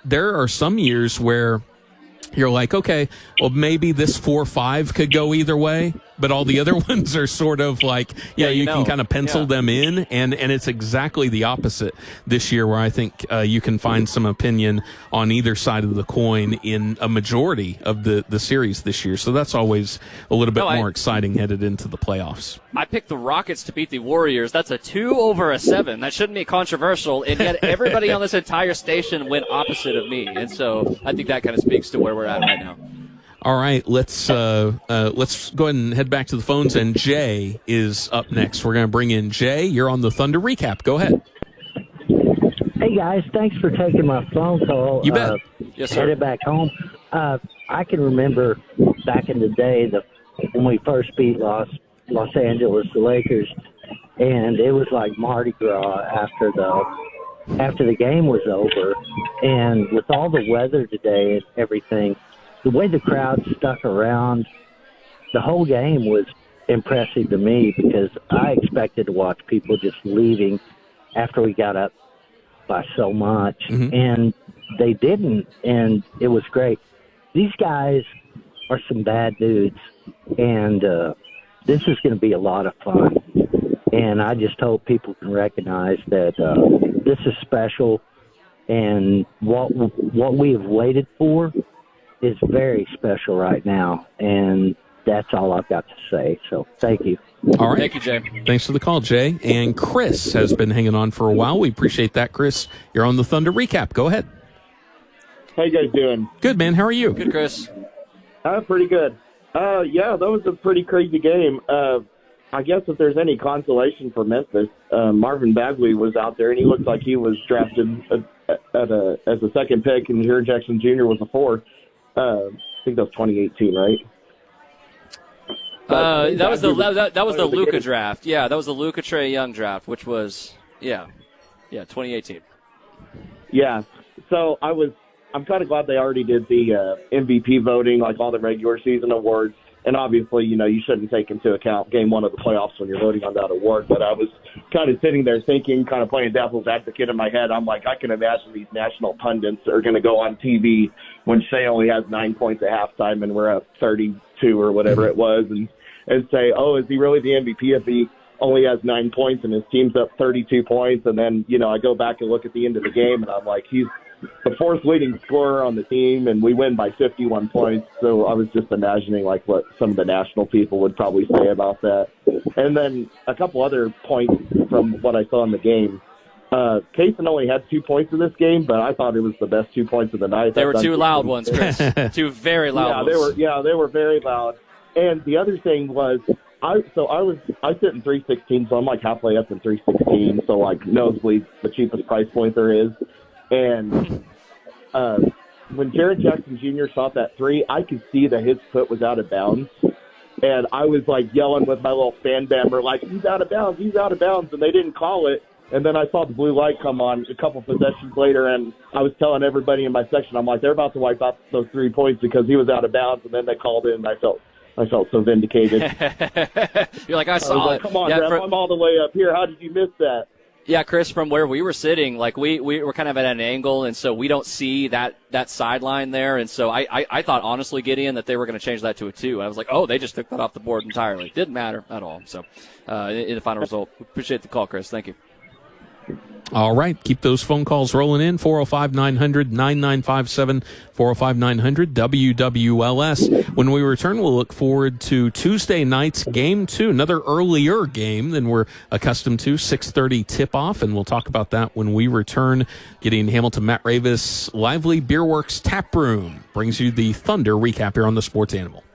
there are some years where you're like, okay, well, maybe this 4-5 could go either way, but all the other ones are sort of like, you can kind of pencil them in, and it's exactly the opposite this year, where I think you can find some opinion on either side of the coin in a majority of the series this year. So that's always a little bit more exciting headed into the playoffs. I picked the Rockets to beat the Warriors. That's a 2/7. That shouldn't be controversial, and yet everybody on this entire station went opposite of me, and so I think that kind of speaks to where we're at right now. All right, let's go ahead and head back to the phones, and Jay is up next. We're going to bring in Jay. You're on the Thunder Recap. Go ahead. Hey, guys. Thanks for taking my phone call. You bet. Yes, sir. Headed back home. I can remember back in the day when we first beat Los Angeles, the Lakers, and it was like Mardi Gras after the game was over. And with all the weather today and everything, the way the crowd stuck around, the whole game was impressive to me, because I expected to watch people just leaving after we got up by so much, and they didn't, and it was great. These guys are some bad dudes, and this is going to be a lot of fun, and I just hope people can recognize that this is special, and what we have waited for is very special right now, and that's all I've got to say. So thank you. All right. Thank you, Jay. Thanks for the call, Jay. And Chris has been hanging on for a while. We appreciate that, Chris. You're on the Thunder Recap. Go ahead. How you guys doing? Good, man. How are you? Good, Chris. Pretty good. Yeah, that was a pretty crazy game. I guess if there's any consolation for Memphis, Marvin Bagley was out there, and he looked like he was drafted as a second pick, and Jaren Jackson Jr. was a 4th. I think that was 2018, right? That was the Luka draft. Yeah, that was the Luka Trae Young draft, which was 2018. Yeah. So I was I'm kind of glad they already did the MVP voting, like all the regular season awards. And obviously, you shouldn't take into account game one of the playoffs when you're voting on that award. But I was kind of sitting there thinking, kind of playing devil's advocate in my head. I'm like, I can imagine these national pundits are going to go on TV when Shea only has 9 points at halftime and we're up 32 or whatever it was, and say, oh, is he really the MVP if he only has 9 points and his team's up 32 points? And then, I go back and look at the end of the game, and I'm like, he's the fourth leading scorer on the team, and we win by 51 points. So I was just imagining like what some of the national people would probably say about that. And then a couple other points from what I saw in the game. Kaysen only had 2 points in this game, but I thought it was the best 2 points of the night. There were two loud ones, Chris. Two very loud ones. They were very loud. And the other thing was, I sit in 316, so I'm like halfway up in 316, so like nosebleed, the cheapest price point there is. And when Jared Jackson Jr. shot that three, I could see that his foot was out of bounds. And I was like yelling with my little fan bammer, like, he's out of bounds, and they didn't call it. And then I saw the blue light come on a couple possessions later, and I was telling everybody in my section, I'm like, they're about to wipe out those 3 points because he was out of bounds, and then they called it, and I felt so vindicated. You're like, I saw it. Come on, Ref, I'm all the way up here. How did you miss that? Yeah, Chris, from where we were sitting, like we were kind of at an angle, and so we don't see that sideline there. And so I thought, honestly, Gideon, that they were going to change that to a 2. And I was like, oh, they just took that off the board entirely. Didn't matter at all. So in the final result, appreciate the call, Chris. Thank you. All right. Keep those phone calls rolling in. 405-900-9957, 405-900-WWLS. When we return, we'll look forward to Tuesday night's Game 2, another earlier game than we're accustomed to, 6:30 tip-off, and we'll talk about that when we return. Gideon Hamilton, Matt Ravis, Lively Beer Works Tap Room brings you the Thunder recap here on the Sports Animal.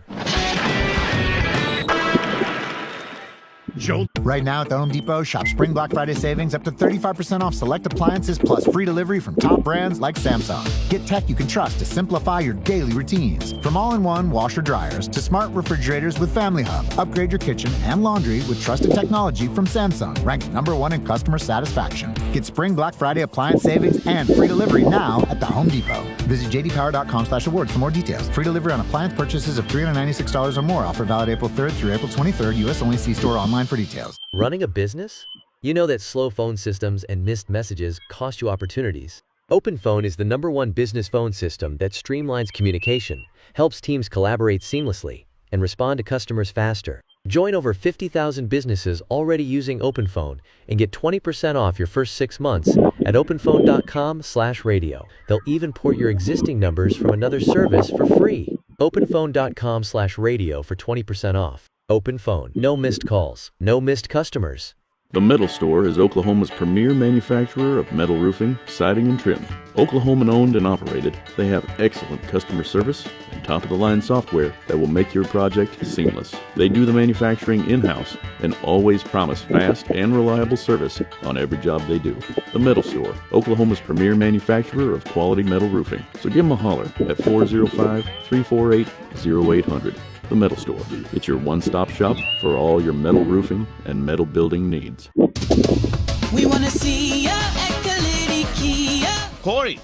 Right now at the Home Depot, shop Spring Black Friday savings up to 35% off select appliances plus free delivery from top brands like Samsung. Get tech you can trust to simplify your daily routines. From all-in-one washer dryers to smart refrigerators with Family Hub. Upgrade your kitchen and laundry with trusted technology from Samsung, ranked #1 in customer satisfaction. Get Spring Black Friday appliance savings and free delivery now at the Home Depot. Visit jdpower.com/awards for more details. Free delivery on appliance purchases of $396 or more. Offer valid April 3rd through April 23rd. U.S. only. See store online for details. Running a business? You know that slow phone systems and missed messages cost you opportunities. OpenPhone is the #1 business phone system that streamlines communication, helps teams collaborate seamlessly, and respond to customers faster. Join over 50,000 businesses already using OpenPhone and get 20% off your first 6 months at openphone.com/radio. They'll even port your existing numbers from another service for free. openphone.com/radio for 20% off. OpenPhone. No missed calls. No missed customers. The Metal Store is Oklahoma's premier manufacturer of metal roofing, siding, and trim. Oklahoman owned and operated, they have excellent customer service and top-of-the-line software that will make your project seamless. They do the manufacturing in-house and always promise fast and reliable service on every job they do. The Metal Store, Oklahoma's premier manufacturer of quality metal roofing. So give them a holler at 405-348-0800. The Metal Store. It's your one-stop shop for all your metal roofing and metal building needs. We want to see ya at Kalidi Kia. Corey,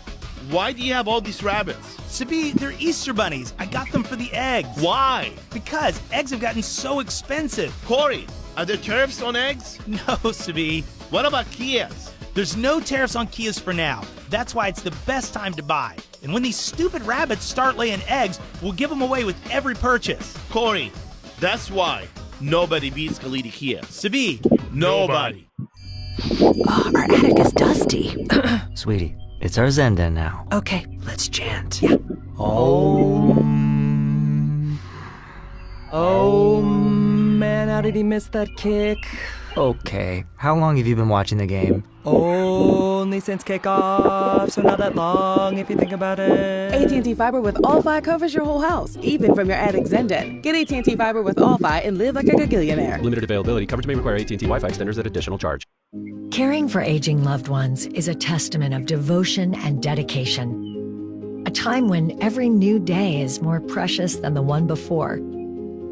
why do you have all these rabbits? Sabi, they're Easter bunnies. I got them for the eggs. Why? Because eggs have gotten so expensive. Corey, are there tariffs on eggs? No, Sabi. What about Kias? There's no tariffs on Kias for now. That's why it's the best time to buy. And when these stupid rabbits start laying eggs, we'll give them away with every purchase. Corey, that's why nobody beats Kalidi Kia. Sabi, nobody. Oh, our attic is dusty. Sweetie, it's our Zen den now. Okay, let's chant. Yeah. Oh, man, how did he miss that kick? Okay, how long have you been watching the game? Only since kickoff, so not that long if you think about it. AT&T Fiber with All-Fi covers your whole house, even from your attic Zen-Den. Get AT&T Fiber with All-Fi and live like a gagillionaire. Limited availability. Coverage may require AT&T Wi-Fi extenders at additional charge. Caring for aging loved ones is a testament of devotion and dedication. A time when every new day is more precious than the one before.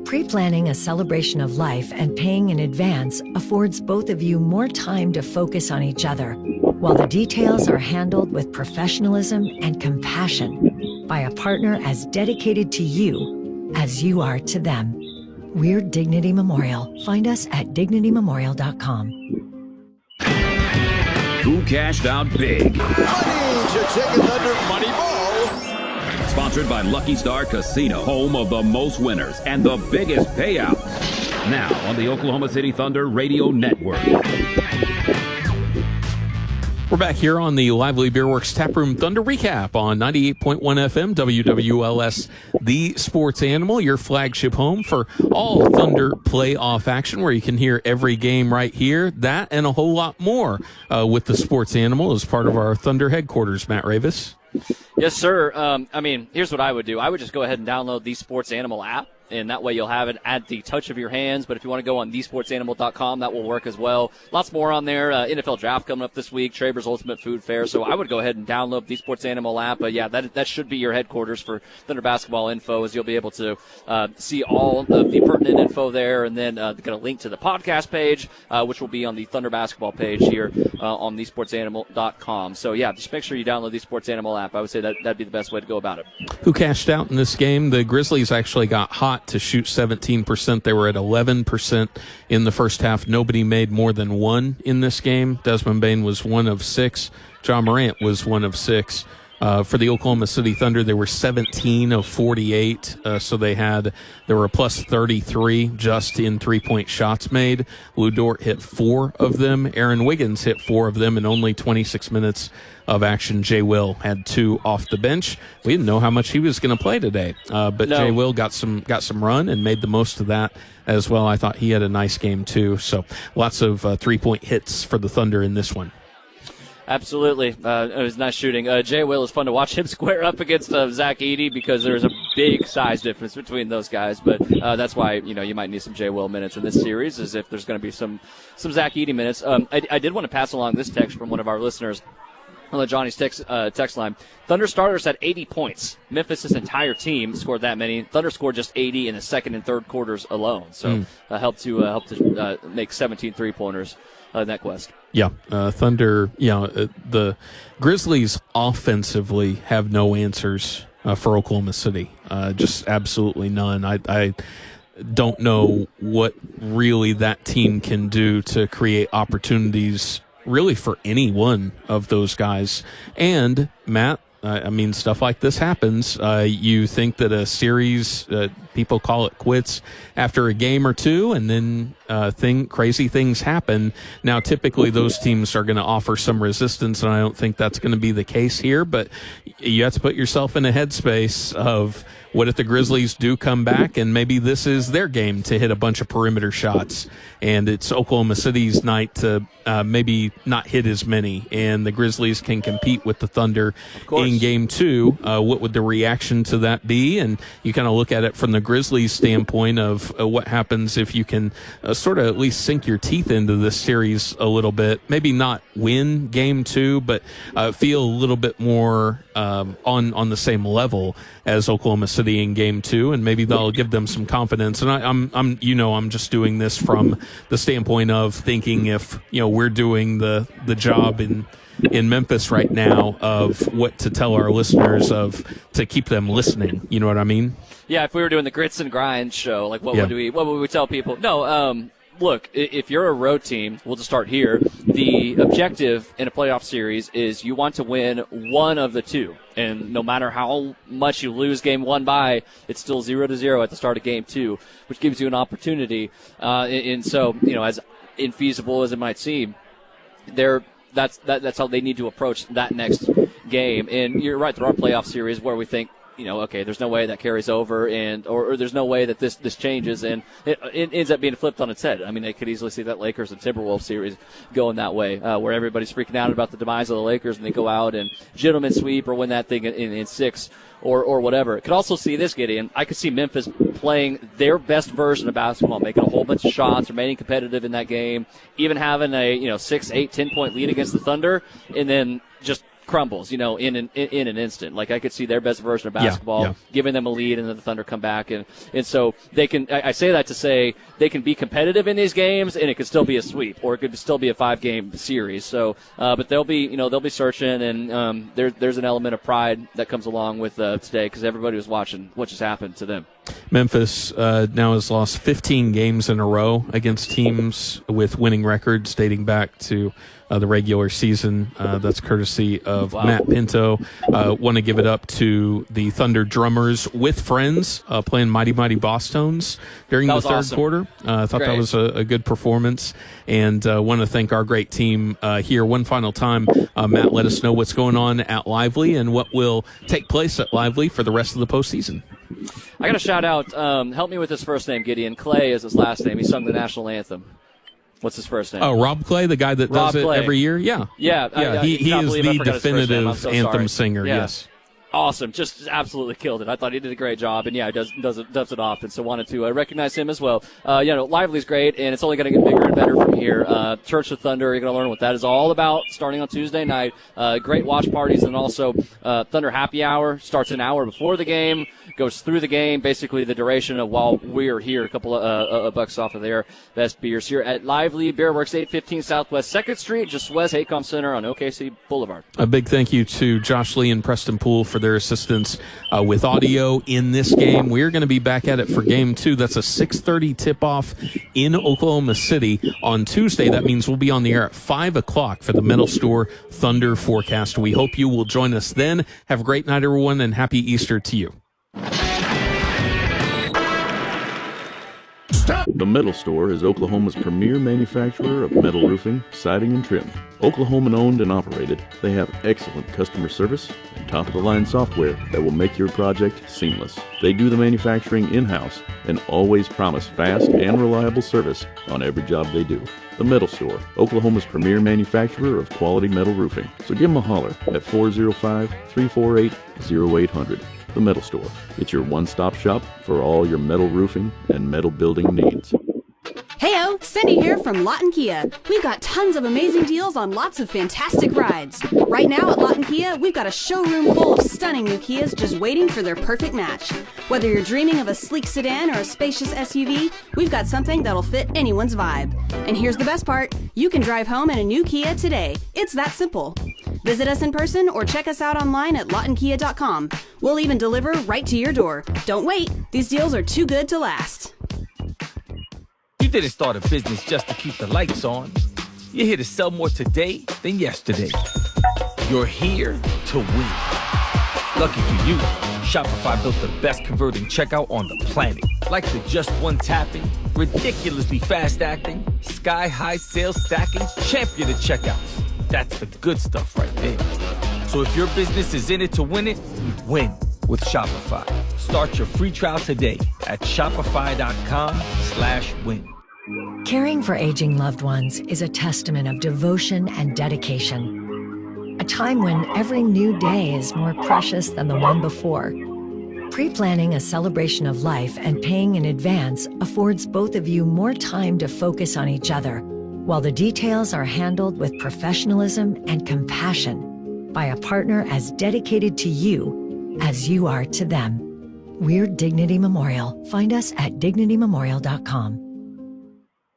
Pre-planning a celebration of life and paying in advance affords both of you more time to focus on each other. while the details are handled with professionalism and compassion by a partner as dedicated to you as you are to them. We're Dignity Memorial. Find us at dignitymemorial.com. Who cashed out big? Money's your Chicken Thunder Money Ball. Sponsored by Lucky Star Casino, home of the most winners and the biggest payouts. Now on the Oklahoma City Thunder Radio Network. We're back here on the Lively Beerworks Taproom Thunder Recap on 98.1 FM WWLS, the Sports Animal, your flagship home for all Thunder playoff action, where you can hear every game right here. That and a whole lot more with the Sports Animal as part of our Thunder headquarters. Matt Ravis. Yes, sir. I mean, here's what I would do. I would just go ahead and download the Sports Animal app, and that way you'll have it at the touch of your hands. But if you want to go on thesportsanimal.com, that will work as well. Lots more on there. NFL Draft coming up this week, Traber's Ultimate Food Fair. So I would go ahead and download the Sports Animal app. But, yeah, that should be your headquarters for Thunder basketball info, as you'll be able to see all of the pertinent info there, and then get a link to the podcast page, which will be on the Thunder basketball page here on thesportsanimal.com. So, yeah, just make sure you download the Sports Animal app. I would say that'd be the best way to go about it. Who cashed out in this game? The Grizzlies actually got hot to shoot 17%. They were at 11% in the first half. Nobody made more than one in this game. Desmond Bane was 1 of 6. John Morant was 1 of 6. For the Oklahoma City Thunder, they were 17 of 48, so they were plus 33 just in three-point shots made. Lou Dort hit 4 of them. Aaron Wiggins hit 4 of them in only 26 minutes of action. Jay Will had 2 off the bench. We didn't know how much he was going to play today, but no. Jay Will got some run and made the most of that as well. I thought he had a nice game too. So lots of three-point hits for the Thunder in this one. Absolutely. It was nice shooting. Jay Will is fun to watch him square up against Zach Edey, because there's a big size difference between those guys. But that's why, you might need some Jay Will minutes in this series, as if there's going to be some Zach Edey minutes. I did want to pass along this text from one of our listeners on Johnny's text line. Thunder starters had 80 points. Memphis' entire team scored that many. Thunder scored just 80 in the second and third quarters alone. So helped to make 17 three-pointers in that quest. Yeah, Thunder, the Grizzlies offensively have no answers for Oklahoma City. Just absolutely none. I don't know what really that team can do to create opportunities really for any one of those guys. And, Matt, I mean, stuff like this happens. You think that a series, people call it quits after a game or two, and then crazy things happen. Now, typically those teams are going to offer some resistance, and I don't think that's going to be the case here, but you have to put yourself in a headspace of, what if the Grizzlies do come back and maybe this is their game to hit a bunch of perimeter shots, and it's Oklahoma City's night to maybe not hit as many, and the Grizzlies can compete with the Thunder in game 2. What would the reaction to that be? And you kind of look at it from the Grizzlies standpoint of what happens if you can sort of at least sink your teeth into this series a little bit. Maybe not win game 2, but feel a little bit more on the same level as Oklahoma City in game 2, and maybe that'll give them some confidence. And I'm just doing this from the standpoint of thinking if we're doing the job in Memphis right now of what to tell our listeners to keep them listening. You know what I mean? Yeah, if we were doing the Grits and Grind show, like what would we tell people? No, look, if you're a road team, we'll just start here. The objective in a playoff series is you want to win one of the two. And no matter how much you lose game 1 by, it's still 0-0 at the start of game 2, which gives you an opportunity. And so, as infeasible as it might seem, that's how they need to approach that next game. And you're right, there are playoff series where we think, okay, there's no way that carries over, or there's no way that this changes, and it ends up being flipped on its head. I mean, they could easily see that Lakers and Timberwolves series going that way, where everybody's freaking out about the demise of the Lakers, and they go out and gentleman sweep or win that thing in 6 or whatever. Could also see this, Gideon. I could see Memphis playing their best version of basketball, making a whole bunch of shots, remaining competitive in that game, even having a 6, 8, 10-point lead against the Thunder, and then just crumbles, in an instant. Like, I could see their best version of basketball giving them a lead, and then the Thunder come back, and so they can. I say that to say they can be competitive in these games, and it could still be a sweep, or it could still be a 5-game series. So, but they'll be searching, and there's an element of pride that comes along with today, because everybody was watching what just happened to them. Memphis now has lost 15 games in a row against teams with winning records dating back to the regular season. That's courtesy of Matt Pinto. Want to give it up to the Thunder drummers with friends playing Mighty Mighty Bosstones during the third quarter. I thought that was a good performance, and want to thank our great team here. One final time, Matt, let us know what's going on at Lively and what will take place at Lively for the rest of the postseason. I got to shout out, help me with his first name, Gideon. Clay is his last name. He sung the national anthem. What's his first name? Oh, Rob Clay, the guy that does it every year? Yeah. Yeah. He is the definitive anthem singer, yes. Awesome. Just absolutely killed it. I thought he did a great job, and he does it often, so wanted to recognize him as well. Lively's great, and it's only going to get bigger and better from here. Church of Thunder, you're going to learn what that is all about starting on Tuesday night. Great watch parties, and also Thunder Happy Hour starts an hour before the game, goes through the game, basically the duration of while we're here, a couple of bucks off of their best beers here at Lively Beer Works, 815 Southwest 2nd Street, just west Haycom Center on OKC Boulevard. A big thank you to Josh Lee and Preston Poole for their assistance with audio in this game. We're going to be back at it for Game 2. That's a 6:30 tip-off in Oklahoma City on Tuesday. That means we'll be on the air at 5 o'clock for the Metal Store Thunder forecast. We hope you will join us then. Have a great night, everyone, and happy Easter to you. The Metal Store is Oklahoma's premier manufacturer of metal roofing, siding, and trim. Oklahoman owned and operated, they have excellent customer service and top-of-the-line software that will make your project seamless. They do the manufacturing in-house and always promise fast and reliable service on every job they do. The Metal Store, Oklahoma's premier manufacturer of quality metal roofing. So give them a holler at 405-348-0800. The Metal Store. It's your one-stop shop for all your metal roofing and metal building needs. Heyo, Cindy here from Lawton Kia. We've got tons of amazing deals on lots of fantastic rides. Right now at Lawton Kia, we've got a showroom full of stunning new Kias just waiting for their perfect match. Whether you're dreaming of a sleek sedan or a spacious SUV, we've got something that'll fit anyone's vibe. And here's the best part, you can drive home in a new Kia today. It's that simple. Visit us in person or check us out online at lawtonkia.com. We'll even deliver right to your door. Don't wait, these deals are too good to last. You didn't start a business just to keep the lights on. You're here to sell more today than yesterday. You're here to win. Lucky for you, Shopify built the best converting checkout on the planet. Like the just one tapping, ridiculously fast acting, sky-high sales stacking, champion at checkout. That's the good stuff right there. So if your business is in it to win it, win with Shopify. Start your free trial today at shopify.com/win. Caring for aging loved ones is a testament of devotion and dedication. A time when every new day is more precious than the one before. Pre-planning a celebration of life and paying in advance affords both of you more time to focus on each other, while the details are handled with professionalism and compassion by a partner as dedicated to you as you are to them. We're Dignity Memorial. Find us at dignitymemorial.com.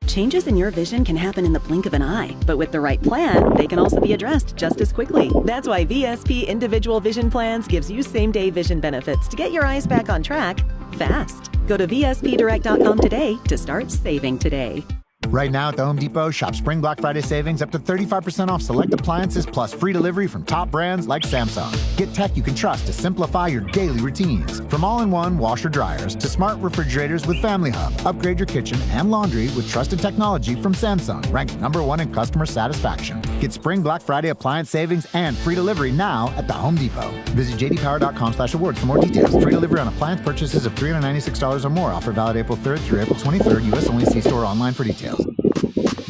Changes in your vision can happen in the blink of an eye, but with the right plan, they can also be addressed just as quickly. That's why VSP Individual Vision Plans gives you same-day vision benefits to get your eyes back on track fast. Go to VSPdirect.com today to start saving today. Right now at the Home Depot, shop Spring Black Friday savings up to 35% off select appliances plus free delivery from top brands like Samsung. Get tech you can trust to simplify your daily routines. From all-in-one washer dryers to smart refrigerators with Family Hub. Upgrade your kitchen and laundry with trusted technology from Samsung, ranked #1 in customer satisfaction. Get Spring Black Friday appliance savings and free delivery now at the Home Depot. Visit jdpower.com/awards for more details. Free delivery on appliance purchases of $396 or more. Offer valid April 3rd through April 23rd. U.S. only. See store or online for details.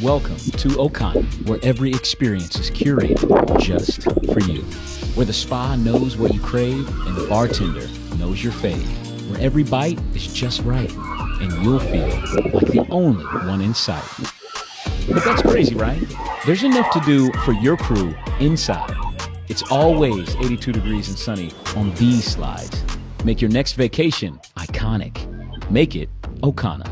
Welcome to Okana, where every experience is curated just for you. Where the spa knows what you crave and the bartender knows your fave. Where every bite is just right and you'll feel like the only one in sight. But that's crazy, right? There's enough to do for your crew inside. It's always 82 degrees and sunny on these slides. Make your next vacation iconic. Make it Ocana.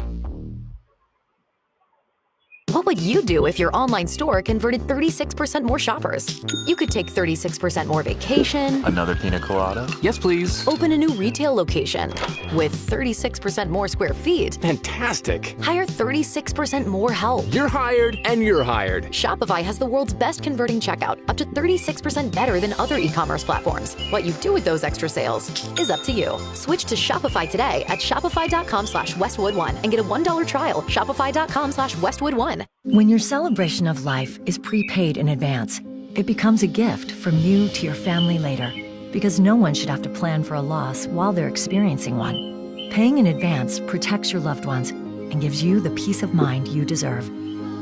What would you do if your online store converted 36% more shoppers? You could take 36% more vacation. Another pina colada? Yes, please. Open a new retail location with 36% more square feet. Fantastic. Hire 36% more help. You're hired and you're hired. Shopify has the world's best converting checkout, up to 36% better than other e-commerce platforms. What you do with those extra sales is up to you. Switch to Shopify today at shopify.com/Westwood1 and get a $1 trial. Shopify.com/Westwood1. When your celebration of life is prepaid in advance, it becomes a gift from you to your family later, because no one should have to plan for a loss while they're experiencing one. Paying in advance protects your loved ones and gives you the peace of mind you deserve.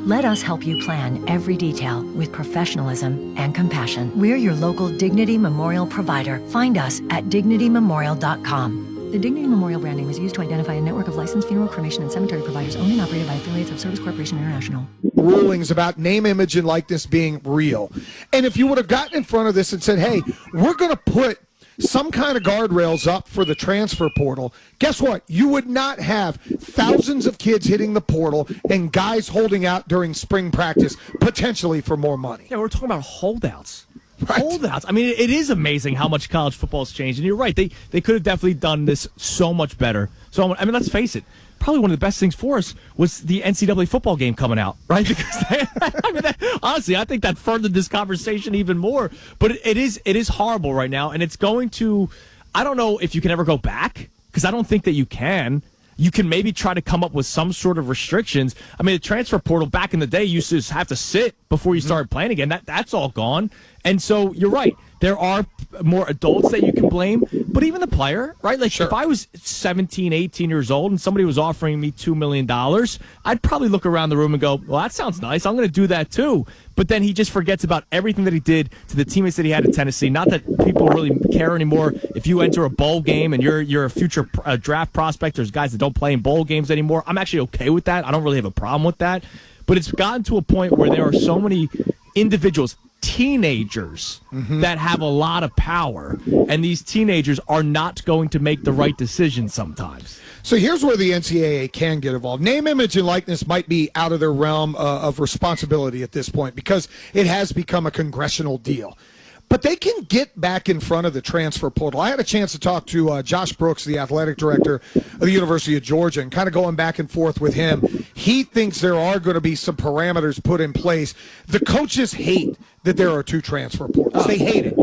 Let us help you plan every detail with professionalism and compassion. We're your local Dignity Memorial provider. Find us at dignitymemorial.com. The Dignity Memorial brand name is used to identify a network of licensed funeral, cremation, and cemetery providers owned and operated by affiliates of Service Corporation International. Rulings about name, image, and likeness being real. And if you would have gotten in front of this and said, hey, we're going to put some kind of guardrails up for the transfer portal, guess what? You would not have thousands of kids hitting the portal and guys holding out during spring practice, potentially for more money. Yeah, we're talking about holdouts. Right. Holdouts. I mean, it is amazing how much college football has changed. And you're right. They could have definitely done this so much better. So, I mean, let's face it. Probably one of the best things for us was the NCAA football game coming out, right? Because honestly, I think that furthered this conversation even more. But it is horrible right now, and it's going to. I don't know if you can ever go back, because I don't think that you can. You can maybe try to come up with some sort of restrictions. I mean, the transfer portal back in the day used to have to sit before you started playing again. That's all gone. And so you're right. There are more adults that you can blame, but even the player, right? Like if I was 17, 18 years old and somebody was offering me $2 million, I'd probably look around the room and go, well, that sounds nice. I'm going to do that too. But then he just forgets about everything that he did to the teammates that he had at Tennessee. Not that people really care anymore. If you enter a bowl game and you're a future draft prospect, there's guys that don't play in bowl games anymore. I'm actually okay with that. I don't really have a problem with that. But it's gotten to a point where there are so many individuals, teenagers, that have a lot of power, and these teenagers are not going to make the right decision sometimes. So here's where the NCAA can get involved. Name, image, and likeness might be out of their realm of responsibility at this point because it has become a congressional deal. But they can get back in front of the transfer portal. I had a chance to talk to Josh Brooks, the athletic director of the University of Georgia, and kind of going back and forth with him. He thinks there are going to be some parameters put in place. The coaches hate that there are two transfer portals. They hate it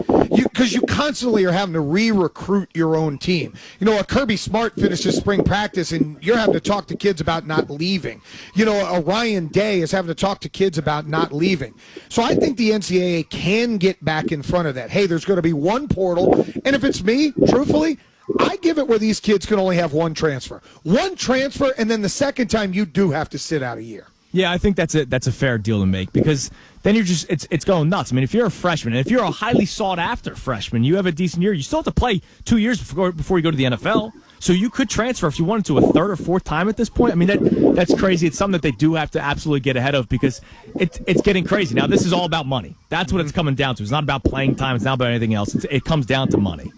because you constantly are having to re-recruit your own team. You know, a Kirby Smart finishes spring practice, and you're having to talk to kids about not leaving. You know, a Ryan Day is having to talk to kids about not leaving. So I think the NCAA can get back in front of that. Hey, there's going to be one portal, and if it's me, truthfully, I give it where these kids can only have one transfer. One transfer, and then the second time you do have to sit out a year. Yeah, I think that's a fair deal to make because then you're just it's going nuts. I mean, if you're a freshman and if you're a highly sought after freshman, you have a decent year. You still have to play 2 years before you go to the NFL. So you could transfer if you wanted to a third or fourth time at this point. I mean, that's crazy. It's something that they do have to absolutely get ahead of because it's getting crazy. Now, this is all about money. That's what it's coming down to. It's not about playing time. It's not about anything else. It comes down to money.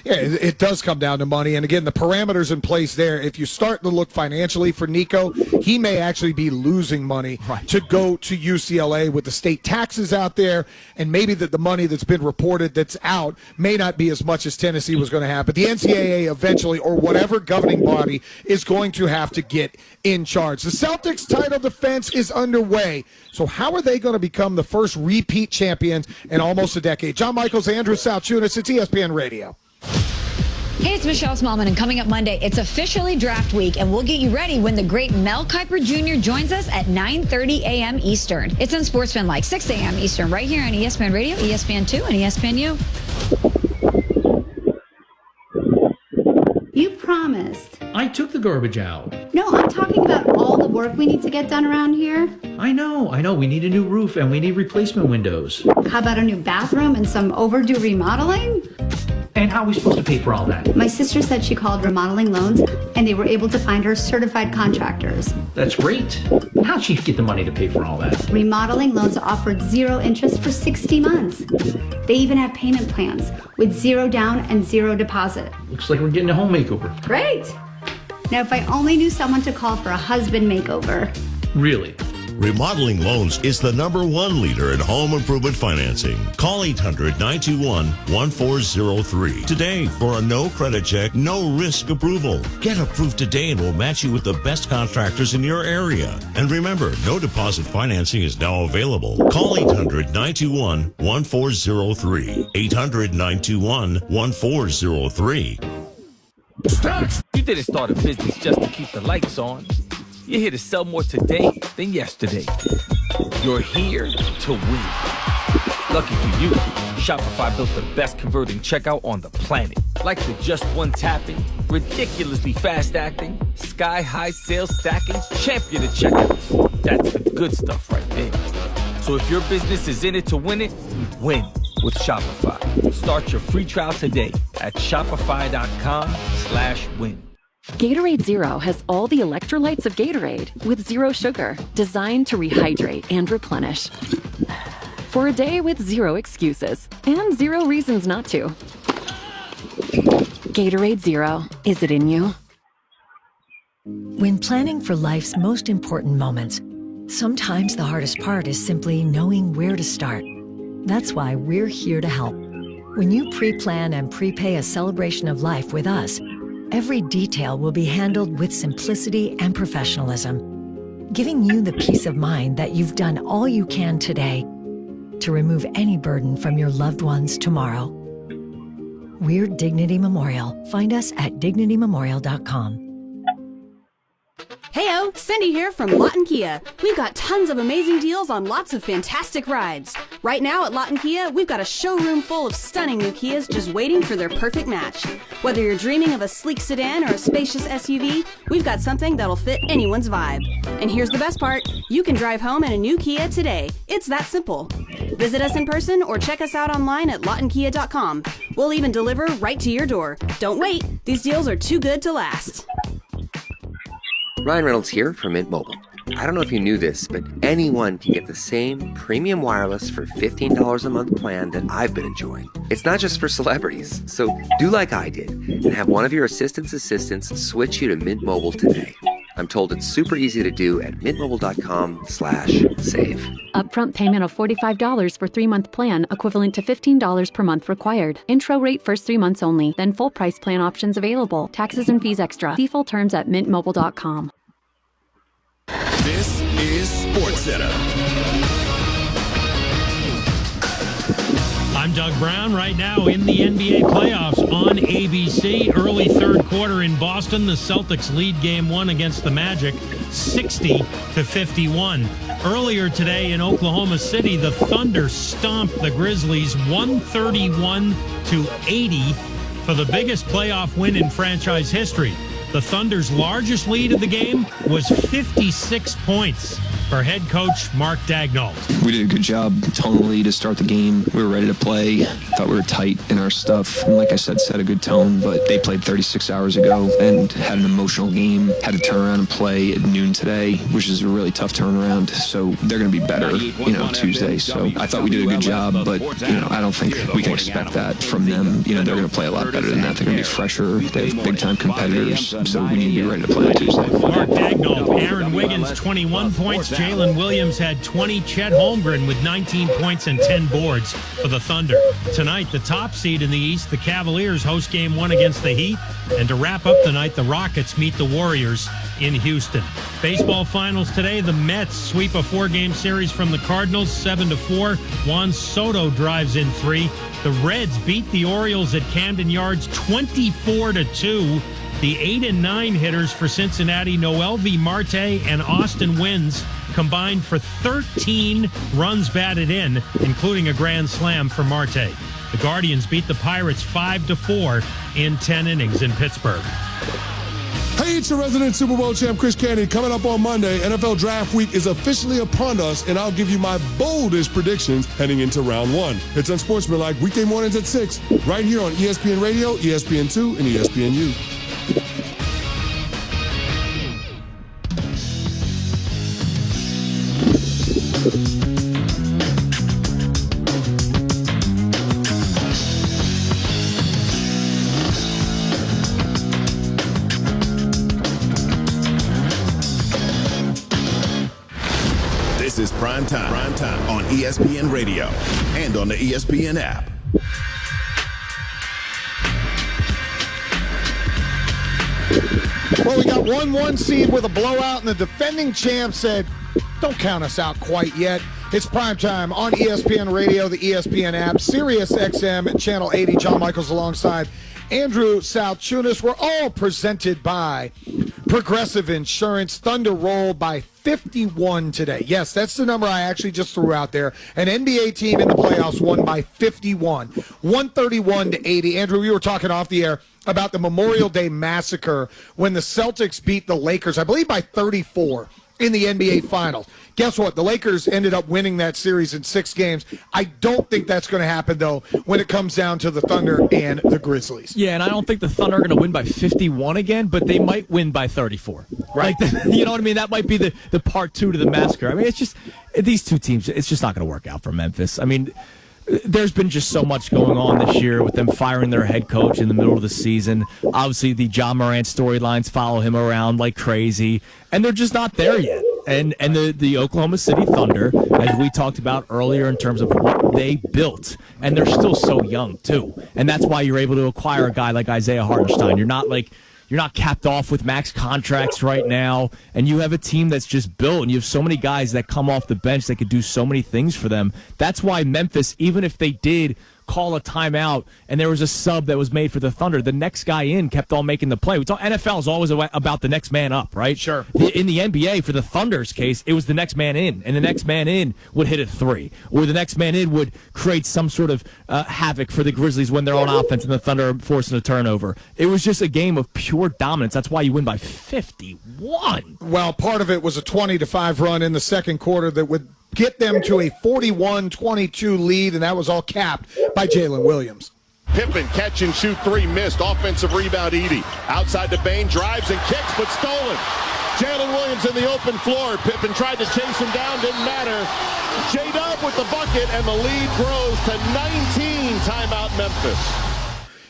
Yeah, it does come down to money. And again, the parameters in place there, if you start to look financially for Nico, he may actually be losing money to go to UCLA with the state taxes out there. And maybe the money that's been reported that's out may not be as much as Tennessee was going to have. But the NCAA eventually, or whatever governing body, is going to have to get in charge. The Celtics title defense is underway. So how are they going to become the first repeat champions in almost a decade? John Michaels, Andrew Salchunas, it's ESPN Radio. Hey, it's Michelle Smallman, and coming up Monday, it's officially draft week, and we'll get you ready when the great Mel Kiper Jr. joins us at 9:30 a.m. Eastern. It's on Sportsman like 6 a.m. Eastern, right here on ESPN Radio, ESPN2, and ESPNU. You promised. I took the garbage out. No, I'm talking about all the work we need to get done around here. I know. We need a new roof, and we need replacement windows. How about a new bathroom and some overdue remodeling? And how are we supposed to pay for all that? My sister said she called Remodeling Loans, and they were able to find her certified contractors. That's great. How'd she get the money to pay for all that? Remodeling Loans offered 0 interest for 60 months. They even have payment plans with 0 down and 0 deposit. Looks like we're getting a home makeover. Great! Now, if I only knew someone to call for a husband makeover. Really? Remodeling Loans is the #1 leader in home improvement financing. Call 800-921-1403 today for a no credit check, no risk approval. Get approved today and we'll match you with the best contractors in your area. And remember, no deposit financing is now available. Call 800-921-1403. 800-921-1403. You didn't start a business just to keep the lights on. You're here to sell more today than yesterday. You're here to win. Lucky for you, Shopify built the best converting checkout on the planet. Like the just one tapping, ridiculously fast acting, sky-high sales stacking, champion of checkout. That's the good stuff right there. So if your business is in it to win it, win with Shopify. Start your free trial today at shopify.com/win. Gatorade Zero has all the electrolytes of Gatorade with zero sugar, designed to rehydrate and replenish. For a day with zero excuses and zero reasons not to. Gatorade Zero, is it in you? When planning for life's most important moments, sometimes the hardest part is simply knowing where to start. That's why we're here to help. When you pre-plan and prepay a celebration of life with us, every detail will be handled with simplicity and professionalism, giving you the peace of mind that you've done all you can today to remove any burden from your loved ones tomorrow. We're Dignity Memorial. Find us at dignitymemorial.com. Heyo, Cindy here from Lawton Kia. We've got tons of amazing deals on lots of fantastic rides. Right now at Lawton Kia, we've got a showroom full of stunning new Kias just waiting for their perfect match. Whether you're dreaming of a sleek sedan or a spacious SUV, we've got something that'll fit anyone's vibe. And here's the best part, you can drive home in a new Kia today. It's that simple. Visit us in person or check us out online at lawtonkia.com. We'll even deliver right to your door. Don't wait, these deals are too good to last. Ryan Reynolds here from Mint Mobile. I don't know if you knew this, but anyone can get the same premium wireless for $15 a month plan that I've been enjoying. It's not just for celebrities, so do like I did and have one of your assistants switch you to Mint Mobile today. I'm told it's super easy to do at mintmobile.com/save. Upfront payment of $45 for 3-month plan, equivalent to $15 per month required. Intro rate first 3 months only, then full price plan options available. Taxes and fees extra. See full terms at mintmobile.com. This is SportsCenter. I'm Doug Brown. Right now in the NBA playoffs on ABC. Early third quarter in Boston. The Celtics lead game 1 against the Magic 60-51. Earlier today in Oklahoma City, the Thunder stomped the Grizzlies 131-80 for the biggest playoff win in franchise history. The Thunder's largest lead of the game was 56 points for head coach Mark Daigneault. We did a good job tonally to start the game. We were ready to play. Thought we were tight in our stuff. And like I said, set a good tone, but they played 36 hours ago and had an emotional game. Had to turn around and play at noon today, which is a really tough turnaround. So they're going to be better, Tuesday. So I thought we did a good job, but, I don't think we can expect that from them. They're going to play a lot better than that. They're going to be fresher. They have big-time competitors, so we need to be ready to play on Tuesday. Mark Daigneault, Aaron Wiggins, 21 points. Jalen Williams had 20. Chet Holmgren with 19 points and 10 boards for the Thunder. Tonight, the top seed in the East, the Cavaliers host game 1 against the Heat. And to wrap up the night, the Rockets meet the Warriors in Houston. Baseball finals today, the Mets sweep a 4-game series from the Cardinals 7-4. Juan Soto drives in 3. The Reds beat the Orioles at Camden Yards 24-2. The 8 and 9 hitters for Cincinnati, Noelvi Marte and Austin Wynns, combined for 13 runs batted in, including a grand slam for Marte. The Guardians beat the Pirates 5-4 in 10 innings in Pittsburgh. Hey, Hey, it's your resident Super Bowl champ, Chris Candy. Coming up on Monday, NFL Draft Week is officially upon us, and I'll give you my boldest predictions heading into round one. It's Unsportsmanlike weekday mornings at 6, right here on ESPN Radio, ESPN2, and ESPNU. This is Prime Time on ESPN Radio and on the ESPN app. Well, we got 1-1 seed with a blowout, and the defending champ said, don't count us out quite yet. It's Prime Time on ESPN Radio, the ESPN app, Sirius XM, Channel 80. John Michaels alongside Andrew Salchunas. We're all presented by Progressive Insurance. Thunder rolled by 51 today. Yes, that's the number I actually just threw out there. An NBA team in the playoffs won by 51, 131-80. Andrew, we were talking off the air about the Memorial Day Massacre when the Celtics beat the Lakers, I believe by 34 in the NBA Finals. Guess what? The Lakers ended up winning that series in 6 games. I don't think that's going to happen, though, when it comes down to the Thunder and the Grizzlies. Yeah, and I don't think the Thunder are going to win by 51 again, but they might win by 34. Right. Like, you know what I mean? That might be the part 2 to the massacre. I mean, it's just, these two teams, it's just not going to work out for Memphis. I mean, there's been just so much going on this year with them firing their head coach in the middle of the season. Obviously, the John Morant storylines follow him around like crazy, and they're just not there yet. And the Oklahoma City Thunder, as we talked about earlier in terms of what they built, and they're still so young, too. And that's why you're able to acquire a guy like Isaiah Hartenstein. You're not capped off with max contracts right now, and you have a team that's just built, and you have so many guys that come off the bench that could do so many things for them. That's why Memphis, even if they did call a timeout and there was a sub that was made for the Thunder, the next guy in kept on making the play. We talk, NFL is always about the next man up, right? Sure. In the NBA, for the Thunder's case, it was the next man in, and the next man in would hit a 3, or the next man in would create some sort of havoc for the Grizzlies when they're on offense and the Thunder are forcing a turnover. It was just a game of pure dominance. That's why you win by 51. Well, part of it was a 20-5 run in the second quarter that would get them to a 41-22 lead, and that was all capped by Jalen Williams. Pippen, catch and shoot 3, missed. Offensive rebound, Edey. Outside to Bane, drives and kicks, but stolen. Jalen Williams in the open floor. Pippen tried to chase him down, didn't matter. J-Dub with the bucket, and the lead grows to 19. Timeout, Memphis.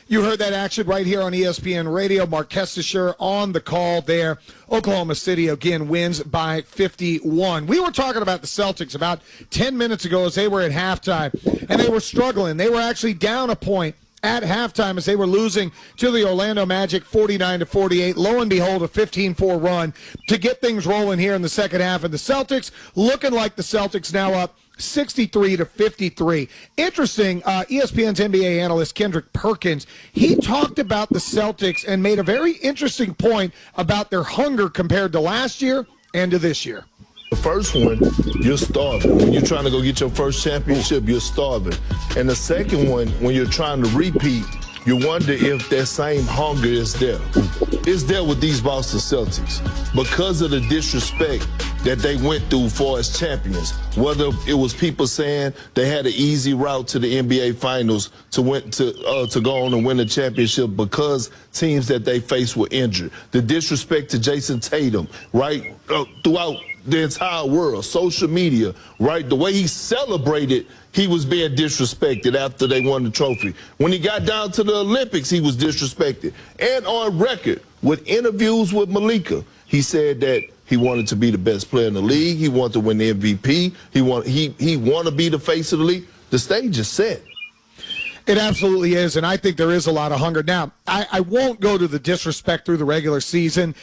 You heard that action right here on ESPN Radio. Mark Kestisher on the call there. Oklahoma City, again, wins by 51. We were talking about the Celtics about 10 minutes ago as they were at halftime, and they were struggling. They were actually down a point at halftime as they were losing to the Orlando Magic 49-48. Lo and behold, a 15-4 run to get things rolling here in the second half. And the Celtics looking like the Celtics now up 63-53. Interesting, ESPN's NBA analyst Kendrick Perkins, he talked about the Celtics and made a very interesting point about their hunger compared to last year and to this year. The first one, you're starving. When you're trying to go get your first championship, you're starving. And the second one, when you're trying to repeat, you wonder if that same hunger is there. It's there with these Boston Celtics because of the disrespect that they went through for as champions. Whether it was people saying they had an easy route to the NBA Finals to go on and win the championship because teams that they faced were injured. The disrespect to Jason Tatum, right, throughout the entire world, social media, right? The way he celebrated, he was being disrespected after they won the trophy. When he got down to the Olympics, he was disrespected. And on record, with interviews with Malika, he said that he wanted to be the best player in the league. He wanted to win the MVP. He wanted to be the face of the league. The stage is set. It absolutely is, and I think there is a lot of hunger. Now, I won't go to the disrespect through the regular season.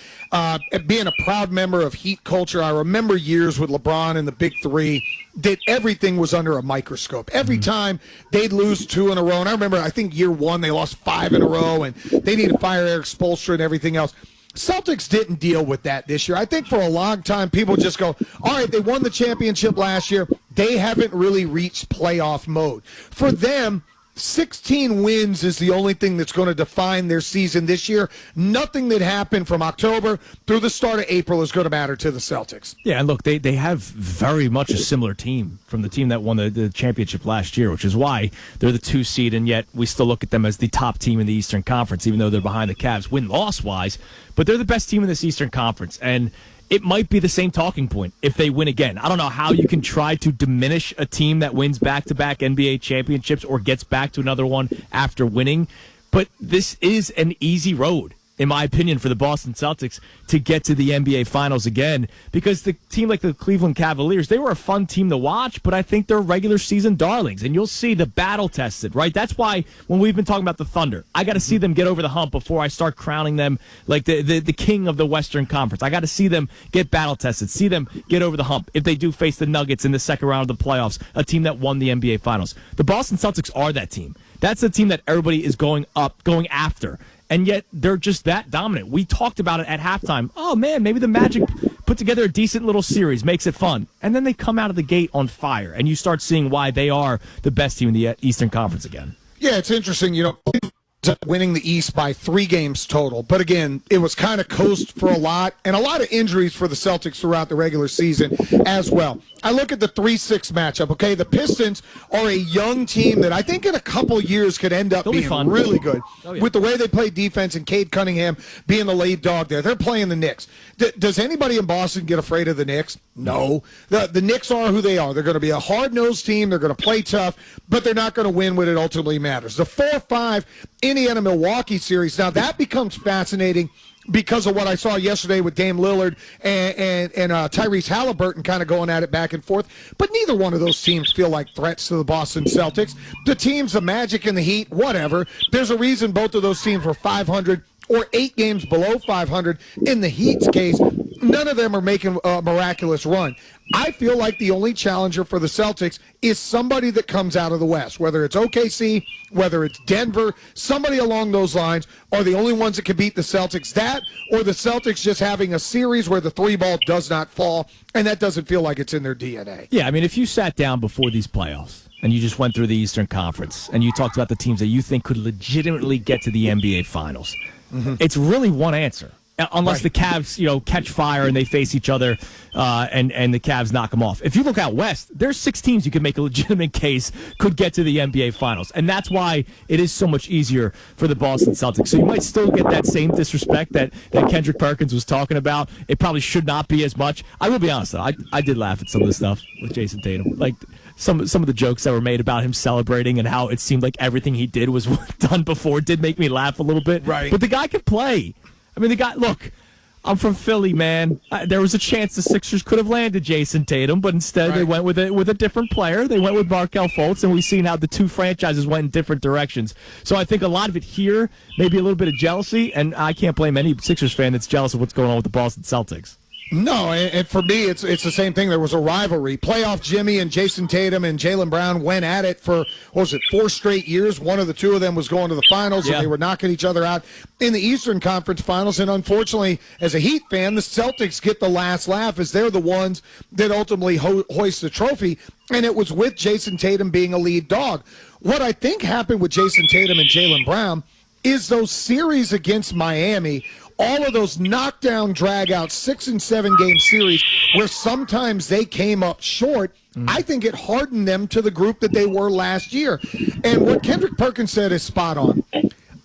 Being a proud member of Heat culture, I remember years with LeBron and the Big Three that everything was under a microscope. Every time they'd lose 2 in a row, and I remember, I think year 1 they lost 5 in a row, and they needed to fire Eric Spoelstra and everything else. Celtics didn't deal with that this year. I think for a long time, people just go, all right, they won the championship last year. They haven't really reached playoff mode. For them, 16 wins is the only thing that's going to define their season this year. Nothing that happened from October through the start of April is going to matter to the Celtics. Yeah, and look, they have very much a similar team from the team that won the championship last year, which is why they're the 2 seed, and yet we still look at them as the top team in the Eastern Conference, even though they're behind the Cavs win-loss-wise. But they're the best team in this Eastern Conference, and it might be the same talking point if they win again. I don't know how you can try to diminish a team that wins back-to-back NBA championships or gets back to another one after winning, but this is an easy road, in my opinion, for the Boston Celtics to get to the NBA Finals again, because the team like the Cleveland Cavaliers, they were a fun team to watch, but I think they're regular season darlings, and you'll see the battle tested, right? That's why when we've been talking about the Thunder, I got to see them get over the hump before I start crowning them like the king of the Western Conference. I got to see them get battle tested, see them get over the hump if they do face the Nuggets in the second round of the playoffs, a team that won the NBA Finals. The Boston Celtics are that team. That's the team that everybody is going after. And yet they're just that dominant. We talked about it at halftime. Oh, man, maybe the Magic put together a decent little series, makes it fun. And then they come out of the gate on fire, and you start seeing why they are the best team in the Eastern Conference again. Yeah, it's interesting. Winning the East by 3 games total. But again, it was kind of coast for a lot, and a lot of injuries for the Celtics throughout the regular season as well. I look at the 3-6 matchup, okay? The Pistons are a young team that I think in a couple years could end up being really good. With the way they play defense and Cade Cunningham being the lead dog there. They're playing the Knicks. Does anybody in Boston get afraid of the Knicks? No. The Knicks are who they are. They're going to be a hard-nosed team. They're going to play tough, but they're not going to win when it ultimately matters. The 4-5 Indiana-Milwaukee series, now that becomes fascinating because of what I saw yesterday with Dame Lillard and Tyrese Halliburton kind of going at it back and forth. But neither one of those teams feel like threats to the Boston Celtics. The teams, the Magic and the Heat, whatever. There's a reason both of those teams were 500 or 8 games below 500. In the Heat's case, none of them are making a miraculous run. I feel like the only challenger for the Celtics is somebody that comes out of the West, whether it's OKC, whether it's Denver, somebody along those lines are the only ones that can beat the Celtics. That or the Celtics just having a series where the 3-ball does not fall, and that doesn't feel like it's in their DNA. Yeah, I mean, if you sat down before these playoffs and you just went through the Eastern Conference and you talked about the teams that you think could legitimately get to the NBA Finals, it's really one answer. Unless the Cavs, catch fire and they face each other, and the Cavs knock them off. If you look out west, there's 6 teams you can make a legitimate case could get to the NBA Finals, and that's why it is so much easier for the Boston Celtics. So you might still get that same disrespect that Kendrick Perkins was talking about. It probably should not be as much. I will be honest, though, I did laugh at some of the stuff with Jason Tatum, like some of the jokes that were made about him celebrating and how it seemed like everything he did was done before did make me laugh a little bit. Right. But the guy could play. I mean, the guy, look, I'm from Philly, man. There was a chance the Sixers could have landed Jason Tatum, but instead they went with a different player. They went with Markelle Fultz, and we've seen how the two franchises went in different directions. So I think a lot of it here, maybe a little bit of jealousy, and I can't blame any Sixers fan that's jealous of what's going on with the Boston Celtics. No, and for me, it's the same thing. There was a rivalry. Playoff Jimmy and Jason Tatum and Jaylen Brown went at it for, 4 straight years. One of the two of them was going to the finals, and they were knocking each other out in the Eastern Conference Finals. And unfortunately, as a Heat fan, the Celtics get the last laugh as they're the ones that ultimately hoist the trophy, and it was with Jason Tatum being a lead dog. What I think happened with Jason Tatum and Jaylen Brown is those series against Miami, all of those knockdown, drag-out 6- and 7-game series where sometimes they came up short, I think it hardened them to the group that they were last year. And what Kendrick Perkins said is spot on.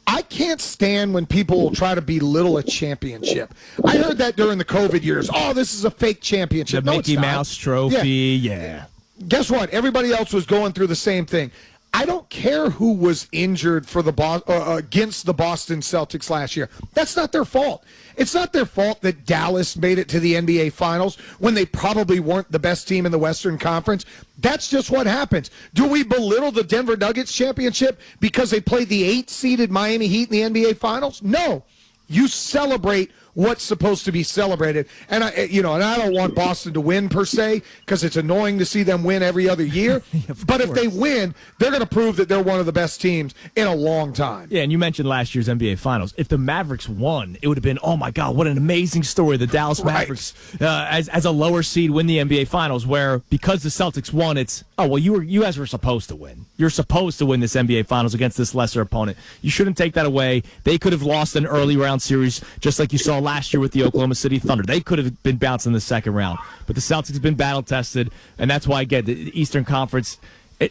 I can't stand when people will try to belittle a championship. I heard that during the COVID years. Oh, this is a fake championship. The Mickey Mouse trophy, yeah. Guess what? Everybody else was going through the same thing. I don't care who was injured for against the Boston Celtics last year. That's not their fault. It's not their fault that Dallas made it to the NBA Finals when they probably weren't the best team in the Western Conference. That's just what happens. Do we belittle the Denver Nuggets championship because they played the 8-seeded Miami Heat in the NBA Finals? No. You celebrate what's supposed to be celebrated. And I don't want Boston to win per se, because it's annoying to see them win every other year. But if they win, they're going to prove that they're one of the best teams in a long time. Yeah, and you mentioned last year's NBA Finals. If the Mavericks won, it would have been, oh my God, what an amazing story. The Dallas Mavericks, as a lower seed, win the NBA Finals, where because the Celtics won, it's, oh, well, you guys were supposed to win. You're supposed to win this NBA Finals against this lesser opponent. You shouldn't take that away. They could have lost an early round series, just like you saw last year with the Oklahoma City Thunder. They could have been bounced in the second round. But the Celtics have been battle-tested, and that's why, again, the Eastern Conference,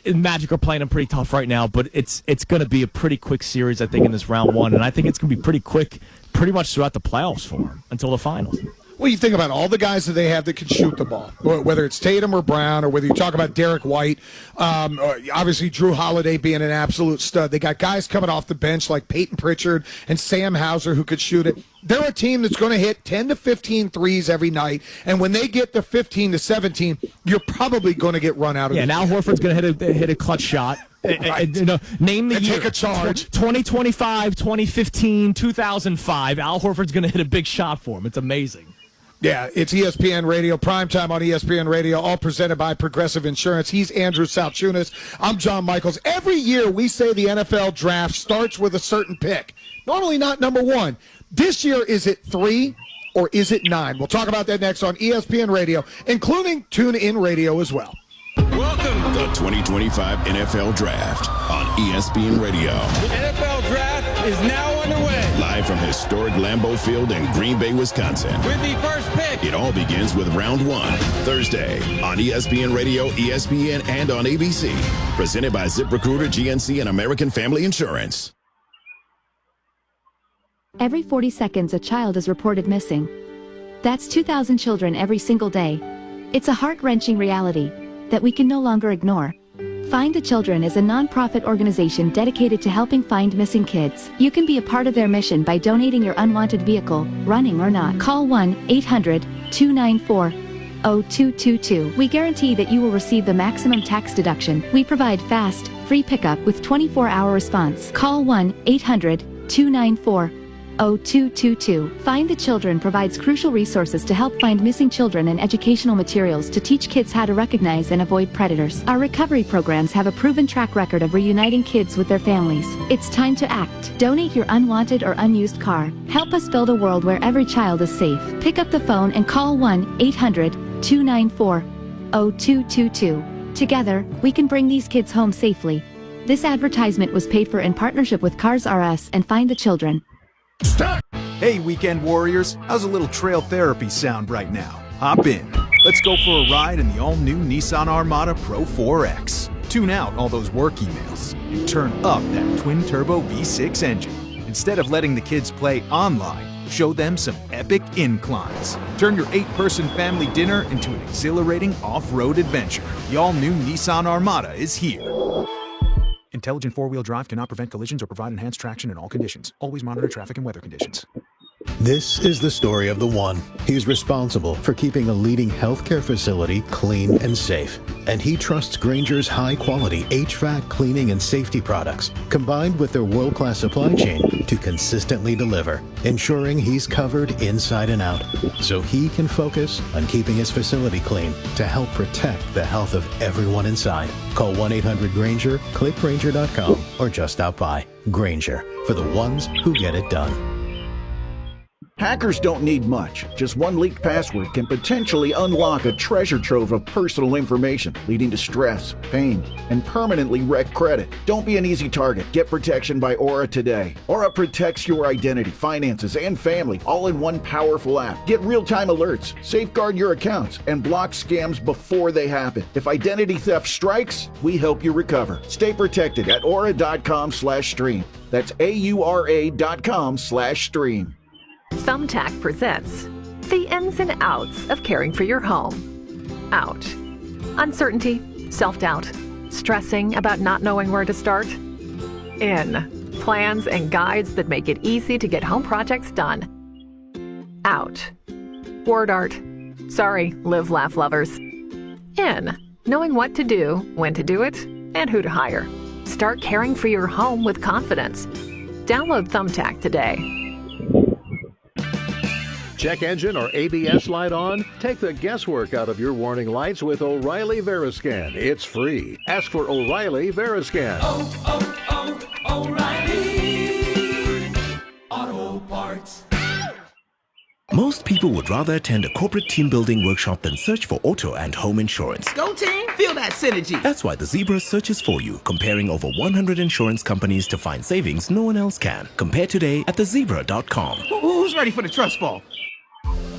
Magic are playing them pretty tough right now, but it's going to be a pretty quick series, I think, in this round one. And I think it's going to be pretty quick pretty much throughout the playoffs for them until the finals. Well, you think about all the guys that they have that can shoot the ball, whether it's Tatum or Brown, or whether you talk about Derek White, obviously Drew Holiday being an absolute stud. They got guys coming off the bench like Peyton Pritchard and Sam Hauser who could shoot it. They're a team that's going to hit 10 to 15 threes every night, and when they get to 15 to 17, you're probably going to get run out of and Al Horford's going to hit a clutch shot. Right. Name the year. Take a charge. 2025, 2015, 2005. Al Horford's going to hit a big shot for him. It's amazing. Yeah, it's ESPN Radio, primetime on ESPN Radio, all presented by Progressive Insurance. He's Andrew Salchunas. I'm John Michaels. Every year we say the NFL draft starts with a certain pick. Normally not number one. This year, is it 3 or is it 9? We'll talk about that next on ESPN Radio, including TuneIn Radio as well. Welcome to the 2025 NFL Draft on ESPN Radio. The NFL Draft is now underway. Live from historic Lambeau Field in Green Bay, Wisconsin. With the first pick. It all begins with round 1, Thursday on ESPN Radio, ESPN, and on ABC. Presented by ZipRecruiter, GNC, and American Family Insurance. Every 40 seconds, a child is reported missing. That's 2,000 children every single day. It's a heart-wrenching reality that we can no longer ignore. Find the Children is a non-profit organization dedicated to helping find missing kids. You can be a part of their mission by donating your unwanted vehicle, running or not. Call 1-800-294-0222. We guarantee that you will receive the maximum tax deduction. We provide fast, free pickup with 24-hour response. Call 1-800-294-0222. Find the Children provides crucial resources to help find missing children and educational materials to teach kids how to recognize and avoid predators. Our recovery programs have a proven track record of reuniting kids with their families. It's time to act. Donate your unwanted or unused car. Help us build a world where every child is safe. Pick up the phone and call 1-800-294-0222. Together, we can bring these kids home safely. This advertisement was paid for in partnership with Cars R Us and Find the Children. Start! Hey, weekend warriors. How's a little trail therapy sound right now? Hop in. Let's go for a ride in the all-new Nissan Armada Pro 4X. Tune out all those work emails and turn up that twin-turbo V6 engine. Instead of letting the kids play online, show them some epic inclines. Turn your 8-person family dinner into an exhilarating off-road adventure. The all-new Nissan Armada is here. Intelligent four-wheel drive cannot prevent collisions or provide enhanced traction in all conditions. Always monitor traffic and weather conditions. This is the story of the one. He's responsible for keeping a leading healthcare facility clean and safe. And he trusts Grainger's high-quality HVAC cleaning and safety products, combined with their world-class supply chain, to consistently deliver, ensuring he's covered inside and out, so he can focus on keeping his facility clean to help protect the health of everyone inside. Call 1-800-GRAINGER, click Grainger.com, or just stop by. Grainger, for the ones who get it done. Hackers don't need much. Just one leaked password can potentially unlock a treasure trove of personal information, leading to stress, pain, and permanently wrecked credit. Don't be an easy target. Get protection by Aura today. Aura protects your identity, finances, and family, all in one powerful app. Get real-time alerts, safeguard your accounts, and block scams before they happen. If identity theft strikes, we help you recover. Stay protected at aura.com/stream. That's AURA.com/stream. Thumbtack presents the ins and outs of caring for your home. Out. Uncertainty, self-doubt, stressing about not knowing where to start. In. Plans and guides that make it easy to get home projects done. Out. Word art. Sorry, live, laugh, lovers. In. Knowing what to do, when to do it, and who to hire. Start caring for your home with confidence. Download Thumbtack today. check engine or ABS light on? Take the guesswork out of your warning lights with O'Reilly Veriscan. It's free. Ask for O'Reilly Veriscan. O'Reilly Auto Parts. Most people would rather attend a corporate team building workshop than search for auto and home insurance. Go team, feel that synergy. That's why the Zebra searches for you, comparing over 100 insurance companies to find savings no one else can. Compare today at thezebra.com. Who's ready for the trust fall?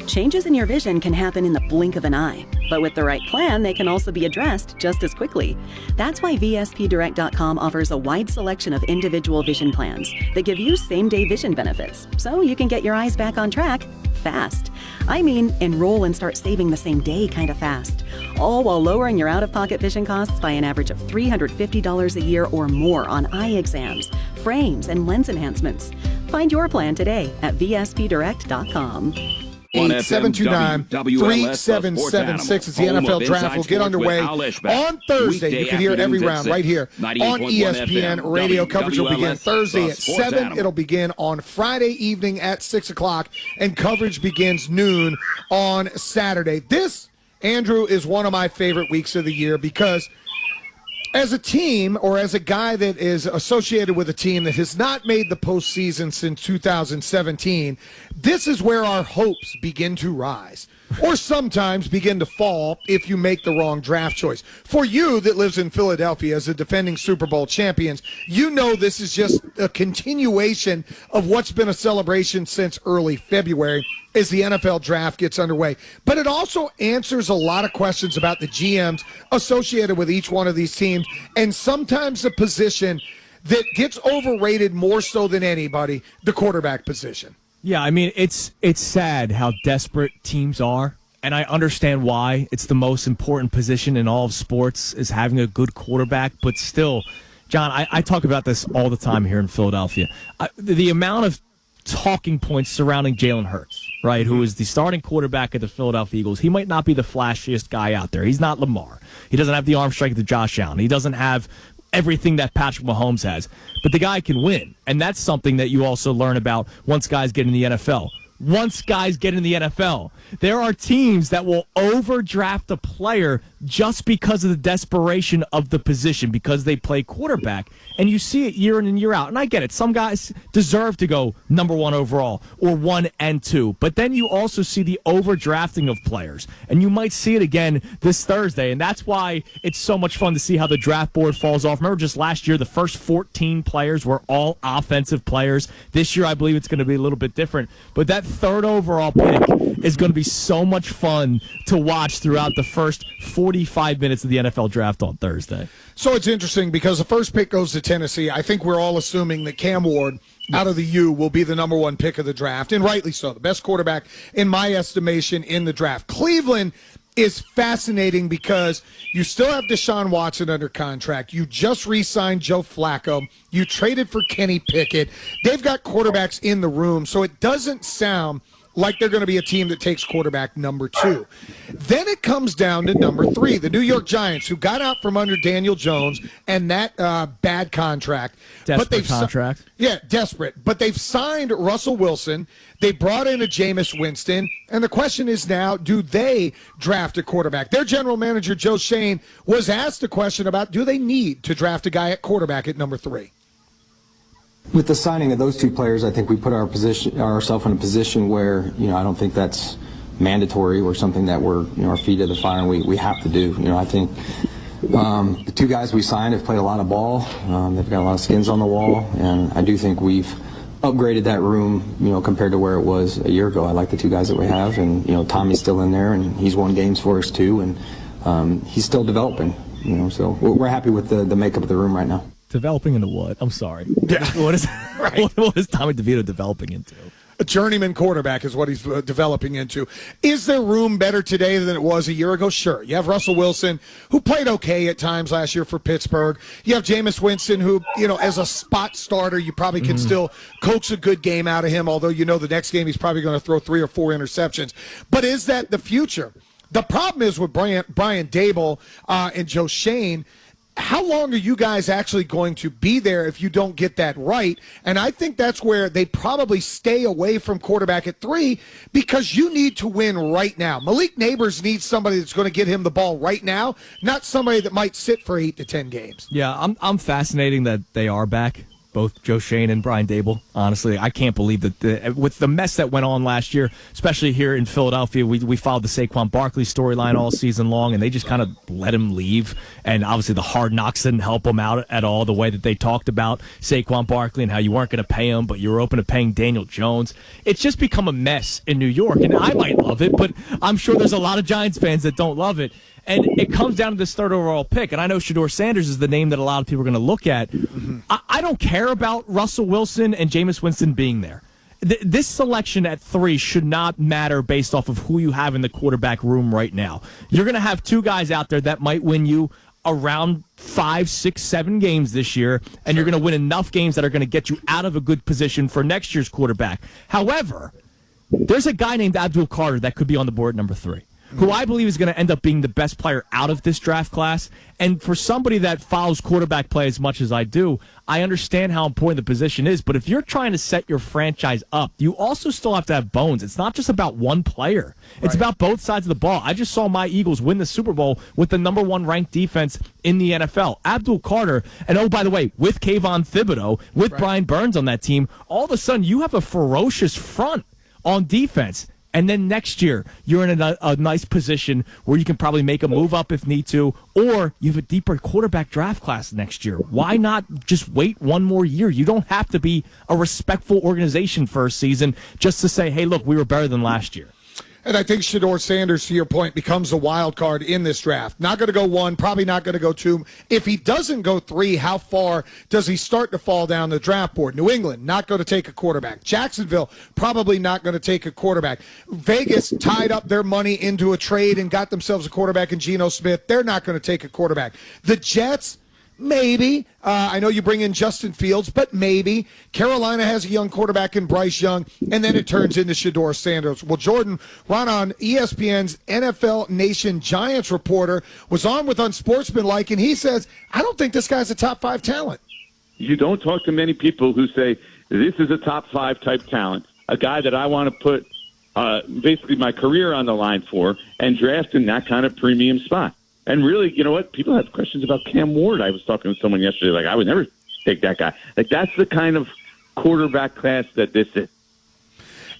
Changes in your vision can happen in the blink of an eye, but with the right plan, they can also be addressed just as quickly. That's why VSPDirect.com offers a wide selection of individual vision plans that give you same-day vision benefits, so you can get your eyes back on track fast. I mean, enroll and start saving the same day kind of fast, all while lowering your out-of-pocket vision costs by an average of $350 a year or more on eye exams, frames, and lens enhancements. Find your plan today at VSPDirect.com. 8-729-3776. It's the NFL Draft. Will get underway on Thursday. You can hear every round right here on ESPN Radio. Coverage will begin Thursday at 7. It'll begin on Friday evening at 6 o'clock, and coverage begins noon on Saturday. This, Andrew, is one of my favorite weeks of the year because as a team, or as a guy that is associated with a team that has not made the postseason since 2017, this is where our hopes begin to rise, or sometimes begin to fall if you make the wrong draft choice. For you that lives in Philadelphia as the defending Super Bowl champions, you know this is just a continuation of what's been a celebration since early February as the NFL Draft gets underway. But it also answers a lot of questions about the GMs associated with each one of these teams, and sometimes the position that gets overrated more so than anybody, the quarterback position. Yeah, I mean, it's sad how desperate teams are, and I understand why. It's the most important position in all of sports is having a good quarterback, but still, John, I talk about this all the time here in Philadelphia. The amount of talking points surrounding Jalen Hurts, right, who is the starting quarterback of the Philadelphia Eagles. He might not be the flashiest guy out there. He's not Lamar. He doesn't have the arm strength of Josh Allen. He doesn't have everything that Patrick Mahomes has. But the guy can win, and that's something that you also learn about once guys get in the NFL. Once guys get in the NFL, there are teams that will overdraft a player just because of the desperation of the position, because they play quarterback. And you see it year in and year out. And I get it. Some guys deserve to go number 1 overall or 1 and 2. But then you also see the overdrafting of players. And you might see it again this Thursday. And that's why it's so much fun to see how the draft board falls off. Remember just last year, the first 14 players were all offensive players. This year, I believe it's going to be a little bit different. But that 3rd overall pick is going to be so much fun to watch throughout the first 45 minutes of the NFL Draft on Thursday. So it's interesting because the first pick goes to Tennessee. I think we're all assuming that Cam Ward out of the U will be the number 1 pick of the draft, and rightly so. The best quarterback, in my estimation, in the draft. Cleveland is fascinating because you still have Deshaun Watson under contract. You just re-signed Joe Flacco. You traded for Kenny Pickett. They've got quarterbacks in the room, so it doesn't sound like they're going to be a team that takes quarterback number 2. Then it comes down to number 3, the New York Giants, who got out from under Daniel Jones and that bad contract. Desperate contract. Desperate. But they've signed Russell Wilson. They brought in a Jameis Winston. And the question is now, do they draft a quarterback? Their general manager, Joe Schoen, was asked a question about, do they need to draft a guy at quarterback at number 3? With the signing of those 2 players, I think we put ourselves in a position where, I don't think that's mandatory or something that we're, our feet to the fire and we have to do. I think the 2 guys we signed have played a lot of ball. They've got a lot of skins on the wall, and I do think we've upgraded that room, compared to where it was a year ago. I like the 2 guys that we have, and, Tommy's still in there, and he's won games for us too, and he's still developing, so we're happy with the makeup of the room right now. Developing into what? I'm sorry. Yeah. What is Tommy DeVito developing into? A journeyman quarterback is what he's developing into. Is their room better today than it was a year ago? Sure. You have Russell Wilson, who played okay at times last year for Pittsburgh. You have Jameis Winston, who, as a spot starter, you probably can still coax a good game out of him, although the next game he's probably going to throw 3 or 4 interceptions. But is that the future? The problem is with Brian Daboll and Joe Schoen, how long are you guys actually going to be there if you don't get that right? And I think that's where they probably stay away from quarterback at 3 because you need to win right now. Malik Neighbors needs somebody that's going to get him the ball right now, not somebody that might sit for 8 to 10 games. Yeah, I'm fascinating that they are back. Both Joe Schoen and Brian Daboll. Honestly, I can't believe that with the mess that went on last year, especially here in Philadelphia, we followed the Saquon Barkley storyline all season long, and they just kind of let him leave. And obviously the Hard Knocks didn't help him out at all, the way that they talked about Saquon Barkley and how you weren't going to pay him, but you were open to paying Daniel Jones. It's just become a mess in New York, and I might love it, but I'm sure there's a lot of Giants fans that don't love it. And it comes down to this third overall pick. And I know Shedeur Sanders is the name that a lot of people are going to look at. I don't care about Russell Wilson and Jameis Winston being there. This selection at 3 should not matter based off of who you have in the quarterback room right now. You're going to have 2 guys out there that might win you around 5, 6, 7 games this year, and you're going to win enough games that are going to get you out of a good position for next year's quarterback. However, there's a guy named Abdul Carter that could be on the board at number 3. Who I believe is going to end up being the best player out of this draft class. And for somebody that follows quarterback play as much as I do, I understand how important the position is. But if you're trying to set your franchise up, you also still have to have bones. It's not just about one player. It's about both sides of the ball. I just saw my Eagles win the Super Bowl with the number 1 ranked defense in the NFL. Abdul Carter, and oh, by the way, with Kayvon Thibodeau, with Brian Burns on that team, all of a sudden you have a ferocious front on defense. And then next year, you're in a nice position where you can probably make a move up if need to, or you have a deeper quarterback draft class next year. Why not just wait one more year? You don't have to be a respectful organization for a season just to say, hey, look, we were better than last year. And I think Shedeur Sanders, to your point, becomes a wild card in this draft. Not going to go 1, probably not going to go 2. If he doesn't go 3, how far does he start to fall down the draft board? New England, not going to take a quarterback. Jacksonville, probably not going to take a quarterback. Vegas tied up their money into a trade and got themselves a quarterback in Geno Smith. They're not going to take a quarterback. The Jets, maybe. I know you bring in Justin Fields, but maybe. Carolina has a young quarterback in Bryce Young, and then it turns into Shedeur Sanders. Well, Jordan Raanan, ESPN's NFL Nation Giants reporter, was on with Unsportsmanlike, and he says, I don't think this guy's a top 5 talent. You don't talk to many people who say, this is a top 5 type talent, a guy that I want to put basically my career on the line for and draft in that kind of premium spot. And really, you know what? People have questions about Cam Ward. I was talking with someone yesterday, like, I would never take that guy. Like, that's the kind of quarterback class that this is.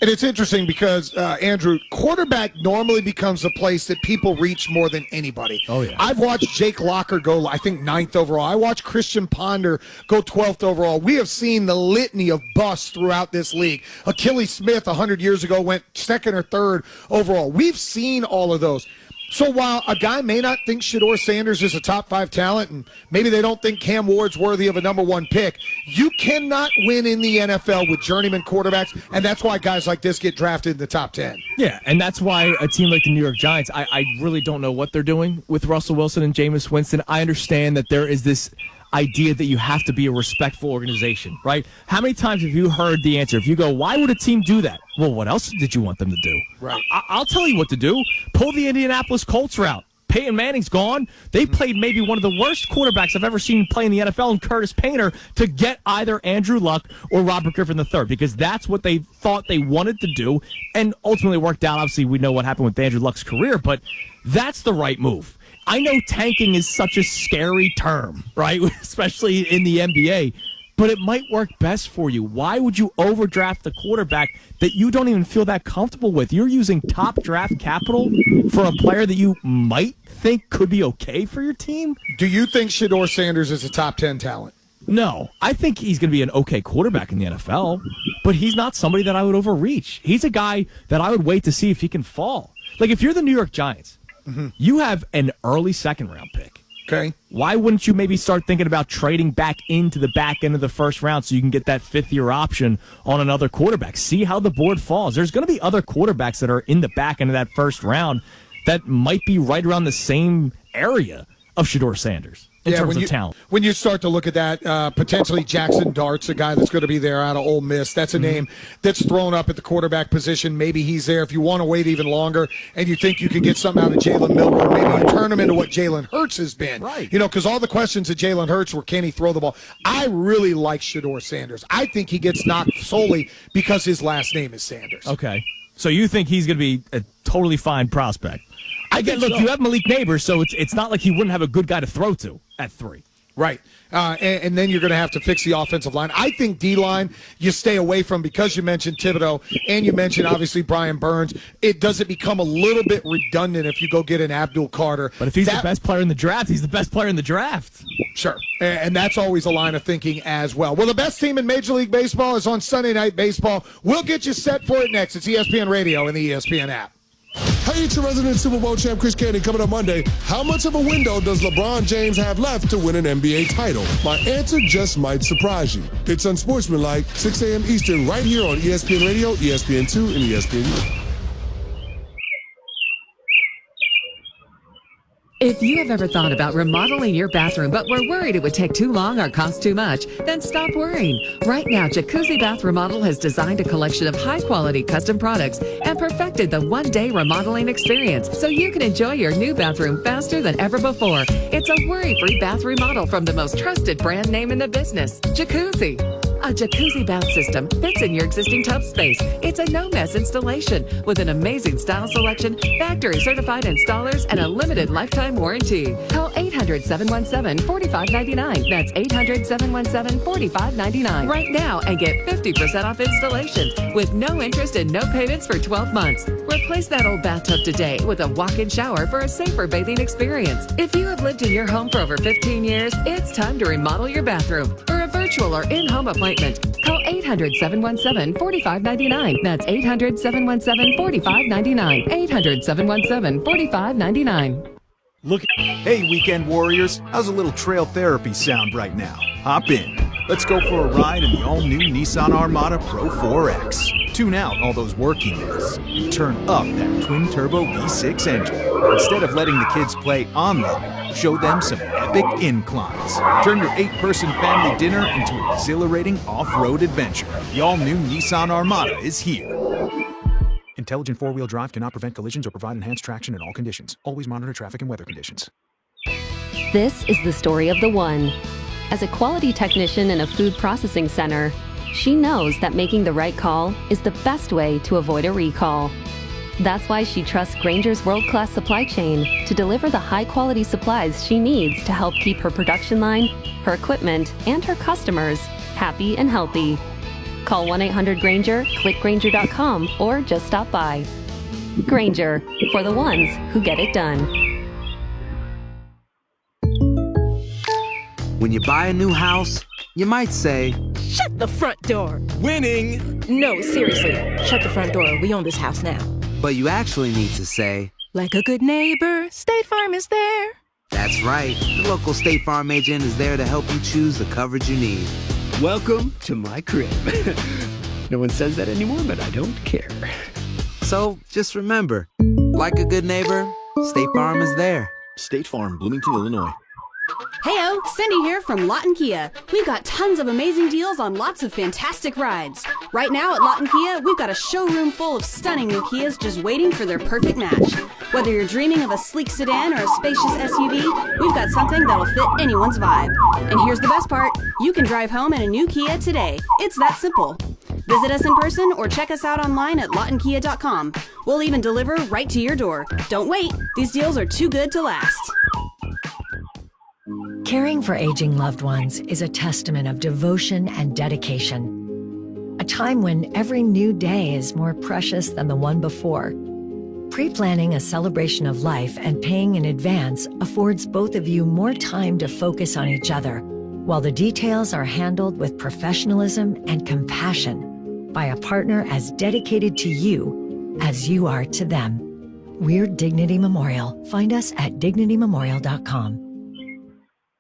And it's interesting because, Andrew, quarterback normally becomes a place that people reach more than anybody. Oh, yeah. I've watched Jake Locker go, I think, 9th overall. I watched Christian Ponder go 12th overall. We have seen the litany of busts throughout this league. Achilles Smith 100 years ago went 2nd or 3rd overall. We've seen all of those. So while a guy may not think Shedeur Sanders is a top 5 talent, and maybe they don't think Cam Ward's worthy of a number 1 pick, you cannot win in the NFL with journeyman quarterbacks, and that's why guys like this get drafted in the top 10. Yeah, and that's why a team like the New York Giants, I really don't know what they're doing with Russell Wilson and Jameis Winston. I understand that there is this idea that you have to be a respectful organization, right? How many times have you heard the answer? If you go, why would a team do that? Well, what else did you want them to do? Right. I'll tell you what to do. Pull the Indianapolis Colts route. Peyton Manning's gone. They played maybe one of the worst quarterbacks I've ever seen play in the NFL in Curtis Painter to get either Andrew Luck or Robert Griffin III, because that's what they thought they wanted to do, and ultimately worked out. Obviously, we know what happened with Andrew Luck's career, but that's the right move. I know tanking is such a scary term, right? Especially in the NBA, but it might work best for you. Why would you overdraft the quarterback that you don't even feel that comfortable with? You're using top draft capital for a player that you might think could be okay for your team? Do you think Shedeur Sanders is a top 10 talent? No. I think he's going to be an okay quarterback in the NFL, but he's not somebody that I would overreach. He's a guy that I would wait to see if he can fall. Like, if you're the New York Giants, you have an early 2nd round pick. Okay. Why wouldn't you maybe start thinking about trading back into the back end of the 1st round so you can get that 5th-year option on another quarterback? See how the board falls. There's going to be other quarterbacks that are in the back end of that 1st round that might be right around the same area of Shedeur Sanders. in terms of talent. When you start to look at that, potentially Jackson Dart's a guy that's going to be there out of Ole Miss. That's a name that's thrown up at the quarterback position. Maybe he's there. If you want to wait even longer and you think you can get something out of Jalen Milroe, maybe you turn him into what Jalen Hurts has been. Right. Because all the questions of Jalen Hurts were, can he throw the ball? I really like Shedeur Sanders. I think he gets knocked solely because his last name is Sanders. Okay. So you think he's going to be a totally fine prospect? Look, you have Malik Neighbors, so it's not like he wouldn't have a good guy to throw to at 3. Right. And then you're going to have to fix the offensive line. I think D-line you stay away from because you mentioned Thibodeau and you mentioned, obviously, Brian Burns. It doesn't become a little bit redundant if you go get an Abdul Carter. But if he's the best player in the draft, he's the best player in the draft. Sure. And that's always a line of thinking as well. Well, the best team in Major League Baseball is on Sunday Night Baseball. We'll get you set for it next. It's ESPN Radio and the ESPN app. Hey, it's your resident Super Bowl champ, Chris Candy, coming up Monday. How much of a window does LeBron James have left to win an NBA title? My answer just might surprise you. It's Unsportsmanlike, 6 a.m. Eastern, right here on ESPN Radio, ESPN2, and ESPN. If you have ever thought about remodeling your bathroom but were worried it would take too long or cost too much, then stop worrying. Right now, Jacuzzi Bath Remodel has designed a collection of high-quality custom products and perfected the one-day remodeling experience so you can enjoy your new bathroom faster than ever before. It's a worry-free bath remodel from the most trusted brand name in the business, Jacuzzi. A jacuzzi bath system fits in your existing tub space. It's a no-mess installation with an amazing style selection, factory-certified installers, and a limited lifetime warranty. Call 800-717-4599. That's 800-717-4599 right now and get 50% off installations with no interest and no payments for 12 months. Replace that old bathtub today with a walk-in shower for a safer bathing experience. If you have lived in your home for over 15 years, it's time to remodel your bathroom. For a virtual or in-home appointment, call 800-717-4599. That's 800-717-4599. 800-717-4599. Look, hey, weekend warriors, how's a little trail therapy sound right now? Hop in. Let's go for a ride in the all-new Nissan Armada Pro 4X. Tune out all those work emails. Turn up that twin-turbo V6 engine. Instead of letting the kids play online, show them some epic inclines. Turn your 8-person family dinner into an exhilarating off-road adventure. The all-new Nissan Armada is here. Intelligent four-wheel drive cannot prevent collisions or provide enhanced traction in all conditions. Always monitor traffic and weather conditions. This is the story of the one. As a quality technician in a food processing center, she knows that making the right call is the best way to avoid a recall. That's why she trusts Grainger's world-class supply chain to deliver the high-quality supplies she needs to help keep her production line, her equipment, and her customers happy and healthy. Call 1-800-GRAINGER, click Grainger.com, or just stop by. Grainger, for the ones who get it done. When you buy a new house, you might say, "Shut the front door." Winning! No, seriously, shut the front door. We own this house now. But you actually need to say, "Like a good neighbor, State Farm is there." That's right. The local State Farm agent is there to help you choose the coverage you need. Welcome to my crib. No one says that anymore, but I don't care. So just remember, like a good neighbor, State Farm is there. State Farm, Bloomington, Illinois. Heyo, Cindy here from Lawton Kia. We've got tons of amazing deals on lots of fantastic rides. Right now at Lawton Kia, we've got a showroom full of stunning new Kias just waiting for their perfect match. Whether you're dreaming of a sleek sedan or a spacious SUV, we've got something that'll fit anyone's vibe. And here's the best part, you can drive home in a new Kia today. It's that simple. Visit us in person or check us out online at LawtonKia.com. We'll even deliver right to your door. Don't wait, these deals are too good to last. Caring for aging loved ones is a testament of devotion and dedication. A time when every new day is more precious than the one before. Pre-planning a celebration of life and paying in advance affords both of you more time to focus on each other, while the details are handled with professionalism and compassion by a partner as dedicated to you as you are to them. We're Dignity Memorial. Find us at DignityMemorial.com.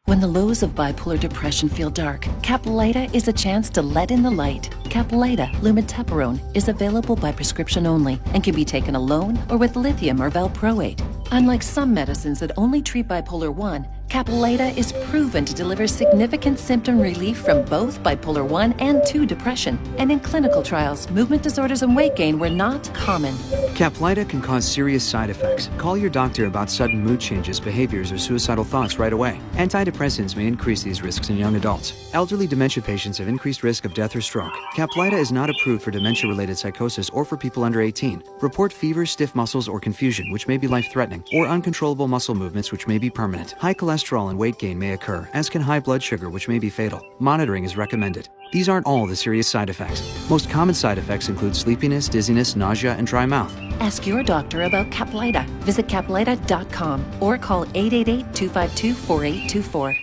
When the lows of bipolar depression feel dark, Caplyta is a chance to let in the light. Caplyta lumateperone is available by prescription only and can be taken alone or with lithium or valproate. Unlike some medicines that only treat bipolar 1, Caplyta is proven to deliver significant symptom relief from both bipolar 1 and 2 depression. And in clinical trials, movement disorders and weight gain were not common. Caplyta can cause serious side effects. Call your doctor about sudden mood changes, behaviors, or suicidal thoughts right away. Antidepressants may increase these risks in young adults. Elderly dementia patients have increased risk of death or stroke. Caplyta is not approved for dementia-related psychosis or for people under 18. Report fever, stiff muscles, or confusion, which may be life-threatening, or uncontrollable muscle movements, which may be permanent. High cholesterol and weight gain may occur, as can high blood sugar, which may be fatal. Monitoring is recommended. These aren't all the serious side effects. Most common side effects include sleepiness, dizziness, nausea, and dry mouth. Ask your doctor about Caplyta. Visit caplyta.com or call 888-252-4824.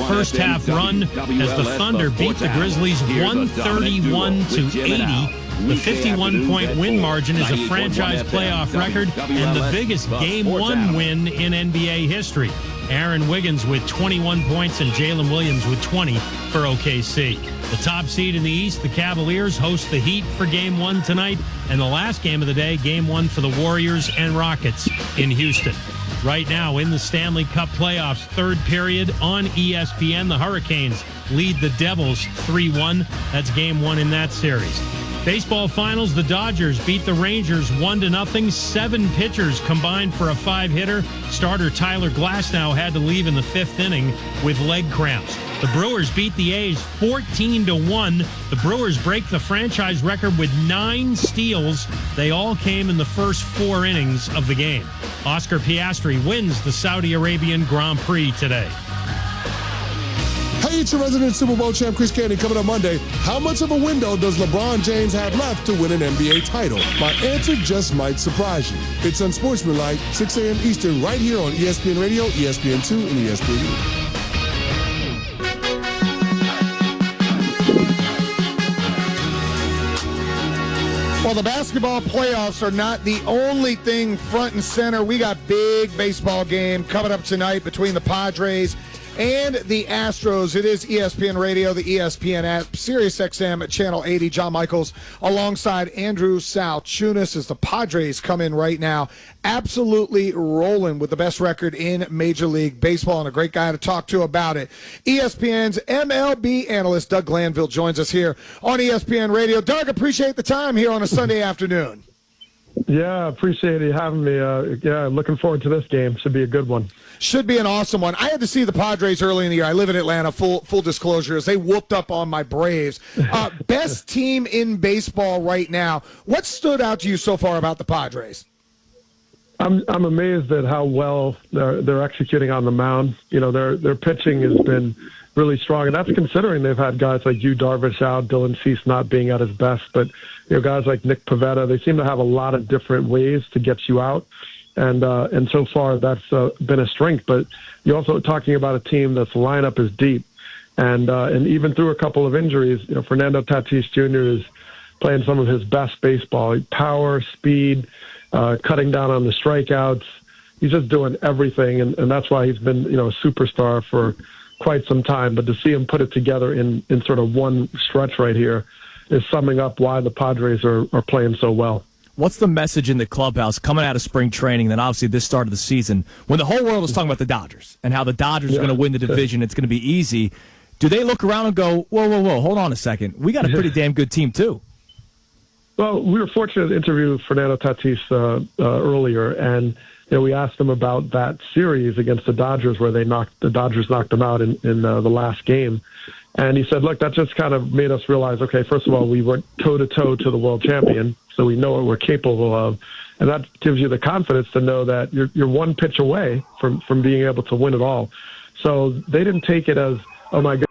First half run as the Thunder beat the Grizzlies 131-80. The 51-point win margin is a franchise playoff record and the biggest Game 1 win in NBA history. Aaron Wiggins with 21 points and Jalen Williams with 20 for OKC. The top seed in the East, the Cavaliers, host the Heat for Game 1 tonight. And the last game of the day, Game 1 for the Warriors and Rockets in Houston. Right now in the Stanley Cup playoffs, third period on ESPN, the Hurricanes lead the Devils 3-1. That's Game 1 in that series. Baseball finals, the Dodgers beat the Rangers 1-0. 7 pitchers combined for a 5-hitter. Starter Tyler Glasnow had to leave in the 5th inning with leg cramps. The Brewers beat the A's 14-1. The Brewers break the franchise record with 9 steals. They all came in the first 4 innings of the game. Oscar Piastri wins the Saudi Arabian Grand Prix today. Hey, it's your resident Super Bowl champ, Chris Candy, coming up Monday. How much of a window does LeBron James have left to win an NBA title? My answer just might surprise you. It's Unsportsmanlike, 6 a.m. Eastern, right here on ESPN Radio, ESPN2, and ESPN. Well, the basketball playoffs are not the only thing front and center. We got big baseball game coming up tonight between the Padres and the Astros. It is ESPN Radio, the ESPN app, Sirius XM at Channel 80. John Michaels alongside Andrew Salchunas as the Padres come in right now. Absolutely rolling with the best record in Major League Baseball and a great guy to talk to about it. ESPN's MLB analyst Doug Glanville joins us here on ESPN Radio. Doug, appreciate the time here on a Sunday afternoon. Yeah, appreciate you having me. Looking forward to this game. Should be a good one. Should be an awesome one. I had to see the Padres early in the year. I live in Atlanta, full disclosure, as they whooped up on my Braves. Best team in baseball right now. What stood out to you so far about the Padres? I'm amazed at how well they're executing on the mound. You know, their pitching has been really strong, and that's considering they've had guys like Yu Darvish out, Dylan Cease not being at his best, but guys like Nick Pivetta, they seem to have a lot of different ways to get you out, and so far that's been a strength. But you're also talking about a team that's lineup is deep, and even through a couple of injuries, Fernando Tatis Jr. is playing some of his best baseball, power, speed, cutting down on the strikeouts. He's just doing everything, and that's why he's been a superstar for quite some time. But to see him put it together in sort of one stretch right here is summing up why the Padres are playing so well. What's the message in the clubhouse coming out of spring training, then obviously this start of the season, when the whole world is talking about the Dodgers and how the Dodgers are going to win the division, it's going to be easy. Do they look around and go, whoa, hold on a second. We got a pretty damn good team, too. Well, we were fortunate to interview Fernando Tatis earlier, and we asked him about that series against the Dodgers where the Dodgers knocked them out in the last game. And he said, look, that just kind of made us realize, okay, first of all, we went toe-to-toe to the world champion, so we know what we're capable of. And that gives you the confidence to know that you're one pitch away from being able to win it all. So they didn't take it as, oh, my God.